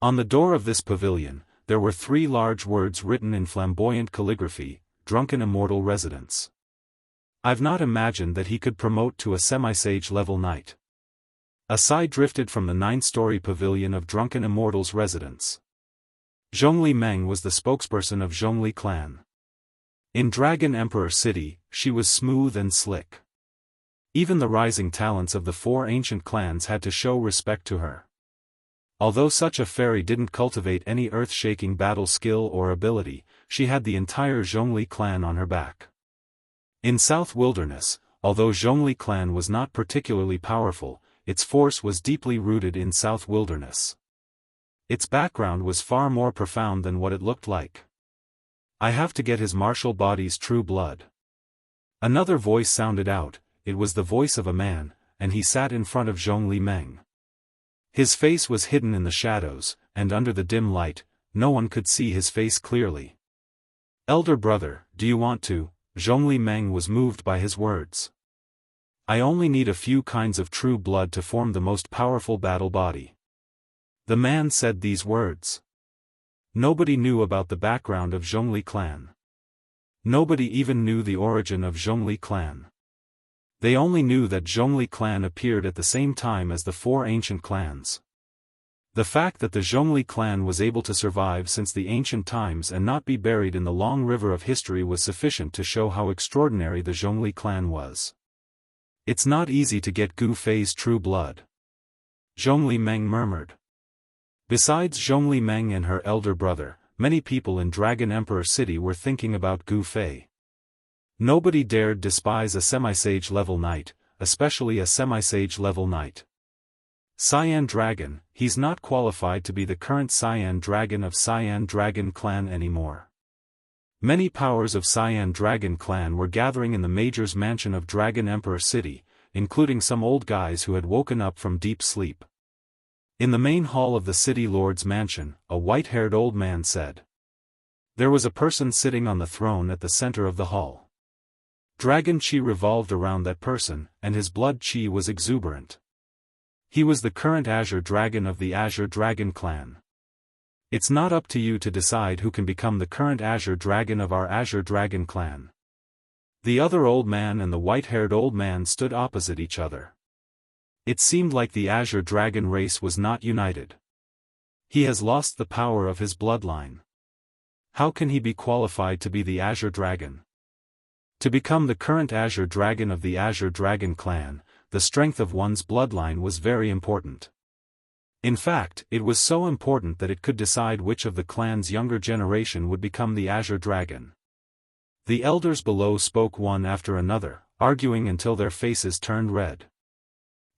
On the door of this pavilion, there were 3 large words written in flamboyant calligraphy, Drunken Immortal Residence. I've not imagined that he could promote to a semi-sage level knight. A sigh drifted from the 9-story pavilion of Drunken Immortal's residence. Zhongli Meng was the spokesperson of Zhongli clan. In Dragon Emperor City, she was smooth and slick. Even the rising talents of the 4 ancient clans had to show respect to her. Although such a fairy didn't cultivate any earth-shaking battle skill or ability, she had the entire Zhongli clan on her back. In South Wilderness, although Zhongli clan was not particularly powerful, its force was deeply rooted in South Wilderness. Its background was far more profound than what it looked like. I have to get his martial body's true blood. Another voice sounded out. It was the voice of a man, and he sat in front of Zhongli Meng. His face was hidden in the shadows, and under the dim light, no one could see his face clearly. Elder brother, do you want to? Zhongli Meng was moved by his words. I only need a few kinds of true blood to form the most powerful battle body. The man said these words. Nobody knew about the background of Zhongli clan. Nobody even knew the origin of Zhongli clan. They only knew that Zhongli clan appeared at the same time as the 4 ancient clans. The fact that the Zhongli clan was able to survive since the ancient times and not be buried in the long river of history was sufficient to show how extraordinary the Zhongli clan was. It's not easy to get Gu Fei's true blood. Zhongli Meng murmured. Besides Zhongli Meng and her elder brother, many people in Dragon Emperor City were thinking about Gu Fei. Nobody dared despise a semi-sage level knight, especially a semi-sage level knight. Cyan Dragon, he's not qualified to be the current Cyan Dragon of Cyan Dragon clan anymore. Many powers of Cyan Dragon clan were gathering in the Major's mansion of Dragon Emperor City, including some old guys who had woken up from deep sleep. In the main hall of the city lord's mansion, a white-haired old man said. There was a person sitting on the throne at the center of the hall. Dragon chi revolved around that person, and his blood chi was exuberant. He was the current Azure Dragon of the Azure Dragon clan. It's not up to you to decide who can become the current Azure Dragon of our Azure Dragon clan. The other old man and the white-haired old man stood opposite each other. It seemed like the Azure Dragon race was not united. He has lost the power of his bloodline. How can he be qualified to be the Azure Dragon? To become the current Azure Dragon of the Azure Dragon clan, the strength of one's bloodline was very important. In fact, it was so important that it could decide which of the clan's younger generation would become the Azure Dragon. The elders below spoke one after another, arguing until their faces turned red.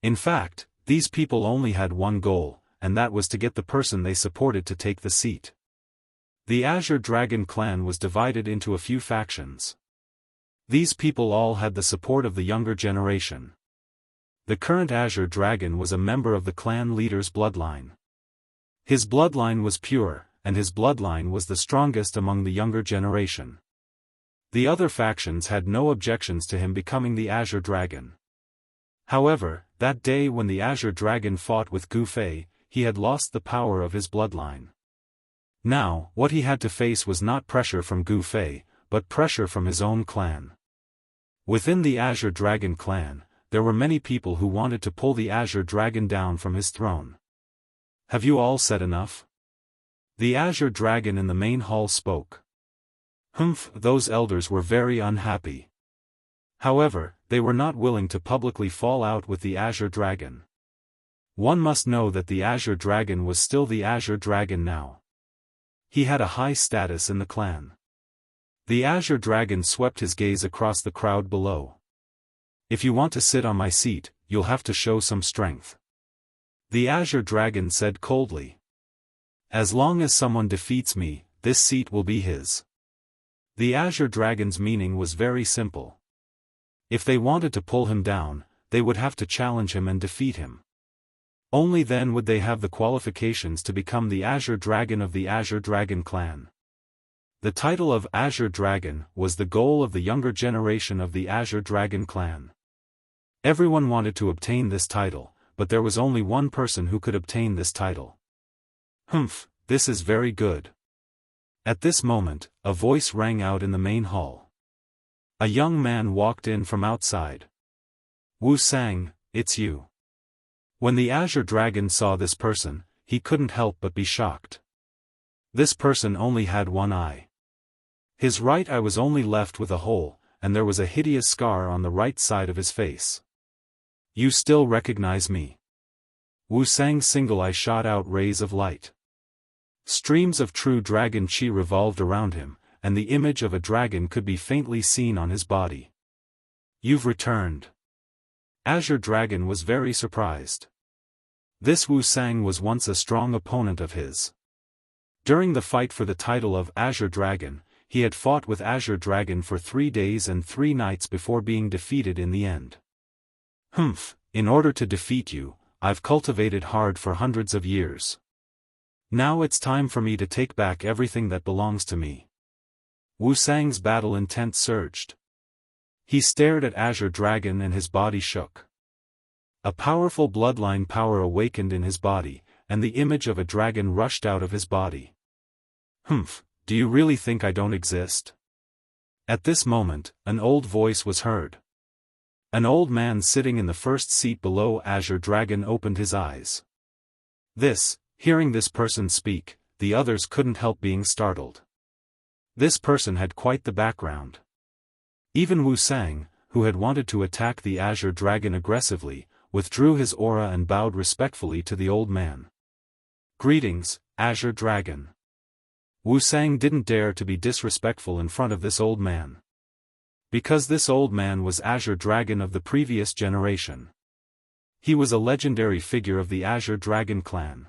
In fact, these people only had one goal, and that was to get the person they supported to take the seat. The Azure Dragon clan was divided into a few factions. These people all had the support of the younger generation. The current Azure Dragon was a member of the clan leader's bloodline. His bloodline was pure, and his bloodline was the strongest among the younger generation. The other factions had no objections to him becoming the Azure Dragon. However, that day when the Azure Dragon fought with Gu Fei, he had lost the power of his bloodline. Now, what he had to face was not pressure from Gu Fei, but pressure from his own clan. Within the Azure Dragon clan, there were many people who wanted to pull the Azure Dragon down from his throne. Have you all said enough? The Azure Dragon in the main hall spoke. Those elders were very unhappy. However, they were not willing to publicly fall out with the Azure Dragon. One must know that the Azure Dragon was still the Azure Dragon now. He had a high status in the clan. The Azure Dragon swept his gaze across the crowd below. If you want to sit on my seat, you'll have to show some strength. The Azure Dragon said coldly. As long as someone defeats me, this seat will be his. The Azure Dragon's meaning was very simple. If they wanted to pull him down, they would have to challenge him and defeat him. Only then would they have the qualifications to become the Azure Dragon of the Azure Dragon clan. The title of Azure Dragon was the goal of the younger generation of the Azure Dragon clan. Everyone wanted to obtain this title, but there was only one person who could obtain this title. This is very good. At this moment, a voice rang out in the main hall. A young man walked in from outside. Wu Sang, it's you. When the Azure Dragon saw this person, he couldn't help but be shocked. This person only had one eye. His right eye was only left with a hole, and there was a hideous scar on the right side of his face. You still recognize me? Wu Sang's single eye shot out rays of light. Streams of true dragon chi revolved around him, and the image of a dragon could be faintly seen on his body. You've returned. Azure Dragon was very surprised. This Wu Sang was once a strong opponent of his. During the fight for the title of Azure Dragon, he had fought with Azure Dragon for 3 days and 3 nights before being defeated in the end. In order to defeat you, I've cultivated hard for hundreds of years. Now it's time for me to take back everything that belongs to me. Wu Sang's battle intent surged. He stared at Azure Dragon and his body shook. A powerful bloodline power awakened in his body, and the image of a dragon rushed out of his body. Do you really think I don't exist? At this moment, an old voice was heard. An old man sitting in the first seat below Azure Dragon opened his eyes. Hearing this person speak, the others couldn't help being startled. This person had quite the background. Even Wu Sang, who had wanted to attack the Azure Dragon aggressively, withdrew his aura and bowed respectfully to the old man. Greetings, Azure Dragon. Wu Sang didn't dare to be disrespectful in front of this old man. Because this old man was Azure Dragon of the previous generation. He was a legendary figure of the Azure Dragon clan.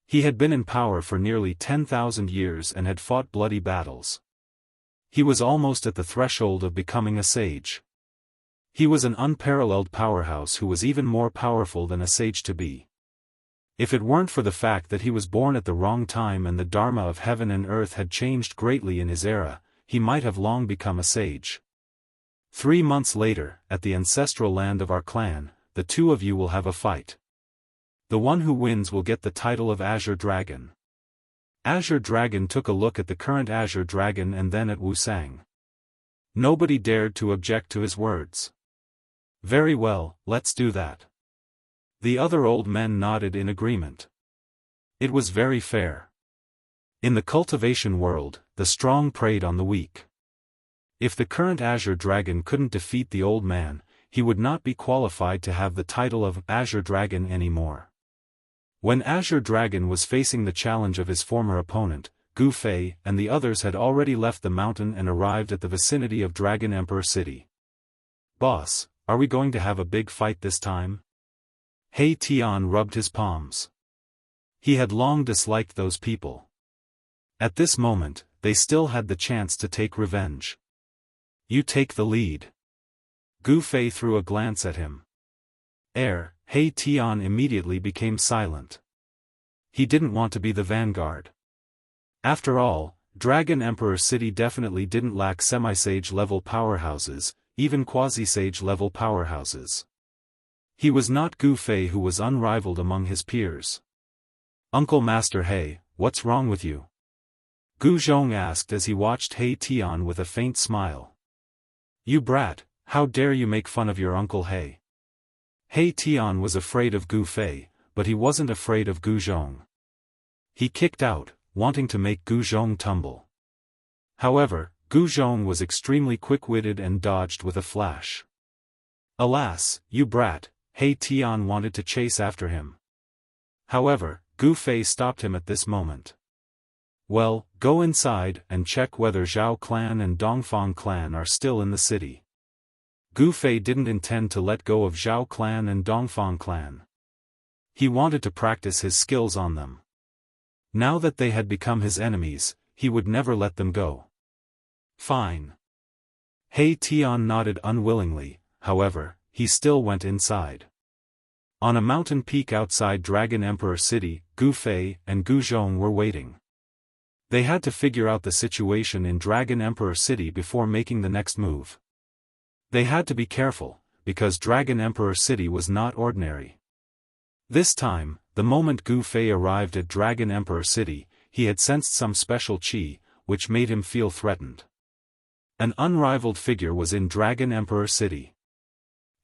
He had been in power for nearly 10,000 years and had fought bloody battles. He was almost at the threshold of becoming a sage. He was an unparalleled powerhouse who was even more powerful than a sage to be. If it weren't for the fact that he was born at the wrong time and the Dharma of heaven and earth had changed greatly in his era, he might have long become a sage. 3 months later, at the ancestral land of our clan, the two of you will have a fight. The one who wins will get the title of Azure Dragon. Azure Dragon took a look at the current Azure Dragon and then at Wu Sang. Nobody dared to object to his words. Very well, let's do that. The other old men nodded in agreement. It was very fair. In the cultivation world, the strong preyed on the weak. If the current Azure Dragon couldn't defeat the old man, he would not be qualified to have the title of Azure Dragon anymore. When Azure Dragon was facing the challenge of his former opponent, Gu Fei and the others had already left the mountain and arrived at the vicinity of Dragon Emperor City. Boss, are we going to have a big fight this time? He Tian rubbed his palms. He had long disliked those people. At this moment, they still had the chance to take revenge. You take the lead. Gu Fei threw a glance at him. He Tian immediately became silent. He didn't want to be the vanguard. After all, Dragon Emperor City definitely didn't lack semi-sage level powerhouses, even quasi-sage level powerhouses. He was not Gu Fei, who was unrivaled among his peers. Uncle Master He, what's wrong with you? Gu Zhong asked as he watched He Tian with a faint smile. You brat, how dare you make fun of your Uncle He? He Tian was afraid of Gu Fei, but he wasn't afraid of Gu Zhong. He kicked out, wanting to make Gu Zhong tumble. However, Gu Zhong was extremely quick-witted and dodged with a flash. Alas, you brat, He Tian wanted to chase after him. However, Gu Fei stopped him at this moment. Well, go inside and check whether Zhao clan and Dongfang clan are still in the city. Gu Fei didn't intend to let go of Zhao clan and Dongfang clan. He wanted to practice his skills on them. Now that they had become his enemies, he would never let them go. Fine. He Tian nodded unwillingly, however, he still went inside. On a mountain peak outside Dragon Emperor City, Gu Fei and Gu Zhong were waiting. They had to figure out the situation in Dragon Emperor City before making the next move. They had to be careful, because Dragon Emperor City was not ordinary. This time, the moment Gu Fei arrived at Dragon Emperor City, he had sensed some special qi, which made him feel threatened. An unrivaled figure was in Dragon Emperor City.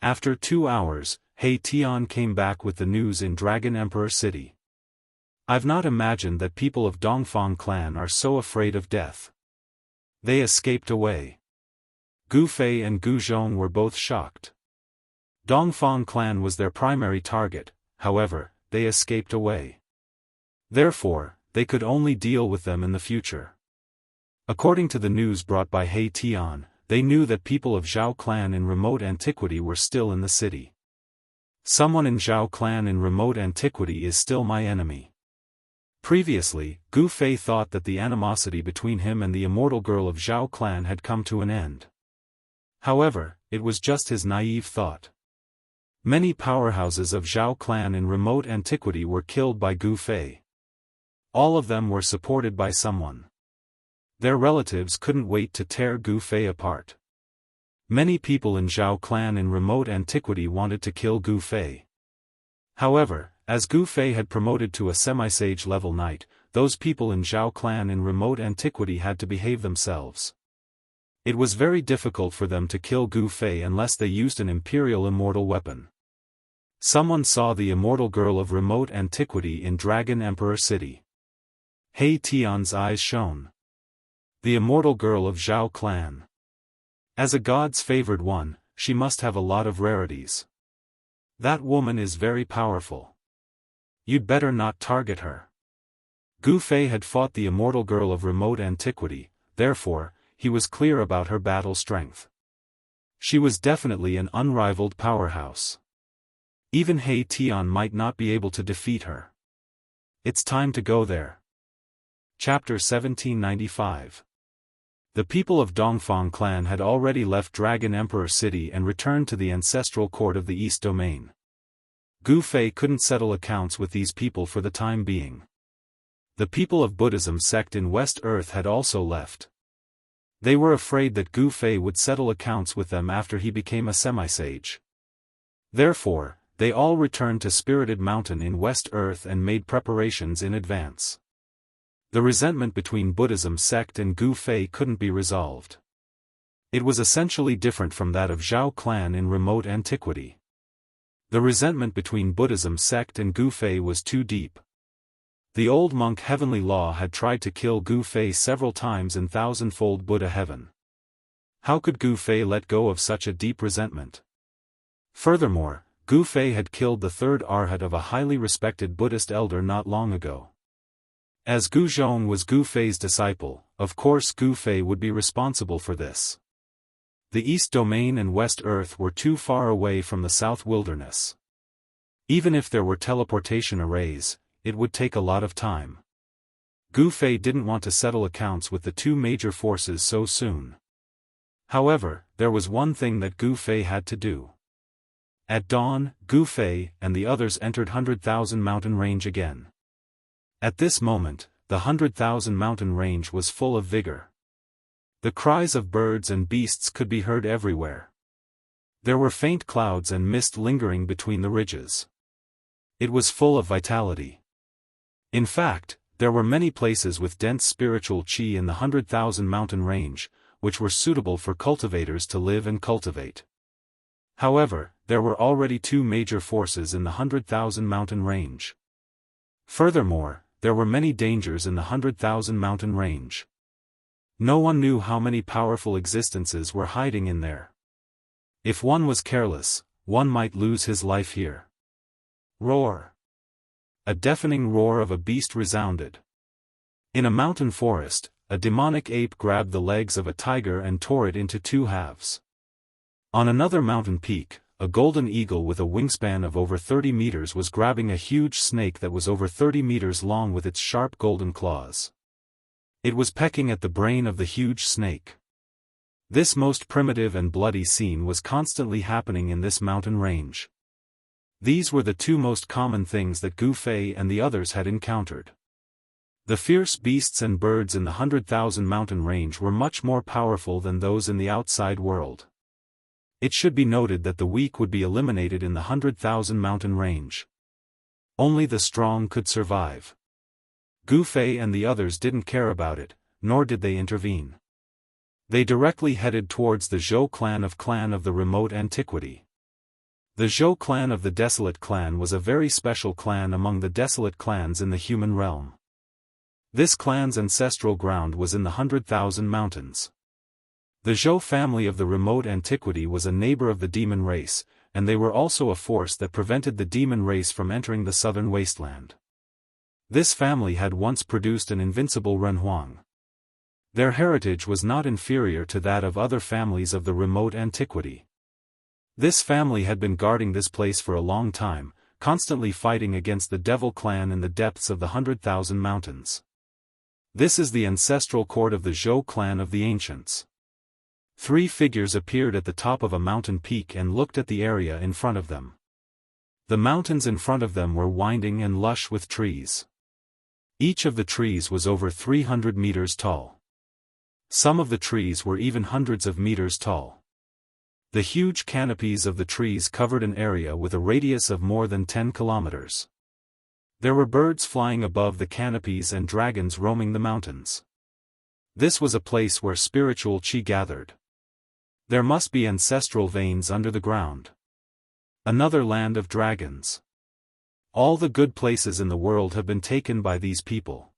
After 2 hours, He Tian came back with the news in Dragon Emperor City. I've not imagined that people of Dongfang clan are so afraid of death. They escaped away. Gu Fei and Gu Zhong were both shocked. Dongfang clan was their primary target, however, they escaped away. Therefore, they could only deal with them in the future. According to the news brought by He Tian, they knew that people of Zhao clan in remote antiquity were still in the city. Someone in Zhao clan in remote antiquity is still my enemy. Previously, Gu Fei thought that the animosity between him and the immortal girl of Zhao clan had come to an end. However, it was just his naive thought. Many powerhouses of Zhao clan in remote antiquity were killed by Gu Fei. All of them were supported by someone. Their relatives couldn't wait to tear Gu Fei apart. Many people in Zhao clan in remote antiquity wanted to kill Gu Fei. However, as Gu Fei had promoted to a semi-sage level knight, those people in Zhao clan in remote antiquity had to behave themselves. It was very difficult for them to kill Gu Fei unless they used an imperial immortal weapon. Someone saw the immortal girl of remote antiquity in Dragon Emperor City. He Tian's eyes shone. The immortal girl of Zhao clan. As a god's favored one, she must have a lot of rarities. That woman is very powerful. You'd better not target her. Gu Fei had fought the immortal girl of remote antiquity, therefore, he was clear about her battle strength. She was definitely an unrivaled powerhouse. Even He Tian might not be able to defeat her. It's time to go there. Chapter 1795. The people of Dongfang clan had already left Dragon Emperor City and returned to the ancestral court of the East Domain. Gu Fei couldn't settle accounts with these people for the time being. The people of Buddhism sect in West Earth had also left. They were afraid that Gu Fei would settle accounts with them after he became a semi-sage. Therefore, they all returned to Spirited Mountain in West Earth and made preparations in advance. The resentment between Buddhism sect and Gu Fei couldn't be resolved. It was essentially different from that of Zhao clan in remote antiquity. The resentment between Buddhism sect and Gu Fei was too deep. The old monk Heavenly Law had tried to kill Gu Fei several times in thousandfold Buddha heaven. How could Gu Fei let go of such a deep resentment? Furthermore, Gu Fei had killed the third arhat of a highly respected Buddhist elder not long ago. As Gu Zhong was Gu Fei's disciple, of course Gu Fei would be responsible for this. The East Domain and West Earth were too far away from the South Wilderness. Even if there were teleportation arrays, it would take a lot of time. Gu Fei didn't want to settle accounts with the two major forces so soon. However, there was one thing that Gu Fei had to do. At dawn, Gu Fei and the others entered 100,000 Mountain Range again. At this moment, the 100,000 Mountain Range was full of vigor. The cries of birds and beasts could be heard everywhere. There were faint clouds and mist lingering between the ridges. It was full of vitality. In fact, there were many places with dense spiritual qi in the 100,000 Mountain Range, which were suitable for cultivators to live and cultivate. However, there were already two major forces in the 100,000 Mountain Range. Furthermore, there were many dangers in the 100,000 Mountain Range. No one knew how many powerful existences were hiding in there. If one was careless, one might lose his life here. Roar! A deafening roar of a beast resounded. In a mountain forest, a demonic ape grabbed the legs of a tiger and tore it into two halves. On another mountain peak, a golden eagle with a wingspan of over 30 meters was grabbing a huge snake that was over 30 meters long with its sharp golden claws. It was pecking at the brain of the huge snake. This most primitive and bloody scene was constantly happening in this mountain range. These were the two most common things that Gu Fei and the others had encountered. The fierce beasts and birds in the 100,000 Mountain Range were much more powerful than those in the outside world. It should be noted that the weak would be eliminated in the 100,000 Mountain Range. Only the strong could survive. Gu Fei and the others didn't care about it, nor did they intervene. They directly headed towards the Zhou clan of the remote antiquity. The Zhou clan of the Desolate clan was a very special clan among the desolate clans in the human realm. This clan's ancestral ground was in the 100,000 mountains. The Zhou family of the remote antiquity was a neighbor of the demon race, and they were also a force that prevented the demon race from entering the southern wasteland. This family had once produced an invincible Renhuang. Their heritage was not inferior to that of other families of the remote antiquity. This family had been guarding this place for a long time, constantly fighting against the Devil clan in the depths of the 100,000 mountains. This is the ancestral court of the Zhou clan of the ancients. Three figures appeared at the top of a mountain peak and looked at the area in front of them. The mountains in front of them were winding and lush with trees. Each of the trees was over 300 meters tall. Some of the trees were even hundreds of meters tall. The huge canopies of the trees covered an area with a radius of more than 10 kilometers. There were birds flying above the canopies and dragons roaming the mountains. This was a place where spiritual qi gathered. There must be ancestral veins under the ground. Another land of dragons. All the good places in the world have been taken by these people.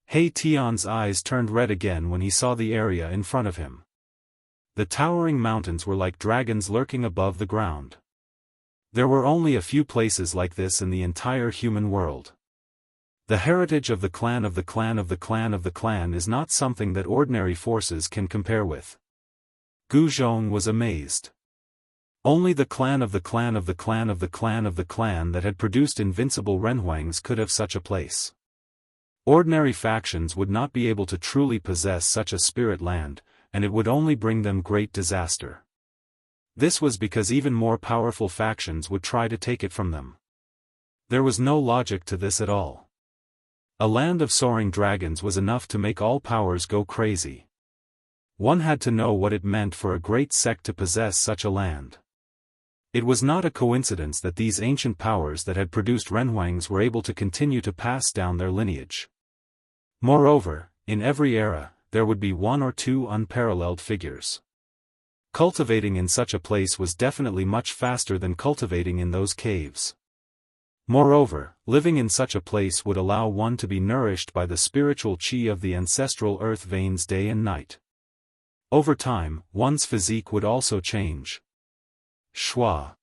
He Tian's eyes turned red again when he saw the area in front of him. The towering mountains were like dragons lurking above the ground. There were only a few places like this in the entire human world. The heritage of the clan of the clan of the clan of the clan is not something that ordinary forces can compare with. Gu Zhong was amazed. Only the clan of the clan of the clan of the clan of the clan that had produced invincible Renhuangs could have such a place. Ordinary factions would not be able to truly possess such a spirit land, and it would only bring them great disaster. This was because even more powerful factions would try to take it from them. There was no logic to this at all. A land of soaring dragons was enough to make all powers go crazy. One had to know what it meant for a great sect to possess such a land. It was not a coincidence that these ancient powers that had produced Renhuangs were able to continue to pass down their lineage. Moreover, in every era, there would be one or two unparalleled figures. Cultivating in such a place was definitely much faster than cultivating in those caves. Moreover, living in such a place would allow one to be nourished by the spiritual qi of the ancestral earth veins day and night. Over time, one's physique would also change. Shua.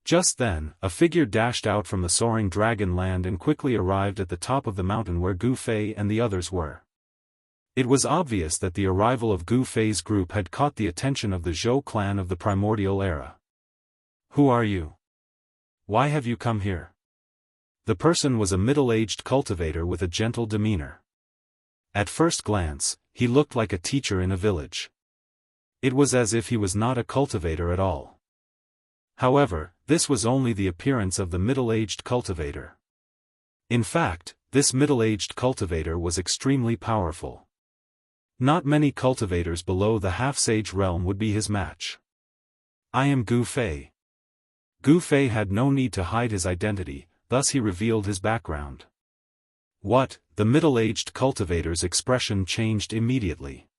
Just then, a figure dashed out from the soaring dragon land and quickly arrived at the top of the mountain where Gu Fei and the others were. It was obvious that the arrival of Gu Fei's group had caught the attention of the Zhou clan of the primordial era. "Who are you? Why have you come here?" The person was a middle-aged cultivator with a gentle demeanor. At first glance, he looked like a teacher in a village. It was as if he was not a cultivator at all. However, this was only the appearance of the middle-aged cultivator. In fact, this middle-aged cultivator was extremely powerful. Not many cultivators below the half-sage realm would be his match. "I am Gu Fei." Gu Fei had no need to hide his identity, thus he revealed his background. "What?" The middle-aged cultivator's expression changed immediately.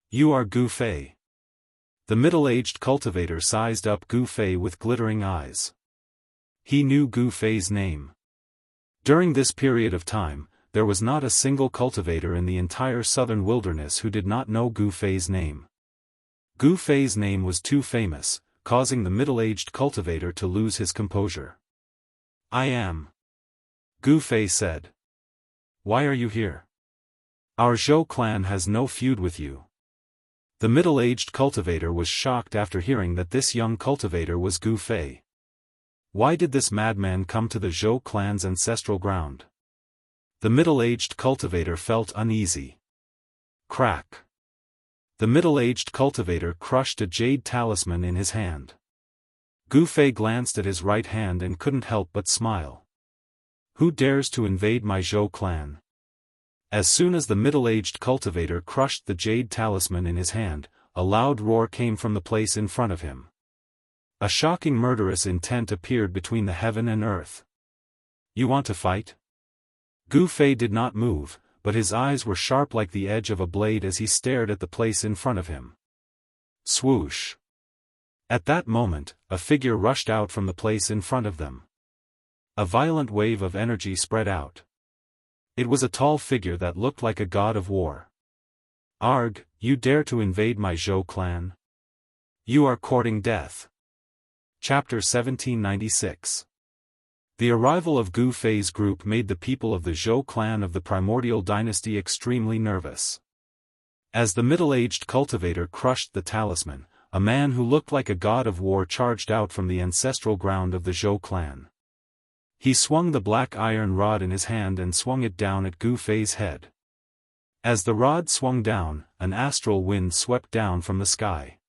"You are Gu Fei." The middle-aged cultivator sized up Gu Fei with glittering eyes. He knew Gu Fei's name. During this period of time, there was not a single cultivator in the entire southern wilderness who did not know Gu Fei's name. Gu Fei's name was too famous, causing the middle-aged cultivator to lose his composure. "I am," Gu Fei said. "Why are you here? Our Zhou clan has no feud with you." The middle-aged cultivator was shocked after hearing that this young cultivator was Gu Fei. Why did this madman come to the Zhou clan's ancestral ground? The middle-aged cultivator felt uneasy. Crack. The middle-aged cultivator crushed a jade talisman in his hand. Gu Fei glanced at his right hand and couldn't help but smile. "Who dares to invade my Zhou clan?" As soon as the middle-aged cultivator crushed the jade talisman in his hand, a loud roar came from the place in front of him. A shocking murderous intent appeared between the heaven and earth. "You want to fight?" Gu Fei did not move, but his eyes were sharp like the edge of a blade as he stared at the place in front of him. Swoosh! At that moment, a figure rushed out from the place in front of them. A violent wave of energy spread out. It was a tall figure that looked like a god of war. "Arg, you dare to invade my Zhou clan? You are courting death." Chapter 1796. The arrival of Gu Fei's group made the people of the Zhou clan of the primordial dynasty extremely nervous. As the middle-aged cultivator crushed the talisman, a man who looked like a god of war charged out from the ancestral ground of the Zhou clan. He swung the black iron rod in his hand and swung it down at Gu Fei's head. As the rod swung down, an astral wind swept down from the sky.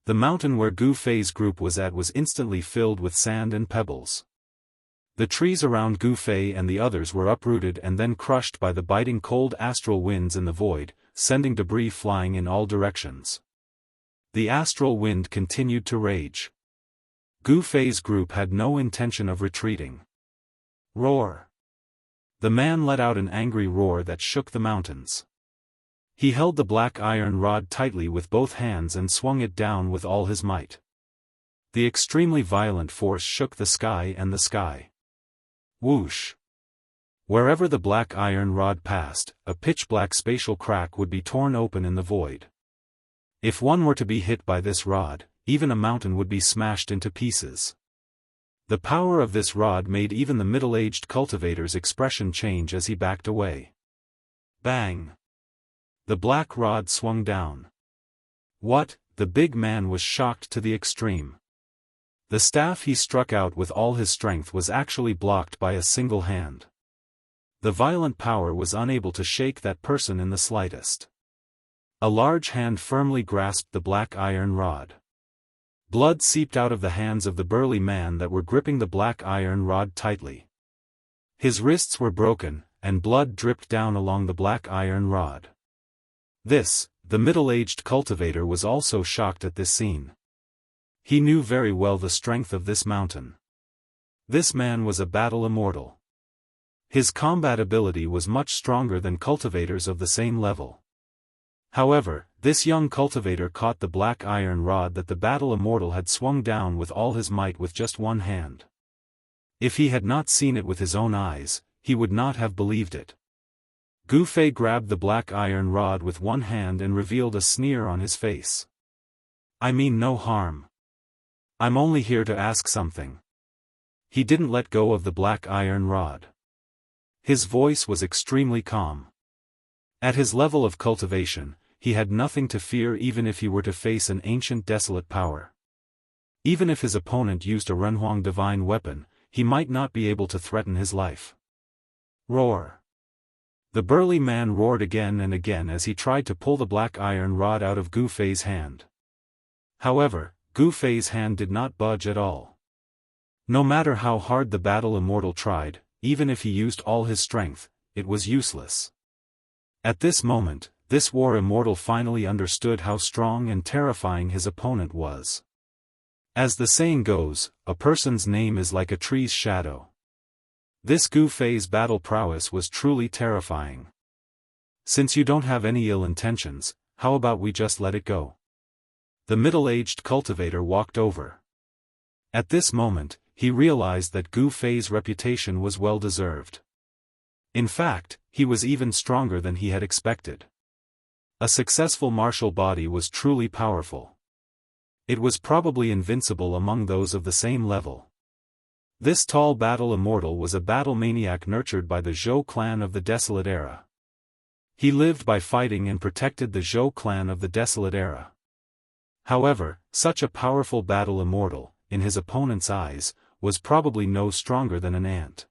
The mountain where Gu Fei's group was at was instantly filled with sand and pebbles. The trees around Gu Fei and the others were uprooted and then crushed by the biting cold astral winds in the void, sending debris flying in all directions. The astral wind continued to rage. Gu Fei's group had no intention of retreating. Roar! The man let out an angry roar that shook the mountains. He held the black iron rod tightly with both hands and swung it down with all his might. The extremely violent force shook the sky and the sky. Whoosh! Wherever the black iron rod passed, a pitch-black spatial crack would be torn open in the void. If one were to be hit by this rod, even a mountain would be smashed into pieces. The power of this rod made even the middle-aged cultivator's expression change as he backed away. Bang! The black rod swung down. What? The big man was shocked to the extreme. The staff he struck out with all his strength was actually blocked by a single hand. The violent power was unable to shake that person in the slightest. A large hand firmly grasped the black iron rod. Blood seeped out of the hands of the burly man that were gripping the black iron rod tightly. His wrists were broken, and blood dripped down along the black iron rod. This the middle-aged cultivator was also shocked at this scene. He knew very well the strength of this mountain. This man was a battle immortal. His combat ability was much stronger than cultivators of the same level. However, this young cultivator caught the black iron rod that the battle immortal had swung down with all his might with just one hand. If he had not seen it with his own eyes, he would not have believed it. Gu Fei grabbed the black iron rod with one hand and revealed a sneer on his face. "I mean no harm. I'm only here to ask something." He didn't let go of the black iron rod. His voice was extremely calm. At his level of cultivation, he had nothing to fear even if he were to face an ancient desolate power. Even if his opponent used a Renhuang divine weapon, he might not be able to threaten his life. Roar! The burly man roared again and again as he tried to pull the black iron rod out of Gu Fei's hand. However, Gu Fei's hand did not budge at all. No matter how hard the battle immortal tried, even if he used all his strength, it was useless. At this moment, this war immortal finally understood how strong and terrifying his opponent was. As the saying goes, a person's name is like a tree's shadow. This Gu Fei's battle prowess was truly terrifying. "Since you don't have any ill intentions, how about we just let it go?" The middle-aged cultivator walked over. At this moment, he realized that Gu Fei's reputation was well-deserved. In fact, he was even stronger than he had expected. A successful martial body was truly powerful. It was probably invincible among those of the same level. This tall battle immortal was a battle maniac nurtured by the Zhou clan of the Desolate Era. He lived by fighting and protected the Zhou clan of the Desolate Era. However, such a powerful battle immortal, in his opponent's eyes, was probably no stronger than an ant.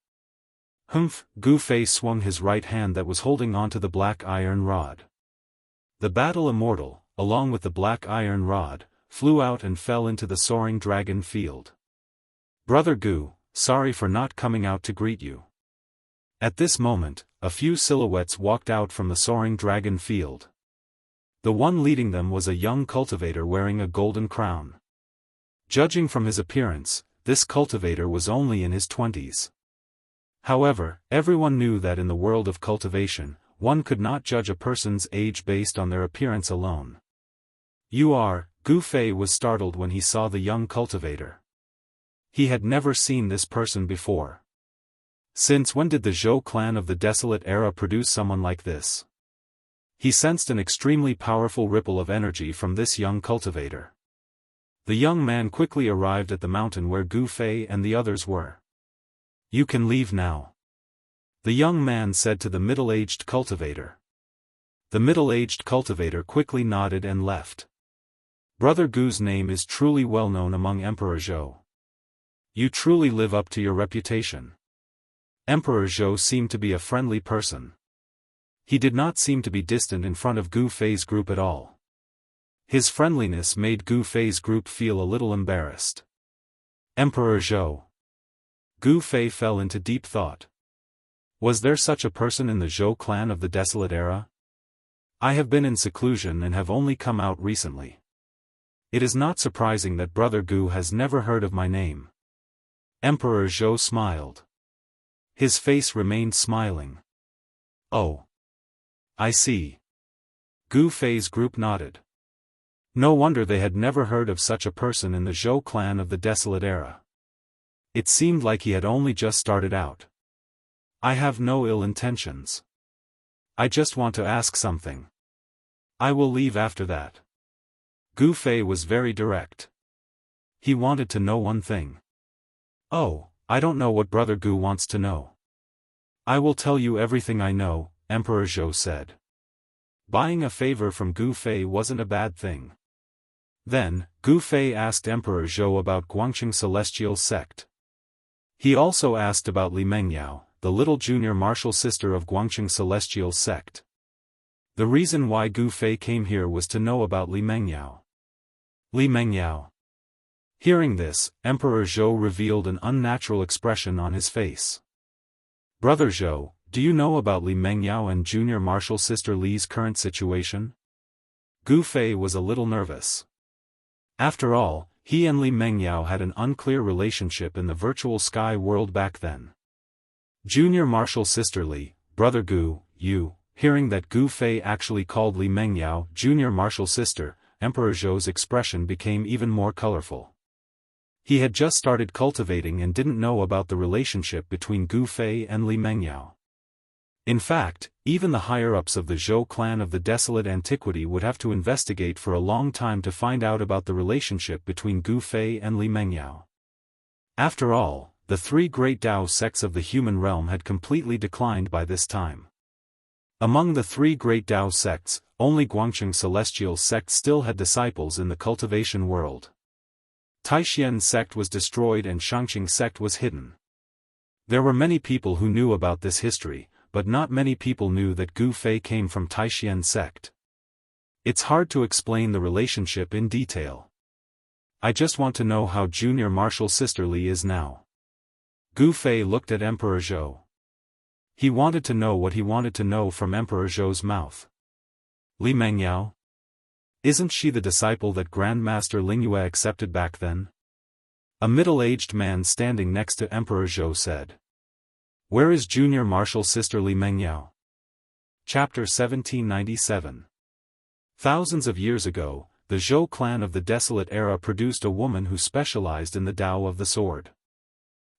Humph! Gu Fei swung his right hand that was holding onto the black iron rod. The battle immortal, along with the black iron rod, flew out and fell into the soaring dragon field. "Brother Gu, sorry for not coming out to greet you." At this moment, a few silhouettes walked out from the soaring dragon field. The one leading them was a young cultivator wearing a golden crown. Judging from his appearance, this cultivator was only in his 20s. However, everyone knew that in the world of cultivation, one could not judge a person's age based on their appearance alone. Gu Fei was startled when he saw the young cultivator. He had never seen this person before. Since when did the Zhou clan of the Desolate Era produce someone like this? He sensed an extremely powerful ripple of energy from this young cultivator. The young man quickly arrived at the mountain where Gu Fei and the others were. "You can leave now," the young man said to the middle-aged cultivator. The middle-aged cultivator quickly nodded and left. Brother Gu's name is truly well known among Emperor Zhou. You truly live up to your reputation. Emperor Zhou seemed to be a friendly person. He did not seem to be distant in front of Gu Fei's group at all. His friendliness made Gu Fei's group feel a little embarrassed. Emperor Zhou. Gu Fei fell into deep thought. Was there such a person in the Zhou clan of the Desolate Era? I have been in seclusion and have only come out recently. It is not surprising that Brother Gu has never heard of my name. Emperor Zhou smiled. His face remained smiling. Oh. I see. Gu Fei's group nodded. No wonder they had never heard of such a person in the Zhou clan of the Desolate Era. It seemed like he had only just started out. I have no ill intentions. I just want to ask something. I will leave after that. Gu Fei was very direct. He wanted to know one thing. Oh, I don't know what Brother Gu wants to know. I will tell you everything I know, Emperor Zhou said. Buying a favor from Gu Fei wasn't a bad thing. Then, Gu Fei asked Emperor Zhou about Guangqing Celestial Sect. He also asked about Li Mengyao, the little junior martial sister of Guangqing Celestial Sect. The reason why Gu Fei came here was to know about Li Mengyao. Li Mengyao. Hearing this, Emperor Zhou revealed an unnatural expression on his face. Brother Zhou, do you know about Li Mengyao and junior martial sister Li's current situation? Gu Fei was a little nervous. After all, he and Li Mengyao had an unclear relationship in the virtual sky world back then. Junior Martial Sister Li, Brother Gu, you, hearing that Gu Fei actually called Li Mengyao Junior Martial Sister, Emperor Zhou's expression became even more colorful. He had just started cultivating and didn't know about the relationship between Gu Fei and Li Mengyao. In fact, even the higher-ups of the Zhou clan of the desolate antiquity would have to investigate for a long time to find out about the relationship between Gu Fei and Li Mengyao. After all, the three great Dao sects of the human realm had completely declined by this time. Among the three great Dao sects, only Guangcheng Celestial sect still had disciples in the cultivation world. Taishan sect was destroyed and Xianxia sect was hidden. There were many people who knew about this history, but not many people knew that Gu Fei came from Taishan sect. It's hard to explain the relationship in detail. I just want to know how Junior Martial Sister Li is now. Gu Fei looked at Emperor Zhou. He wanted to know what he wanted to know from Emperor Zhou's mouth. Li Mengyao? Isn't she the disciple that Grandmaster Lingyue accepted back then? A middle-aged man standing next to Emperor Zhou said. Where is Junior Martial Sister Li Mengyao? Chapter 1797. Thousands of years ago, the Zhou clan of the Desolate Era produced a woman who specialized in the Tao of the sword.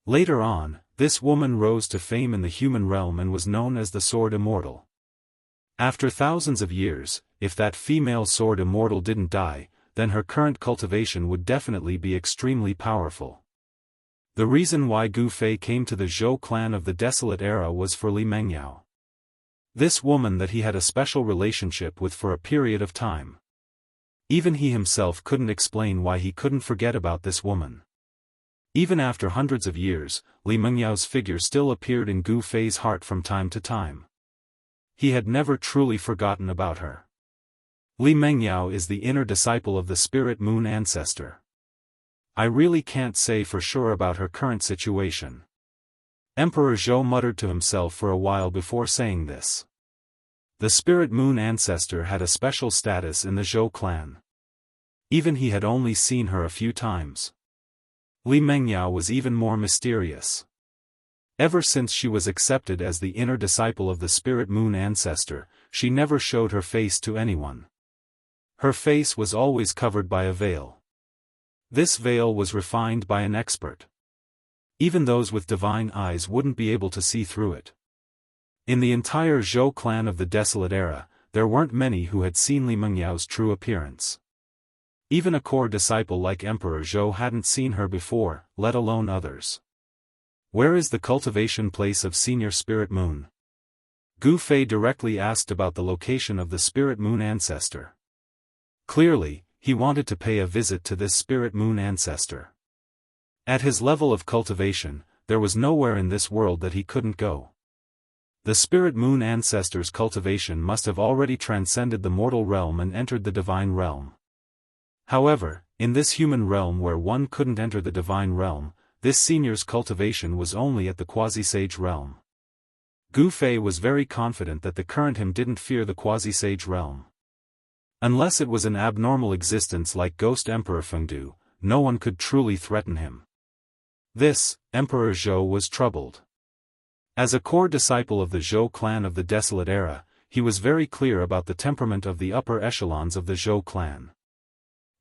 Later on, this woman rose to fame in the human realm and was known as the Sword Immortal. After thousands of years, if that female Sword Immortal didn't die, then her current cultivation would definitely be extremely powerful. The reason why Gu Fei came to the Zhou clan of the Desolate Era was for Li Mengyao. This woman that he had a special relationship with for a period of time. Even he himself couldn't explain why he couldn't forget about this woman. Even after hundreds of years, Li Mengyao's figure still appeared in Gu Fei's heart from time to time. He had never truly forgotten about her. Li Mengyao is the inner disciple of the Spirit Moon Ancestor. I really can't say for sure about her current situation. Emperor Zhou muttered to himself for a while before saying this. The Spirit Moon Ancestor had a special status in the Zhou clan. Even he had only seen her a few times. Li Mengyao was even more mysterious. Ever since she was accepted as the inner disciple of the Spirit Moon Ancestor, she never showed her face to anyone. Her face was always covered by a veil. This veil was refined by an expert. Even those with divine eyes wouldn't be able to see through it. In the entire Zhou clan of the Desolate Era, there weren't many who had seen Li Mengyao's true appearance. Even a core disciple like Emperor Zhou hadn't seen her before, let alone others. Where is the cultivation place of Senior Spirit Moon? Gu Fei directly asked about the location of the Spirit Moon Ancestor. Clearly, he wanted to pay a visit to this Spirit Moon Ancestor. At his level of cultivation, there was nowhere in this world that he couldn't go. The Spirit Moon Ancestor's cultivation must have already transcended the mortal realm and entered the divine realm. However, in this human realm where one couldn't enter the divine realm, this senior's cultivation was only at the quasi-sage realm. Gu Fei was very confident that the current him didn't fear the quasi-sage realm. Unless it was an abnormal existence like Ghost Emperor Fengdu, no one could truly threaten him. This, Emperor Zhou was troubled. As a core disciple of the Zhou clan of the Desolate Era, he was very clear about the temperament of the upper echelons of the Zhou clan.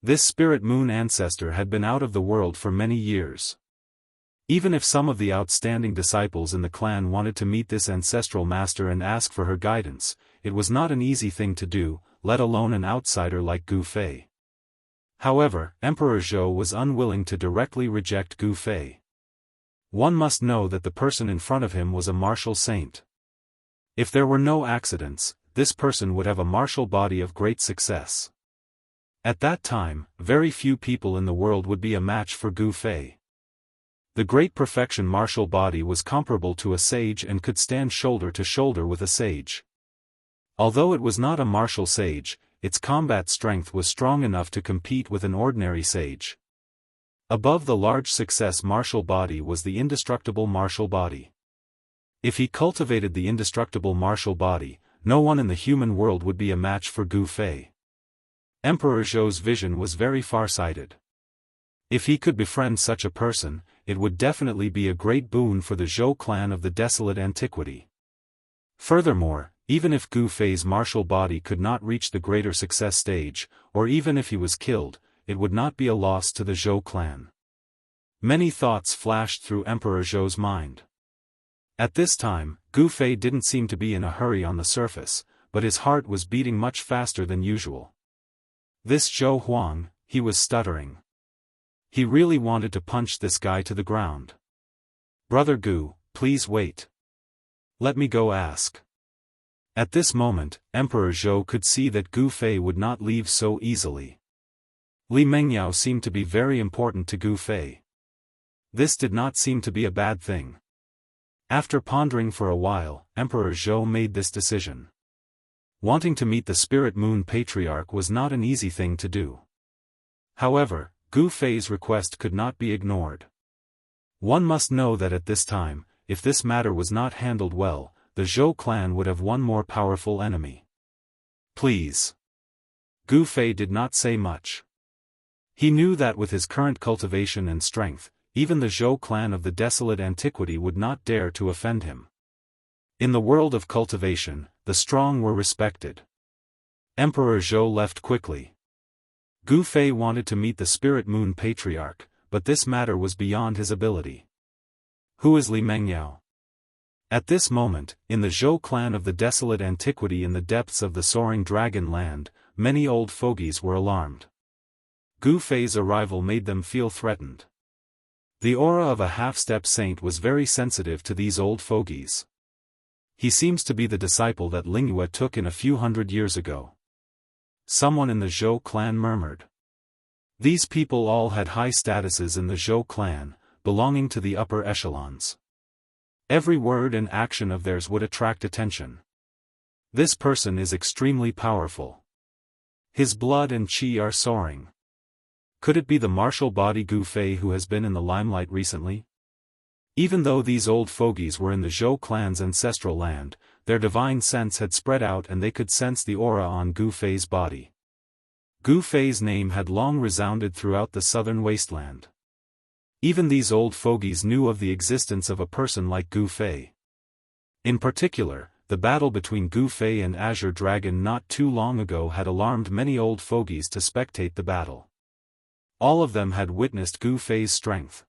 This Spirit Moon Ancestor had been out of the world for many years. Even if some of the outstanding disciples in the clan wanted to meet this ancestral master and ask for her guidance, it was not an easy thing to do, let alone an outsider like Gu Fei. However, Emperor Zhou was unwilling to directly reject Gu Fei. One must know that the person in front of him was a martial saint. If there were no accidents, this person would have a martial body of great success. At that time, very few people in the world would be a match for Gu Fei. The great perfection martial body was comparable to a sage and could stand shoulder to shoulder with a sage. Although it was not a martial sage, its combat strength was strong enough to compete with an ordinary sage. Above the large success martial body was the indestructible martial body. If he cultivated the indestructible martial body, no one in the human world would be a match for Gu Fei. Emperor Zhou's vision was very far-sighted. If he could befriend such a person, it would definitely be a great boon for the Zhou clan of the desolate antiquity. Furthermore, even if Gu Fei's martial body could not reach the greater success stage, or even if he was killed, it would not be a loss to the Zhou clan. Many thoughts flashed through Emperor Zhou's mind. At this time, Gu Fei didn't seem to be in a hurry on the surface, but his heart was beating much faster than usual. This Zhou Huang, he was stuttering. He really wanted to punch this guy to the ground. Brother Gu, please wait. Let me go ask. At this moment, Emperor Zhou could see that Gu Fei would not leave so easily. Li Mengyao seemed to be very important to Gu Fei. This did not seem to be a bad thing. After pondering for a while, Emperor Zhou made this decision. Wanting to meet the Spirit Moon Patriarch was not an easy thing to do. However, Gu Fei's request could not be ignored. One must know that at this time, if this matter was not handled well, the Zhou clan would have one more powerful enemy. Please. Gu Fei did not say much. He knew that with his current cultivation and strength, even the Zhou clan of the desolate antiquity would not dare to offend him. In the world of cultivation, the strong were respected. Emperor Zhou left quickly. Gu Fei wanted to meet the Spirit Moon Patriarch, but this matter was beyond his ability. Who is Li Mengyao? At this moment, in the Zhou clan of the desolate antiquity in the depths of the soaring dragon land, many old fogies were alarmed. Gu Fei's arrival made them feel threatened. The aura of a half-step saint was very sensitive to these old fogies. He seems to be the disciple that Lingyue took in a few hundred years ago. Someone in the Zhou clan murmured. These people all had high statuses in the Zhou clan, belonging to the upper echelons. Every word and action of theirs would attract attention. This person is extremely powerful. His blood and qi are soaring. Could it be the martial body Gu Fei who has been in the limelight recently? Even though these old fogies were in the Zhou clan's ancestral land, their divine sense had spread out and they could sense the aura on Gu Fei's body. Gu Fei's name had long resounded throughout the southern wasteland. Even these old fogies knew of the existence of a person like Gu Fei. In particular, the battle between Gu Fei and Azure Dragon not too long ago had alarmed many old fogies to spectate the battle. All of them had witnessed Gu Fei's strength.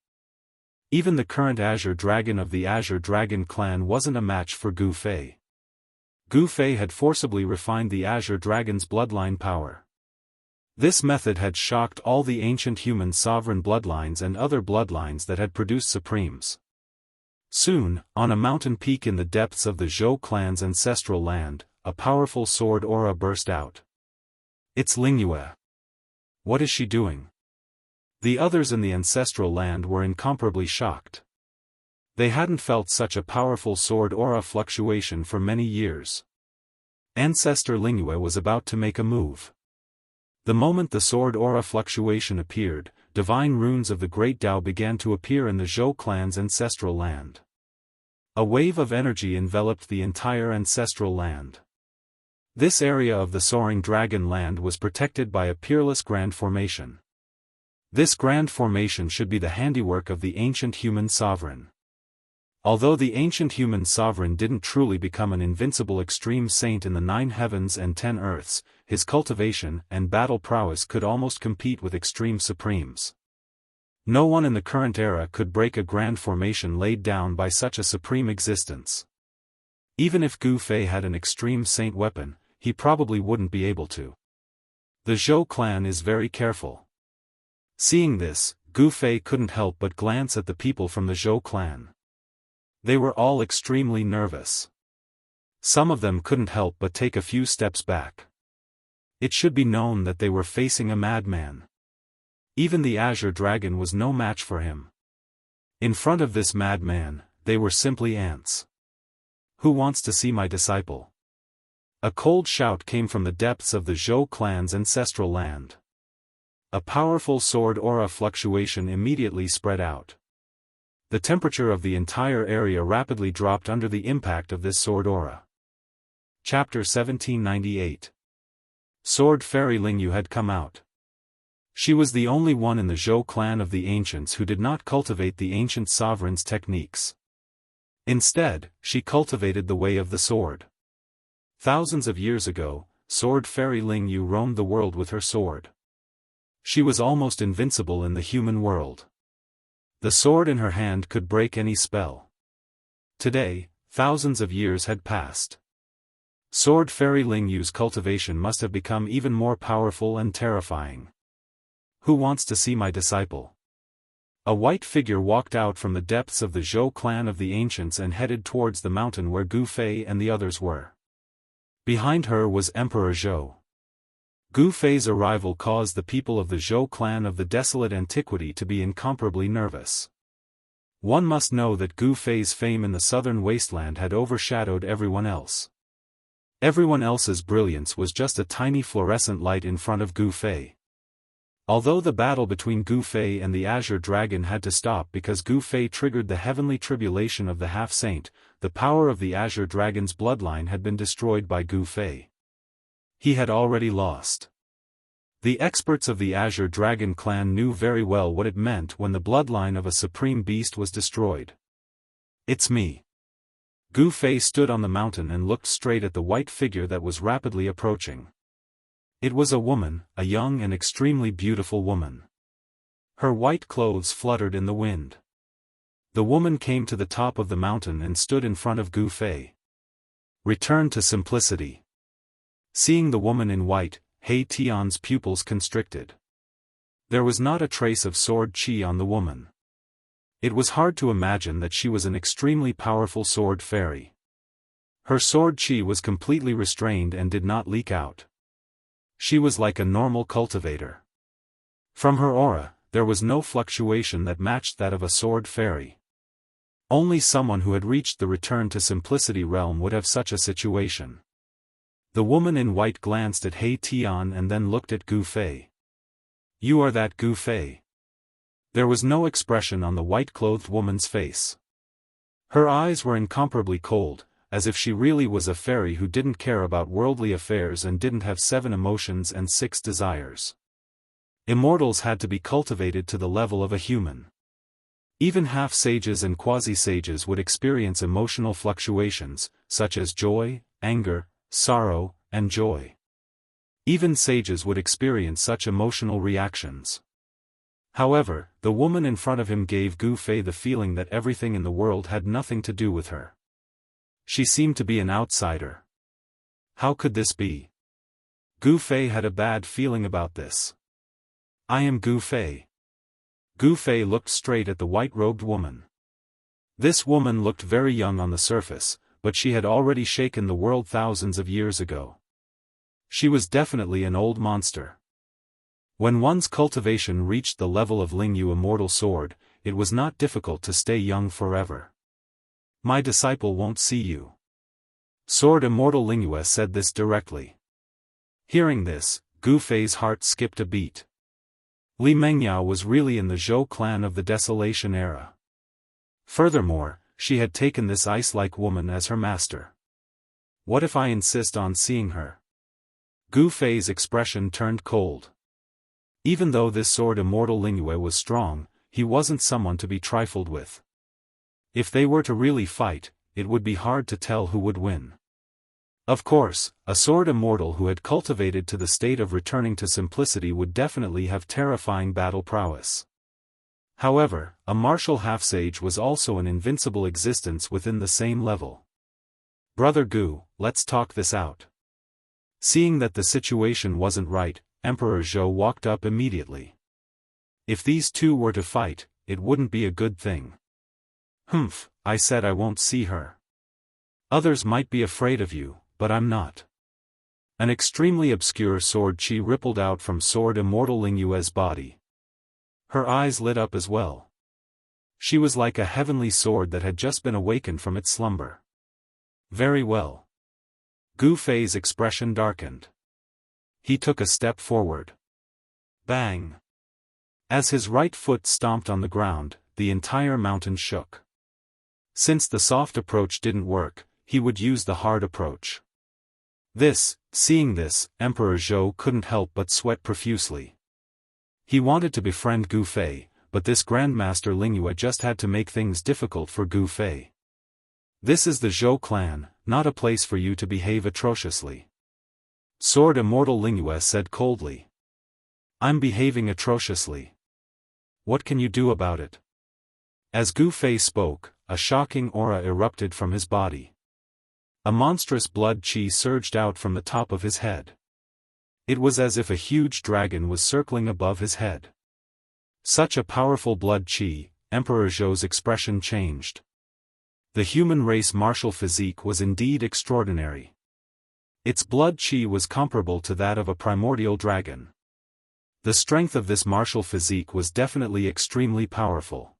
Even the current Azure Dragon of the Azure Dragon clan wasn't a match for Gu Fei. Gu Fei had forcibly refined the Azure Dragon's bloodline power. This method had shocked all the ancient human sovereign bloodlines and other bloodlines that had produced supremes. Soon, on a mountain peak in the depths of the Zhou clan's ancestral land, a powerful sword aura burst out. It's Lingyue. What is she doing? The others in the ancestral land were incomparably shocked. They hadn't felt such a powerful sword aura fluctuation for many years. Ancestor Lingyue was about to make a move. The moment the sword aura fluctuation appeared, divine runes of the Great Tao began to appear in the Zhou clan's ancestral land. A wave of energy enveloped the entire ancestral land. This area of the soaring dragon land was protected by a peerless grand formation. This grand formation should be the handiwork of the ancient human sovereign. Although the ancient human sovereign didn't truly become an invincible extreme saint in the 9 heavens and 10 earths, his cultivation and battle prowess could almost compete with extreme supremes. No one in the current era could break a grand formation laid down by such a supreme existence. Even if Gu Fei had an extreme saint weapon, he probably wouldn't be able to. The Zhou clan is very careful. Seeing this, Gu Fei couldn't help but glance at the people from the Zhou clan. They were all extremely nervous. Some of them couldn't help but take a few steps back. It should be known that they were facing a madman. Even the Azure Dragon was no match for him. In front of this madman, they were simply ants. Who wants to see my disciple? A cold shout came from the depths of the Zhou clan's ancestral land. A powerful sword aura fluctuation immediately spread out. The temperature of the entire area rapidly dropped under the impact of this sword aura. Chapter 1798. Sword Fairy Lingyu had come out. She was the only one in the Zhou clan of the ancients who did not cultivate the ancient sovereign's techniques. Instead, she cultivated the way of the sword. Thousands of years ago, Sword Fairy Lingyu roamed the world with her sword. She was almost invincible in the human world. The sword in her hand could break any spell. Today, thousands of years had passed. Sword Fairy Lingyu's cultivation must have become even more powerful and terrifying. Who wants to see my disciple? A white figure walked out from the depths of the Zhou clan of the ancients and headed towards the mountain where Gu Fei and the others were. Behind her was Emperor Zhou. Gu Fei's arrival caused the people of the Zhou clan of the desolate antiquity to be incomparably nervous. One must know that Gu Fei's fame in the southern wasteland had overshadowed everyone else. Everyone else's brilliance was just a tiny fluorescent light in front of Gu Fei. Although the battle between Gu Fei and the Azure Dragon had to stop because Gu Fei triggered the heavenly tribulation of the half-saint, the power of the Azure Dragon's bloodline had been destroyed by Gu Fei. He had already lost. The experts of the Azure Dragon clan knew very well what it meant when the bloodline of a supreme beast was destroyed. It's me. Gu Fei stood on the mountain and looked straight at the white figure that was rapidly approaching. It was a woman, a young and extremely beautiful woman. Her white clothes fluttered in the wind. The woman came to the top of the mountain and stood in front of Gu Fei. Return to simplicity. Seeing the woman in white, He Tian's pupils constricted. There was not a trace of sword chi on the woman. It was hard to imagine that she was an extremely powerful sword fairy. Her sword chi was completely restrained and did not leak out. She was like a normal cultivator. From her aura, there was no fluctuation that matched that of a sword fairy. Only someone who had reached the return to simplicity realm would have such a situation. The woman in white glanced at He Tian and then looked at Gu Fei. You are that Gu Fei. There was no expression on the white-clothed woman's face. Her eyes were incomparably cold, as if she really was a fairy who didn't care about worldly affairs and didn't have 7 emotions and 6 desires. Immortals had to be cultivated to the level of a human. Even half-sages and quasi-sages would experience emotional fluctuations, such as joy, anger, sorrow, and joy. Even sages would experience such emotional reactions. However, the woman in front of him gave Gu Fei the feeling that everything in the world had nothing to do with her. She seemed to be an outsider. How could this be? Gu Fei had a bad feeling about this. I am Gu Fei. Gu Fei looked straight at the white-robed woman. This woman looked very young on the surface, but she had already shaken the world thousands of years ago. She was definitely an old monster. When one's cultivation reached the level of Lingyu Immortal Sword, it was not difficult to stay young forever. My disciple won't see you. Sword Immortal Lingyu said this directly. Hearing this, Gu Fei's heart skipped a beat. Li Mengyao was really in the Zhou clan of the Desolation era. Furthermore, she had taken this ice-like woman as her master. What if I insist on seeing her? Gu Fei's expression turned cold. Even though this Sword Immortal Lingyu was strong, he wasn't someone to be trifled with. If they were to really fight, it would be hard to tell who would win. Of course, a Sword Immortal who had cultivated to the state of returning to simplicity would definitely have terrifying battle prowess. However, a martial half-sage was also an invincible existence within the same level. Brother Gu, let's talk this out. Seeing that the situation wasn't right, Emperor Zhou walked up immediately. If these two were to fight, it wouldn't be a good thing. Humph, I said I won't see her. Others might be afraid of you, but I'm not. An extremely obscure sword chi rippled out from Sword Immortal Lingyue's body. Her eyes lit up as well. She was like a heavenly sword that had just been awakened from its slumber. Very well. Gu Fei's expression darkened. He took a step forward. Bang! As his right foot stomped on the ground, the entire mountain shook. Since the soft approach didn't work, he would use the hard approach. Seeing this, Emperor Zhou couldn't help but sweat profusely. He wanted to befriend Gu Fei, but this Grandmaster Lingyue just had to make things difficult for Gu Fei. This is the Zhou clan, not a place for you to behave atrociously. Sword Immortal Lingyue said coldly. I'm behaving atrociously. What can you do about it? As Gu Fei spoke, a shocking aura erupted from his body. A monstrous blood qi surged out from the top of his head. It was as if a huge dragon was circling above his head. Such a powerful blood qi, Emperor Zhou's expression changed. The human race martial physique was indeed extraordinary. Its blood qi was comparable to that of a primordial dragon. The strength of this martial physique was definitely extremely powerful.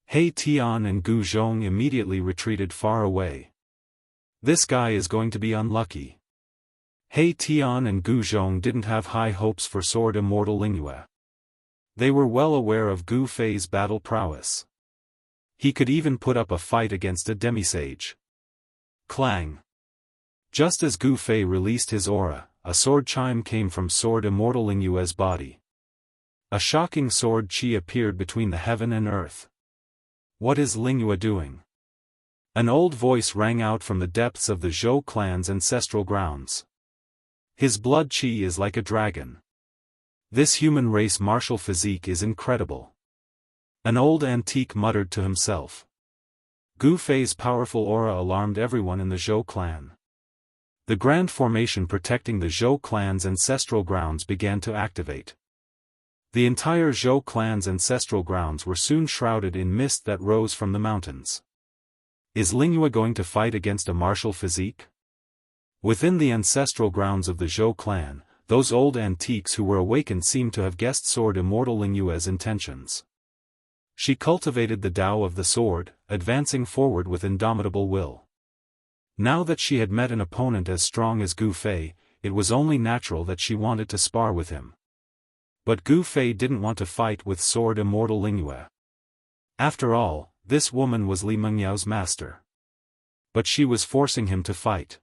He Tian and Gu Zhong immediately retreated far away. This guy is going to be unlucky. He Tian and Gu Zhong didn't have high hopes for Sword Immortal Lingyue. They were well aware of Gu Fei's battle prowess. He could even put up a fight against a demisage. Clang! Just as Gu Fei released his aura, a sword chime came from Sword Immortal Lingyue's body. A shocking sword qi appeared between the heaven and earth. What is Lingyue doing? An old voice rang out from the depths of the Zhou clan's ancestral grounds. His blood qi is like a dragon. This human race martial physique is incredible. An old antique muttered to himself. Gu Fei's powerful aura alarmed everyone in the Zhou clan. The grand formation protecting the Zhou clan's ancestral grounds began to activate. The entire Zhou clan's ancestral grounds were soon shrouded in mist that rose from the mountains. Is Lingyue going to fight against a martial physique? Within the ancestral grounds of the Zhou clan, those old antiques who were awakened seemed to have guessed Sword Immortal Lingyue's intentions. She cultivated the Tao of the sword, advancing forward with indomitable will. Now that she had met an opponent as strong as Gu Fei, it was only natural that she wanted to spar with him. But Gu Fei didn't want to fight with Sword Immortal Lingyue. After all, this woman was Li Mengyao's master. But she was forcing him to fight.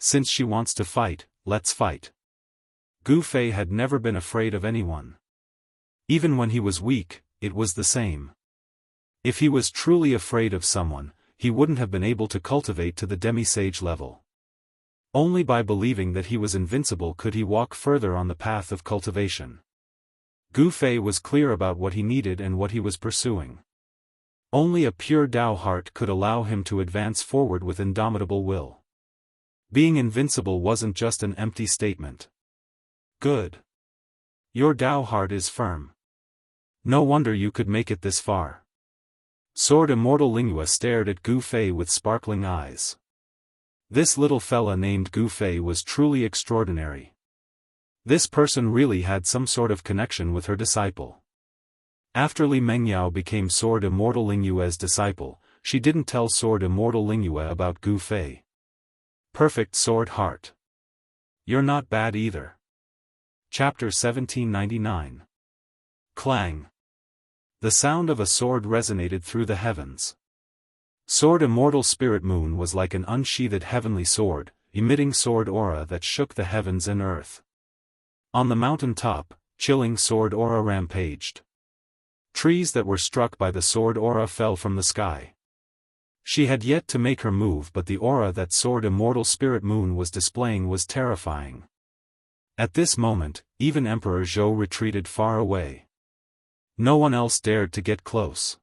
Since she wants to fight, let's fight. Gu Fei had never been afraid of anyone. Even when he was weak, it was the same. If he was truly afraid of someone, he wouldn't have been able to cultivate to the demisage level. Only by believing that he was invincible could he walk further on the path of cultivation. Gu Fei was clear about what he needed and what he was pursuing. Only a pure Tao heart could allow him to advance forward with indomitable will. Being invincible wasn't just an empty statement. Good. Your Tao heart is firm. No wonder you could make it this far. Sword Immortal Lingyue stared at Gu Fei with sparkling eyes. This little fella named Gu Fei was truly extraordinary. This person really had some sort of connection with her disciple. After Li Mengyao became Sword Immortal Lingyue's disciple, she didn't tell Sword Immortal Lingyue about Gu Fei. Perfect sword heart. You're not bad either. Chapter 1799. Clang. The sound of a sword resonated through the heavens. Sword Immortal Spirit Moon was like an unsheathed heavenly sword, emitting sword aura that shook the heavens and earth. On the mountain top, chilling sword aura rampaged. Trees that were struck by the sword aura fell from the sky. She had yet to make her move, but the aura that Sword Immortal Spirit Moon was displaying was terrifying. At this moment, even Emperor Zhou retreated far away. No one else dared to get close.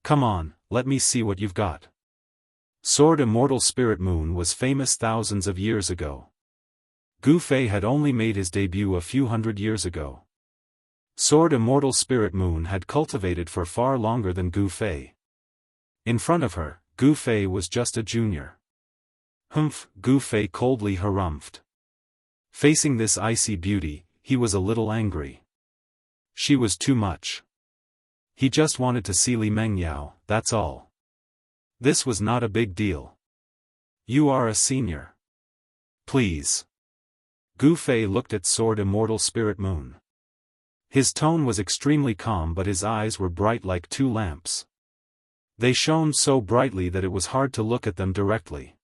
Come on, let me see what you've got. Sword Immortal Spirit Moon was famous thousands of years ago. Gu Fei had only made his debut a few hundred years ago. Sword Immortal Spirit Moon had cultivated for far longer than Gu Fei. In front of her, Gu Fei was just a junior. Humph, Gu Fei coldly harumphed. Facing this icy beauty, he was a little angry. She was too much. He just wanted to see Li Mengyao, that's all. This was not a big deal. You are a senior. Please. Gu Fei looked at Sword Immortal Spirit Moon. His tone was extremely calm, but his eyes were bright like two lamps. They shone so brightly that it was hard to look at them directly.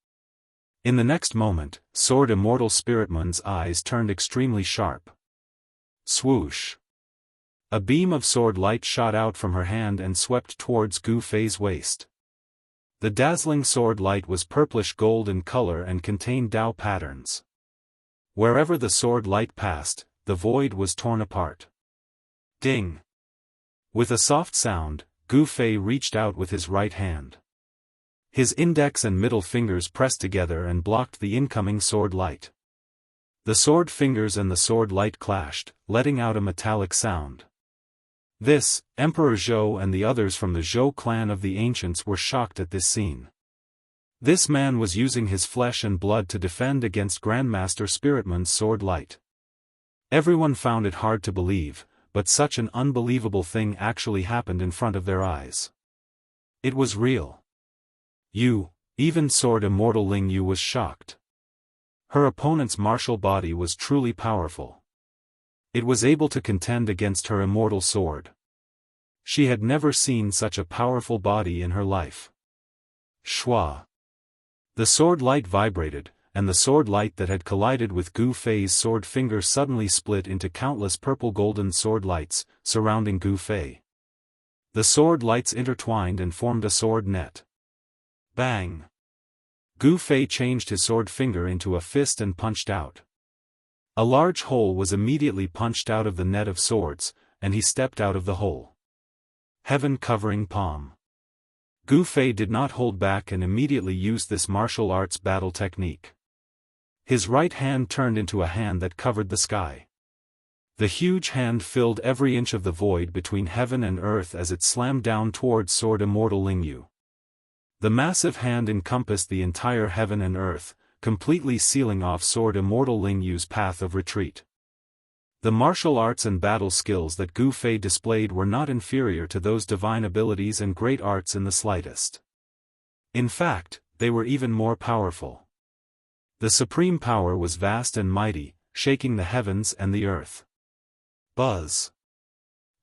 In the next moment, Sword Immortal Spiritman's eyes turned extremely sharp. Swoosh! A beam of sword light shot out from her hand and swept towards Gu Fei's waist. The dazzling sword light was purplish gold in color and contained Dao patterns. Wherever the sword light passed, the void was torn apart. Ding! With a soft sound, Gu Fei reached out with his right hand. His index and middle fingers pressed together and blocked the incoming sword light. The sword fingers and the sword light clashed, letting out a metallic sound. This, Emperor Zhou and the others from the Zhou clan of the ancients were shocked at this scene. This man was using his flesh and blood to defend against Grandmaster Spiritman's sword light. Everyone found it hard to believe, but such an unbelievable thing actually happened in front of their eyes. It was real. Even Sword Immortal Ling Yu was shocked. Her opponent's martial body was truly powerful. It was able to contend against her immortal sword. She had never seen such a powerful body in her life. Shwa! The sword light vibrated, and the sword light that had collided with Gu Fei's sword finger suddenly split into countless purple-golden sword lights, surrounding Gu Fei. The sword lights intertwined and formed a sword net. Bang! Gu Fei changed his sword finger into a fist and punched out. A large hole was immediately punched out of the net of swords, and he stepped out of the hole. Heaven-covering palm. Gu Fei did not hold back and immediately used this martial arts battle technique. His right hand turned into a hand that covered the sky. The huge hand filled every inch of the void between heaven and earth as it slammed down towards Sword Immortal Ling Yu. The massive hand encompassed the entire heaven and earth, completely sealing off Sword Immortal Ling Yu's path of retreat. The martial arts and battle skills that Gu Fei displayed were not inferior to those divine abilities and great arts in the slightest. In fact, they were even more powerful. The supreme power was vast and mighty, shaking the heavens and the earth. Buzz!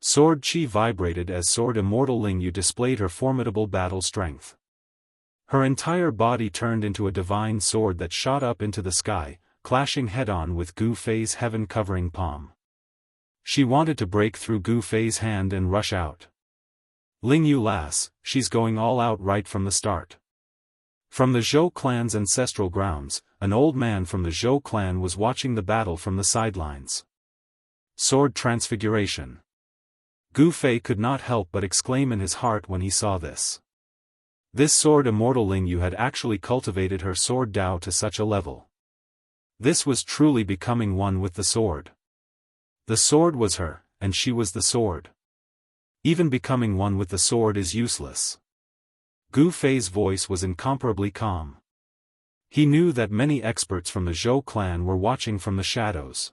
Sword chi vibrated as Sword Immortal Ling Yu displayed her formidable battle strength. Her entire body turned into a divine sword that shot up into the sky, clashing head-on with Gu Fei's heaven-covering palm. She wanted to break through Gu Fei's hand and rush out. Ling Yu lass, she's going all out right from the start. From the Zhou clan's ancestral grounds, an old man from the Zhou clan was watching the battle from the sidelines. Sword transfiguration. Gu Fei could not help but exclaim in his heart when he saw this. This Sword Immortal Ling Yu had actually cultivated her sword Dao to such a level. This was truly becoming one with the sword. The sword was her, and she was the sword. Even becoming one with the sword is useless. Gu Fei's voice was incomparably calm. He knew that many experts from the Zhou clan were watching from the shadows.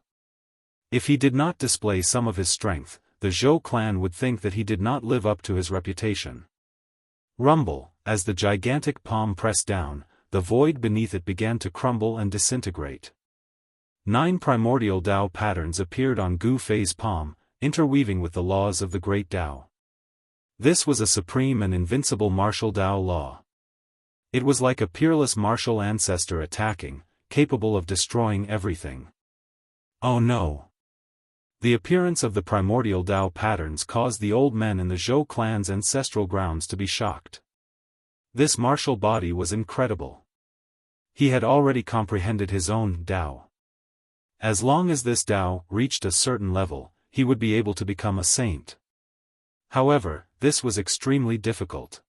If he did not display some of his strength, the Zhou clan would think that he did not live up to his reputation. Rumble! As the gigantic palm pressed down, the void beneath it began to crumble and disintegrate. 9 primordial Dao patterns appeared on Gu Fei's palm, interweaving with the laws of the great Dao. This was a supreme and invincible martial Dao law. It was like a peerless martial ancestor attacking, capable of destroying everything. Oh no! The appearance of the primordial Dao patterns caused the old men in the Zhou clan's ancestral grounds to be shocked. This martial body was incredible. He had already comprehended his own Dao. As long as this Dao reached a certain level, he would be able to become a saint. However, this was extremely difficult.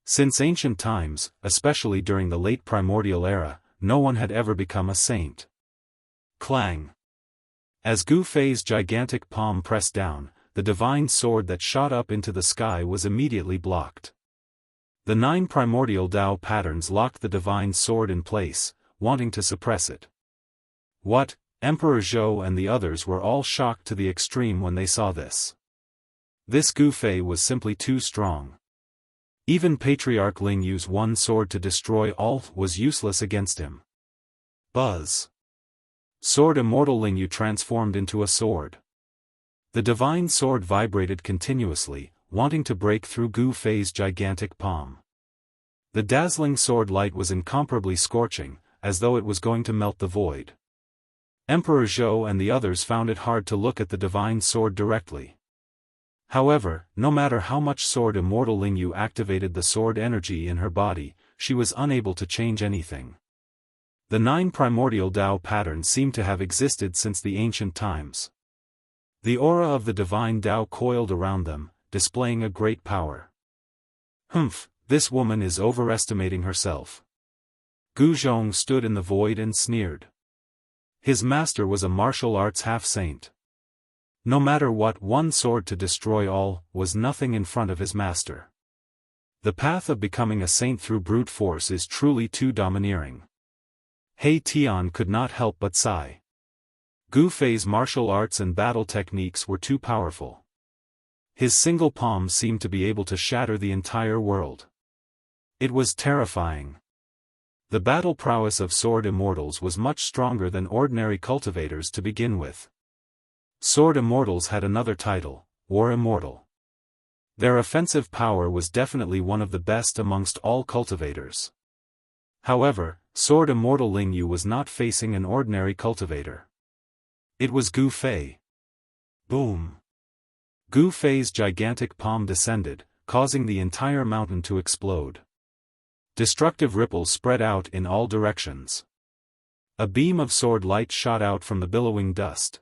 Since ancient times, especially during the late primordial era, no one had ever become a saint. Clang! As Gu Fei's gigantic palm pressed down, the divine sword that shot up into the sky was immediately blocked. The 9 primordial Dao patterns locked the divine sword in place, wanting to suppress it. What? Emperor Zhou and the others were all shocked to the extreme when they saw this. This Gu Fei was simply too strong. Even Patriarch Ling Yu's one sword to destroy all was useless against him. Buzz! Sword Immortal Ling Yu transformed into a sword. The divine sword vibrated continuously, wanting to break through Gu Fei's gigantic palm. The dazzling sword light was incomparably scorching, as though it was going to melt the void. Emperor Zhou and the others found it hard to look at the divine sword directly. However, no matter how much Sword Immortal Lingyu activated the sword energy in her body, she was unable to change anything. The 9 primordial Dao patterns seemed to have existed since the ancient times. The aura of the divine Dao coiled around them, displaying a great power. Humph, this woman is overestimating herself. Gu Zhong stood in the void and sneered. His master was a martial arts half-saint. No matter what, one sword to destroy all was nothing in front of his master. The path of becoming a saint through brute force is truly too domineering. He Tian could not help but sigh. Gu Fei's martial arts and battle techniques were too powerful. His single palm seemed to be able to shatter the entire world. It was terrifying. The battle prowess of sword immortals was much stronger than ordinary cultivators to begin with. Sword immortals had another title, War Immortal. Their offensive power was definitely one of the best amongst all cultivators. However, Sword Immortal Lingyu was not facing an ordinary cultivator. It was Gu Fei. Boom! Gu Fei's gigantic palm descended, causing the entire mountain to explode. Destructive ripples spread out in all directions. A beam of sword light shot out from the billowing dust.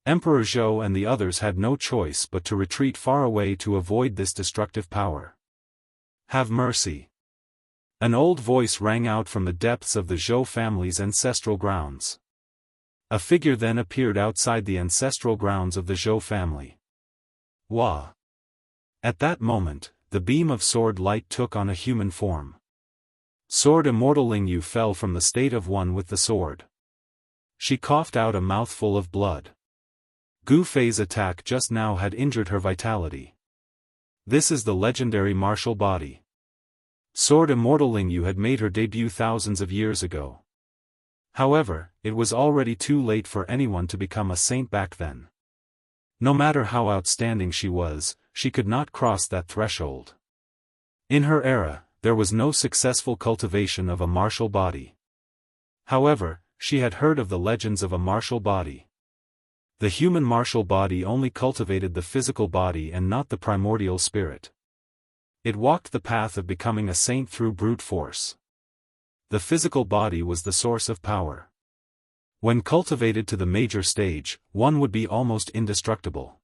Emperor Zhou and the others had no choice but to retreat far away to avoid this destructive power. Have mercy! An old voice rang out from the depths of the Zhou family's ancestral grounds. A figure then appeared outside the ancestral grounds of the Zhou family. Wah! At that moment, the beam of sword light took on a human form. Sword Immortal Lingyu fell from the state of one with the sword. She coughed out a mouthful of blood. Gu Fei's attack just now had injured her vitality. This is the legendary martial body. Sword Immortal Lingyu had made her debut thousands of years ago. However, it was already too late for anyone to become a saint back then. No matter how outstanding she was, she could not cross that threshold. In her era, there was no successful cultivation of a martial body. However, she had heard of the legends of a martial body. The human martial body only cultivated the physical body and not the primordial spirit. It walked the path of becoming a saint through brute force. The physical body was the source of power. When cultivated to the major stage, one would be almost indestructible.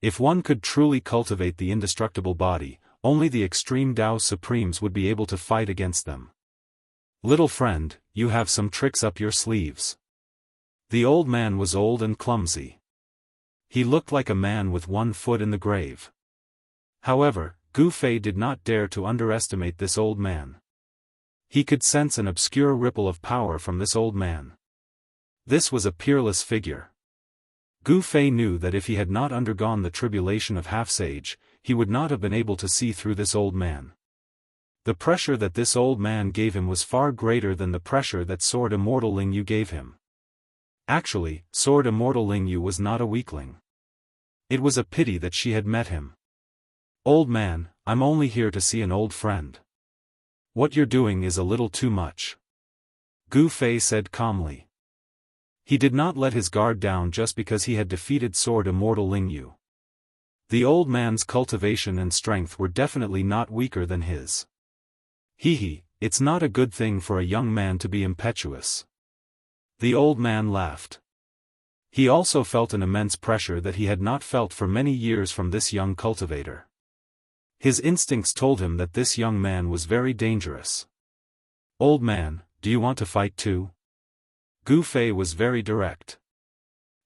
If one could truly cultivate the indestructible body, only the extreme Dao Supremes would be able to fight against them. Little friend, you have some tricks up your sleeves. The old man was old and clumsy. He looked like a man with one foot in the grave. However, Gu Fei did not dare to underestimate this old man. He could sense an obscure ripple of power from this old man. This was a peerless figure. Gu Fei knew that if he had not undergone the tribulation of half-sage, he would not have been able to see through this old man. The pressure that this old man gave him was far greater than the pressure that Sword Immortal Lingyu gave him. Actually, Sword Immortal Lingyu was not a weakling. It was a pity that she had met him. Old man, I'm only here to see an old friend. What you're doing is a little too much. Gu Fei said calmly. He did not let his guard down just because he had defeated Sword Immortal Lingyu. The old man's cultivation and strength were definitely not weaker than his. It's not a good thing for a young man to be impetuous. The old man laughed. He also felt an immense pressure that he had not felt for many years from this young cultivator. His instincts told him that this young man was very dangerous. Old man, do you want to fight too? Gu Fei was very direct.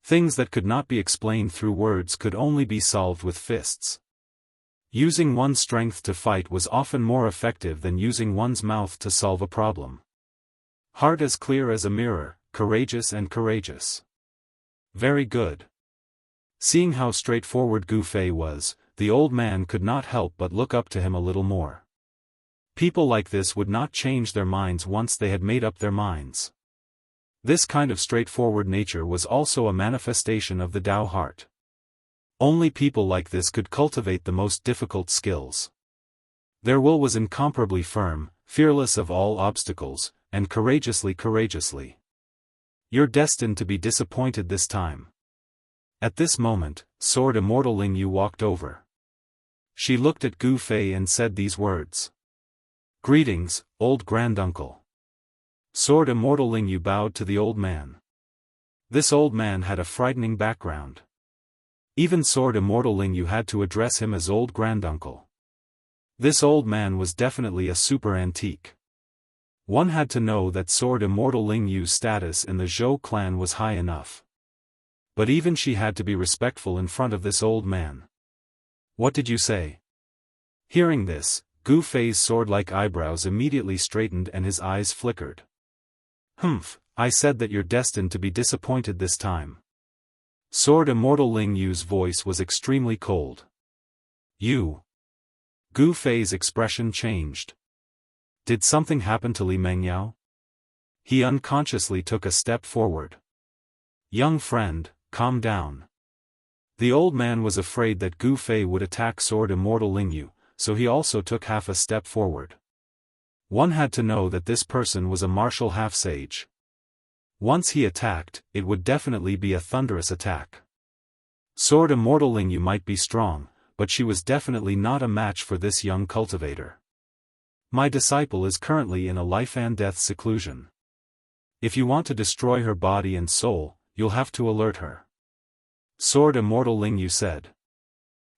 Things that could not be explained through words could only be solved with fists. Using one's strength to fight was often more effective than using one's mouth to solve a problem. Heart as clear as a mirror, courageous and courageous. Very good. Seeing how straightforward Gu Fei was, the old man could not help but look up to him a little more. People like this would not change their minds once they had made up their minds. This kind of straightforward nature was also a manifestation of the Tao heart. Only people like this could cultivate the most difficult skills. Their will was incomparably firm, fearless of all obstacles, and courageously. You're destined to be disappointed this time. At this moment, Sword Immortal Lingyu walked over. She looked at Gu Fei and said these words. Greetings, old granduncle. Sword Immortal Lingyu bowed to the old man. This old man had a frightening background. Even Sword Immortal Lingyu had to address him as old granduncle. This old man was definitely a super antique. One had to know that Sword Immortal Lingyu's status in the Zhou clan was high enough. But even she had to be respectful in front of this old man. What did you say? Hearing this, Gu Fei's sword-like eyebrows immediately straightened and his eyes flickered. Humph, I said that you're destined to be disappointed this time. Sword Immortal Lingyu's voice was extremely cold. You. Gu Fei's expression changed. Did something happen to Li Mengyao? He unconsciously took a step forward. Young friend, calm down. The old man was afraid that Gu Fei would attack Sword Immortal Lingyu, so he also took half a step forward. One had to know that this person was a martial half-sage. Once he attacked, it would definitely be a thunderous attack. Sword Immortal Lingyu might be strong, but she was definitely not a match for this young cultivator. My disciple is currently in a life-and-death seclusion. If you want to destroy her body and soul, you'll have to alert her. Sword Immortal Lingyu said.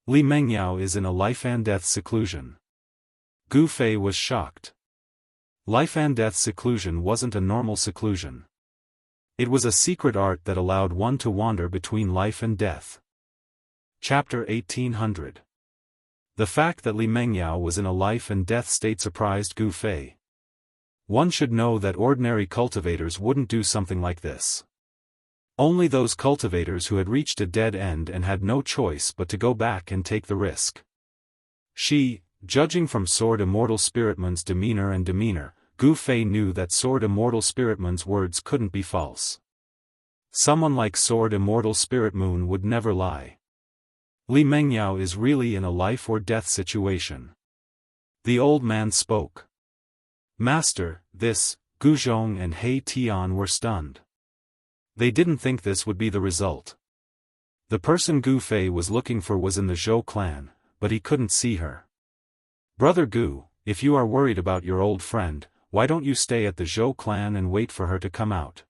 Li Mengyao is in a life-and-death seclusion. Gu Fei was shocked. Life-and-death seclusion wasn't a normal seclusion. It was a secret art that allowed one to wander between life and death. Chapter 1800. The fact that Li Mengyao was in a life-and-death state surprised Gu Fei. One should know that ordinary cultivators wouldn't do something like this. Only those cultivators who had reached a dead end and had no choice but to go back and take the risk. She, judging from Sword Immortal Spiritman's demeanor, Gu Fei knew that Sword Immortal Spiritman's words couldn't be false. Someone like Sword Immortal Spirit Moon would never lie. Li Mengyao is really in a life-or-death situation. The old man spoke. Master, this, Gu Zhong and He Tian were stunned. They didn't think this would be the result. The person Gu Fei was looking for was in the Zhou clan, but he couldn't see her. Brother Gu, if you are worried about your old friend, why don't you stay at the Zhou clan and wait for her to come out?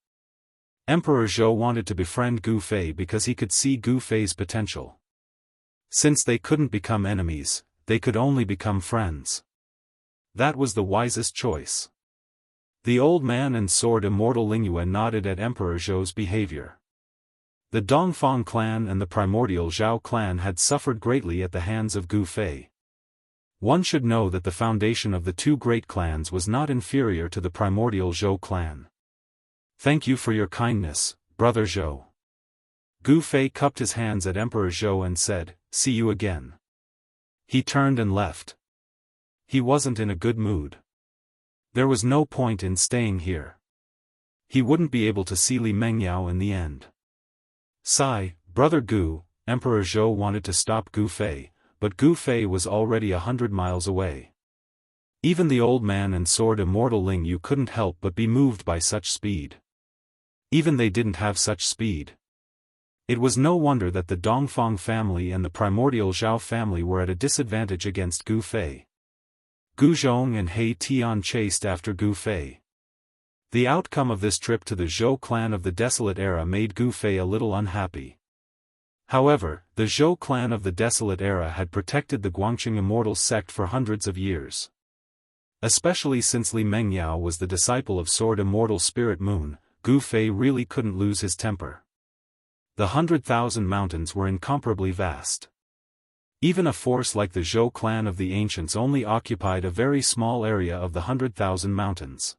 Emperor Zhou wanted to befriend Gu Fei because he could see Gu Fei's potential. Since they couldn't become enemies, they could only become friends. That was the wisest choice. The old man and Sword Immortal Lingyu nodded at Emperor Zhou's behavior. The Dongfang clan and the primordial Zhao clan had suffered greatly at the hands of Gu Fei. One should know that the foundation of the two great clans was not inferior to the primordial Zhou clan. Thank you for your kindness, Brother Zhou. Gu Fei cupped his hands at Emperor Zhou and said, see you again. He turned and left. He wasn't in a good mood. There was no point in staying here. He wouldn't be able to see Li Mengyao in the end. Sigh, Brother Gu, Emperor Zhou wanted to stop Gu Fei, but Gu Fei was already 100 miles away. Even the old man and Sword Immortal Lingyu couldn't help but be moved by such speed. Even they didn't have such speed. It was no wonder that the Dongfang family and the primordial Zhao family were at a disadvantage against Gu Fei. Gu Zhong and He Tian chased after Gu Fei. The outcome of this trip to the Zhou clan of the Desolate Era made Gu Fei a little unhappy. However, the Zhou clan of the Desolate Era had protected the Guangqing Immortal sect for hundreds of years. Especially since Li Mengyao was the disciple of Sword Immortal Spirit Moon, Gu Fei really couldn't lose his temper. The 100,000 mountains were incomparably vast. Even a force like the Zhou clan of the ancients only occupied a very small area of the 100,000 mountains.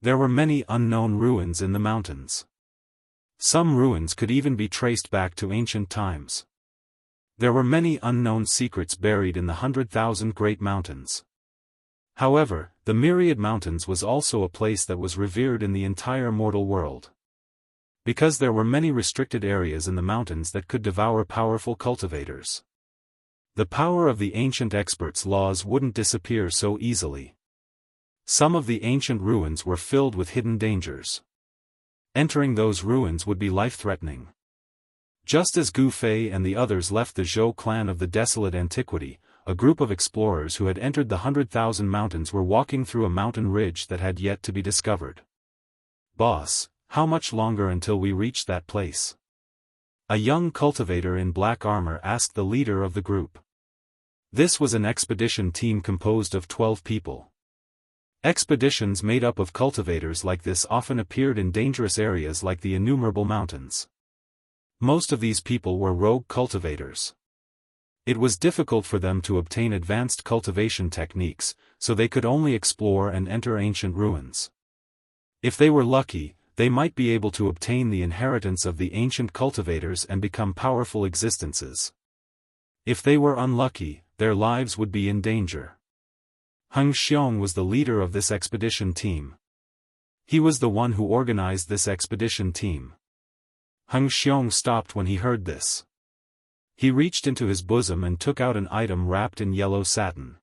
There were many unknown ruins in the mountains. Some ruins could even be traced back to ancient times. There were many unknown secrets buried in the 100,000 great mountains. However, the myriad mountains was also a place that was revered in the entire mortal world. Because there were many restricted areas in the mountains that could devour powerful cultivators. The power of the ancient experts' laws wouldn't disappear so easily. Some of the ancient ruins were filled with hidden dangers. Entering those ruins would be life-threatening. Just as Gu Fei and the others left the Zhou clan of the desolate antiquity, a group of explorers who had entered the 100,000 mountains were walking through a mountain ridge that had yet to be discovered. "Boss, how much longer until we reach that place?" A young cultivator in black armor asked the leader of the group. This was an expedition team composed of 12 people. Expeditions made up of cultivators like this often appeared in dangerous areas like the innumerable mountains. Most of these people were rogue cultivators. It was difficult for them to obtain advanced cultivation techniques, so they could only explore and enter ancient ruins. If they were lucky, they might be able to obtain the inheritance of the ancient cultivators and become powerful existences. If they were unlucky, their lives would be in danger. Heng Xiong was the leader of this expedition team. He was the one who organized this expedition team. Heng Xiong stopped when he heard this. He reached into his bosom and took out an item wrapped in yellow satin.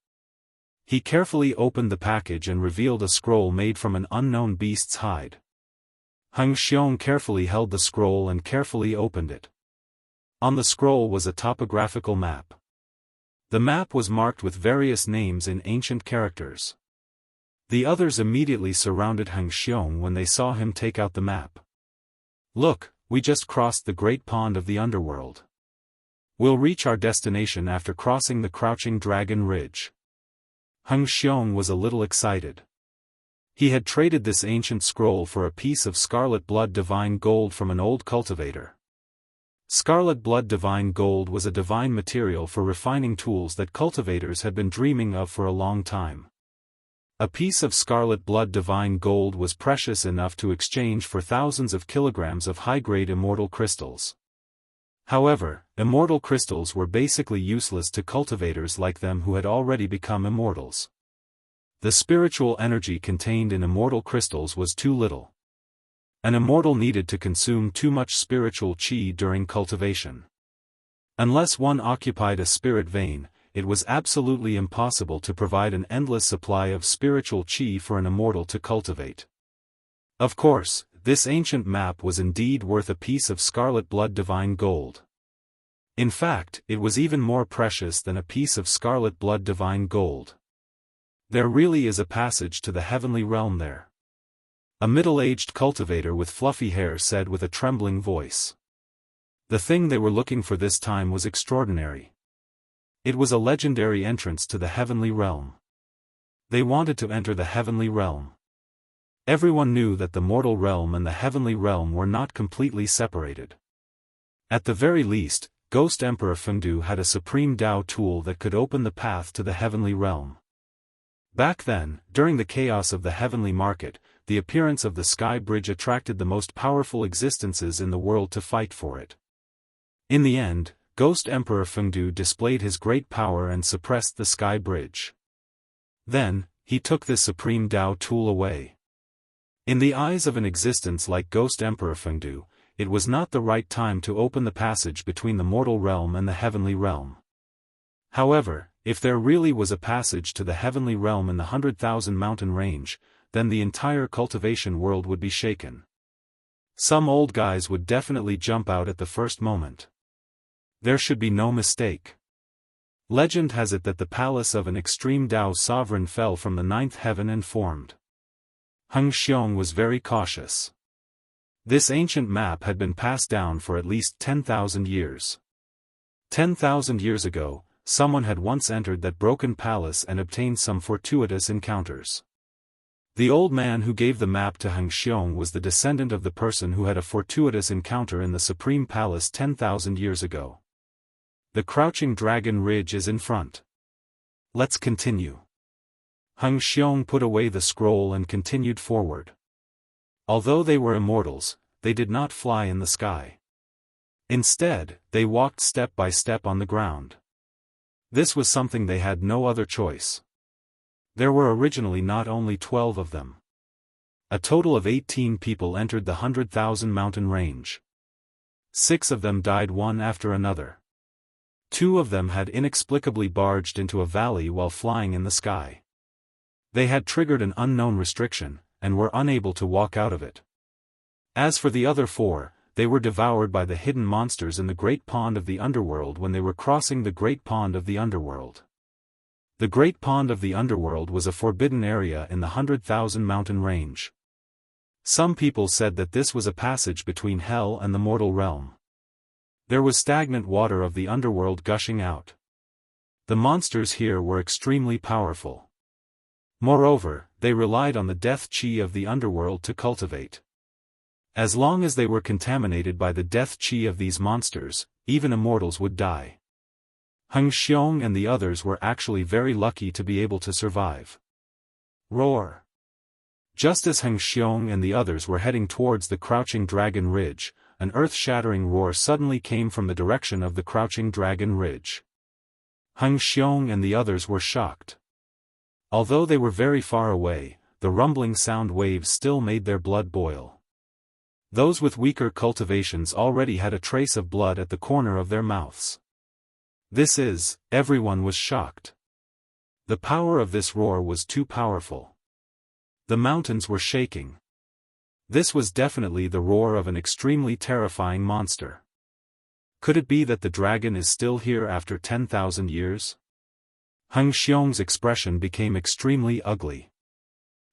He carefully opened the package and revealed a scroll made from an unknown beast's hide. Heng Xiong carefully held the scroll and carefully opened it. On the scroll was a topographical map. The map was marked with various names in ancient characters. The others immediately surrounded Heng Xiong when they saw him take out the map. "Look, we just crossed the great pond of the underworld. We'll reach our destination after crossing the Crouching Dragon Ridge." Heng Xiong was a little excited. He had traded this ancient scroll for a piece of scarlet blood divine gold from an old cultivator. Scarlet blood divine gold was a divine material for refining tools that cultivators had been dreaming of for a long time. A piece of scarlet blood divine gold was precious enough to exchange for thousands of kilograms of high-grade immortal crystals. However, immortal crystals were basically useless to cultivators like them who had already become immortals. The spiritual energy contained in immortal crystals was too little. An immortal needed to consume too much spiritual qi during cultivation. Unless one occupied a spirit vein, it was absolutely impossible to provide an endless supply of spiritual qi for an immortal to cultivate. Of course, this ancient map was indeed worth a piece of scarlet blood divine gold. In fact, it was even more precious than a piece of scarlet blood divine gold. There really is a passage to the heavenly realm there. A middle-aged cultivator with fluffy hair said with a trembling voice. The thing they were looking for this time was extraordinary. It was a legendary entrance to the heavenly realm. They wanted to enter the heavenly realm. Everyone knew that the mortal realm and the heavenly realm were not completely separated. At the very least, Ghost Emperor Fengdu had a supreme Dao tool that could open the path to the heavenly realm. Back then, during the chaos of the heavenly market, the appearance of the sky bridge attracted the most powerful existences in the world to fight for it. In the end, Ghost Emperor Fengdu displayed his great power and suppressed the sky bridge. Then, he took this supreme Dao tool away. In the eyes of an existence like Ghost Emperor Fengdu, it was not the right time to open the passage between the mortal realm and the heavenly realm. However, if there really was a passage to the heavenly realm in the 100,000 mountain range, then the entire cultivation world would be shaken. Some old guys would definitely jump out at the first moment. There should be no mistake. Legend has it that the palace of an extreme Dao sovereign fell from the 9th heaven and formed. Heng Xiong was very cautious. This ancient map had been passed down for at least 10,000 years. 10,000 years ago, someone had once entered that broken palace and obtained some fortuitous encounters. The old man who gave the map to Heng Xiong was the descendant of the person who had a fortuitous encounter in the Supreme Palace 10,000 years ago. The Crouching Dragon Ridge is in front. Let's continue. Heng Xiong put away the scroll and continued forward. Although they were immortals, they did not fly in the sky. Instead, they walked step by step on the ground. This was something they had no other choice. There were originally not only 12 of them. A total of 18 people entered the 100,000 mountain range. 6 of them died one after another. 2 of them had inexplicably barged into a valley while flying in the sky. They had triggered an unknown restriction, and were unable to walk out of it. As for the other 4, they were devoured by the hidden monsters in the Great Pond of the Underworld when they were crossing the Great Pond of the Underworld. The Great Pond of the Underworld was a forbidden area in the 100,000 mountain range. Some people said that this was a passage between hell and the mortal realm. There was stagnant water of the underworld gushing out. The monsters here were extremely powerful. Moreover, they relied on the death chi of the underworld to cultivate. As long as they were contaminated by the death chi of these monsters, even immortals would die. Heng Xiong and the others were actually very lucky to be able to survive. Roar! Just as Heng Xiong and the others were heading towards the Crouching Dragon Ridge, an earth-shattering roar suddenly came from the direction of the Crouching Dragon Ridge. Heng Xiong and the others were shocked. Although they were very far away, the rumbling sound waves still made their blood boil. Those with weaker cultivations already had a trace of blood at the corner of their mouths. Everyone was shocked. The power of this roar was too powerful. The mountains were shaking. This was definitely the roar of an extremely terrifying monster. Could it be that the dragon is still here after 10,000 years? Heng Xiong's expression became extremely ugly.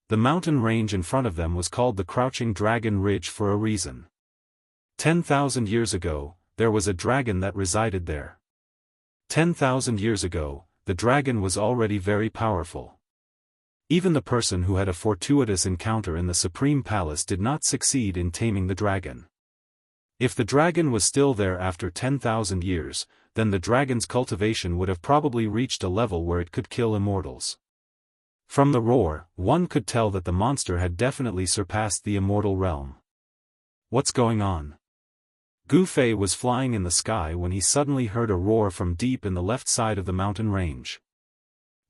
The mountain range in front of them was called the Crouching Dragon Ridge for a reason. 10,000 years ago, there was a dragon that resided there. 10,000 years ago, the dragon was already very powerful. Even the person who had a fortuitous encounter in the Supreme Palace did not succeed in taming the dragon. If the dragon was still there after 10,000 years, then the dragon's cultivation would have probably reached a level where it could kill immortals. From the roar, one could tell that the monster had definitely surpassed the immortal realm. What's going on? Gu Fei was flying in the sky when he suddenly heard a roar from deep in the left side of the mountain range.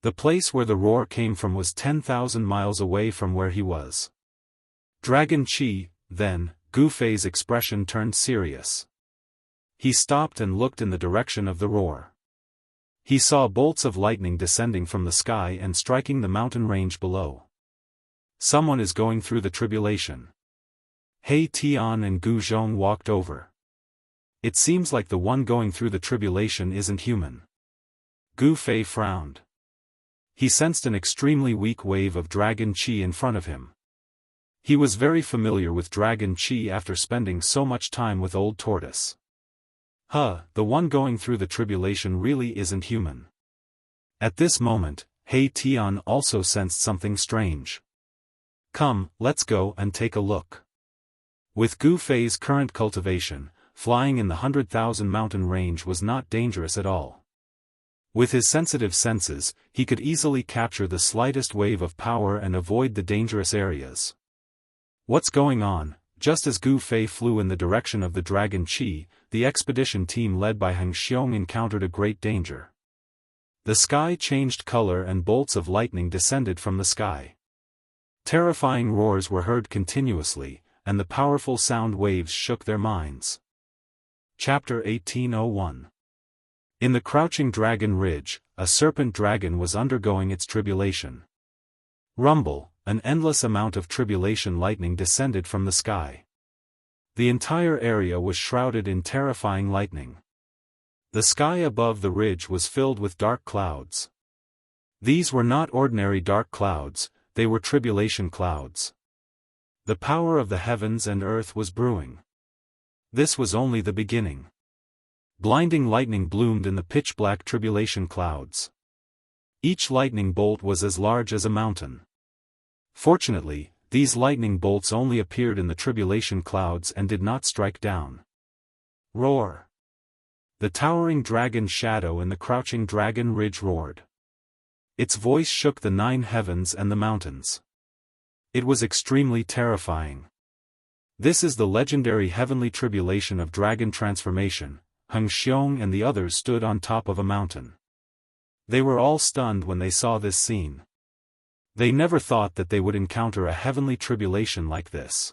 The place where the roar came from was 10,000 miles away from where he was. Dragon Chi, then, Gu Fei's expression turned serious. He stopped and looked in the direction of the roar. He saw bolts of lightning descending from the sky and striking the mountain range below. Someone is going through the tribulation. He Tian and Gu Zhong walked over. It seems like the one going through the tribulation isn't human. Gu Fei frowned. He sensed an extremely weak wave of dragon chi in front of him. He was very familiar with dragon chi after spending so much time with Old Tortoise. The one going through the tribulation really isn't human. At this moment, He Tian also sensed something strange. Come, let's go and take a look. With Gu Fei's current cultivation, flying in the 100,000 mountain range was not dangerous at all. With his sensitive senses, he could easily capture the slightest wave of power and avoid the dangerous areas. What's going on? Just as Gu Fei flew in the direction of the Dragon Chi, the expedition team led by Heng Xiong encountered a great danger. The sky changed color and bolts of lightning descended from the sky. Terrifying roars were heard continuously, and the powerful sound waves shook their minds. Chapter 1801. In the Crouching Dragon Ridge, a serpent dragon was undergoing its tribulation. Rumble, an endless amount of tribulation lightning descended from the sky. The entire area was shrouded in terrifying lightning. The sky above the ridge was filled with dark clouds. These were not ordinary dark clouds, they were tribulation clouds. The power of the heavens and earth was brewing. This was only the beginning. Blinding lightning bloomed in the pitch-black tribulation clouds. Each lightning bolt was as large as a mountain. Fortunately, these lightning bolts only appeared in the tribulation clouds and did not strike down. Roar! The towering dragon shadow in the Crouching Dragon Ridge roared. Its voice shook the 9 heavens and the mountains. It was extremely terrifying. This is the legendary heavenly tribulation of dragon transformation. Heng Xiong and the others stood on top of a mountain. They were all stunned when they saw this scene. They never thought that they would encounter a heavenly tribulation like this.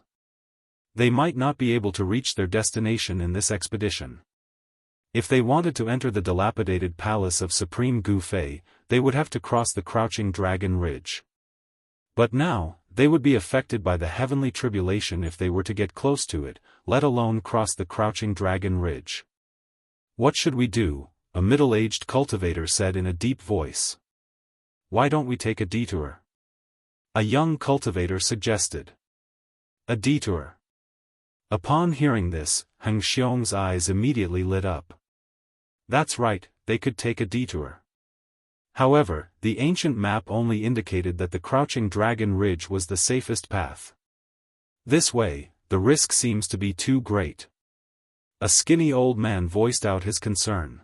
They might not be able to reach their destination in this expedition. If they wanted to enter the dilapidated palace of Supreme Gu Fei, they would have to cross the Crouching Dragon Ridge. But now, they would be affected by the heavenly tribulation if they were to get close to it, let alone cross the crouching dragon ridge. What should we do? A middle-aged cultivator said in a deep voice. Why don't we take a detour? A young cultivator suggested. A detour. Upon hearing this, Heng Xiong's eyes immediately lit up. That's right, they could take a detour. However, the ancient map only indicated that the crouching dragon ridge was the safest path. This way, the risk seems to be too great. A skinny old man voiced out his concern.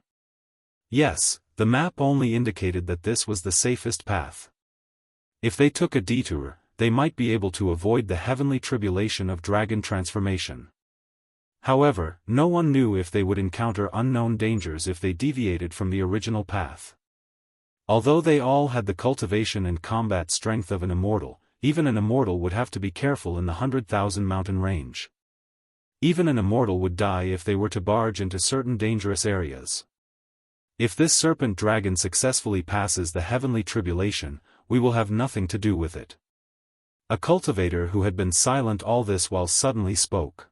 Yes, the map only indicated that this was the safest path. If they took a detour, they might be able to avoid the heavenly tribulation of dragon transformation. However, no one knew if they would encounter unknown dangers if they deviated from the original path. Although they all had the cultivation and combat strength of an immortal, even an immortal would have to be careful in the 100,000 mountain range. Even an immortal would die if they were to barge into certain dangerous areas. If this serpent dragon successfully passes the heavenly tribulation, we will have nothing to do with it. A cultivator who had been silent all this while suddenly spoke.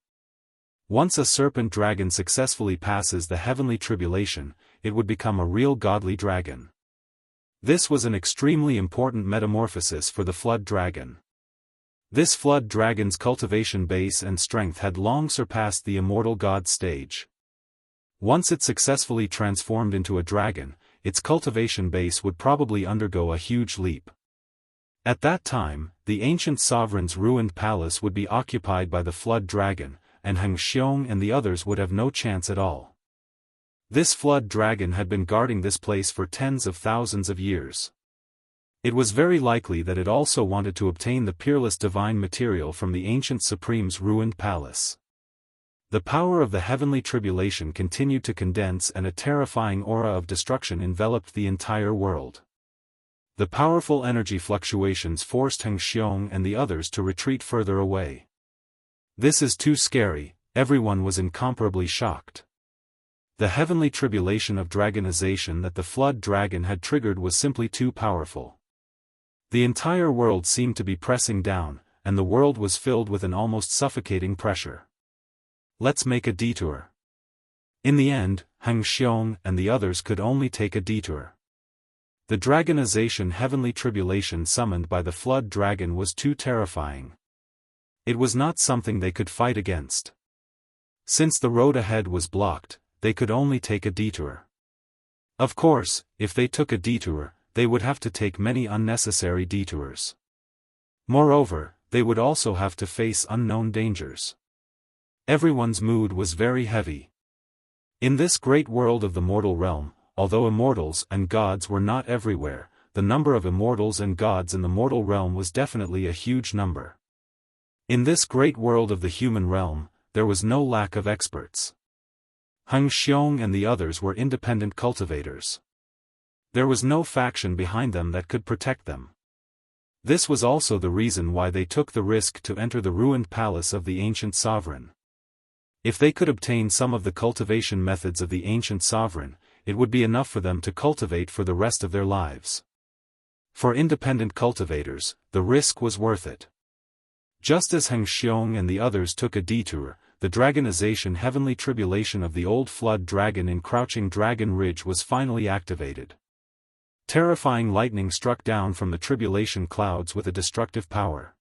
Once a serpent dragon successfully passes the heavenly tribulation, it would become a real godly dragon. This was an extremely important metamorphosis for the flood dragon. This flood dragon's cultivation base and strength had long surpassed the immortal god stage. Once it successfully transformed into a dragon, its cultivation base would probably undergo a huge leap. At that time, the ancient sovereign's ruined palace would be occupied by the flood dragon, and Heng Xiong and the others would have no chance at all. This flood dragon had been guarding this place for tens of thousands of years. It was very likely that it also wanted to obtain the peerless divine material from the ancient supreme's ruined palace. The power of the heavenly tribulation continued to condense and a terrifying aura of destruction enveloped the entire world. The powerful energy fluctuations forced Heng Xiong and the others to retreat further away. This is too scary, everyone was incomparably shocked. The heavenly tribulation of dragonization that the flood dragon had triggered was simply too powerful. The entire world seemed to be pressing down, and the world was filled with an almost suffocating pressure. Let's make a detour. In the end, Heng Xiong and the others could only take a detour. The dragonization heavenly tribulation summoned by the flood dragon was too terrifying. It was not something they could fight against. Since the road ahead was blocked, they could only take a detour. Of course, if they took a detour, they would have to take many unnecessary detours. Moreover, they would also have to face unknown dangers. Everyone's mood was very heavy. In this great world of the mortal realm, although immortals and gods were not everywhere, the number of immortals and gods in the mortal realm was definitely a huge number. In this great world of the human realm, there was no lack of experts. Heng Xiong and the others were independent cultivators. There was no faction behind them that could protect them. This was also the reason why they took the risk to enter the ruined palace of the ancient sovereign. If they could obtain some of the cultivation methods of the ancient sovereign, it would be enough for them to cultivate for the rest of their lives. For independent cultivators, the risk was worth it. Just as Heng Xiong and the others took a detour, the dragonization heavenly tribulation of the old flood dragon in Crouching Dragon Ridge was finally activated. Terrifying lightning struck down from the tribulation clouds with a destructive power.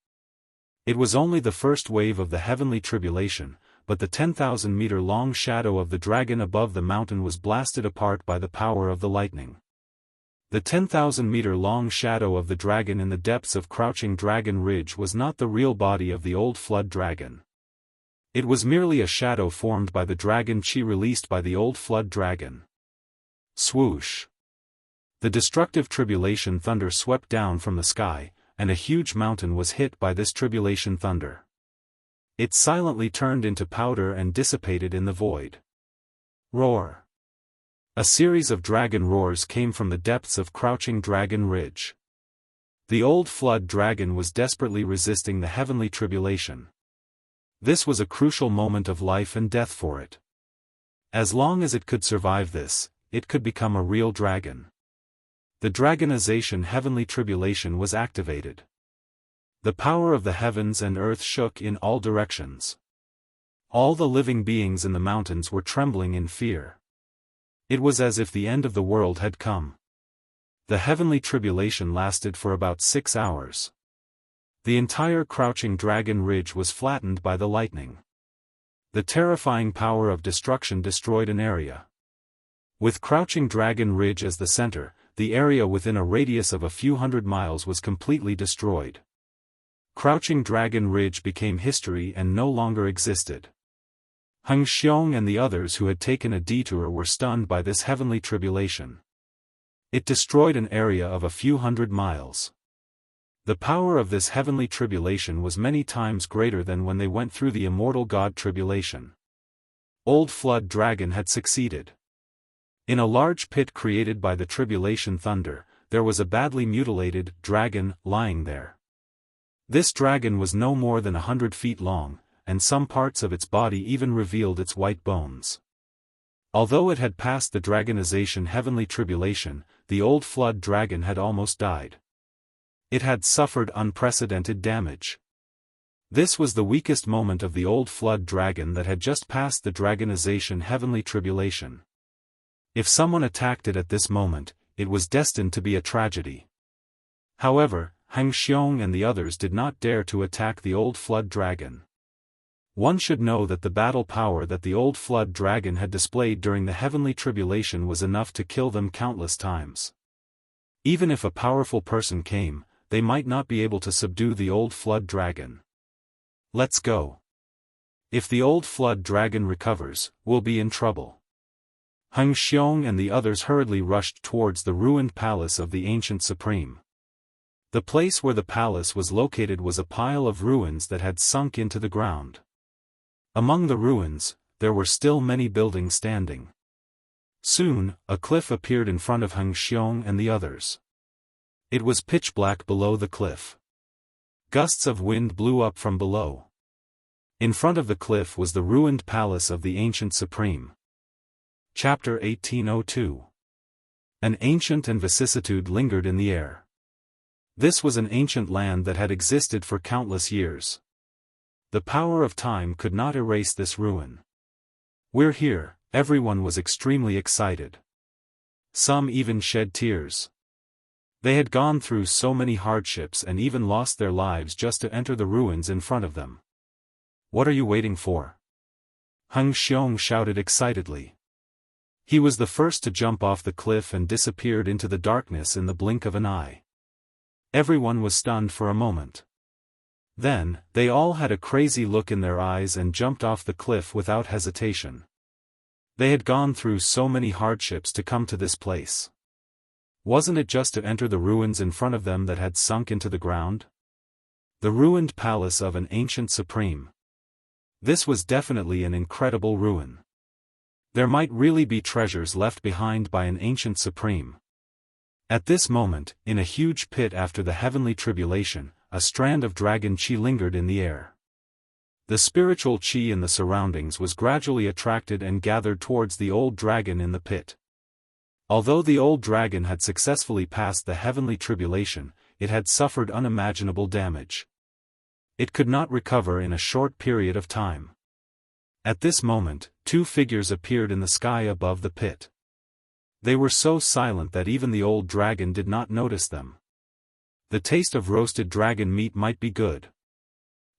It was only the first wave of the heavenly tribulation, but the 10,000-meter-long shadow of the dragon above the mountain was blasted apart by the power of the lightning. The 10,000-meter-long shadow of the dragon in the depths of Crouching Dragon Ridge was not the real body of the old flood dragon. It was merely a shadow formed by the dragon chi released by the old flood dragon. Swoosh! The destructive tribulation thunder swept down from the sky, and a huge mountain was hit by this tribulation thunder. It silently turned into powder and dissipated in the void. Roar! A series of dragon roars came from the depths of Crouching Dragon Ridge. The old flood dragon was desperately resisting the heavenly tribulation. This was a crucial moment of life and death for it. As long as it could survive this, it could become a real dragon. The dragonization heavenly tribulation was activated. The power of the heavens and earth shook in all directions. All the living beings in the mountains were trembling in fear. It was as if the end of the world had come. The heavenly tribulation lasted for about 6 hours. The entire Crouching Dragon Ridge was flattened by the lightning. The terrifying power of destruction destroyed an area. With Crouching Dragon Ridge as the center, the area within a radius of a few hundred miles was completely destroyed. Crouching Dragon Ridge became history and no longer existed. Heng Xiong and the others who had taken a detour were stunned by this heavenly tribulation. It destroyed an area of a few hundred miles. The power of this heavenly tribulation was many times greater than when they went through the immortal god tribulation. Old Flood Dragon had succeeded. In a large pit created by the tribulation thunder, there was a badly mutilated dragon lying there. This dragon was no more than 100 feet long, and some parts of its body even revealed its white bones. Although it had passed the dragonization heavenly tribulation, the old flood dragon had almost died. It had suffered unprecedented damage. This was the weakest moment of the old flood dragon that had just passed the dragonization heavenly tribulation. If someone attacked it at this moment, it was destined to be a tragedy. However, Heng Xiong and the others did not dare to attack the old flood dragon. One should know that the battle power that the old flood dragon had displayed during the heavenly tribulation was enough to kill them countless times. Even if a powerful person came, they might not be able to subdue the old flood dragon. Let's go. If the old flood dragon recovers, we'll be in trouble. Heng Xiong and the others hurriedly rushed towards the ruined palace of the ancient supreme. The place where the palace was located was a pile of ruins that had sunk into the ground. Among the ruins, there were still many buildings standing. Soon, a cliff appeared in front of Heng Xiong and the others. It was pitch black below the cliff. Gusts of wind blew up from below. In front of the cliff was the ruined palace of the ancient supreme. Chapter 1802. An ancient and vicissitude lingered in the air. This was an ancient land that had existed for countless years. The power of time could not erase this ruin. We're here, everyone was extremely excited. Some even shed tears. They had gone through so many hardships and even lost their lives just to enter the ruins in front of them. What are you waiting for? Heng Xiong shouted excitedly. He was the first to jump off the cliff and disappeared into the darkness in the blink of an eye. Everyone was stunned for a moment. Then, they all had a crazy look in their eyes and jumped off the cliff without hesitation. They had gone through so many hardships to come to this place. Wasn't it just to enter the ruins in front of them that had sunk into the ground? The ruined palace of an ancient supreme. This was definitely an incredible ruin. There might really be treasures left behind by an ancient supreme. At this moment, in a huge pit after the heavenly tribulation, a strand of dragon chi lingered in the air. The spiritual chi in the surroundings was gradually attracted and gathered towards the old dragon in the pit. Although the old dragon had successfully passed the heavenly tribulation, it had suffered unimaginable damage. It could not recover in a short period of time. At this moment, two figures appeared in the sky above the pit. They were so silent that even the old dragon did not notice them. The taste of roasted dragon meat might be good.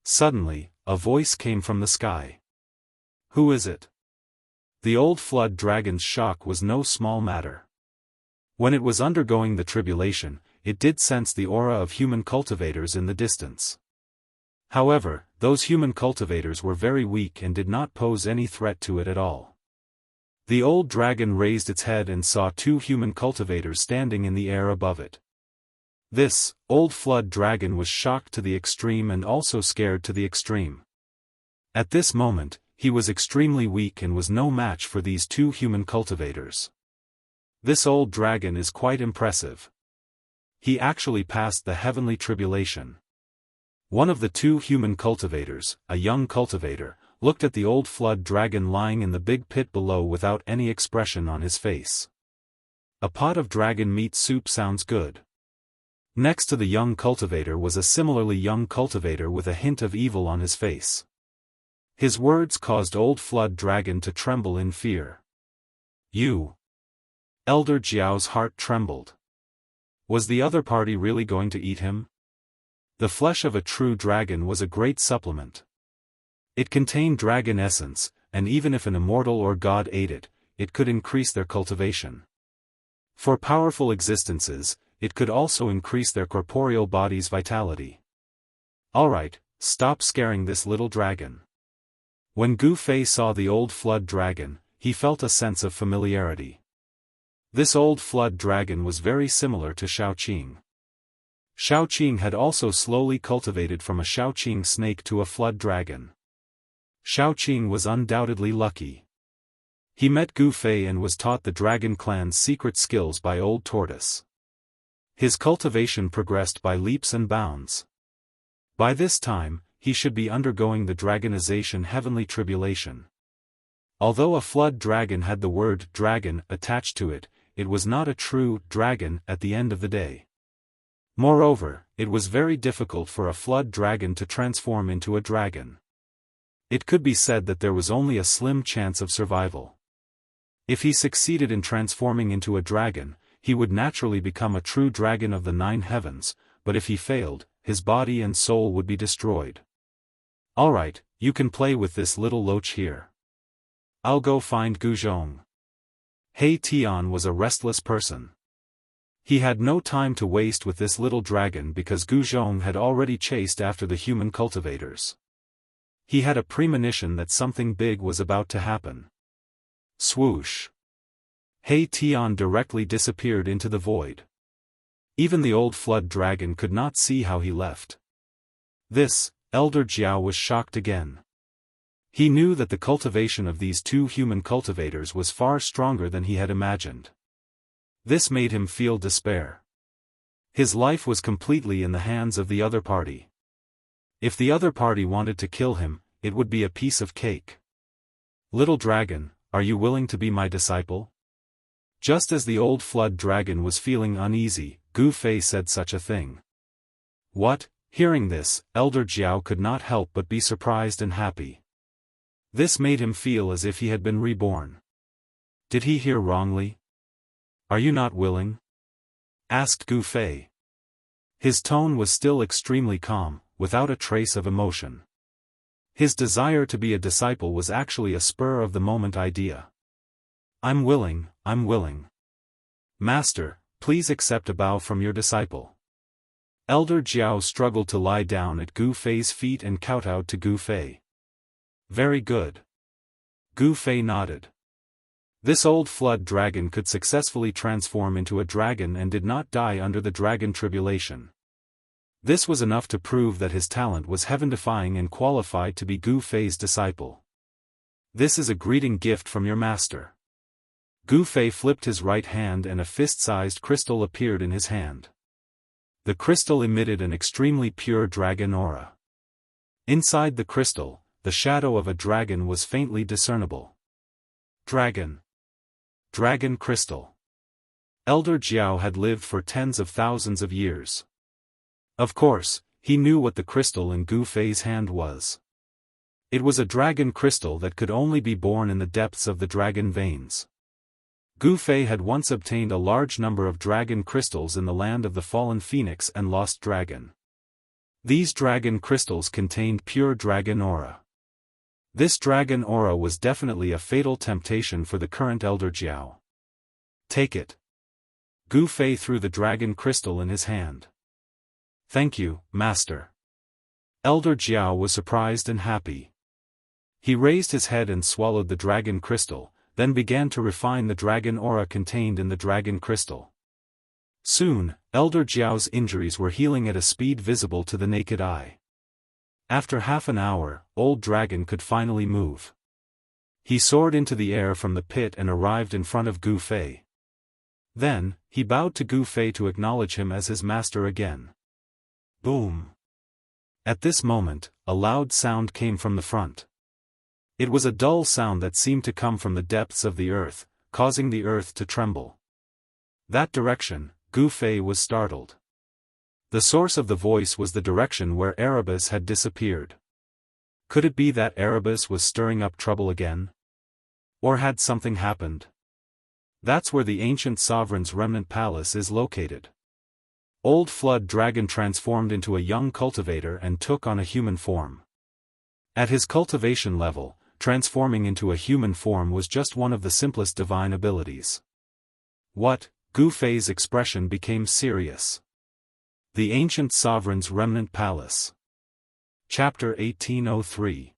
Suddenly, a voice came from the sky. Who is it? The old flood dragon's shock was no small matter. When it was undergoing the tribulation, it did sense the aura of human cultivators in the distance. However, those human cultivators were very weak and did not pose any threat to it at all. The old dragon raised its head and saw two human cultivators standing in the air above it. This old flood dragon was shocked to the extreme and also scared to the extreme. At this moment, he was extremely weak and was no match for these two human cultivators. This old dragon is quite impressive. He actually passed the heavenly tribulation. One of the two human cultivators, a young cultivator, looked at the old flood dragon lying in the big pit below without any expression on his face. A pot of dragon meat soup sounds good. Next to the young cultivator was a similarly young cultivator with a hint of evil on his face. His words caused Old Flood Dragon to tremble in fear. You! Elder Jiao's heart trembled. Was the other party really going to eat him? The flesh of a true dragon was a great supplement. It contained dragon essence, and even if an immortal or god ate it, it could increase their cultivation. For powerful existences, it could also increase their corporeal body's vitality. Alright, stop scaring this little dragon. When Gu Fei saw the Old Flood Dragon, he felt a sense of familiarity. This Old Flood Dragon was very similar to Shaoqing. Shaoqing had also slowly cultivated from a Shaoqing snake to a flood dragon. Shaoqing was undoubtedly lucky. He met Gu Fei and was taught the Dragon Clan's secret skills by Old Tortoise. His cultivation progressed by leaps and bounds. By this time, he should be undergoing the dragonization heavenly tribulation. Although a flood dragon had the word dragon attached to it, it was not a true dragon at the end of the day. Moreover, it was very difficult for a flood dragon to transform into a dragon. It could be said that there was only a slim chance of survival. If he succeeded in transforming into a dragon, he would naturally become a true dragon of the 9 heavens, but if he failed, his body and soul would be destroyed. Alright, you can play with this little loach here. I'll go find Guzhong. He Tian was a restless person. He had no time to waste with this little dragon because Guzhong had already chased after the human cultivators. He had a premonition that something big was about to happen. Swoosh! He Tian directly disappeared into the void. Even the Old Flood Dragon could not see how he left. This, Elder Jiao was shocked again. He knew that the cultivation of these 2 human cultivators was far stronger than he had imagined. This made him feel despair. His life was completely in the hands of the other party. If the other party wanted to kill him, it would be a piece of cake. Little dragon, are you willing to be my disciple? Just as the Old Flood Dragon was feeling uneasy, Gu Fei said such a thing. What? Hearing this, Elder Jiao could not help but be surprised and happy. This made him feel as if he had been reborn. Did he hear wrongly? Are you not willing? Asked Gu Fei. His tone was still extremely calm, without a trace of emotion. His desire to be a disciple was actually a spur-of-the-moment idea. I'm willing. Master, please accept a bow from your disciple. Elder Jiao struggled to lie down at Gu Fei's feet and kowtowed to Gu Fei. Very good. Gu Fei nodded. This Old Flood Dragon could successfully transform into a dragon and did not die under the dragon tribulation. This was enough to prove that his talent was heaven-defying and qualified to be Gu Fei's disciple. This is a greeting gift from your master. Gu Fei flipped his right hand and a fist-sized crystal appeared in his hand. The crystal emitted an extremely pure dragon aura. Inside the crystal, the shadow of a dragon was faintly discernible. Dragon crystal. Elder Jiao had lived for tens of thousands of years. Of course, he knew what the crystal in Gu Fei's hand was. It was a dragon crystal that could only be born in the depths of the dragon veins. Gu Fei had once obtained a large number of dragon crystals in the land of the fallen phoenix and lost dragon. These dragon crystals contained pure dragon aura. This dragon aura was definitely a fatal temptation for the current Elder Jiao. Take it. Gu Fei threw the dragon crystal in his hand. Thank you, Master. Elder Jiao was surprised and happy. He raised his head and swallowed the dragon crystal, then began to refine the dragon aura contained in the dragon crystal. Soon, Elder Jiao's injuries were healing at a speed visible to the naked eye. After half an hour, Old Dragon could finally move. He soared into the air from the pit and arrived in front of Gu Fei. Then, he bowed to Gu Fei to acknowledge him as his master again. Boom! At this moment, a loud sound came from the front. It was a dull sound that seemed to come from the depths of the earth, causing the earth to tremble. That direction, Gu Fei was startled. The source of the voice was the direction where Erebus had disappeared. Could it be that Erebus was stirring up trouble again? Or had something happened? That's where the ancient sovereign's remnant palace is located. Old Flood Dragon transformed into a young cultivator and took on a human form. At his cultivation level, transforming into a human form was just one of the simplest divine abilities. What? Gu Fei's expression became serious. The ancient sovereign's remnant palace. Chapter 1803.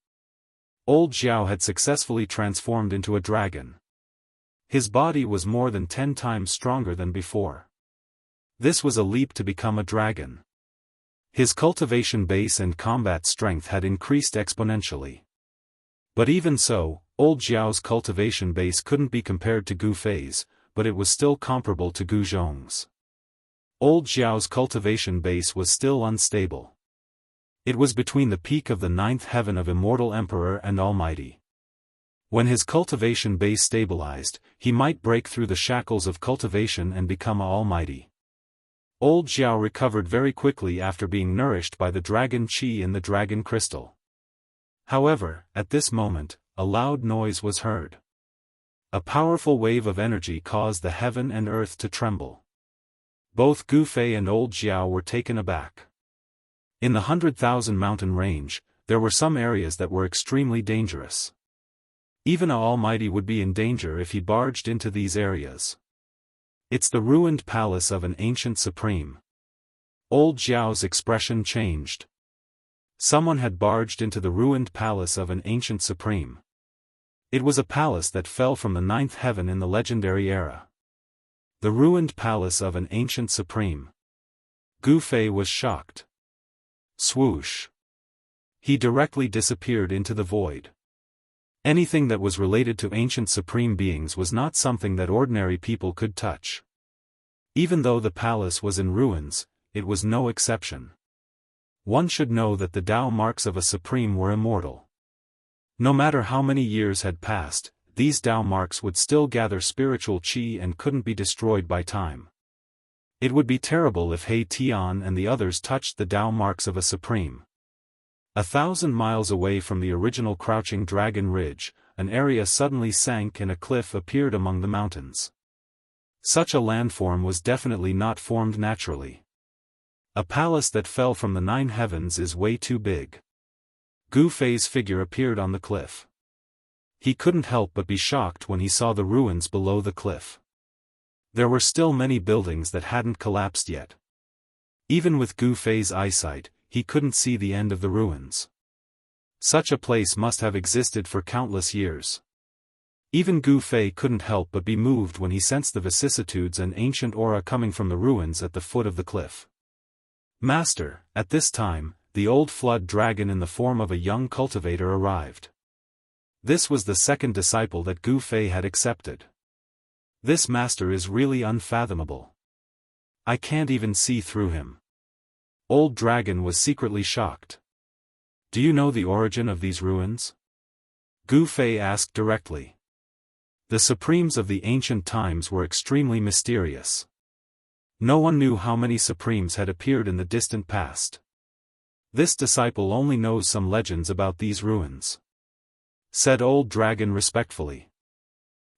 Old Xiao had successfully transformed into a dragon. His body was more than 10 times stronger than before. This was a leap to become a dragon. His cultivation base and combat strength had increased exponentially. But even so, Old Xiao's cultivation base couldn't be compared to Gu Fei's, but it was still comparable to Gu Zhong's. Old Xiao's cultivation base was still unstable. It was between the peak of the 9th heaven of Immortal Emperor and Almighty. When his cultivation base stabilized, he might break through the shackles of cultivation and become Almighty. Old Xiao recovered very quickly after being nourished by the dragon qi in the dragon crystal. However, at this moment, a loud noise was heard. A powerful wave of energy caused the heaven and earth to tremble. Both Gu Fei and Old Xiao were taken aback. In the 100,000 mountain range, there were some areas that were extremely dangerous. Even Almighty would be in danger if he barged into these areas. It's the ruined palace of an ancient supreme. Old Xiao's expression changed. Someone had barged into the ruined palace of an ancient supreme. It was a palace that fell from the 9th heaven in the legendary era. The ruined palace of an ancient supreme. Gu Fei was shocked. Swoosh. He directly disappeared into the void. Anything that was related to ancient supreme beings was not something that ordinary people could touch. Even though the palace was in ruins, it was no exception. One should know that the Tao marks of a supreme were immortal. No matter how many years had passed, these Tao marks would still gather spiritual qi and couldn't be destroyed by time. It would be terrible if He Tian and the others touched the Tao marks of a supreme. 1,000 miles away from the original Crouching Dragon Ridge, an area suddenly sank and a cliff appeared among the mountains. Such a landform was definitely not formed naturally. A palace that fell from the 9 heavens is way too big. Gu Fei's figure appeared on the cliff. He couldn't help but be shocked when he saw the ruins below the cliff. There were still many buildings that hadn't collapsed yet. Even with Gu Fei's eyesight, he couldn't see the end of the ruins. Such a place must have existed for countless years. Even Gu Fei couldn't help but be moved when he sensed the vicissitudes and ancient aura coming from the ruins at the foot of the cliff. Master, at this time, the old flood dragon in the form of a young cultivator arrived. This was the second disciple that Gu Fei had accepted. This master is really unfathomable. I can't even see through him. Old Dragon was secretly shocked. Do you know the origin of these ruins? Gu Fei asked directly. The supremes of the ancient times were extremely mysterious. No one knew how many supremes had appeared in the distant past. This disciple only knows some legends about these ruins, said Old Dragon respectfully.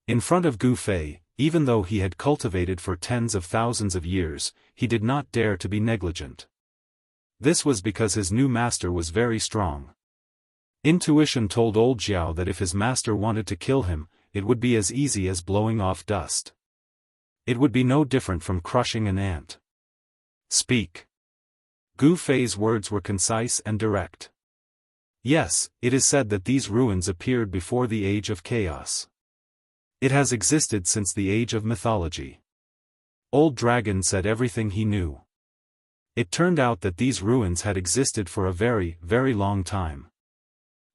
In front of Gu Fei, even though he had cultivated for tens of thousands of years, he did not dare to be negligent. This was because his new master was very strong. Intuition told Old Xiao that if his master wanted to kill him, it would be as easy as blowing off dust. It would be no different from crushing an ant. Speak. Gu Fei's words were concise and direct. Yes, it is said that these ruins appeared before the age of chaos. It has existed since the age of mythology. Old Dragon said everything he knew. It turned out that these ruins had existed for a very, very long time.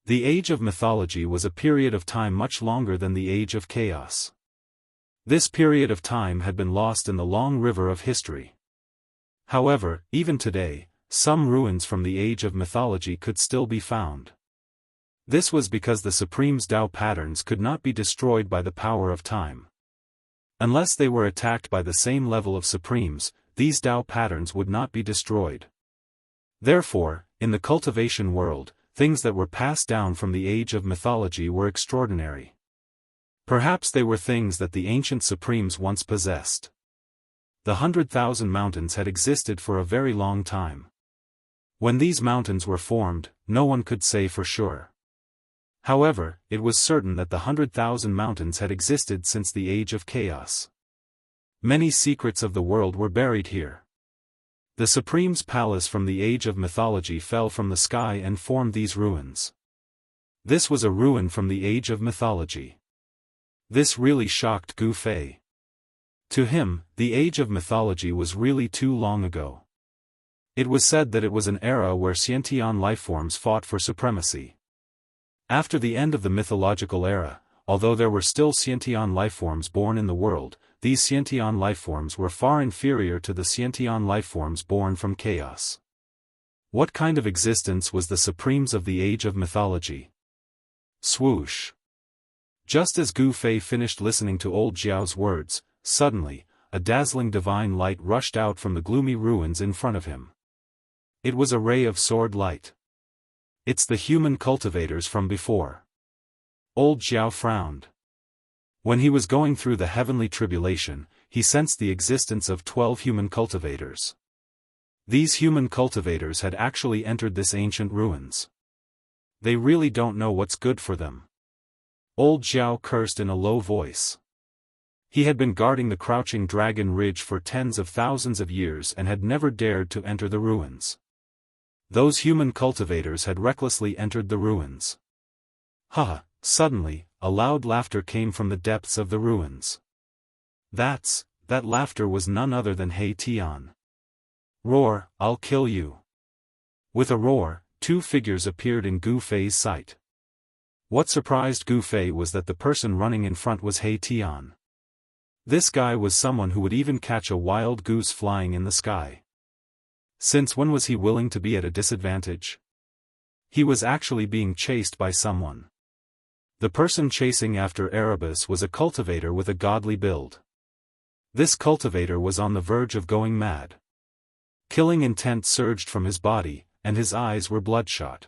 The age of mythology was a period of time much longer than the age of chaos. This period of time had been lost in the long river of history. However, even today, some ruins from the age of mythology could still be found. This was because the Supreme's Tao patterns could not be destroyed by the power of time. Unless they were attacked by the same level of Supremes, these Tao patterns would not be destroyed. Therefore, in the cultivation world, things that were passed down from the age of mythology were extraordinary. Perhaps they were things that the ancient supremes once possessed. The 100,000 mountains had existed for a very long time. When these mountains were formed, no one could say for sure. However, it was certain that the 100,000 mountains had existed since the age of chaos. Many secrets of the world were buried here. The Supreme's palace from the age of mythology fell from the sky and formed these ruins. This was a ruin from the age of mythology. This really shocked Gu Fei. To him, the age of mythology was really too long ago. It was said that it was an era where Xiantian lifeforms fought for supremacy. After the end of the mythological era, although there were still Xiantian lifeforms born in the world, these Xiantian lifeforms were far inferior to the Xiantian lifeforms born from chaos. What kind of existence was the Supremes of the age of mythology? Swoosh! Just as Gu Fei finished listening to old Jiao's words, suddenly, a dazzling divine light rushed out from the gloomy ruins in front of him. It was a ray of sword light. It's the human cultivators from before. Old Jiao frowned. When he was going through the heavenly tribulation, he sensed the existence of 12 human cultivators. These human cultivators had actually entered this ancient ruins. They really don't know what's good for them. Old Jiao cursed in a low voice. He had been guarding the crouching dragon ridge for tens of thousands of years and had never dared to enter the ruins. Those human cultivators had recklessly entered the ruins. Ha! Suddenly, a loud laughter came from the depths of the ruins. That laughter was none other than He Tian. Roar, I'll kill you. With a roar, two figures appeared in Gu Fei's sight. What surprised Gu Fei was that the person running in front was He Tian. This guy was someone who would even catch a wild goose flying in the sky. Since when was he willing to be at a disadvantage? He was actually being chased by someone. The person chasing after Erebus was a cultivator with a godly build. This cultivator was on the verge of going mad. Killing intent surged from his body, and his eyes were bloodshot.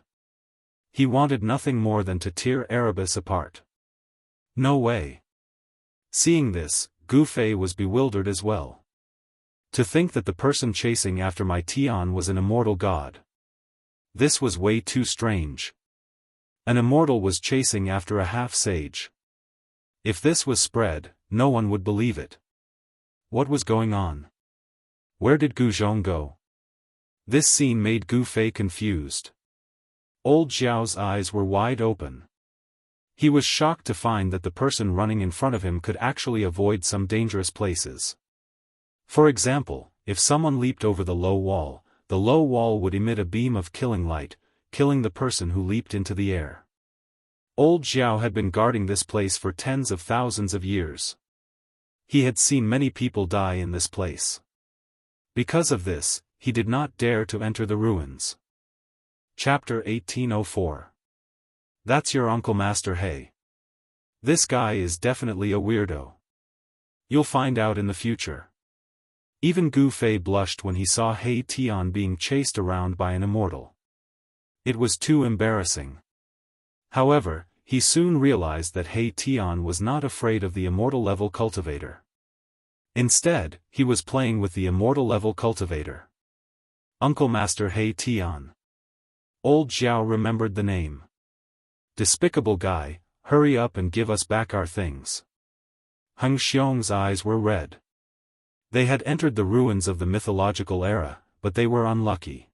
He wanted nothing more than to tear Erebus apart. No way. Seeing this, Gu Fei was bewildered as well. To think that the person chasing after my Tian was an immortal god. This was way too strange. An immortal was chasing after a half-sage. If this was spread, no one would believe it. What was going on? Where did Gu Zhong go? This scene made Gu Fei confused. Old Jiao's eyes were wide open. He was shocked to find that the person running in front of him could actually avoid some dangerous places. For example, if someone leaped over the low wall would emit a beam of killing light, killing the person who leaped into the air. Old Jiao had been guarding this place for tens of thousands of years. He had seen many people die in this place. Because of this, he did not dare to enter the ruins. Chapter 1804. That's your Uncle Master He. This guy is definitely a weirdo. You'll find out in the future. Even Gu Fei blushed when he saw He Tian being chased around by an immortal. It was too embarrassing. However, he soon realized that He Tian was not afraid of the immortal level cultivator. Instead, he was playing with the immortal level cultivator. Uncle Master He Tian. Old Jiao remembered the name. Despicable guy, hurry up and give us back our things. Heng Xiong's eyes were red. They had entered the ruins of the mythological era, but they were unlucky.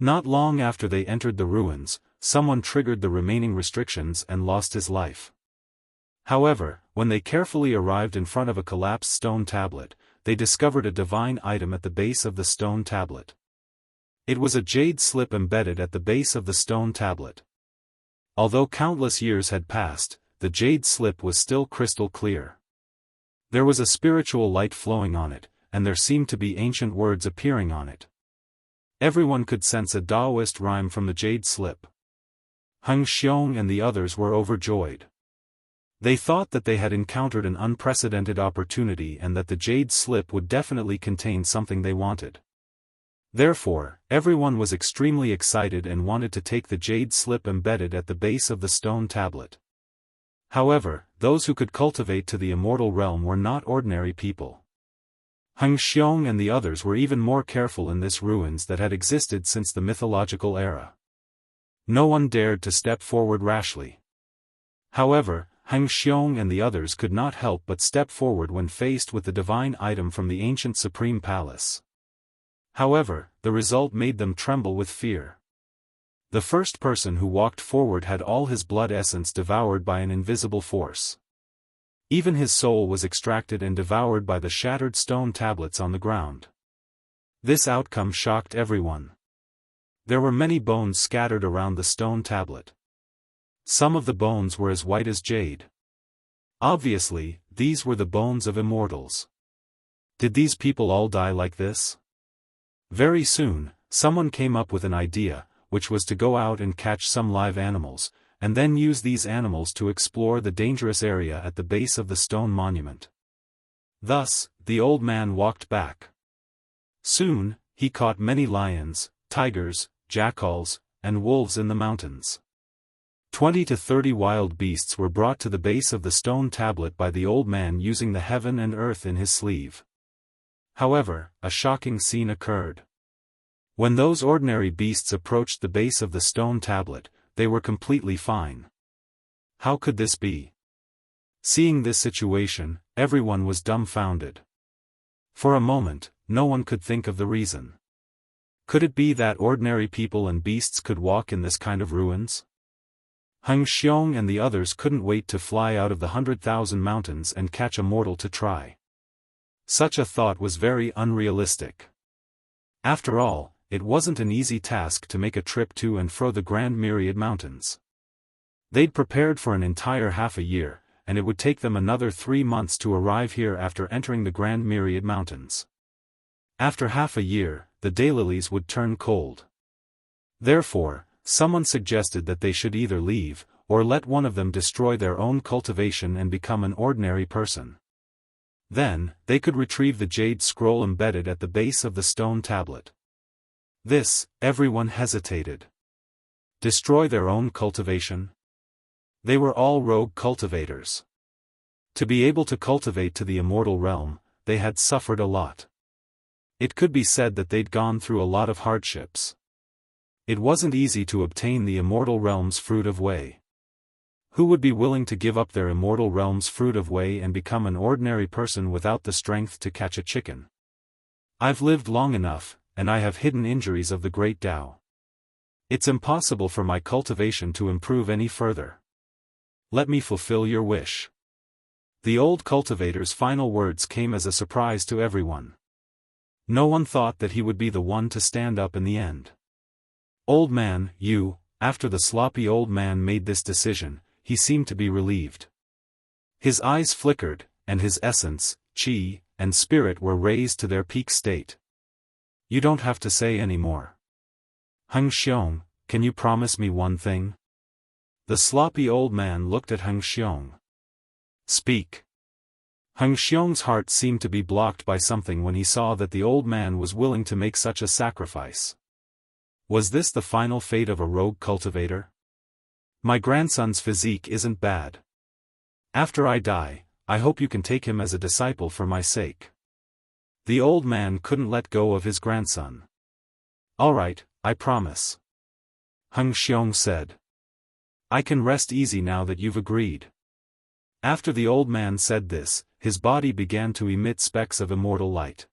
Not long after they entered the ruins, someone triggered the remaining restrictions and lost his life. However, when they carefully arrived in front of a collapsed stone tablet, they discovered a divine item at the base of the stone tablet. It was a jade slip embedded at the base of the stone tablet. Although countless years had passed, the jade slip was still crystal clear. There was a spiritual light flowing on it, and there seemed to be ancient words appearing on it. Everyone could sense a Daoist rhyme from the jade slip. Heng Xiong and the others were overjoyed. They thought that they had encountered an unprecedented opportunity and that the jade slip would definitely contain something they wanted. Therefore, everyone was extremely excited and wanted to take the jade slip embedded at the base of the stone tablet. However, those who could cultivate to the immortal realm were not ordinary people. Heng Xiong and the others were even more careful in this ruins that had existed since the mythological era. No one dared to step forward rashly. However, Heng Xiong and the others could not help but step forward when faced with the divine item from the ancient Supreme Palace. However, the result made them tremble with fear. The first person who walked forward had all his blood essence devoured by an invisible force. Even his soul was extracted and devoured by the shattered stone tablets on the ground. This outcome shocked everyone. There were many bones scattered around the stone tablet. Some of the bones were as white as jade. Obviously, these were the bones of immortals. Did these people all die like this? Very soon, someone came up with an idea, which was to go out and catch some live animals, and then use these animals to explore the dangerous area at the base of the stone monument. Thus, the old man walked back. Soon, he caught many lions, tigers, jackals, and wolves in the mountains. 20 to 30 wild beasts were brought to the base of the stone tablet by the old man using the heaven and earth in his sleeve. However, a shocking scene occurred. When those ordinary beasts approached the base of the stone tablet, they were completely fine. How could this be? Seeing this situation, everyone was dumbfounded. For a moment, no one could think of the reason. Could it be that ordinary people and beasts could walk in this kind of ruins? Heng Xiong and the others couldn't wait to fly out of the 100,000 mountains and catch a mortal to try. Such a thought was very unrealistic. After all, it wasn't an easy task to make a trip to and fro the Grand Myriad Mountains. They'd prepared for an entire half a year, and it would take them another 3 months to arrive here after entering the Grand Myriad Mountains. After half a year, the daylilies would turn cold. Therefore, someone suggested that they should either leave, or let one of them destroy their own cultivation and become an ordinary person. Then, they could retrieve the jade scroll embedded at the base of the stone tablet. This, everyone hesitated. Destroy their own cultivation? They were all rogue cultivators. To be able to cultivate to the immortal realm, they had suffered a lot. It could be said that they'd gone through a lot of hardships. It wasn't easy to obtain the immortal realm's fruit of way. Who would be willing to give up their immortal realm's fruit of way and become an ordinary person without the strength to catch a chicken? I've lived long enough, and I have hidden injuries of the great Tao. It's impossible for my cultivation to improve any further. Let me fulfill your wish. The old cultivator's final words came as a surprise to everyone. No one thought that he would be the one to stand up in the end. Old man, after the sloppy old man made this decision, he seemed to be relieved. His eyes flickered, and his essence, qi, and spirit were raised to their peak state. You don't have to say any more. Heng Xiong, can you promise me one thing? The sloppy old man looked at Heng Xiong. Speak. Heng Xiong's heart seemed to be blocked by something when he saw that the old man was willing to make such a sacrifice. Was this the final fate of a rogue cultivator? My grandson's physique isn't bad. After I die, I hope you can take him as a disciple for my sake. The old man couldn't let go of his grandson. All right, I promise. Heng Xiong said. I can rest easy now that you've agreed. After the old man said this, his body began to emit specks of immortal light.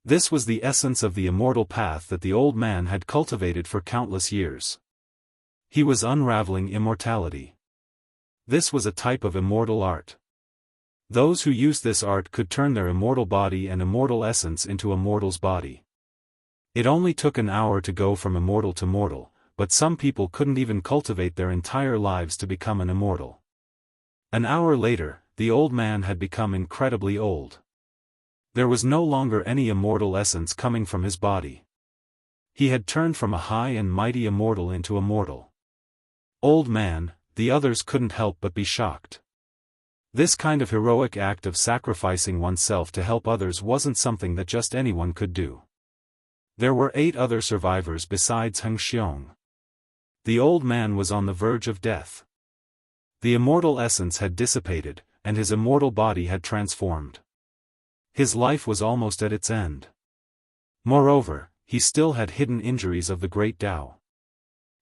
This was the essence of the immortal path that the old man had cultivated for countless years. He was unraveling immortality. This was a type of immortal art. Those who used this art could turn their immortal body and immortal essence into a mortal's body. It only took an hour to go from immortal to mortal, but some people couldn't even cultivate their entire lives to become an immortal. An hour later, the old man had become incredibly old. There was no longer any immortal essence coming from his body. He had turned from a high and mighty immortal into a mortal. Old man, the others couldn't help but be shocked. This kind of heroic act of sacrificing oneself to help others wasn't something that just anyone could do. There were 8 other survivors besides Heng Xiong. The old man was on the verge of death. The immortal essence had dissipated, and his immortal body had transformed. His life was almost at its end. Moreover, he still had hidden injuries of the great Tao.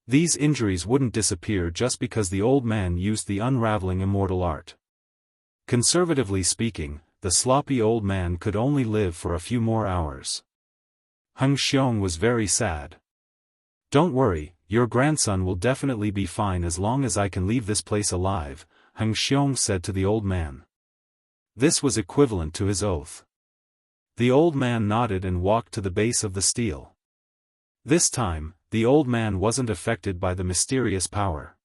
These injuries wouldn't disappear just because the old man used the unraveling immortal art. Conservatively speaking, the sloppy old man could only live for a few more hours. Heng Xiong was very sad. "Don't worry, your grandson will definitely be fine as long as I can leave this place alive," Heng Xiong said to the old man. This was equivalent to his oath. The old man nodded and walked to the base of the stele. This time, the old man wasn't affected by the mysterious power.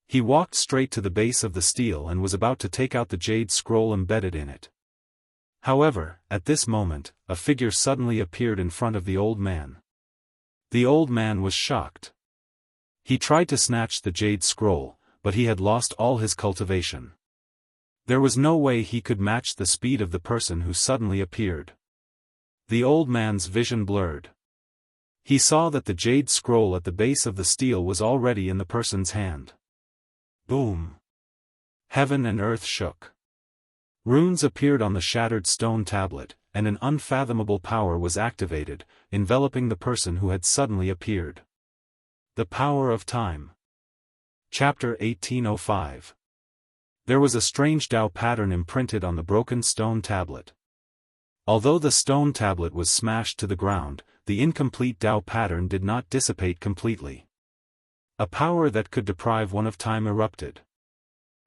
He walked straight to the base of the stele and was about to take out the jade scroll embedded in it. However, at this moment, a figure suddenly appeared in front of the old man. The old man was shocked. He tried to snatch the jade scroll, but he had lost all his cultivation. There was no way he could match the speed of the person who suddenly appeared. The old man's vision blurred. He saw that the jade scroll at the base of the stele was already in the person's hand. Boom! Heaven and earth shook. Runes appeared on the shattered stone tablet, and an unfathomable power was activated, enveloping the person who had suddenly appeared. The Power of Time. Chapter 1805. There was a strange Tao pattern imprinted on the broken stone tablet. Although the stone tablet was smashed to the ground, the incomplete Tao pattern did not dissipate completely. A power that could deprive one of time erupted.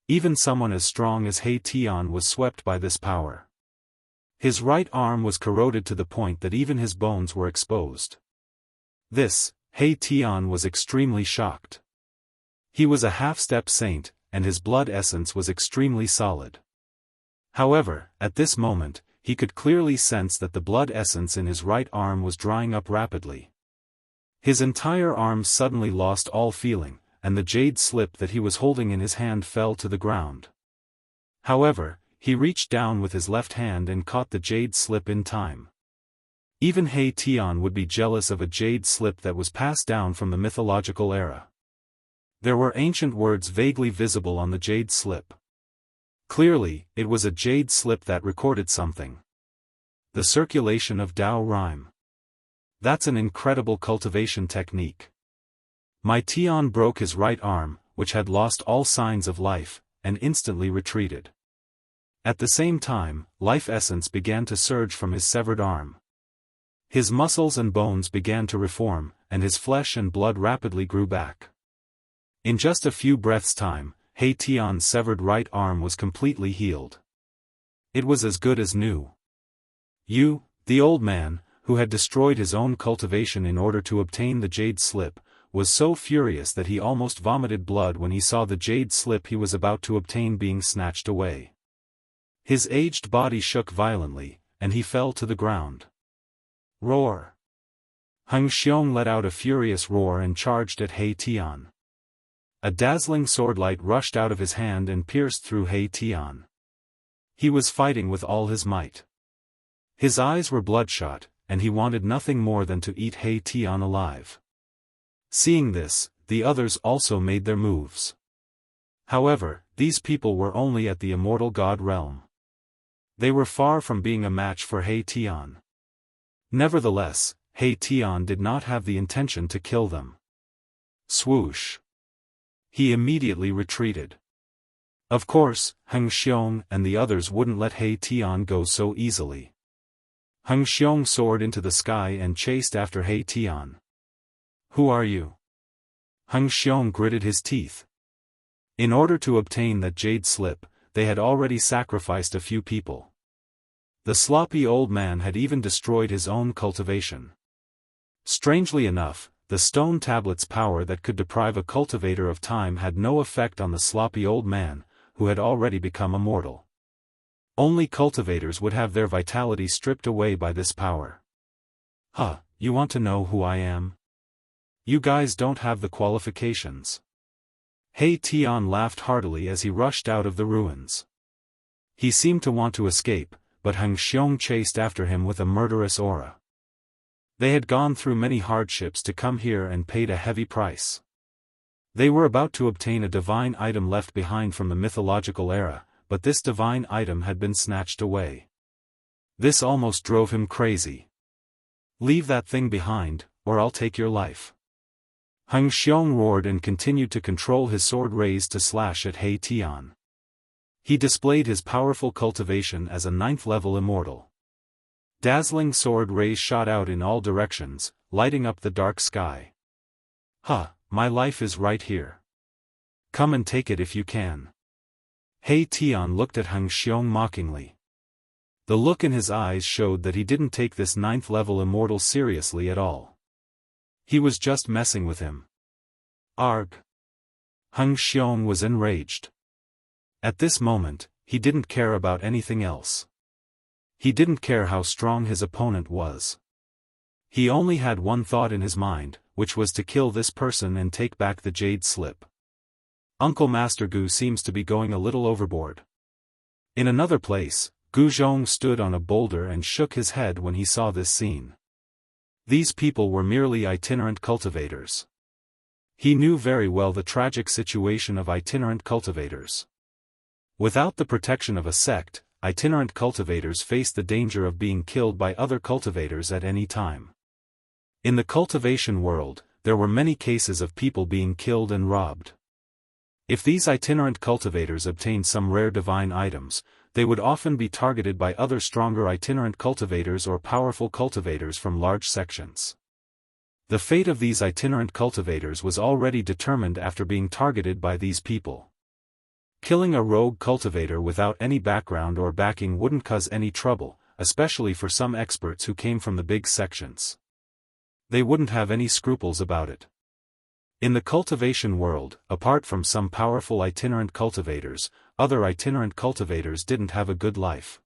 Even someone as strong as He Tian was swept by this power. His right arm was corroded to the point that even his bones were exposed. This, He Tian was extremely shocked. He was a half-step saint, and his blood essence was extremely solid. However, at this moment, he could clearly sense that the blood essence in his right arm was drying up rapidly. His entire arm suddenly lost all feeling, and the jade slip that he was holding in his hand fell to the ground. However, he reached down with his left hand and caught the jade slip in time. Even He Tian would be jealous of a jade slip that was passed down from the mythological era. There were ancient words vaguely visible on the jade slip. Clearly, it was a jade slip that recorded something. The circulation of Tao rhyme. That's an incredible cultivation technique. My Tian broke his right arm, which had lost all signs of life, and instantly retreated. At the same time, life essence began to surge from his severed arm. His muscles and bones began to reform, and his flesh and blood rapidly grew back. In just a few breaths' time, He Tian's severed right arm was completely healed. It was as good as new. The old man, who had destroyed his own cultivation in order to obtain the jade slip, was so furious that he almost vomited blood when he saw the jade slip he was about to obtain being snatched away. His aged body shook violently, and he fell to the ground. Roar! Heng Xiong let out a furious roar and charged at He Tian. A dazzling swordlight rushed out of his hand and pierced through He Tian. He was fighting with all his might. His eyes were bloodshot, and he wanted nothing more than to eat He Tian alive. Seeing this, the others also made their moves. However, these people were only at the immortal god realm. They were far from being a match for He Tian. Nevertheless, He Tian did not have the intention to kill them. Swoosh! He immediately retreated. Of course, Heng Xiong and the others wouldn't let He Tian go so easily. Heng Xiong soared into the sky and chased after He Tian. Who are you? Heng Xiong gritted his teeth. In order to obtain that jade slip, they had already sacrificed a few people. The sloppy old man had even destroyed his own cultivation. Strangely enough, the stone tablet's power that could deprive a cultivator of time had no effect on the sloppy old man, who had already become immortal. Only cultivators would have their vitality stripped away by this power. Huh, you want to know who I am? You guys don't have the qualifications. He Tian laughed heartily as he rushed out of the ruins. He seemed to want to escape, but Heng Xiong chased after him with a murderous aura. They had gone through many hardships to come here and paid a heavy price. They were about to obtain a divine item left behind from the mythological era, but this divine item had been snatched away. This almost drove him crazy. "Leave that thing behind, or I'll take your life." Heng Xiong roared and continued to control his sword raised to slash at He Tian. He displayed his powerful cultivation as a 9th-level immortal. Dazzling sword rays shot out in all directions, lighting up the dark sky. My life is right here. Come and take it if you can." He Tian looked at Heng Xiong mockingly. The look in his eyes showed that he didn't take this 9th-level immortal seriously at all. He was just messing with him. Arg! Heng Xiong was enraged. At this moment, he didn't care about anything else. He didn't care how strong his opponent was. He only had one thought in his mind, which was to kill this person and take back the jade slip. Uncle Master Gu seems to be going a little overboard. In another place, Gu Zhong stood on a boulder and shook his head when he saw this scene. These people were merely itinerant cultivators. He knew very well the tragic situation of itinerant cultivators. Without the protection of a sect, itinerant cultivators face the danger of being killed by other cultivators at any time. In the cultivation world, there were many cases of people being killed and robbed. If these itinerant cultivators obtained some rare divine items, they would often be targeted by other stronger itinerant cultivators or powerful cultivators from large sections. The fate of these itinerant cultivators was already determined after being targeted by these people. Killing a rogue cultivator without any background or backing wouldn't cause any trouble, especially for some experts who came from the big sections. They wouldn't have any scruples about it. In the cultivation world, apart from some powerful itinerant cultivators, other itinerant cultivators didn't have a good life.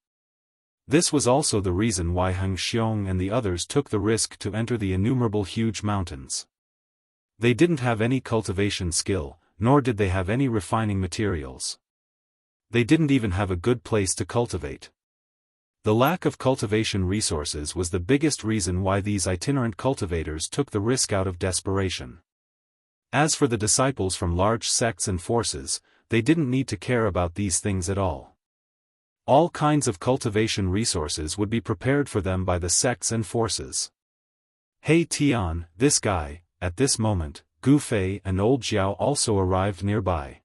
This was also the reason why Heng Xiong and the others took the risk to enter the innumerable huge mountains. They didn't have any cultivation skill, nor did they have any refining materials. They didn't even have a good place to cultivate. The lack of cultivation resources was the biggest reason why these itinerant cultivators took the risk out of desperation. As for the disciples from large sects and forces, they didn't need to care about these things at all. All kinds of cultivation resources would be prepared for them by the sects and forces. He Tian, this guy, at this moment, Gu Fei and old Jiao also arrived nearby.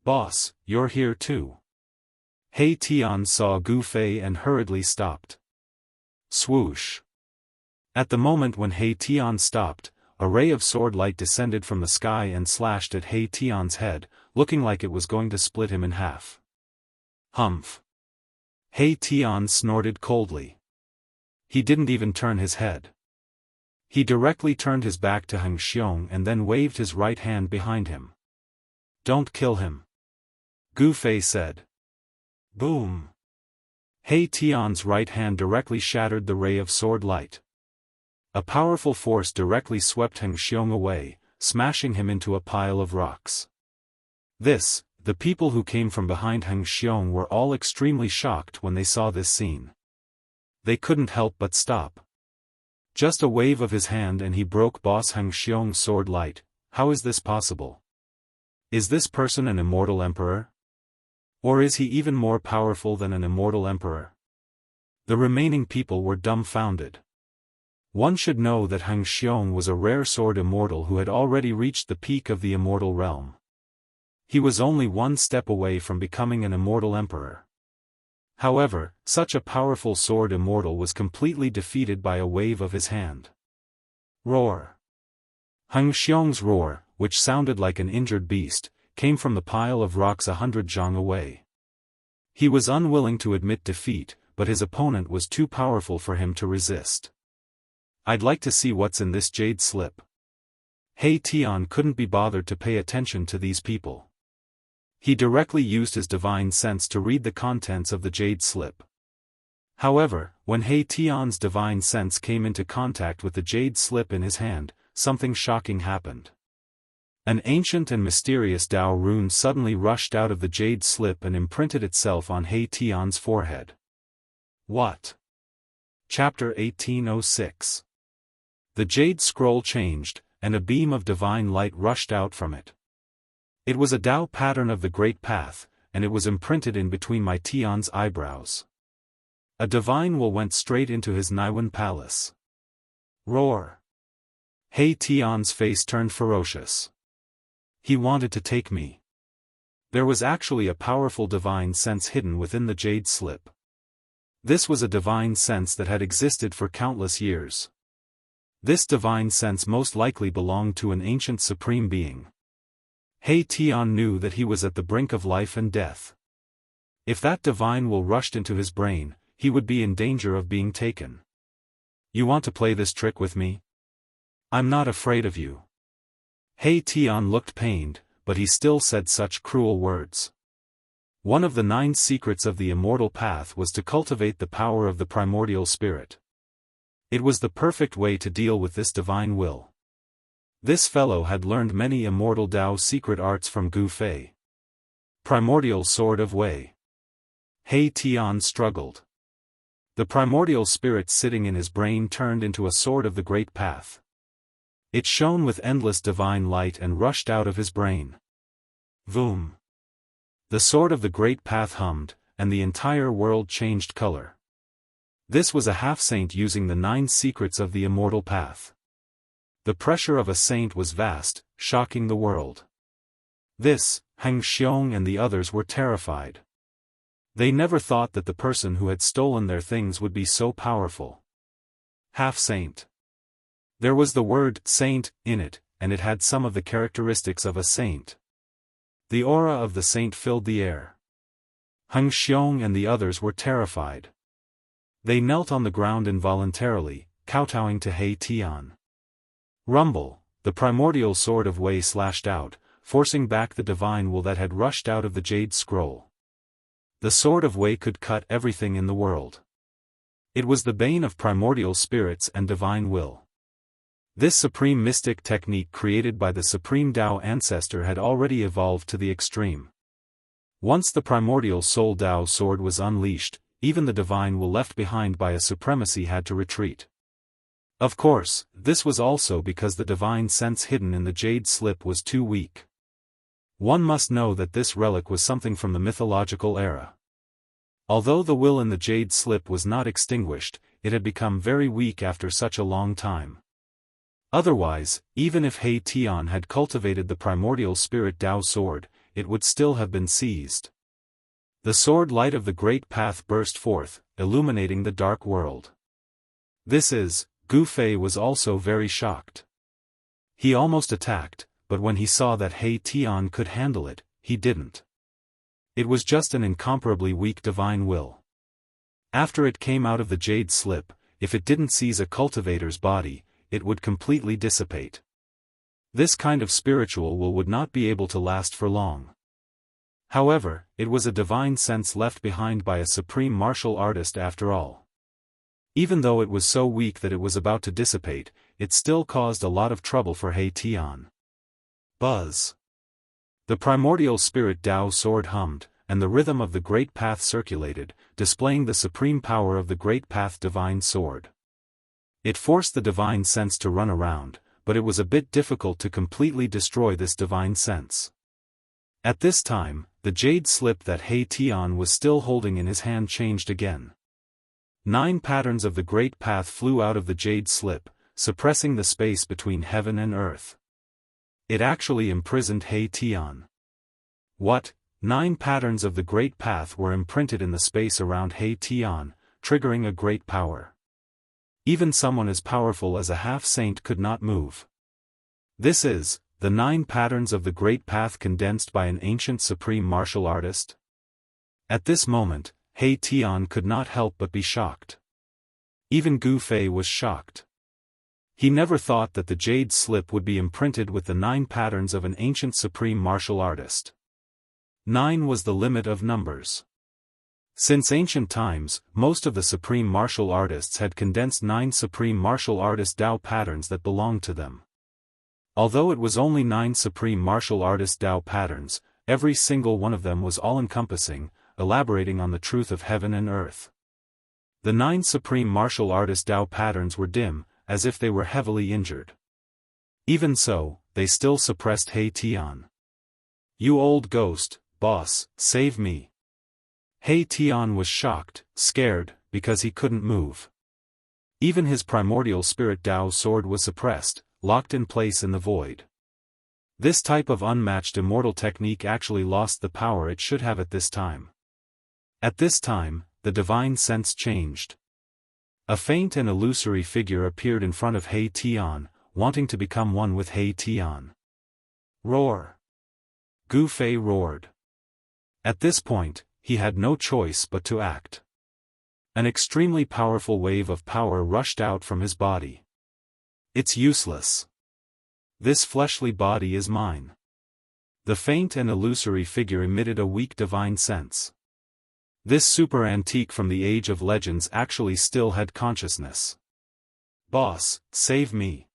"Boss, you're here too." He Tian saw Gu Fei and hurriedly stopped. Swoosh! At the moment when He Tian stopped, a ray of sword light descended from the sky and slashed at He Tian's head, looking like it was going to split him in half. Humph! He Tian snorted coldly. He didn't even turn his head. He directly turned his back to Heng Xiong and then waved his right hand behind him. "Don't kill him," Gu Fei said. Boom! He Tian's right hand directly shattered the ray of sword light. A powerful force directly swept Heng Xiong away, smashing him into a pile of rocks. The people who came from behind Heng Xiong were all extremely shocked when they saw this scene. They couldn't help but stop. Just a wave of his hand and he broke Boss Heng Xiong's sword light. How is this possible? Is this person an immortal emperor? Or is he even more powerful than an immortal emperor? The remaining people were dumbfounded. One should know that Heng Xiong was a rare sword immortal who had already reached the peak of the immortal realm. He was only one step away from becoming an immortal emperor. However, such a powerful sword immortal was completely defeated by a wave of his hand. Roar! Heng Xiong's roar, which sounded like an injured beast, came from the pile of rocks 100 zhang away. He was unwilling to admit defeat, but his opponent was too powerful for him to resist. "I'd like to see what's in this jade slip." He Tian couldn't be bothered to pay attention to these people. He directly used his divine sense to read the contents of the jade slip. However, when He Tian's divine sense came into contact with the jade slip in his hand, something shocking happened. An ancient and mysterious Dao rune suddenly rushed out of the jade slip and imprinted itself on He Tian's forehead. What? Chapter 1806. The jade scroll changed, and a beam of divine light rushed out from it. It was a Dao pattern of the Great Path, and it was imprinted in between my Tian's eyebrows. A divine will went straight into his Naiwan palace. Roar! He Tian's face turned ferocious. He wanted to take me. There was actually a powerful divine sense hidden within the jade slip. This was a divine sense that had existed for countless years. This divine sense most likely belonged to an ancient supreme being. He Tian knew that he was at the brink of life and death. If that divine will rushed into his brain, he would be in danger of being taken. You want to play this trick with me? I'm not afraid of you. He Tian looked pained, but he still said such cruel words. One of the 9 secrets of the immortal path was to cultivate the power of the primordial spirit. It was the perfect way to deal with this divine will. This fellow had learned many immortal Dao secret arts from Gu Fei. Primordial Sword of Wei. He Tian struggled. The primordial spirit sitting in his brain turned into a sword of the Great Path. It shone with endless divine light and rushed out of his brain. Voom! The sword of the Great Path hummed, and the entire world changed color. This was a half-saint using the 9 secrets of the immortal path. The pressure of a saint was vast, shocking the world. This, Heng Xiong and the others were terrified. They never thought that the person who had stolen their things would be so powerful. Half-saint. There was the word saint in it, and it had some of the characteristics of a saint. The aura of the saint filled the air. Heng Xiong and the others were terrified. They knelt on the ground involuntarily, kowtowing to He Tian. Rumble, the primordial sword of Wei slashed out, forcing back the divine will that had rushed out of the jade scroll. The sword of Wei could cut everything in the world. It was the bane of primordial spirits and divine will. This supreme mystic technique created by the supreme Dao ancestor had already evolved to the extreme. Once the primordial soul Dao sword was unleashed, even the divine will left behind by a supremacy had to retreat. Of course, this was also because the divine sense hidden in the jade slip was too weak. One must know that this relic was something from the mythological era. Although the will in the jade slip was not extinguished, it had become very weak after such a long time. Otherwise, even if He Tian had cultivated the primordial spirit Dao sword, it would still have been seized. The sword light of the Great Path burst forth, illuminating the dark world. This is, Gu Fei was also very shocked. He almost attacked, but when he saw that He Tian could handle it, he didn't. It was just an incomparably weak divine will. After it came out of the jade slip, if it didn't seize a cultivator's body, it would completely dissipate. This kind of spiritual will would not be able to last for long. However, it was a divine sense left behind by a supreme martial artist after all. Even though it was so weak that it was about to dissipate, it still caused a lot of trouble for He Tian. Buzz! The primordial spirit Dao sword hummed, and the rhythm of the Great Path circulated, displaying the supreme power of the Great Path divine sword. It forced the divine sense to run around, but it was a bit difficult to completely destroy this divine sense. At this time, the jade slip that He Tian was still holding in his hand changed again. 9 patterns of the Great Path flew out of the jade slip, suppressing the space between heaven and earth. It actually imprisoned He Tian. What? 9 patterns of the Great Path were imprinted in the space around He Tian, triggering a great power. Even someone as powerful as a half-saint could not move. This is, the 9 patterns of the Great Path condensed by an ancient supreme martial artist? At this moment, He Tian could not help but be shocked. Even Gu Fei was shocked. He never thought that the jade slip would be imprinted with the 9 patterns of an ancient supreme martial artist. 9 was the limit of numbers. Since ancient times, most of the supreme martial artists had condensed 9 supreme martial artist Dao patterns that belonged to them. Although it was only 9 supreme martial artist Dao patterns, every single one of them was all-encompassing, elaborating on the truth of heaven and earth. The 9 supreme martial artist Dao patterns were dim, as if they were heavily injured. Even so, they still suppressed He Tian. "You old ghost, boss, save me." He Tian was shocked, scared, because he couldn't move. Even his primordial spirit Dao sword was suppressed, locked in place in the void. This type of unmatched immortal technique actually lost the power it should have at this time. At this time, the divine sense changed. A faint and illusory figure appeared in front of He Tian, wanting to become one with He Tian. "Roar!" Gu Fei roared. At this point, he had no choice but to act. An extremely powerful wave of power rushed out from his body. "It's useless. This fleshly body is mine." The faint and illusory figure emitted a weak divine sense. This super antique from the age of legends actually still had consciousness. "Boss, save me."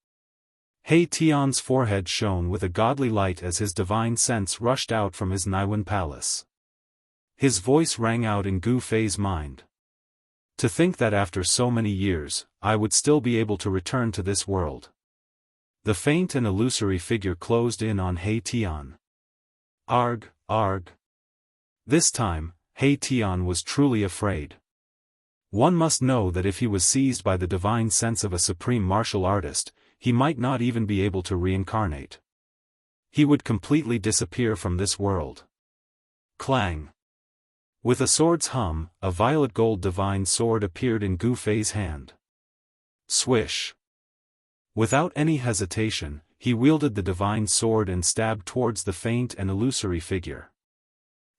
He Tian's forehead shone with a godly light as his divine sense rushed out from his Niwen palace. His voice rang out in Gu Fei's mind. "To think that after so many years, I would still be able to return to this world." The faint and illusory figure closed in on He Tian. "Arg, arg." This time, He Tian was truly afraid. One must know that if he was seized by the divine sense of a supreme martial artist, he might not even be able to reincarnate. He would completely disappear from this world. Clang! With a sword's hum, a violet gold divine sword appeared in Gu Fei's hand. Swish! Without any hesitation, he wielded the divine sword and stabbed towards the faint and illusory figure.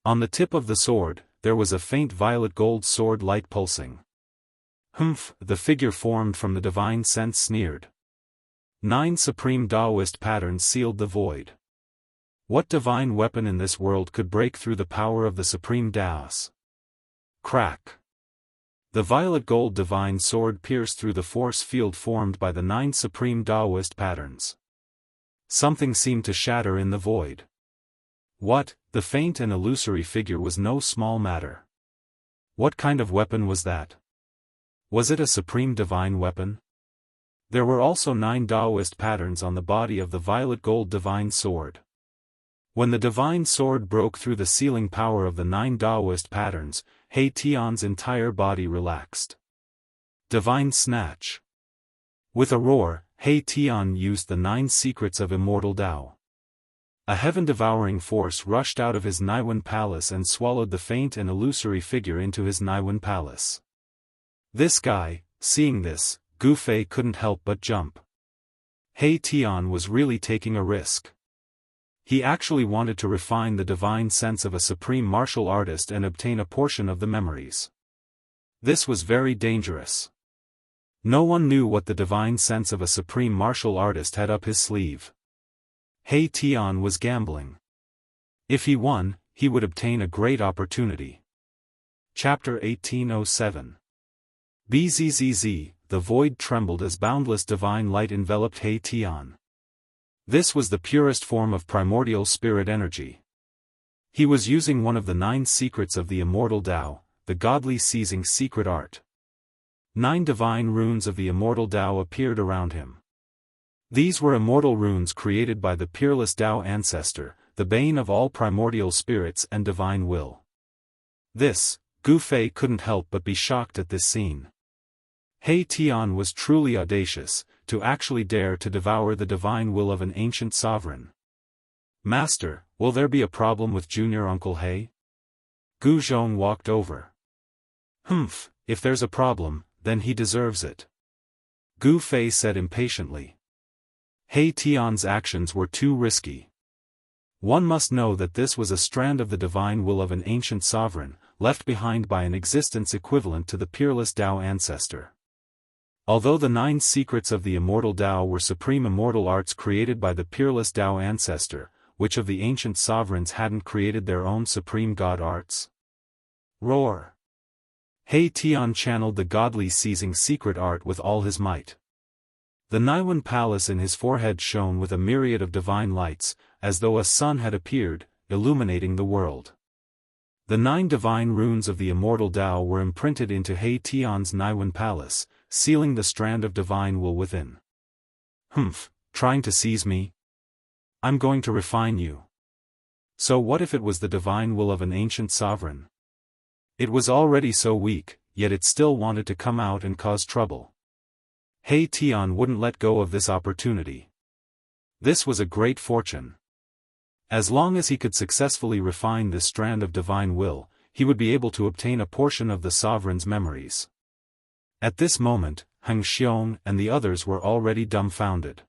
On the tip of the sword, there was a faint violet gold sword light pulsing. "Humph!" the figure formed from the divine sense sneered. 9 supreme Daoist patterns sealed the void. What divine weapon in this world could break through the power of the supreme Daos? Crack! The violet gold divine sword pierced through the force field formed by the 9 supreme Daoist patterns. Something seemed to shatter in the void. What? The faint and illusory figure was no small matter. What kind of weapon was that? Was it a supreme divine weapon? There were also 9 Daoist patterns on the body of the violet gold divine sword. When the divine sword broke through the sealing power of the 9 Daoist patterns, He Tian's entire body relaxed. Divine snatch. With a roar, He Tian used the 9 secrets of immortal Dao. A heaven-devouring force rushed out of his Niwen palace and swallowed the faint and illusory figure into his Niwen palace. This guy, seeing this, Gu Fei couldn't help but jump. He Tian was really taking a risk. He actually wanted to refine the divine sense of a supreme martial artist and obtain a portion of the memories. This was very dangerous. No one knew what the divine sense of a supreme martial artist had up his sleeve. He Tian was gambling. If he won, he would obtain a great opportunity. Chapter 1807. Bzzz, the void trembled as boundless divine light enveloped He Tian. This was the purest form of primordial spirit energy. He was using one of the 9 secrets of the immortal Dao, the godly seizing secret art. 9 divine runes of the immortal Dao appeared around him. These were immortal runes created by the peerless Dao ancestor, the bane of all primordial spirits and divine will. This, Gu Fei couldn't help but be shocked at this scene. He Tian was truly audacious, to actually dare to devour the divine will of an ancient sovereign. "Master, will there be a problem with Junior Uncle He?" Gu Zhong walked over. "Humph, if there's a problem, then he deserves it," Gu Fei said impatiently. He Tian's actions were too risky. One must know that this was a strand of the divine will of an ancient sovereign, left behind by an existence equivalent to the peerless Dao ancestor. Although the 9 secrets of the immortal Dao were supreme immortal arts created by the peerless Dao ancestor, which of the ancient sovereigns hadn't created their own supreme god arts? Roar! He Tian channeled the godly seizing secret art with all his might. The Niwen Palace in his forehead shone with a myriad of divine lights, as though a sun had appeared, illuminating the world. The 9 divine runes of the immortal Tao were imprinted into He Tian's Niwen Palace, sealing the strand of divine will within. Humph, trying to seize me? I'm going to refine you. So what if it was the divine will of an ancient sovereign? It was already so weak, yet it still wanted to come out and cause trouble. He Tian wouldn't let go of this opportunity. This was a great fortune. As long as he could successfully refine this strand of divine will, he would be able to obtain a portion of the sovereign's memories. At this moment, Heng Xiong and the others were already dumbfounded.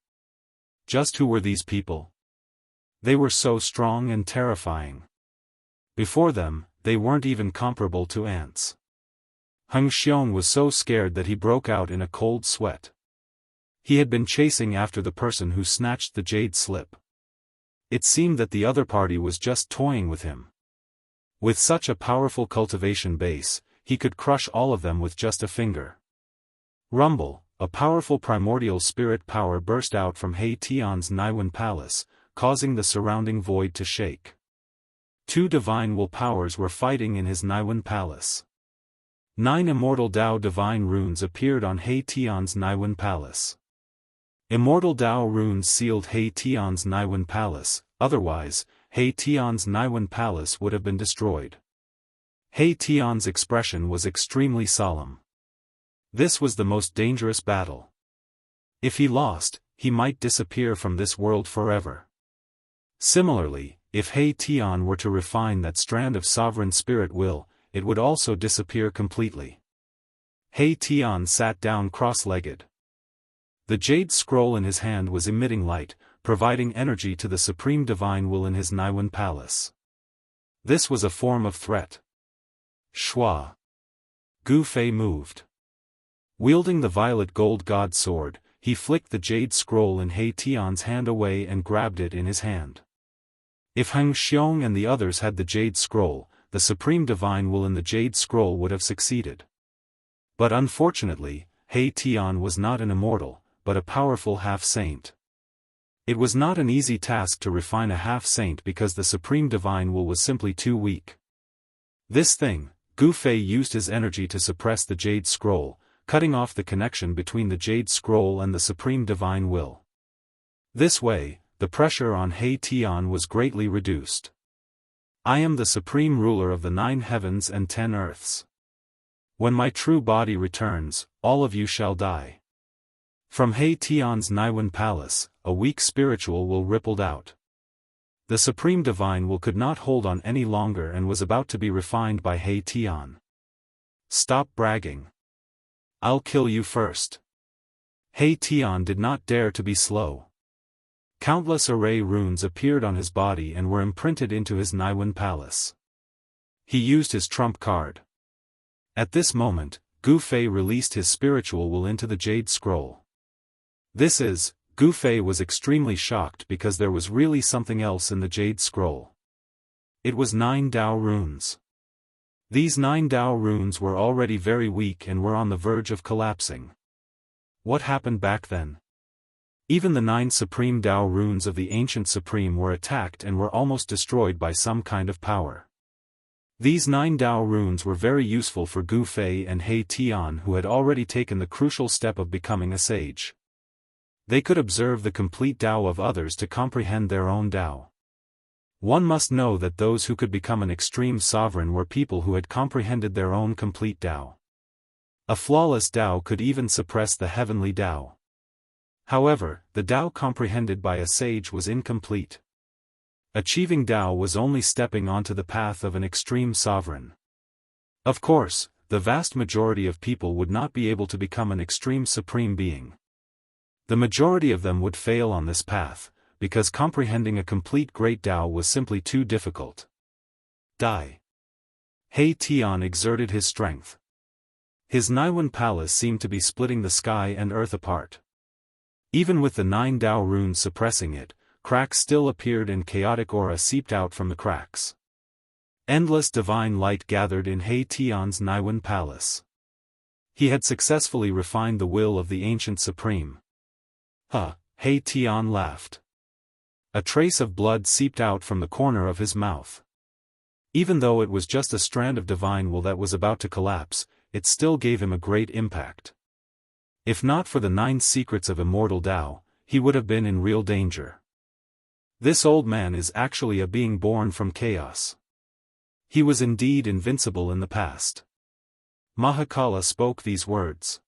Just who were these people? They were so strong and terrifying. Before them, they weren't even comparable to ants. Heng Xiong was so scared that he broke out in a cold sweat. He had been chasing after the person who snatched the jade slip. It seemed that the other party was just toying with him. With such a powerful cultivation base, he could crush all of them with just a finger. Rumble, a powerful primordial spirit power burst out from He Tian's Niwen Palace, causing the surrounding void to shake. 2 divine will powers were fighting in his Niwen Palace. 9 immortal Tao divine runes appeared on He Tian's Niwen Palace. Immortal Tao runes sealed He Tian's Niwen Palace, otherwise, He Tian's Niwen Palace would have been destroyed. He Tian's expression was extremely solemn. This was the most dangerous battle. If he lost, he might disappear from this world forever. Similarly, if He Tian were to refine that strand of sovereign spirit will, it would also disappear completely. He Tian sat down cross-legged. The jade scroll in his hand was emitting light, providing energy to the supreme divine will in his Niwen Palace. This was a form of threat. Shua. Gu Fei moved. Wielding the violet gold god sword, he flicked the jade scroll in He Tian's hand away and grabbed it in his hand. If Heng Xiong and the others had the jade scroll, the supreme divine will in the jade scroll would have succeeded. But unfortunately, He Tian was not an immortal, but a powerful half-saint. It was not an easy task to refine a half-saint because the supreme divine will was simply too weak. This thing, Gu Fei used his energy to suppress the jade scroll, cutting off the connection between the jade scroll and the supreme divine will. This way, the pressure on He Tian was greatly reduced. I am the supreme ruler of the 9 heavens and 10 earths. When my true body returns, all of you shall die. From He Tian's Niwen Palace, a weak spiritual will rippled out. The supreme divine will could not hold on any longer and was about to be refined by He Tian. Stop bragging. I'll kill you first. He Tian did not dare to be slow. Countless array runes appeared on his body and were imprinted into his Niwen Palace. He used his trump card. At this moment, Gu Fei released his spiritual will into the jade scroll. Gu Fei was extremely shocked because there was really something else in the jade scroll. It was 9 Dao runes. These 9 Dao runes were already very weak and were on the verge of collapsing. What happened back then? Even the 9 supreme Dao runes of the ancient supreme were attacked and were almost destroyed by some kind of power. These 9 Dao runes were very useful for Gu Fei and He Tian, who had already taken the crucial step of becoming a sage. They could observe the complete Dao of others to comprehend their own Dao. One must know that those who could become an extreme sovereign were people who had comprehended their own complete Dao. A flawless Dao could even suppress the heavenly Dao. However, the Dao comprehended by a sage was incomplete. Achieving Dao was only stepping onto the path of an extreme sovereign. Of course, the vast majority of people would not be able to become an extreme supreme being. The majority of them would fail on this path, because comprehending a complete great Dao was simply too difficult. Die. He Tian exerted his strength. His Niwen Palace seemed to be splitting the sky and earth apart. Even with the 9 Dao runes suppressing it, cracks still appeared and chaotic aura seeped out from the cracks. Endless divine light gathered in He Tian's Niwen Palace. He had successfully refined the will of the ancient supreme. He Tian laughed. A trace of blood seeped out from the corner of his mouth. Even though it was just a strand of divine will that was about to collapse, it still gave him a great impact. If not for the 9 secrets of immortal Tao, he would have been in real danger. This old man is actually a being born from chaos. He was indeed invincible in the past. Mahakala spoke these words.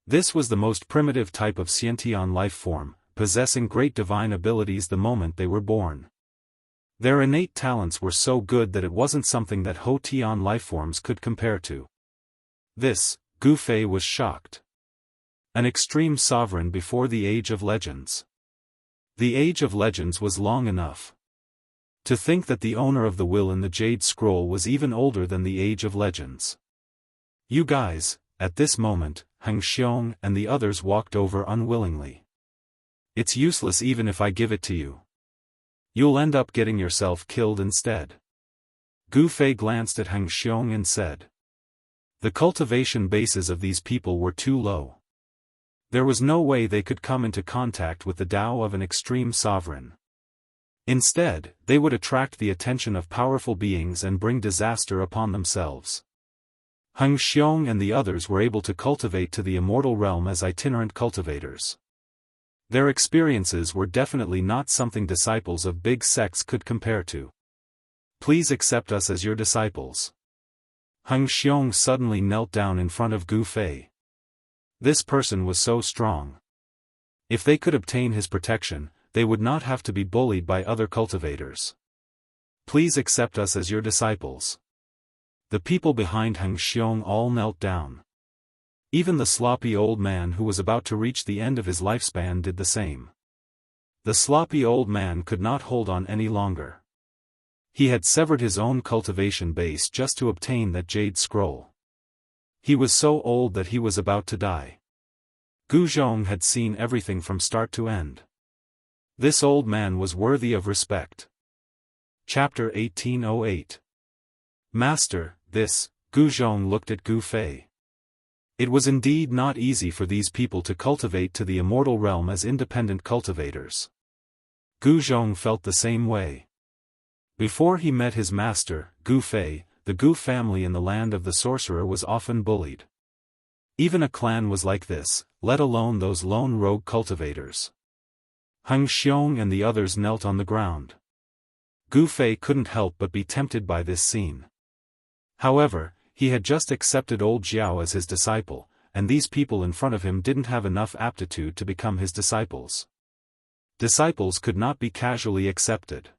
This was the most primitive type of Xiantian life form, possessing great divine abilities the moment they were born. Their innate talents were so good that it wasn't something that Ho Tian lifeforms could compare to. This, Gu Fei was shocked. An extreme sovereign before the Age of Legends. The Age of Legends was long enough. To think that the owner of the will in the Jade Scroll was even older than the Age of Legends. You guys, at this moment, Heng Xiong and the others walked over unwillingly. It's useless even if I give it to you. You'll end up getting yourself killed instead. Gu Fei glanced at Heng Xiong and said. The cultivation bases of these people were too low. There was no way they could come into contact with the Tao of an extreme sovereign. Instead, they would attract the attention of powerful beings and bring disaster upon themselves. Heng Xiong and the others were able to cultivate to the immortal realm as itinerant cultivators. Their experiences were definitely not something disciples of big sects could compare to. Please accept us as your disciples. Heng Xiong suddenly knelt down in front of Gu Fei. This person was so strong. If they could obtain his protection, they would not have to be bullied by other cultivators. Please accept us as your disciples. The people behind Heng Xiong all knelt down. Even the sloppy old man who was about to reach the end of his lifespan did the same. The sloppy old man could not hold on any longer. He had severed his own cultivation base just to obtain that jade scroll. He was so old that he was about to die. Gu Zhong had seen everything from start to end. This old man was worthy of respect. Chapter 1808. Master, this, Gu Zhong looked at Gu Fei. It was indeed not easy for these people to cultivate to the immortal realm as independent cultivators. Gu Zhong felt the same way. Before he met his master, Gu Fei, the Gu family in the land of the sorcerer was often bullied. Even a clan was like this, let alone those lone rogue cultivators. Heng Xiong and the others knelt on the ground. Gu Fei couldn't help but be tempted by this scene. However, he had just accepted old Jiao as his disciple, and these people in front of him didn't have enough aptitude to become his disciples. Disciples could not be casually accepted.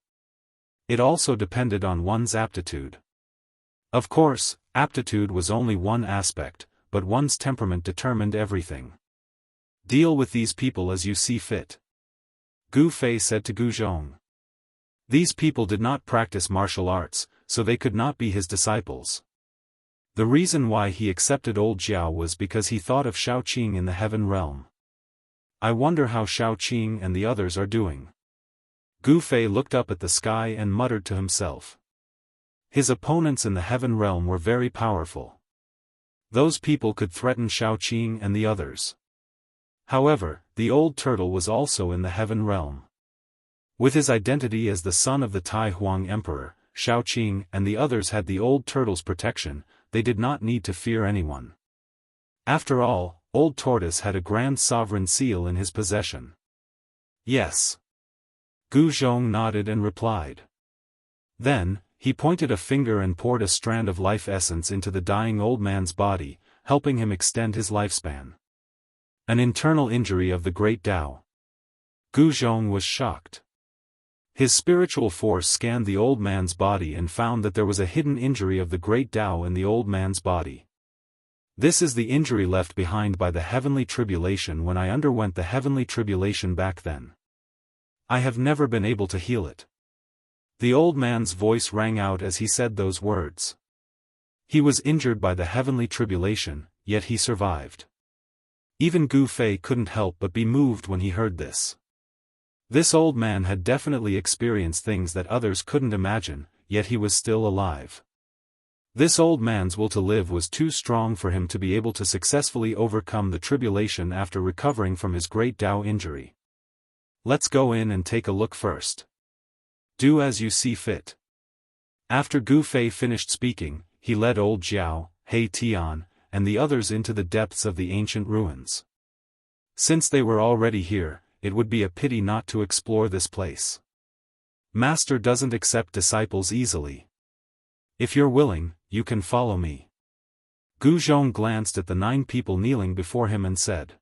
It also depended on one's aptitude. Of course, aptitude was only one aspect, but one's temperament determined everything. Deal with these people as you see fit. Gu Fei said to Gu Zhong. These people did not practice martial arts, so they could not be his disciples. The reason why he accepted old Jiao was because he thought of Shaoqing in the heaven realm. I wonder how Shaoqing and the others are doing. Gu Fei looked up at the sky and muttered to himself. His opponents in the heaven realm were very powerful. Those people could threaten Shaoqing and the others. However, the old turtle was also in the heaven realm. With his identity as the son of the Tai Huang Emperor, Shaoqing and the others had the old turtle's protection. They did not need to fear anyone. After all, Old Tortoise had a grand sovereign seal in his possession. Yes. Gu Zhong nodded and replied. Then, he pointed a finger and poured a strand of life essence into the dying old man's body, helping him extend his lifespan. An internal injury of the great Tao. Gu Zhong was shocked. His spiritual force scanned the old man's body and found that there was a hidden injury of the great Tao in the old man's body. This is the injury left behind by the heavenly tribulation when I underwent the heavenly tribulation back then. I have never been able to heal it. The old man's voice rang out as he said those words. He was injured by the heavenly tribulation, yet he survived. Even Gu Fei couldn't help but be moved when he heard this. This old man had definitely experienced things that others couldn't imagine, yet he was still alive. This old man's will to live was too strong for him to be able to successfully overcome the tribulation after recovering from his great Dao injury. Let's go in and take a look first. Do as you see fit. After Gu Fei finished speaking, he led old Jiao, He Tian, and the others into the depths of the ancient ruins. Since they were already here, it would be a pity not to explore this place. Master doesn't accept disciples easily. If you're willing, you can follow me. Gu Zhong glanced at the 9 people kneeling before him and said.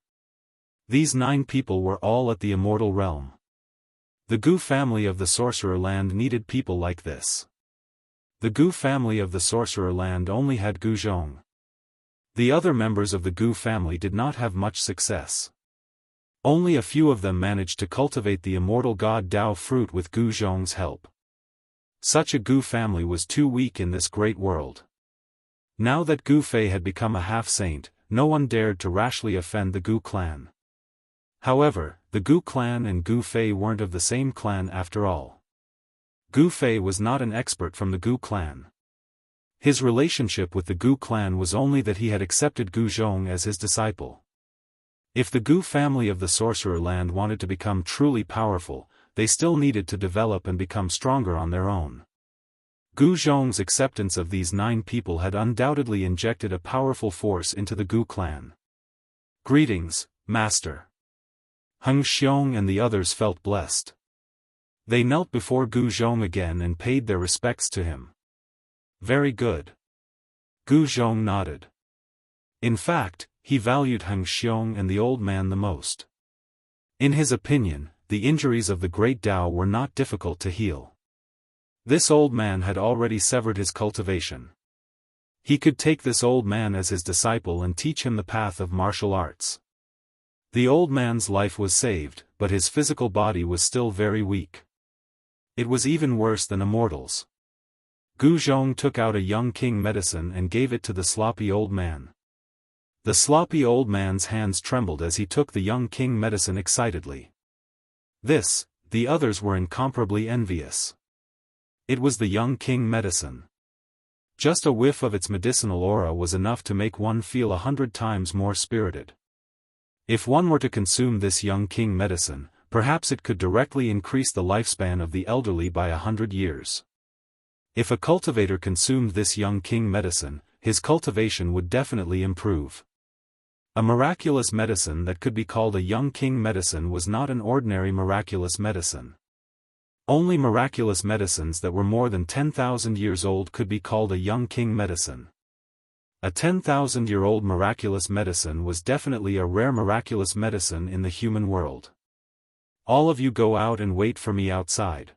These 9 people were all at the immortal realm. The Gu family of the Sorcerer Land needed people like this. The Gu family of the Sorcerer Land only had Gu Zhong. The other members of the Gu family did not have much success. Only a few of them managed to cultivate the immortal god Dao fruit with Gu Zhong's help. Such a Gu family was too weak in this great world. Now that Gu Fei had become a half-saint, no one dared to rashly offend the Gu clan. However, the Gu clan and Gu Fei weren't of the same clan after all. Gu Fei was not an expert from the Gu clan. His relationship with the Gu clan was only that he had accepted Gu Zhong as his disciple. If the Gu family of the Sorcerer Land wanted to become truly powerful, they still needed to develop and become stronger on their own. Gu Zhong's acceptance of these 9 people had undoubtedly injected a powerful force into the Gu clan. Greetings, Master. Heng Xiong and the others felt blessed. They knelt before Gu Zhong again and paid their respects to him. Very good. Gu Zhong nodded. In fact, he valued Heng Xiong and the old man the most. In his opinion, the injuries of the great Dao were not difficult to heal. This old man had already severed his cultivation. He could take this old man as his disciple and teach him the path of martial arts. The old man's life was saved, but his physical body was still very weak. It was even worse than a mortal's. Gu Zhong took out a young king medicine and gave it to the sloppy old man. The sloppy old man's hands trembled as he took the young king medicine excitedly. The others were incomparably envious. It was the young king medicine. Just a whiff of its medicinal aura was enough to make one feel 100 times more spirited. If one were to consume this young king medicine, perhaps it could directly increase the lifespan of the elderly by 100 years. If a cultivator consumed this young king medicine, his cultivation would definitely improve. A miraculous medicine that could be called a young king medicine was not an ordinary miraculous medicine. Only miraculous medicines that were more than 10,000 years old could be called a young king medicine. A 10,000-year-old miraculous medicine was definitely a rare miraculous medicine in the human world. All of you go out and wait for me outside.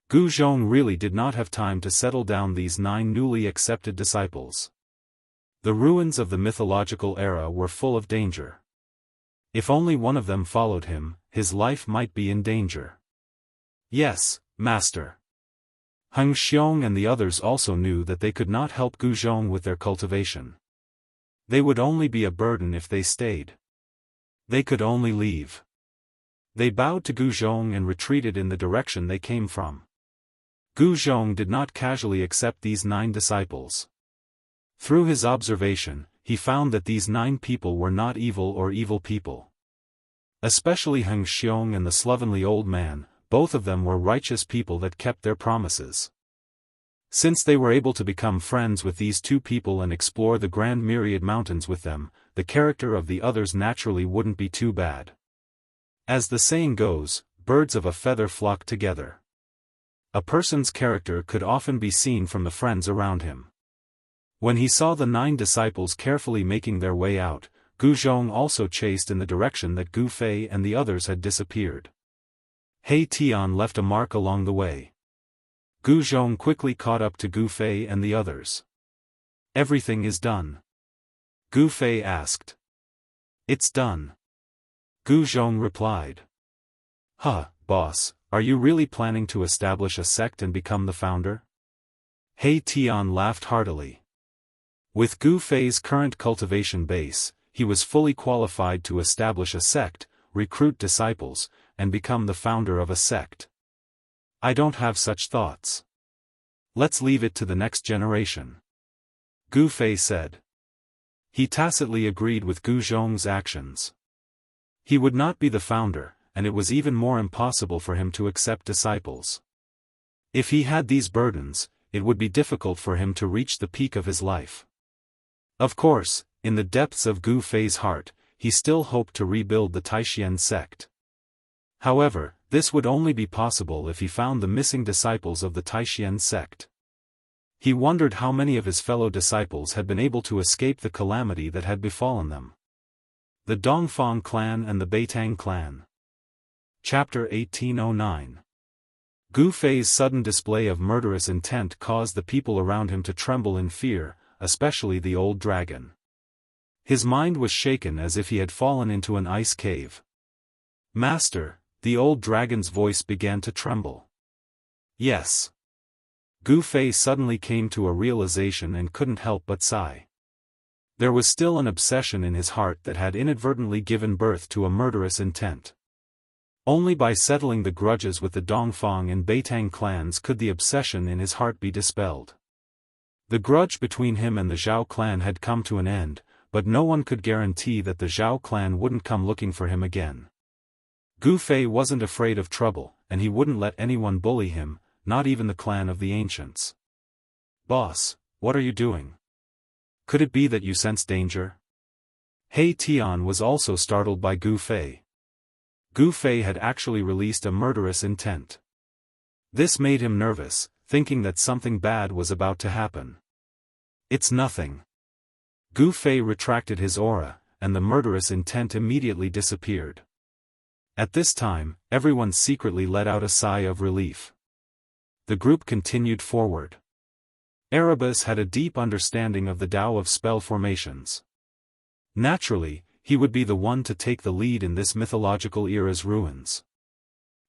Gu Zhong really did not have time to settle down these 9 newly accepted disciples. The ruins of the mythological era were full of danger. If only one of them followed him, his life might be in danger. Yes, Master. Heng Xiong and the others also knew that they could not help Gu Zhong with their cultivation. They would only be a burden if they stayed. They could only leave. They bowed to Gu Zhong and retreated in the direction they came from. Gu Zhong did not casually accept these 9 disciples. Through his observation, he found that these 9 people were not evil or evil people. Especially Heng Xiong and the slovenly old man, both of them were righteous people that kept their promises. Since they were able to become friends with these 2 people and explore the Grand Myriad Mountains with them, the character of the others naturally wouldn't be too bad. As the saying goes, birds of a feather flock together. A person's character could often be seen from the friends around him. When he saw the 9 disciples carefully making their way out, Gu Zhong also chased in the direction that Gu Fei and the others had disappeared. He Tian left a mark along the way. Gu Zhong quickly caught up to Gu Fei and the others. Everything is done? Gu Fei asked. It's done. Gu Zhong replied. Boss, are you really planning to establish a sect and become the founder? He Tian laughed heartily. With Gu Fei's current cultivation base, he was fully qualified to establish a sect, recruit disciples, and become the founder of a sect. I don't have such thoughts. Let's leave it to the next generation. Gu Fei said. He tacitly agreed with Gu Zhong's actions. He would not be the founder, and it was even more impossible for him to accept disciples. If he had these burdens, it would be difficult for him to reach the peak of his life. Of course, in the depths of Gu Fei's heart, he still hoped to rebuild the Taishan sect. However, this would only be possible if he found the missing disciples of the Taishan sect. He wondered how many of his fellow disciples had been able to escape the calamity that had befallen them. The Dongfang clan and the Beitang clan. Chapter 1809. Gu Fei's sudden display of murderous intent caused the people around him to tremble in fear, especially the old dragon. His mind was shaken as if he had fallen into an ice cave. Master, the old dragon's voice began to tremble. Yes. Gu Fei suddenly came to a realization and couldn't help but sigh. There was still an obsession in his heart that had inadvertently given birth to a murderous intent. Only by settling the grudges with the Dongfang and Beitang clans could the obsession in his heart be dispelled. The grudge between him and the Zhao clan had come to an end, but no one could guarantee that the Zhao clan wouldn't come looking for him again. Gu Fei wasn't afraid of trouble, and he wouldn't let anyone bully him, not even the clan of the ancients. Boss, what are you doing? Could it be that you sense danger? He Tian was also startled by Gu Fei. Gu Fei had actually released a murderous intent. This made him nervous, thinking that something bad was about to happen. It's nothing. Gu Fei retracted his aura, and the murderous intent immediately disappeared. At this time, everyone secretly let out a sigh of relief. The group continued forward. Erebus had a deep understanding of the Tao of spell formations. Naturally, he would be the one to take the lead in this mythological era's ruins.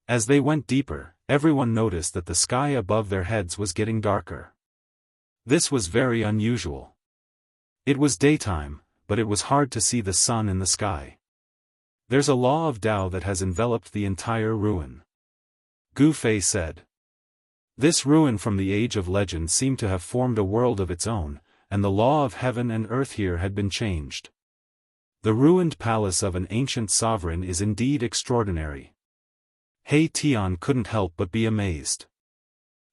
As they went deeper, everyone noticed that the sky above their heads was getting darker. This was very unusual. It was daytime, but it was hard to see the sun in the sky. There's a law of Tao that has enveloped the entire ruin. Gu Fei said. This ruin from the Age of Legend seemed to have formed a world of its own, and the law of heaven and earth here had been changed. The ruined palace of an ancient sovereign is indeed extraordinary. He Tian couldn't help but be amazed.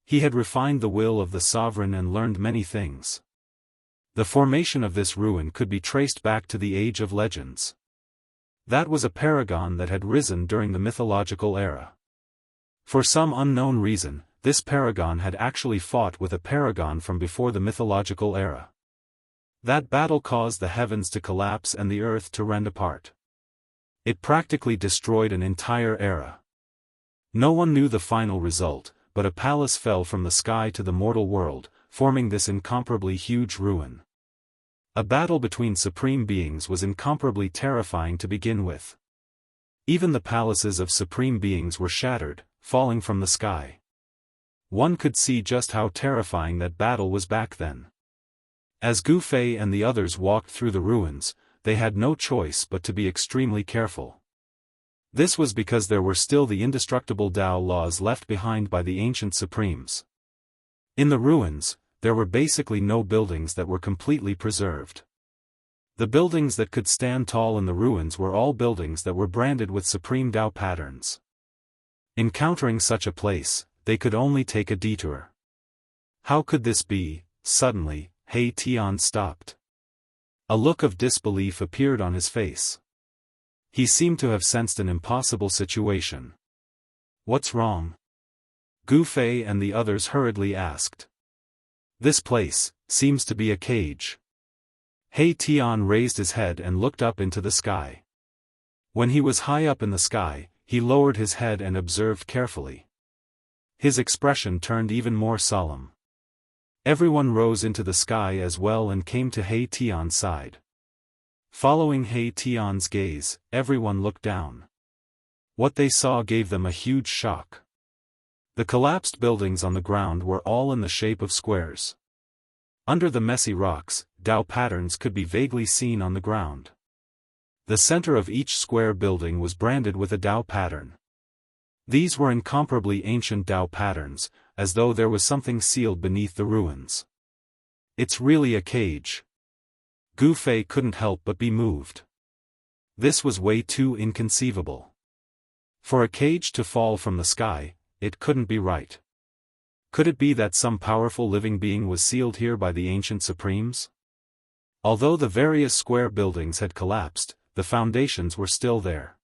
He had refined the will of the sovereign and learned many things. The formation of this ruin could be traced back to the Age of Legends. That was a paragon that had risen during the mythological era. For some unknown reason, this paragon had actually fought with a paragon from before the mythological era. That battle caused the heavens to collapse and the earth to rend apart. It practically destroyed an entire era. No one knew the final result, but a palace fell from the sky to the mortal world, forming this incomparably huge ruin. A battle between supreme beings was incomparably terrifying to begin with. Even the palaces of supreme beings were shattered, falling from the sky. One could see just how terrifying that battle was back then. As Gu Fei and the others walked through the ruins, they had no choice but to be extremely careful. This was because there were still the indestructible Tao laws left behind by the ancient supremes. In the ruins, there were basically no buildings that were completely preserved. The buildings that could stand tall in the ruins were all buildings that were branded with supreme Tao patterns. Encountering such a place, they could only take a detour. How could this be? Suddenly, He Tian stopped. A look of disbelief appeared on his face. He seemed to have sensed an impossible situation. What's wrong? Gu Fei and the others hurriedly asked. This place seems to be a cage. He Tian raised his head and looked up into the sky. When he was high up in the sky, he lowered his head and observed carefully. His expression turned even more solemn. Everyone rose into the sky as well and came to He Tian's side. Following He Tian's gaze, everyone looked down. What they saw gave them a huge shock. The collapsed buildings on the ground were all in the shape of squares. Under the messy rocks, Tao patterns could be vaguely seen on the ground. The center of each square building was branded with a Tao pattern. These were incomparably ancient Tao patterns, as though there was something sealed beneath the ruins. It's really a cage. Gu Fei couldn't help but be moved. This was way too inconceivable. For a cage to fall from the sky, it couldn't be right. Could it be that some powerful living being was sealed here by the ancient supremes? Although the various square buildings had collapsed, the foundations were still there.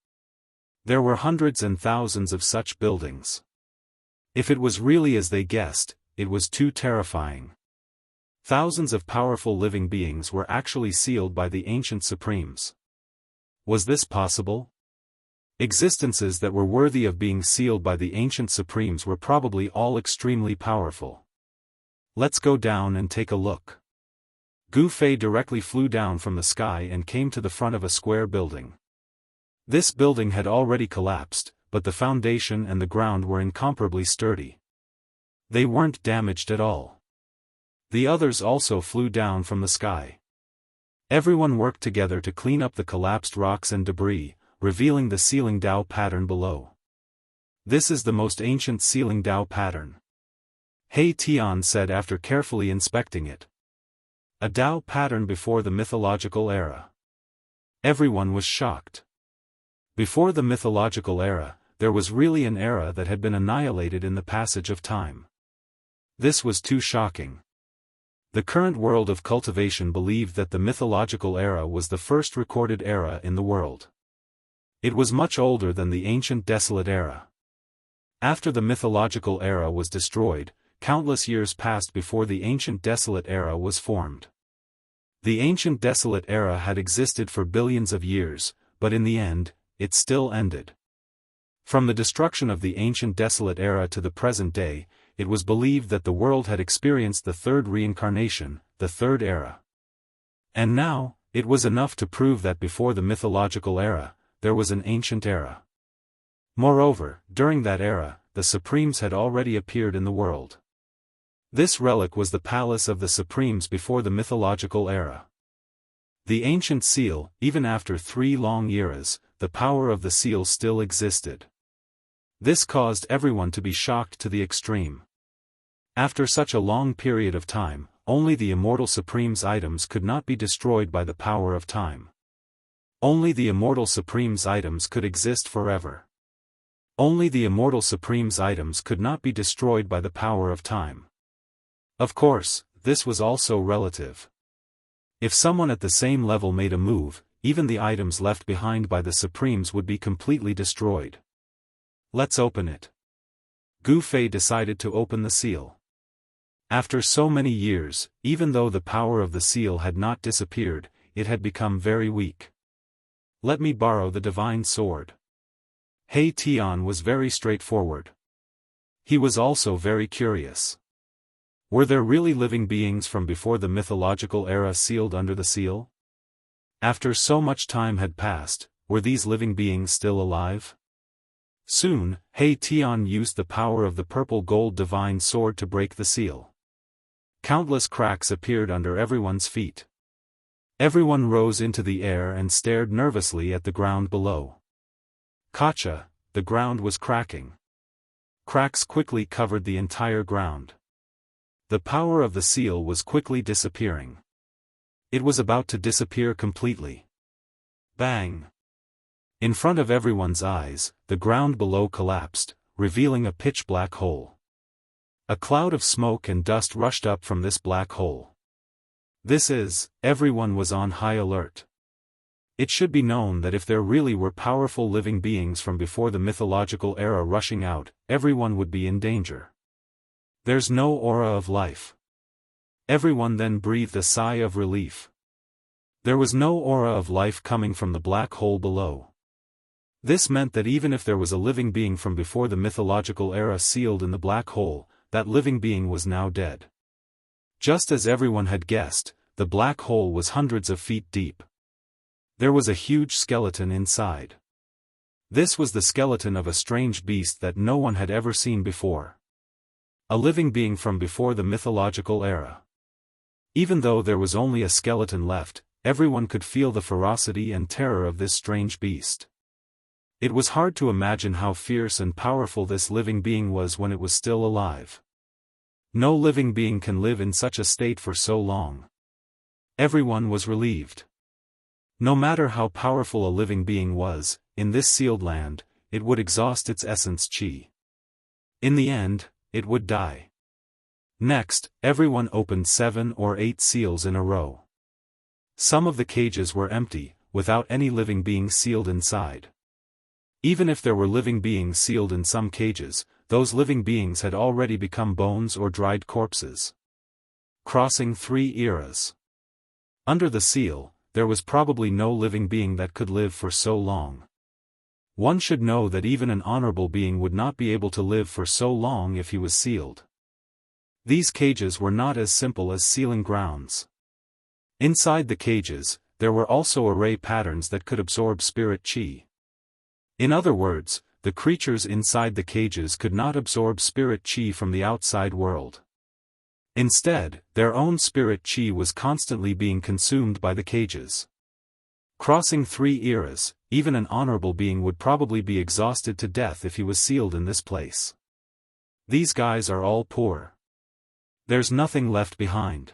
There were hundreds and thousands of such buildings. If it was really as they guessed, it was too terrifying. Thousands of powerful living beings were actually sealed by the ancient supremes. Was this possible? Existences that were worthy of being sealed by the ancient supremes were probably all extremely powerful. Let's go down and take a look. Gu Fei directly flew down from the sky and came to the front of a square building. This building had already collapsed, but the foundation and the ground were incomparably sturdy. They weren't damaged at all. The others also flew down from the sky. Everyone worked together to clean up the collapsed rocks and debris, revealing the sealing Dao pattern below. This is the most ancient sealing Dao pattern. He Tian said after carefully inspecting it. A Dao pattern before the mythological era. Everyone was shocked. Before the mythological era, there was really an era that had been annihilated in the passage of time. This was too shocking. The current world of cultivation believed that the mythological era was the first recorded era in the world. It was much older than the ancient desolate era. After the mythological era was destroyed, countless years passed before the ancient desolate era was formed. The ancient desolate era had existed for billions of years, but in the end, it still ended. From the destruction of the ancient desolate era to the present day, it was believed that the world had experienced the third reincarnation, the third era. And now, it was enough to prove that before the mythological era, there was an ancient era. Moreover, during that era, the Supremes had already appeared in the world. This relic was the palace of the Supremes before the mythological era. The ancient seal, even after 3 long eras, the power of the seal still existed. This caused everyone to be shocked to the extreme. After such a long period of time, only the Immortal Supreme's items could not be destroyed by the power of time. Only the Immortal Supreme's items could exist forever. Only the Immortal Supreme's items could not be destroyed by the power of time. Of course, this was also relative. If someone at the same level made a move, even the items left behind by the Supremes would be completely destroyed. Let's open it. Gu Fei decided to open the seal. After so many years, even though the power of the seal had not disappeared, it had become very weak. Let me borrow the divine sword. He Tian was very straightforward. He was also very curious. Were there really living beings from before the mythological era sealed under the seal? After so much time had passed, were these living beings still alive? Soon, He Tian used the power of the purple gold divine sword to break the seal. Countless cracks appeared under everyone's feet. Everyone rose into the air and stared nervously at the ground below. Kacha, the ground was cracking. Cracks quickly covered the entire ground. The power of the seal was quickly disappearing. It was about to disappear completely. Bang! In front of everyone's eyes, the ground below collapsed, revealing a pitch-black hole. A cloud of smoke and dust rushed up from this black hole. Everyone was on high alert. It should be known that if there really were powerful living beings from before the mythological era rushing out, everyone would be in danger. There's no aura of life. Everyone then breathed a sigh of relief. There was no aura of life coming from the black hole below. This meant that even if there was a living being from before the mythological era sealed in the black hole, that living being was now dead. Just as everyone had guessed, the black hole was hundreds of feet deep. There was a huge skeleton inside. This was the skeleton of a strange beast that no one had ever seen before. A living being from before the mythological era. Even though there was only a skeleton left, everyone could feel the ferocity and terror of this strange beast. It was hard to imagine how fierce and powerful this living being was when it was still alive. No living being can live in such a state for so long. Everyone was relieved. No matter how powerful a living being was, in this sealed land, it would exhaust its essence qi. In the end, it would die. Next, everyone opened 7 or 8 seals in a row. Some of the cages were empty, without any living being sealed inside. Even if there were living beings sealed in some cages, those living beings had already become bones or dried corpses. Crossing 3 eras. Under the seal, there was probably no living being that could live for so long. One should know that even an honorable being would not be able to live for so long if he was sealed. These cages were not as simple as sealing grounds. Inside the cages, there were also array patterns that could absorb spirit qi. In other words, the creatures inside the cages could not absorb spirit qi from the outside world. Instead, their own spirit qi was constantly being consumed by the cages. Crossing 3 eras, even an honorable being would probably be exhausted to death if he was sealed in this place. These guys are all poor. There's nothing left behind.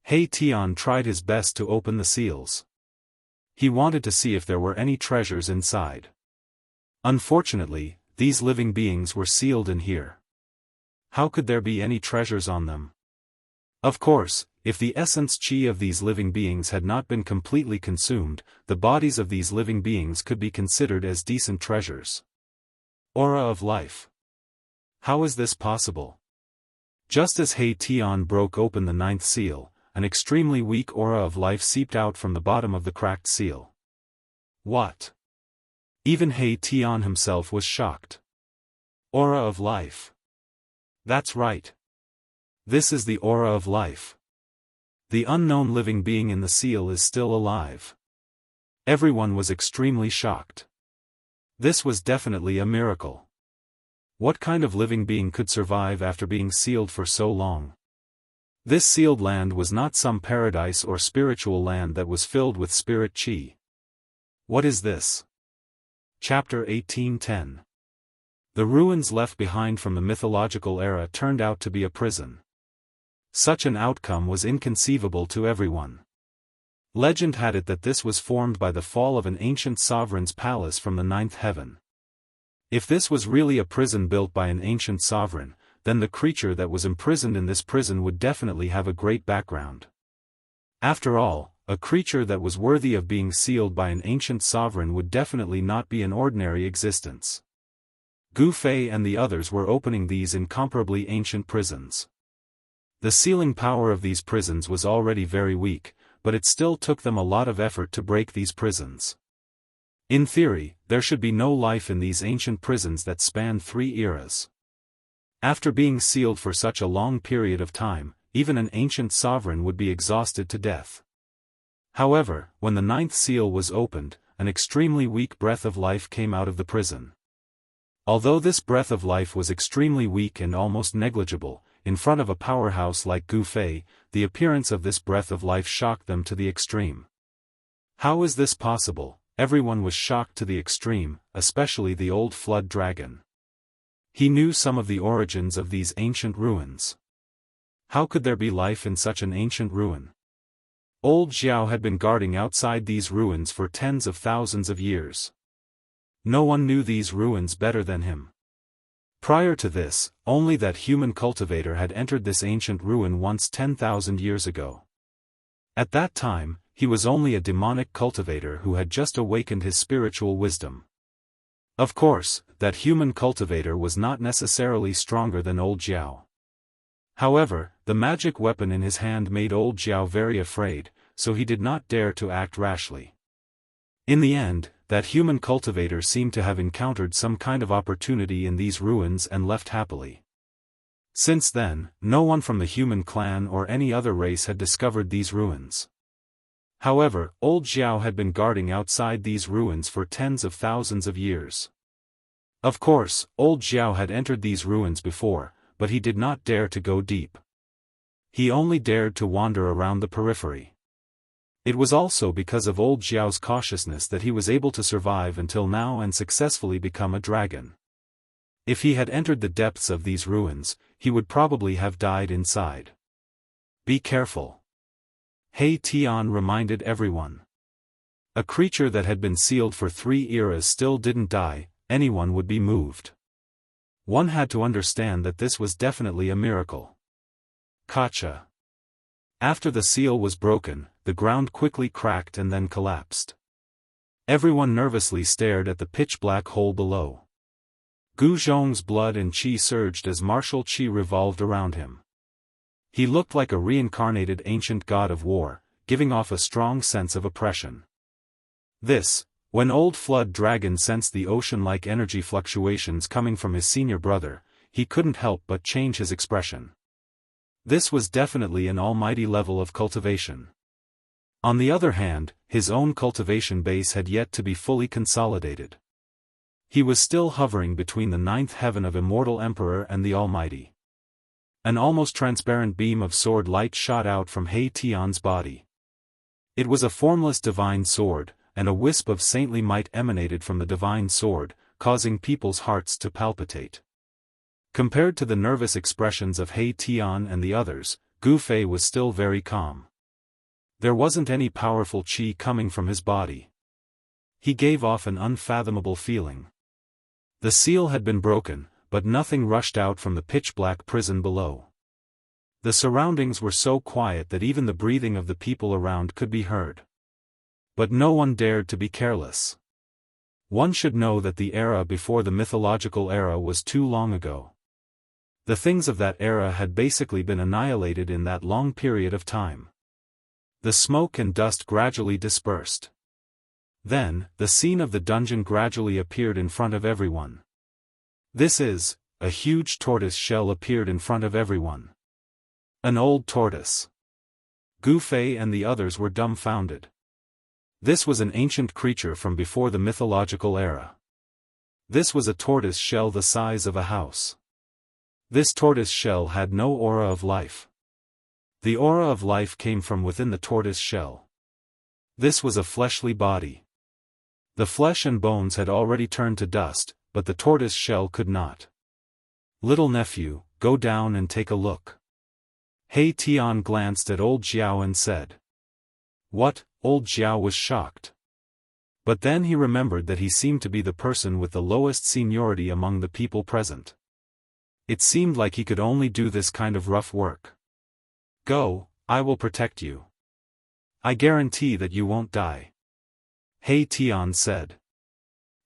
He Tian tried his best to open the seals. He wanted to see if there were any treasures inside. Unfortunately, these living beings were sealed in here. How could there be any treasures on them? Of course, if the essence qi of these living beings had not been completely consumed, the bodies of these living beings could be considered as decent treasures. Aura of life. How is this possible? Just as He Tian broke open the 9th seal, an extremely weak aura of life seeped out from the bottom of the cracked seal. What? Even He Tian himself was shocked. Aura of life. That's right. This is the aura of life. The unknown living being in the seal is still alive. Everyone was extremely shocked. This was definitely a miracle. What kind of living being could survive after being sealed for so long? This sealed land was not some paradise or spiritual land that was filled with spirit qi. What is this? Chapter 18:10. The ruins left behind from the mythological era turned out to be a prison. Such an outcome was inconceivable to everyone. Legend had it that this was formed by the fall of an ancient sovereign's palace from the 9th heaven. If this was really a prison built by an ancient sovereign, then the creature that was imprisoned in this prison would definitely have a great background. After all, a creature that was worthy of being sealed by an ancient sovereign would definitely not be an ordinary existence. Gu Fei and the others were opening these incomparably ancient prisons. The sealing power of these prisons was already very weak, but it still took them a lot of effort to break these prisons. In theory, there should be no life in these ancient prisons that span 3 eras. After being sealed for such a long period of time, even an ancient sovereign would be exhausted to death. However, when the 9th seal was opened, an extremely weak breath of life came out of the prison. Although this breath of life was extremely weak and almost negligible, in front of a powerhouse like Gu Fei, the appearance of this breath of life shocked them to the extreme. How is this possible? Everyone was shocked to the extreme, especially the old flood dragon. He knew some of the origins of these ancient ruins. How could there be life in such an ancient ruin? Old Xiao had been guarding outside these ruins for tens of thousands of years. No one knew these ruins better than him. Prior to this, only that human cultivator had entered this ancient ruin once 10,000 years ago. At that time, he was only a demonic cultivator who had just awakened his spiritual wisdom. Of course, that human cultivator was not necessarily stronger than old Xiao. However, the magic weapon in his hand made old Xiao very afraid, so he did not dare to act rashly. In the end, that human cultivator seemed to have encountered some kind of opportunity in these ruins and left happily. Since then, no one from the human clan or any other race had discovered these ruins. However, old Xiao had been guarding outside these ruins for tens of thousands of years. Of course, old Xiao had entered these ruins before, but he did not dare to go deep. He only dared to wander around the periphery. It was also because of old Xiao's cautiousness that he was able to survive until now and successfully become a dragon. If he had entered the depths of these ruins, he would probably have died inside. Be careful. He Tian reminded everyone. A creature that had been sealed for 3 eras still didn't die, anyone would be moved. One had to understand that this was definitely a miracle. Gotcha. After the seal was broken, the ground quickly cracked and then collapsed. Everyone nervously stared at the pitch-black hole below. Gu Zhong's blood and qi surged as martial qi revolved around him. He looked like a reincarnated ancient god of war, giving off a strong sense of oppression. When Old Flood Dragon sensed the ocean-like energy fluctuations coming from his senior brother, he couldn't help but change his expression. This was definitely an almighty level of cultivation. On the other hand, his own cultivation base had yet to be fully consolidated. He was still hovering between the 9th heaven of Immortal Emperor and the Almighty. An almost transparent beam of sword light shot out from He Tian's body. It was a formless divine sword, and a wisp of saintly might emanated from the divine sword, causing people's hearts to palpitate. Compared to the nervous expressions of He Tian and the others, Gu Fei was still very calm. There wasn't any powerful qi coming from his body. He gave off an unfathomable feeling. The seal had been broken, but nothing rushed out from the pitch-black prison below. The surroundings were so quiet that even the breathing of the people around could be heard. But no one dared to be careless. One should know that the era before the mythological era was too long ago. The things of that era had basically been annihilated in that long period of time. The smoke and dust gradually dispersed. Then, the scene of the dungeon gradually appeared in front of everyone. A huge tortoise shell appeared in front of everyone. An old tortoise. Gu Fei and the others were dumbfounded. This was an ancient creature from before the mythological era. This was a tortoise shell the size of a house. This tortoise shell had no aura of life. The aura of life came from within the tortoise shell. This was a fleshly body. The flesh and bones had already turned to dust, but the tortoise shell could not. Little nephew, go down and take a look. He Tian glanced at old Jiao and said. What? Old Jiao was shocked. But then he remembered that he seemed to be the person with the lowest seniority among the people present. It seemed like he could only do this kind of rough work. Go, I will protect you. I guarantee that you won't die. He Tian said.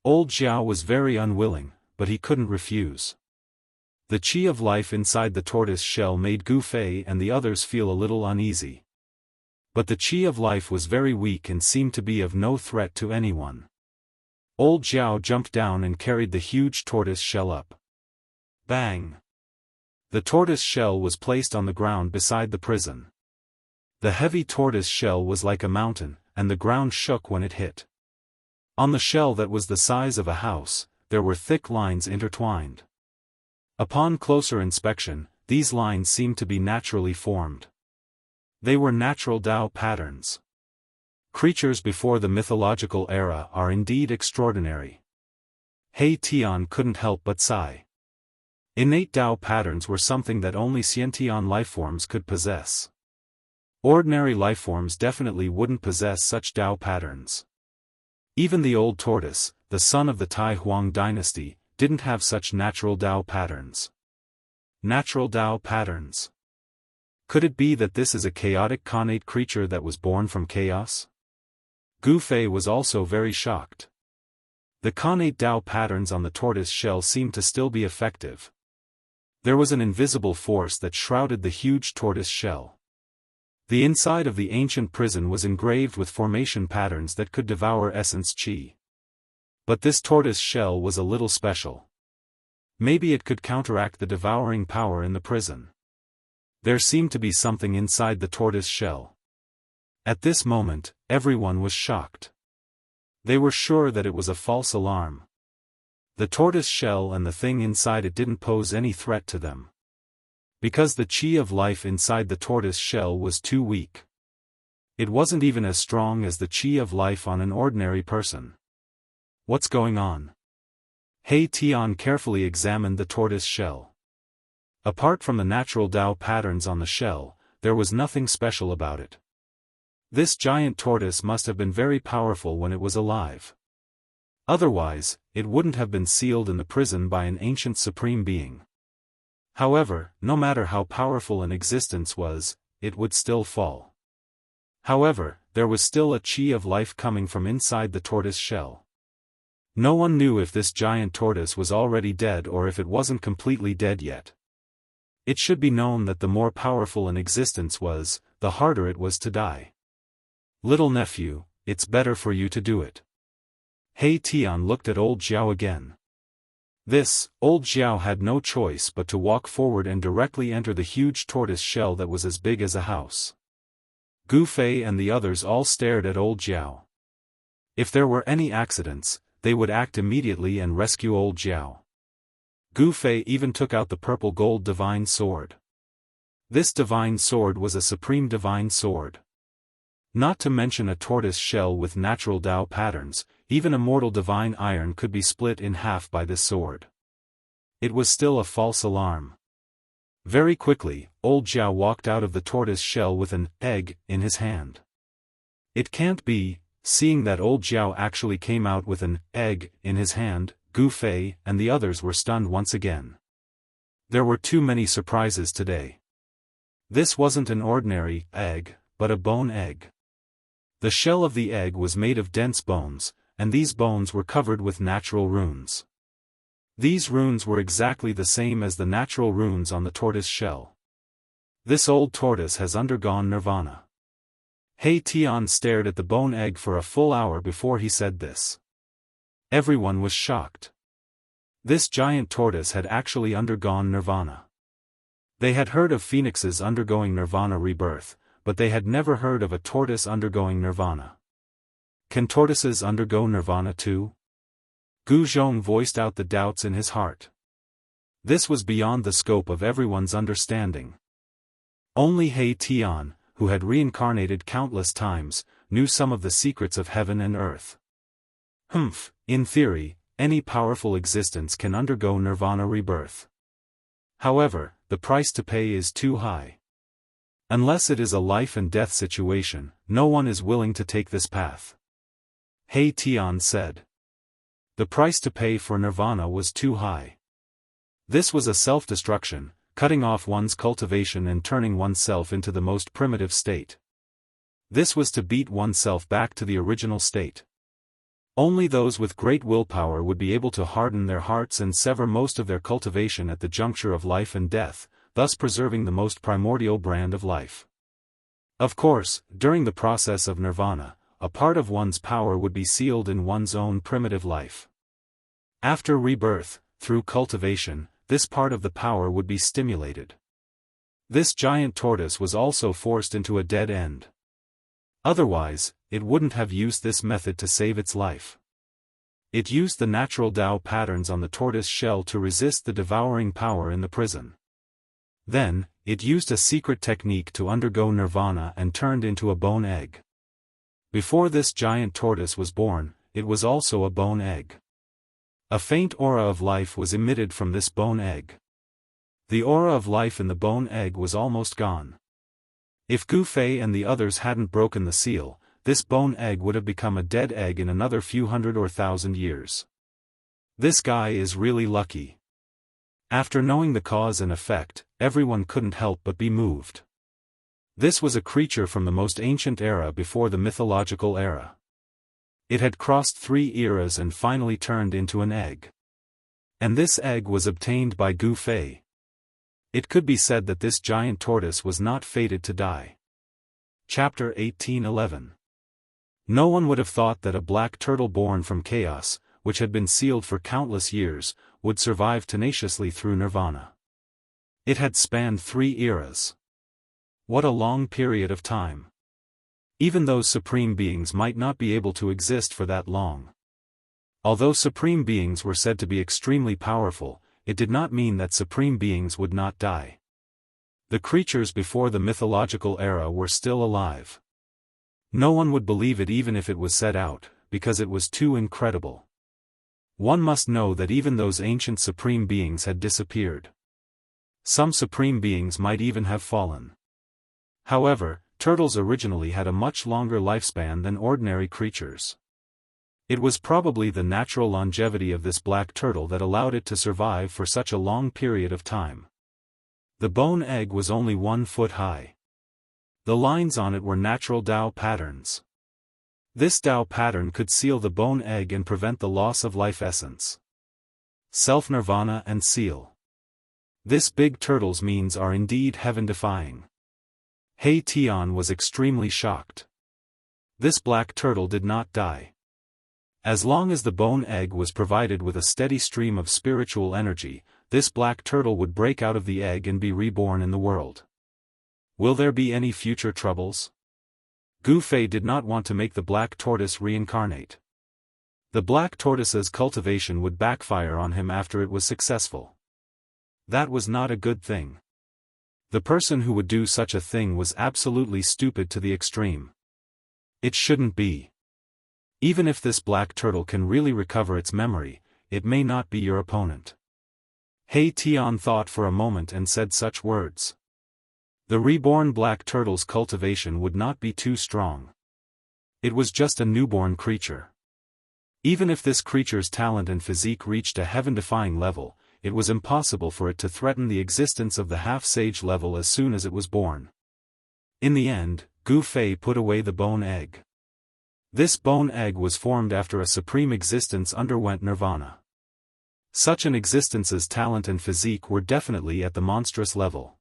Old Jiao was very unwilling, but he couldn't refuse. The qi of life inside the tortoise shell made Gu Fei and the others feel a little uneasy. But the qi of life was very weak and seemed to be of no threat to anyone. Old Jiao jumped down and carried the huge tortoise shell up. Bang! The tortoise shell was placed on the ground beside the prison. The heavy tortoise shell was like a mountain, and the ground shook when it hit. On the shell that was the size of a house, there were thick lines intertwined. Upon closer inspection, these lines seemed to be naturally formed. They were natural Dao patterns. Creatures before the mythological era are indeed extraordinary. He Tian couldn't help but sigh. Innate Dao patterns were something that only Xiantian lifeforms could possess. Ordinary lifeforms definitely wouldn't possess such Dao patterns. Even the old tortoise, the son of the Tai Huang dynasty, didn't have such natural Dao patterns. Natural Dao patterns. Could it be that this is a chaotic connate creature that was born from chaos? Gu Fei was also very shocked. The connate Dao patterns on the tortoise shell seemed to still be effective. There was an invisible force that shrouded the huge tortoise shell. The inside of the ancient prison was engraved with formation patterns that could devour essence qi. But this tortoise shell was a little special. Maybe it could counteract the devouring power in the prison. There seemed to be something inside the tortoise shell. At this moment, everyone was shocked. They were sure that it was a false alarm. The tortoise shell and the thing inside it didn't pose any threat to them. Because the qi of life inside the tortoise shell was too weak. It wasn't even as strong as the qi of life on an ordinary person. What's going on? He Tian carefully examined the tortoise shell. Apart from the natural Tao patterns on the shell, there was nothing special about it. This giant tortoise must have been very powerful when it was alive. Otherwise, it wouldn't have been sealed in the prison by an ancient supreme being. However, no matter how powerful an existence was, it would still fall. However, there was still a chi of life coming from inside the tortoise shell. No one knew if this giant tortoise was already dead or if it wasn't completely dead yet. It should be known that the more powerful an existence was, the harder it was to die. Little nephew, it's better for you to do it. He Tian looked at old Xiao again. Old Xiao had no choice but to walk forward and directly enter the huge tortoise shell that was as big as a house. Gu Fei and the others all stared at old Xiao. If there were any accidents, they would act immediately and rescue old Xiao. Gu Fei even took out the purple gold divine sword. This divine sword was a supreme divine sword. Not to mention a tortoise shell with natural Tao patterns, even immortal divine iron could be split in half by this sword. It was still a false alarm. Very quickly, old Xiao walked out of the tortoise shell with an egg in his hand. It can't be, seeing that old Xiao actually came out with an egg in his hand. Gu Fei and the others were stunned once again. There were too many surprises today. This wasn't an ordinary egg, but a bone egg. The shell of the egg was made of dense bones, and these bones were covered with natural runes. These runes were exactly the same as the natural runes on the tortoise shell. This old tortoise has undergone nirvana. He Tian stared at the bone egg for a full hour before he said this. Everyone was shocked. This giant tortoise had actually undergone nirvana. They had heard of phoenixes undergoing nirvana rebirth, but they had never heard of a tortoise undergoing nirvana. Can tortoises undergo nirvana too? Gu Zhong voiced out the doubts in his heart. This was beyond the scope of everyone's understanding. Only He Tian, who had reincarnated countless times, knew some of the secrets of heaven and earth. In theory, any powerful existence can undergo nirvana rebirth. However, the price to pay is too high. Unless it is a life and death situation, no one is willing to take this path. He Tian said. The price to pay for nirvana was too high. This was a self-destruction, cutting off one's cultivation and turning oneself into the most primitive state. This was to beat oneself back to the original state. Only those with great willpower would be able to harden their hearts and sever most of their cultivation at the juncture of life and death, thus preserving the most primordial brand of life. Of course, during the process of nirvana, a part of one's power would be sealed in one's own primitive life. After rebirth, through cultivation, this part of the power would be stimulated. This giant tortoise was also forced into a dead end. Otherwise, it wouldn't have used this method to save its life. It used the natural Tao patterns on the tortoise shell to resist the devouring power in the prison. Then, it used a secret technique to undergo nirvana and turned into a bone egg. Before this giant tortoise was born, it was also a bone egg. A faint aura of life was emitted from this bone egg. The aura of life in the bone egg was almost gone. If Gu Fei and the others hadn't broken the seal, this bone egg would have become a dead egg in another few hundred or thousand years. This guy is really lucky. After knowing the cause and effect, everyone couldn't help but be moved. This was a creature from the most ancient era before the mythological era. It had crossed 3 eras and finally turned into an egg. And this egg was obtained by Gu Fei. It could be said that this giant tortoise was not fated to die. Chapter 18:11. No one would have thought that a black turtle born from chaos, which had been sealed for countless years, would survive tenaciously through nirvana. It had spanned 3 eras. What a long period of time. Even those supreme beings might not be able to exist for that long. Although supreme beings were said to be extremely powerful, it did not mean that supreme beings would not die. The creatures before the mythological era were still alive. No one would believe it even if it was said out, because it was too incredible. One must know that even those ancient supreme beings had disappeared. Some supreme beings might even have fallen. However, turtles originally had a much longer lifespan than ordinary creatures. It was probably the natural longevity of this black turtle that allowed it to survive for such a long period of time. The bone egg was only 1 foot high. The lines on it were natural Dao patterns. This Dao pattern could seal the bone egg and prevent the loss of life essence. Self-nirvana and seal. This big turtle's means are indeed heaven-defying. He Tian was extremely shocked. This black turtle did not die. As long as the bone egg was provided with a steady stream of spiritual energy, this black turtle would break out of the egg and be reborn in the world. Will there be any future troubles? Gu Fei did not want to make the black tortoise reincarnate. The black tortoise's cultivation would backfire on him after it was successful. That was not a good thing. The person who would do such a thing was absolutely stupid to the extreme. It shouldn't be. Even if this black turtle can really recover its memory, it may not be your opponent. He Tian thought for a moment and said such words. The reborn black turtle's cultivation would not be too strong. It was just a newborn creature. Even if this creature's talent and physique reached a heaven-defying level, it was impossible for it to threaten the existence of the half-sage level as soon as it was born. In the end, Gu Fei put away the bone egg. This bone egg was formed after a supreme existence underwent nirvana. Such an existence's talent and physique were definitely at the monstrous level.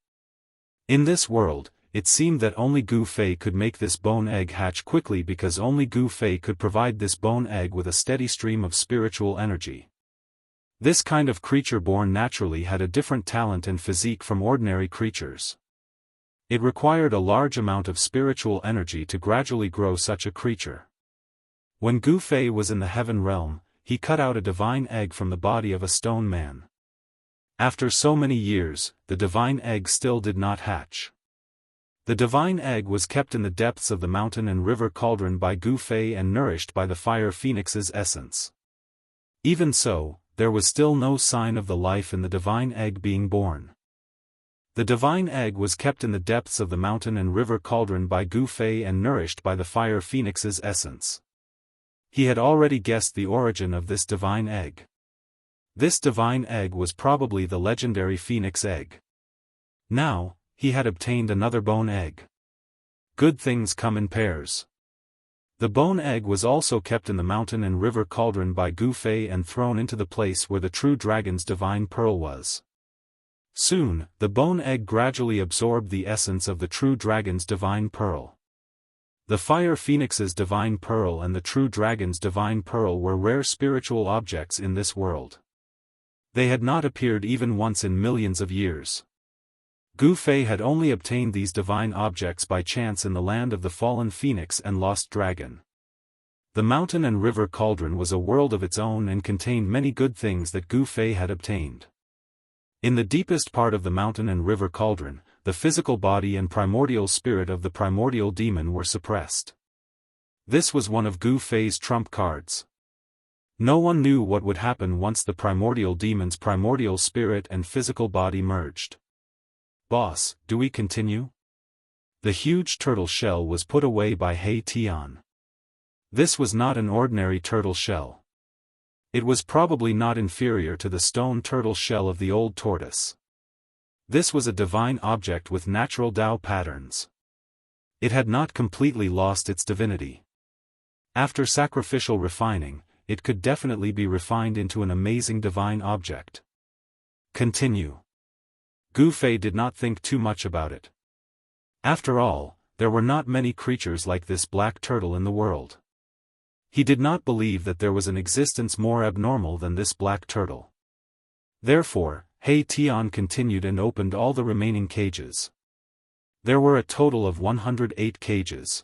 In this world, it seemed that only Gu Fei could make this bone egg hatch quickly because only Gu Fei could provide this bone egg with a steady stream of spiritual energy. This kind of creature born naturally had a different talent and physique from ordinary creatures. It required a large amount of spiritual energy to gradually grow such a creature. When Gu Fei was in the heaven realm, he cut out a divine egg from the body of a stone man. After so many years, the divine egg still did not hatch. The divine egg was kept in the depths of the mountain and river cauldron by Gu Fei and nourished by the fire phoenix's essence. Even so, there was still no sign of the life in the divine egg being born. The divine egg was kept in the depths of the mountain and river cauldron by Gu Fei and nourished by the fire phoenix's essence. He had already guessed the origin of this divine egg. This divine egg was probably the legendary phoenix egg. Now, he had obtained another bone egg. Good things come in pairs. The bone egg was also kept in the mountain and river cauldron by Gu Fei and thrown into the place where the true dragon's divine pearl was. Soon, the bone egg gradually absorbed the essence of the true dragon's divine pearl. The fire phoenix's divine pearl and the true dragon's divine pearl were rare spiritual objects in this world. They had not appeared even once in millions of years. Gu Fei had only obtained these divine objects by chance in the land of the fallen phoenix and lost dragon. The mountain and river cauldron was a world of its own and contained many good things that Gu Fei had obtained. In the deepest part of the mountain and river cauldron, the physical body and primordial spirit of the primordial demon were suppressed. This was one of Gu Fei's trump cards. No one knew what would happen once the primordial demon's primordial spirit and physical body merged. Boss, do we continue? The huge turtle shell was put away by He Tian. This was not an ordinary turtle shell. It was probably not inferior to the stone turtle shell of the old tortoise. This was a divine object with natural Dao patterns. It had not completely lost its divinity. After sacrificial refining, it could definitely be refined into an amazing divine object. Continue. Gu Fei did not think too much about it. After all, there were not many creatures like this black turtle in the world. He did not believe that there was an existence more abnormal than this black turtle. Therefore, He Tian continued and opened all the remaining cages. There were a total of 108 cages.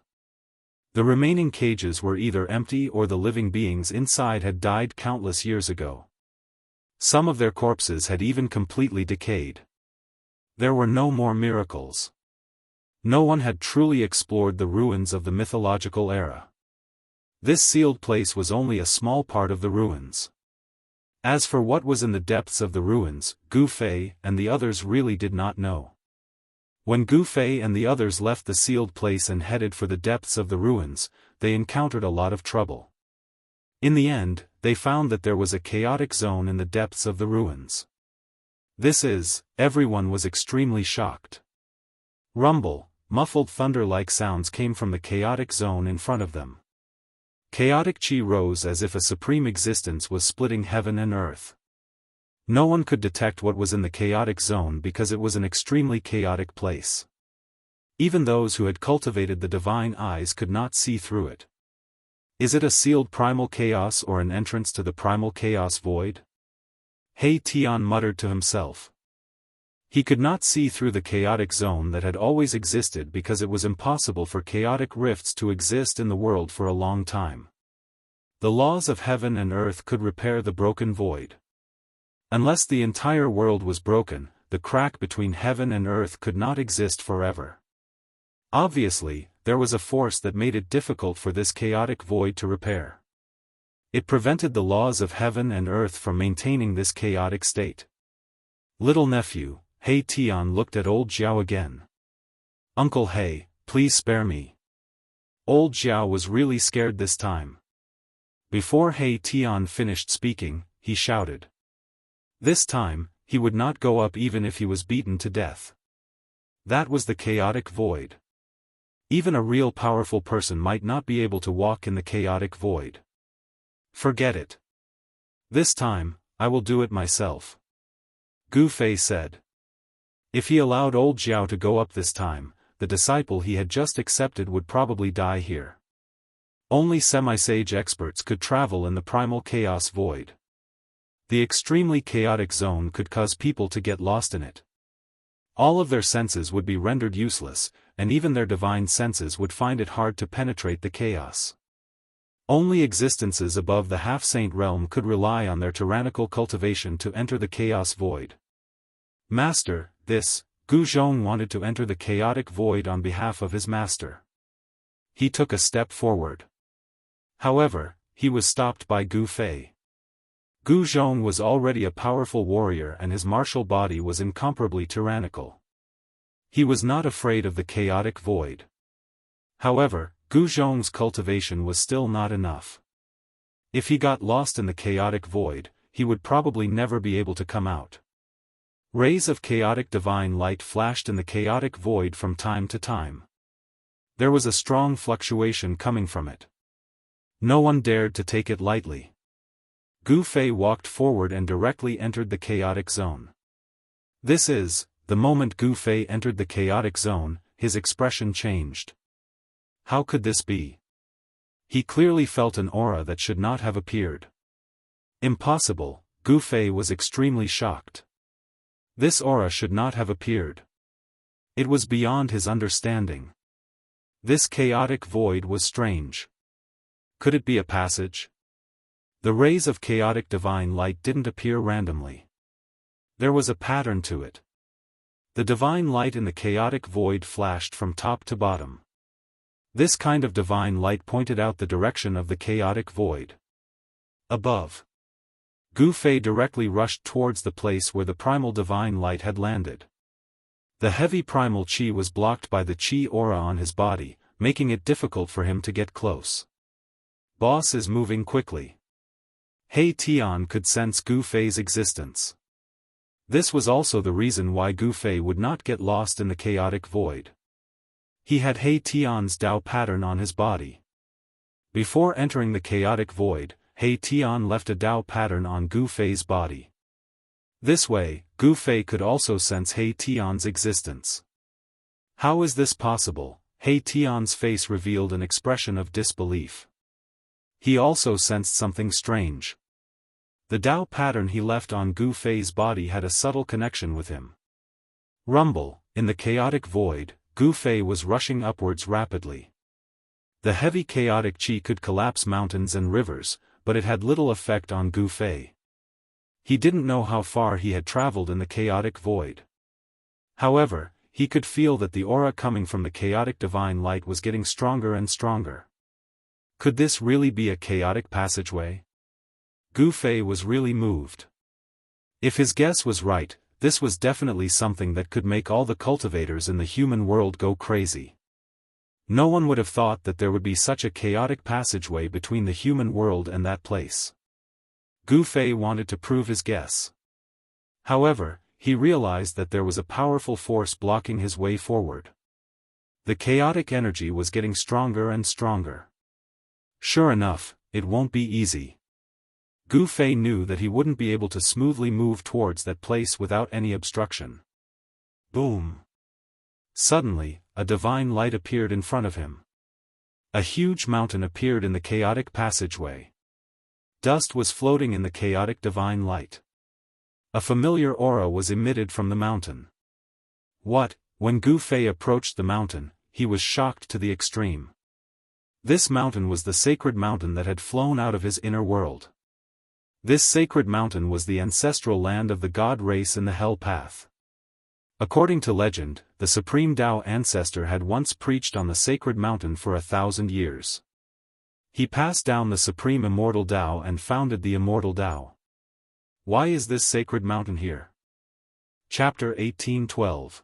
The remaining cages were either empty or the living beings inside had died countless years ago. Some of their corpses had even completely decayed. There were no more miracles. No one had truly explored the ruins of the mythological era. This sealed place was only a small part of the ruins. As for what was in the depths of the ruins, Gu Fei and the others really did not know. When Gu Fei and the others left the sealed place and headed for the depths of the ruins, they encountered a lot of trouble. In the end, they found that there was a chaotic zone in the depths of the ruins. Everyone was extremely shocked. Rumble, muffled thunder-like sounds came from the chaotic zone in front of them. Chaotic chi rose as if a supreme existence was splitting heaven and earth. No one could detect what was in the chaotic zone because it was an extremely chaotic place. Even those who had cultivated the divine eyes could not see through it. Is it a sealed primal chaos or an entrance to the primal chaos void? He Tian muttered to himself. He could not see through the chaotic zone that had always existed because it was impossible for chaotic rifts to exist in the world for a long time. The laws of heaven and earth could repair the broken void. Unless the entire world was broken, the crack between heaven and earth could not exist forever. Obviously, there was a force that made it difficult for this chaotic void to repair. It prevented the laws of heaven and earth from maintaining this chaotic state. Little nephew, He Tian looked at old Zhao again. Uncle He, please spare me. Old Zhao was really scared this time. Before He Tian finished speaking, he shouted. This time, he would not go up even if he was beaten to death. That was the chaotic void. Even a real powerful person might not be able to walk in the chaotic void. Forget it. This time, I will do it myself. Gu Fei said. If he allowed old Zhao to go up this time, the disciple he had just accepted would probably die here. Only semi-sage experts could travel in the primal chaos void. The extremely chaotic zone could cause people to get lost in it. All of their senses would be rendered useless, and even their divine senses would find it hard to penetrate the chaos. Only existences above the half-saint realm could rely on their tyrannical cultivation to enter the chaos void. Master, Gu Zhong wanted to enter the chaotic void on behalf of his master. He took a step forward. However, he was stopped by Gu Fei. Gu Zhong was already a powerful warrior and his martial body was incomparably tyrannical. He was not afraid of the chaotic void. However, Gu Zhong's cultivation was still not enough. If he got lost in the chaotic void, he would probably never be able to come out. Rays of chaotic divine light flashed in the chaotic void from time to time. There was a strong fluctuation coming from it. No one dared to take it lightly. Gu Fei walked forward and directly entered the chaotic zone. The moment Gu Fei entered the chaotic zone, his expression changed. How could this be? He clearly felt an aura that should not have appeared. Impossible, Gu Fei was extremely shocked. This aura should not have appeared. It was beyond his understanding. This chaotic void was strange. Could it be a passage? The rays of chaotic divine light didn't appear randomly. There was a pattern to it. The divine light in the chaotic void flashed from top to bottom. This kind of divine light pointed out the direction of the chaotic void. Above. Gu Fei directly rushed towards the place where the primal divine light had landed. The heavy primal chi was blocked by the chi aura on his body, making it difficult for him to get close. Boss is moving quickly. He Tian could sense Gu Fei's existence. This was also the reason why Gu Fei would not get lost in the chaotic void. He had He Tian's Dao pattern on his body. Before entering the chaotic void, He Tian left a Dao pattern on Gu Fei's body. This way, Gu Fei could also sense He Tian's existence. How is this possible? He Tian's face revealed an expression of disbelief. He also sensed something strange. The Dao pattern he left on Gu Fei's body had a subtle connection with him. Rumble, in the chaotic void, Gu Fei was rushing upwards rapidly. The heavy chaotic chi could collapse mountains and rivers, but it had little effect on Gu Fei. He didn't know how far he had traveled in the chaotic void. However, he could feel that the aura coming from the chaotic divine light was getting stronger and stronger. Could this really be a chaotic passageway? Gu Fei was really moved. If his guess was right, this was definitely something that could make all the cultivators in the human world go crazy. No one would have thought that there would be such a chaotic passageway between the human world and that place. Gu Fei wanted to prove his guess. However, he realized that there was a powerful force blocking his way forward. The chaotic energy was getting stronger and stronger. Sure enough, it won't be easy. Gu Fei knew that he wouldn't be able to smoothly move towards that place without any obstruction. Boom! Suddenly, a divine light appeared in front of him. A huge mountain appeared in the chaotic passageway. Dust was floating in the chaotic divine light. A familiar aura was emitted from the mountain. When Gu Fei approached the mountain, he was shocked to the extreme. This mountain was the sacred mountain that had flown out of his inner world. This sacred mountain was the ancestral land of the god race in the Hell Path. According to legend, the supreme Dao ancestor had once preached on the sacred mountain for 1,000 years. He passed down the supreme immortal Dao and founded the immortal Dao. Why is this sacred mountain here? Chapter 1812.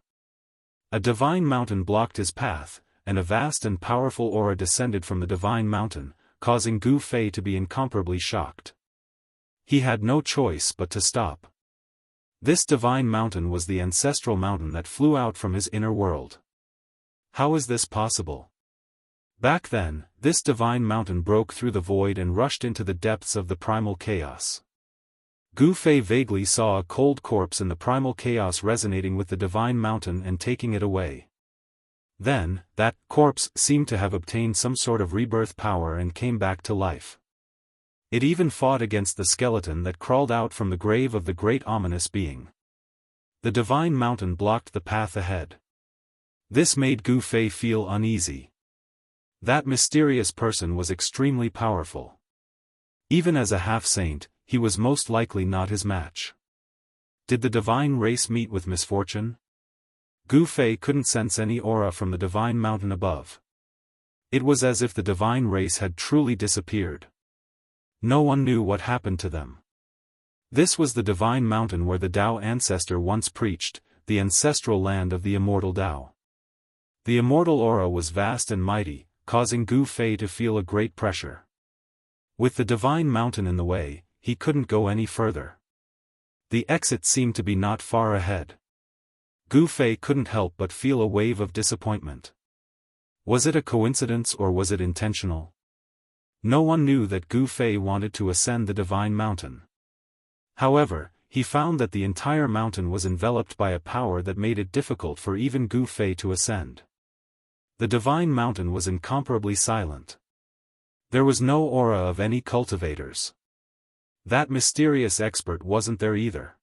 A divine mountain blocked his path, and a vast and powerful aura descended from the divine mountain, causing Gu Fei to be incomparably shocked. He had no choice but to stop. This divine mountain was the ancestral mountain that flew out from his inner world. How is this possible? Back then, this divine mountain broke through the void and rushed into the depths of the primal chaos. Gu Fei vaguely saw a cold corpse in the primal chaos resonating with the divine mountain and taking it away. Then, that corpse seemed to have obtained some sort of rebirth power and came back to life. It even fought against the skeleton that crawled out from the grave of the great ominous being. The divine mountain blocked the path ahead. This made Gu Fei feel uneasy. That mysterious person was extremely powerful. Even as a half-saint, he was most likely not his match. Did the divine race meet with misfortune? Gu Fei couldn't sense any aura from the divine mountain above. It was as if the divine race had truly disappeared. No one knew what happened to them. This was the divine mountain where the Dao ancestor once preached, the ancestral land of the immortal Dao. The immortal aura was vast and mighty, causing Gu Fei to feel a great pressure. With the divine mountain in the way, he couldn't go any further. The exit seemed to be not far ahead. Gu Fei couldn't help but feel a wave of disappointment. Was it a coincidence or was it intentional? No one knew that Gu Fei wanted to ascend the divine mountain. However, he found that the entire mountain was enveloped by a power that made it difficult for even Gu Fei to ascend. The divine mountain was incomparably silent. There was no aura of any cultivators. That mysterious expert wasn't there either.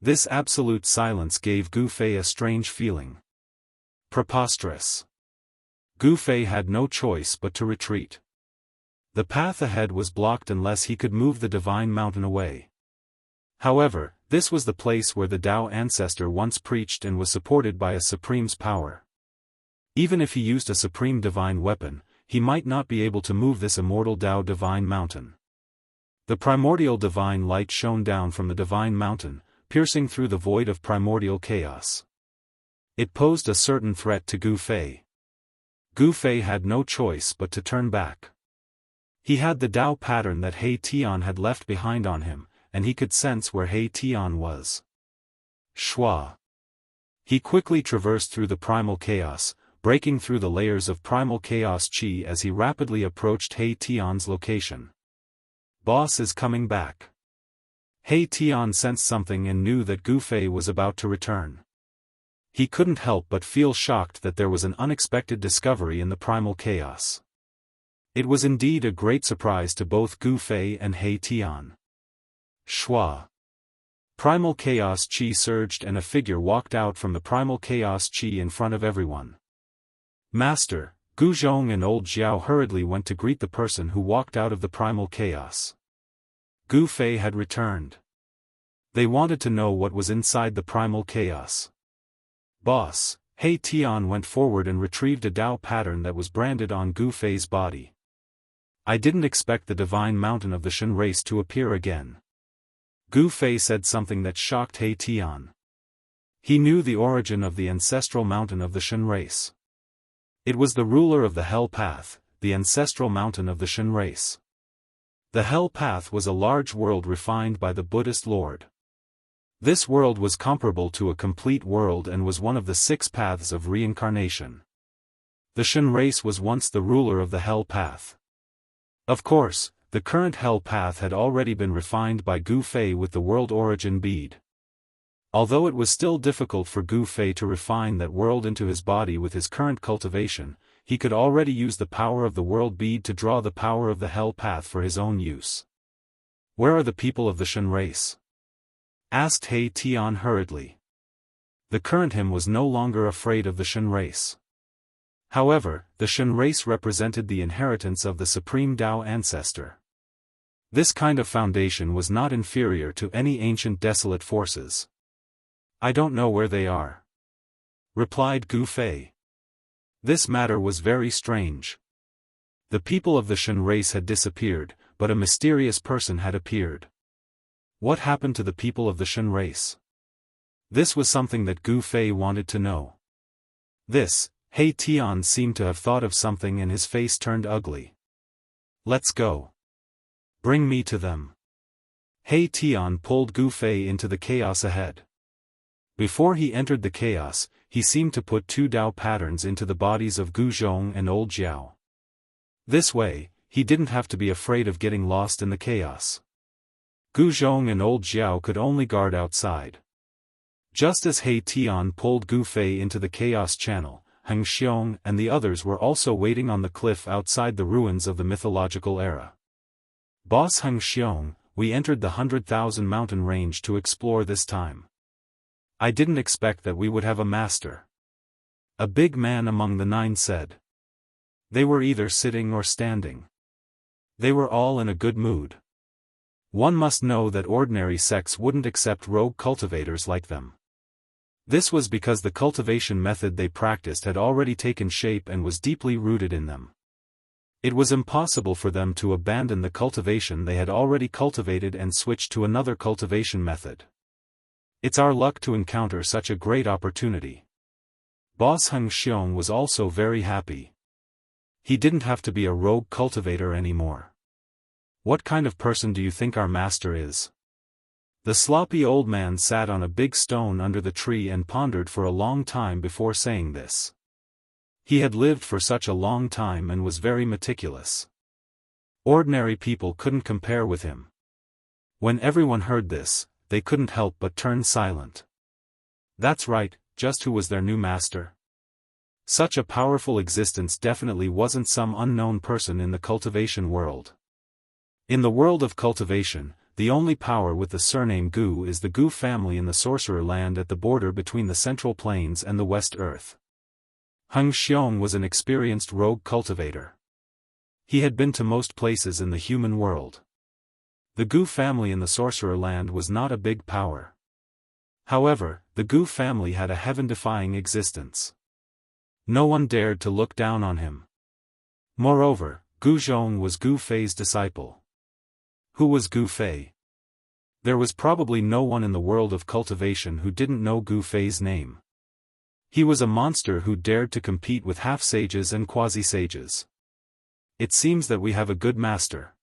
This absolute silence gave Gu Fei a strange feeling. Preposterous. Gu Fei had no choice but to retreat. The path ahead was blocked unless he could move the divine mountain away. However, this was the place where the Dao ancestor once preached and was supported by a supreme's power. Even if he used a supreme divine weapon, he might not be able to move this immortal Dao divine mountain. The primordial divine light shone down from the divine mountain, piercing through the void of primordial chaos. It posed a certain threat to Gu Fei. Gu Fei had no choice but to turn back. He had the Dao pattern that He Tian had left behind on him, and he could sense where He Tian was. Shua. He quickly traversed through the primal chaos, breaking through the layers of primal chaos chi as he rapidly approached He Tian's location. Boss is coming back. He Tian sensed something and knew that Gu Fei was about to return. He couldn't help but feel shocked that there was an unexpected discovery in the primal chaos. It was indeed a great surprise to both Gu Fei and He Tian. Shua. Primal chaos chi surged and a figure walked out from the primal chaos chi in front of everyone. Master, Gu Zhong and old Xiao hurriedly went to greet the person who walked out of the primal chaos. Gu Fei had returned. They wanted to know what was inside the primal chaos. Boss, He Tian went forward and retrieved a Dao pattern that was branded on Gu Fei's body. I didn't expect the divine mountain of the Shen race to appear again. Gu Fei said something that shocked He Tian. He knew the origin of the ancestral mountain of the Shen race. It was the ruler of the Hell Path, the ancestral mountain of the Shen race. The Hell Path was a large world refined by the Buddhist Lord. This world was comparable to a complete world and was one of the 6 paths of reincarnation. The Shen race was once the ruler of the Hell Path. Of course, the current Hell Path had already been refined by Gu Fei with the world origin bead. Although it was still difficult for Gu Fei to refine that world into his body with his current cultivation, he could already use the power of the world bead to draw the power of the Hell Path for his own use. Where are the people of the Shen race? Asked He Tian hurriedly. The current him was no longer afraid of the Shen race. However, the Shen race represented the inheritance of the supreme Tao ancestor. This kind of foundation was not inferior to any ancient desolate forces. I don't know where they are, replied Gu Fei. This matter was very strange. The people of the Shen race had disappeared, but a mysterious person had appeared. What happened to the people of the Shen race? This was something that Gu Fei wanted to know. This, He Tian seemed to have thought of something and his face turned ugly. Let's go. Bring me to them. He Tian pulled Gu Fei into the chaos ahead. Before he entered the chaos, he seemed to put 2 Tao patterns into the bodies of Gu Zhong and Old Jiao. This way, he didn't have to be afraid of getting lost in the chaos. Gu Zhong and Old Jiao could only guard outside. Just as He Tian pulled Gu Fei into the chaos channel, Heng Xiong and the others were also waiting on the cliff outside the ruins of the mythological era. Boss Heng Xiong, we entered the 100,000 mountain range to explore this time. I didn't expect that we would have a master. A big man among the 9 said. They were either sitting or standing. They were all in a good mood. One must know that ordinary sects wouldn't accept rogue cultivators like them. This was because the cultivation method they practiced had already taken shape and was deeply rooted in them. It was impossible for them to abandon the cultivation they had already cultivated and switch to another cultivation method. It's our luck to encounter such a great opportunity. Boss Heng Xiong was also very happy. He didn't have to be a rogue cultivator anymore. What kind of person do you think our master is? The sloppy old man sat on a big stone under the tree and pondered for a long time before saying this. He had lived for such a long time and was very meticulous. Ordinary people couldn't compare with him. When everyone heard this, they couldn't help but turn silent. That's right, just who was their new master? Such a powerful existence definitely wasn't some unknown person in the cultivation world. In the world of cultivation, the only power with the surname Gu is the Gu family in the sorcerer land at the border between the Central Plains and the West Earth. Heng Xiong was an experienced rogue cultivator. He had been to most places in the human world. The Gu family in the sorcerer land was not a big power. However, the Gu family had a heaven-defying existence. No one dared to look down on him. Moreover, Gu Zhong was Gu Fei's disciple. Who was Gu Fei? There was probably no one in the world of cultivation who didn't know Gu Fei's name. He was a monster who dared to compete with half-sages and quasi-sages. It seems that we have a good master.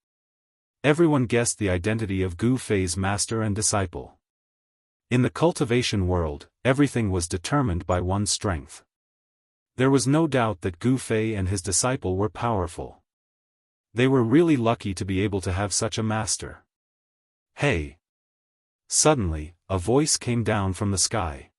Everyone guessed the identity of Gu Fei's master and disciple. In the cultivation world, everything was determined by one's strength. There was no doubt that Gu Fei and his disciple were powerful. They were really lucky to be able to have such a master. Hey! Suddenly, a voice came down from the sky.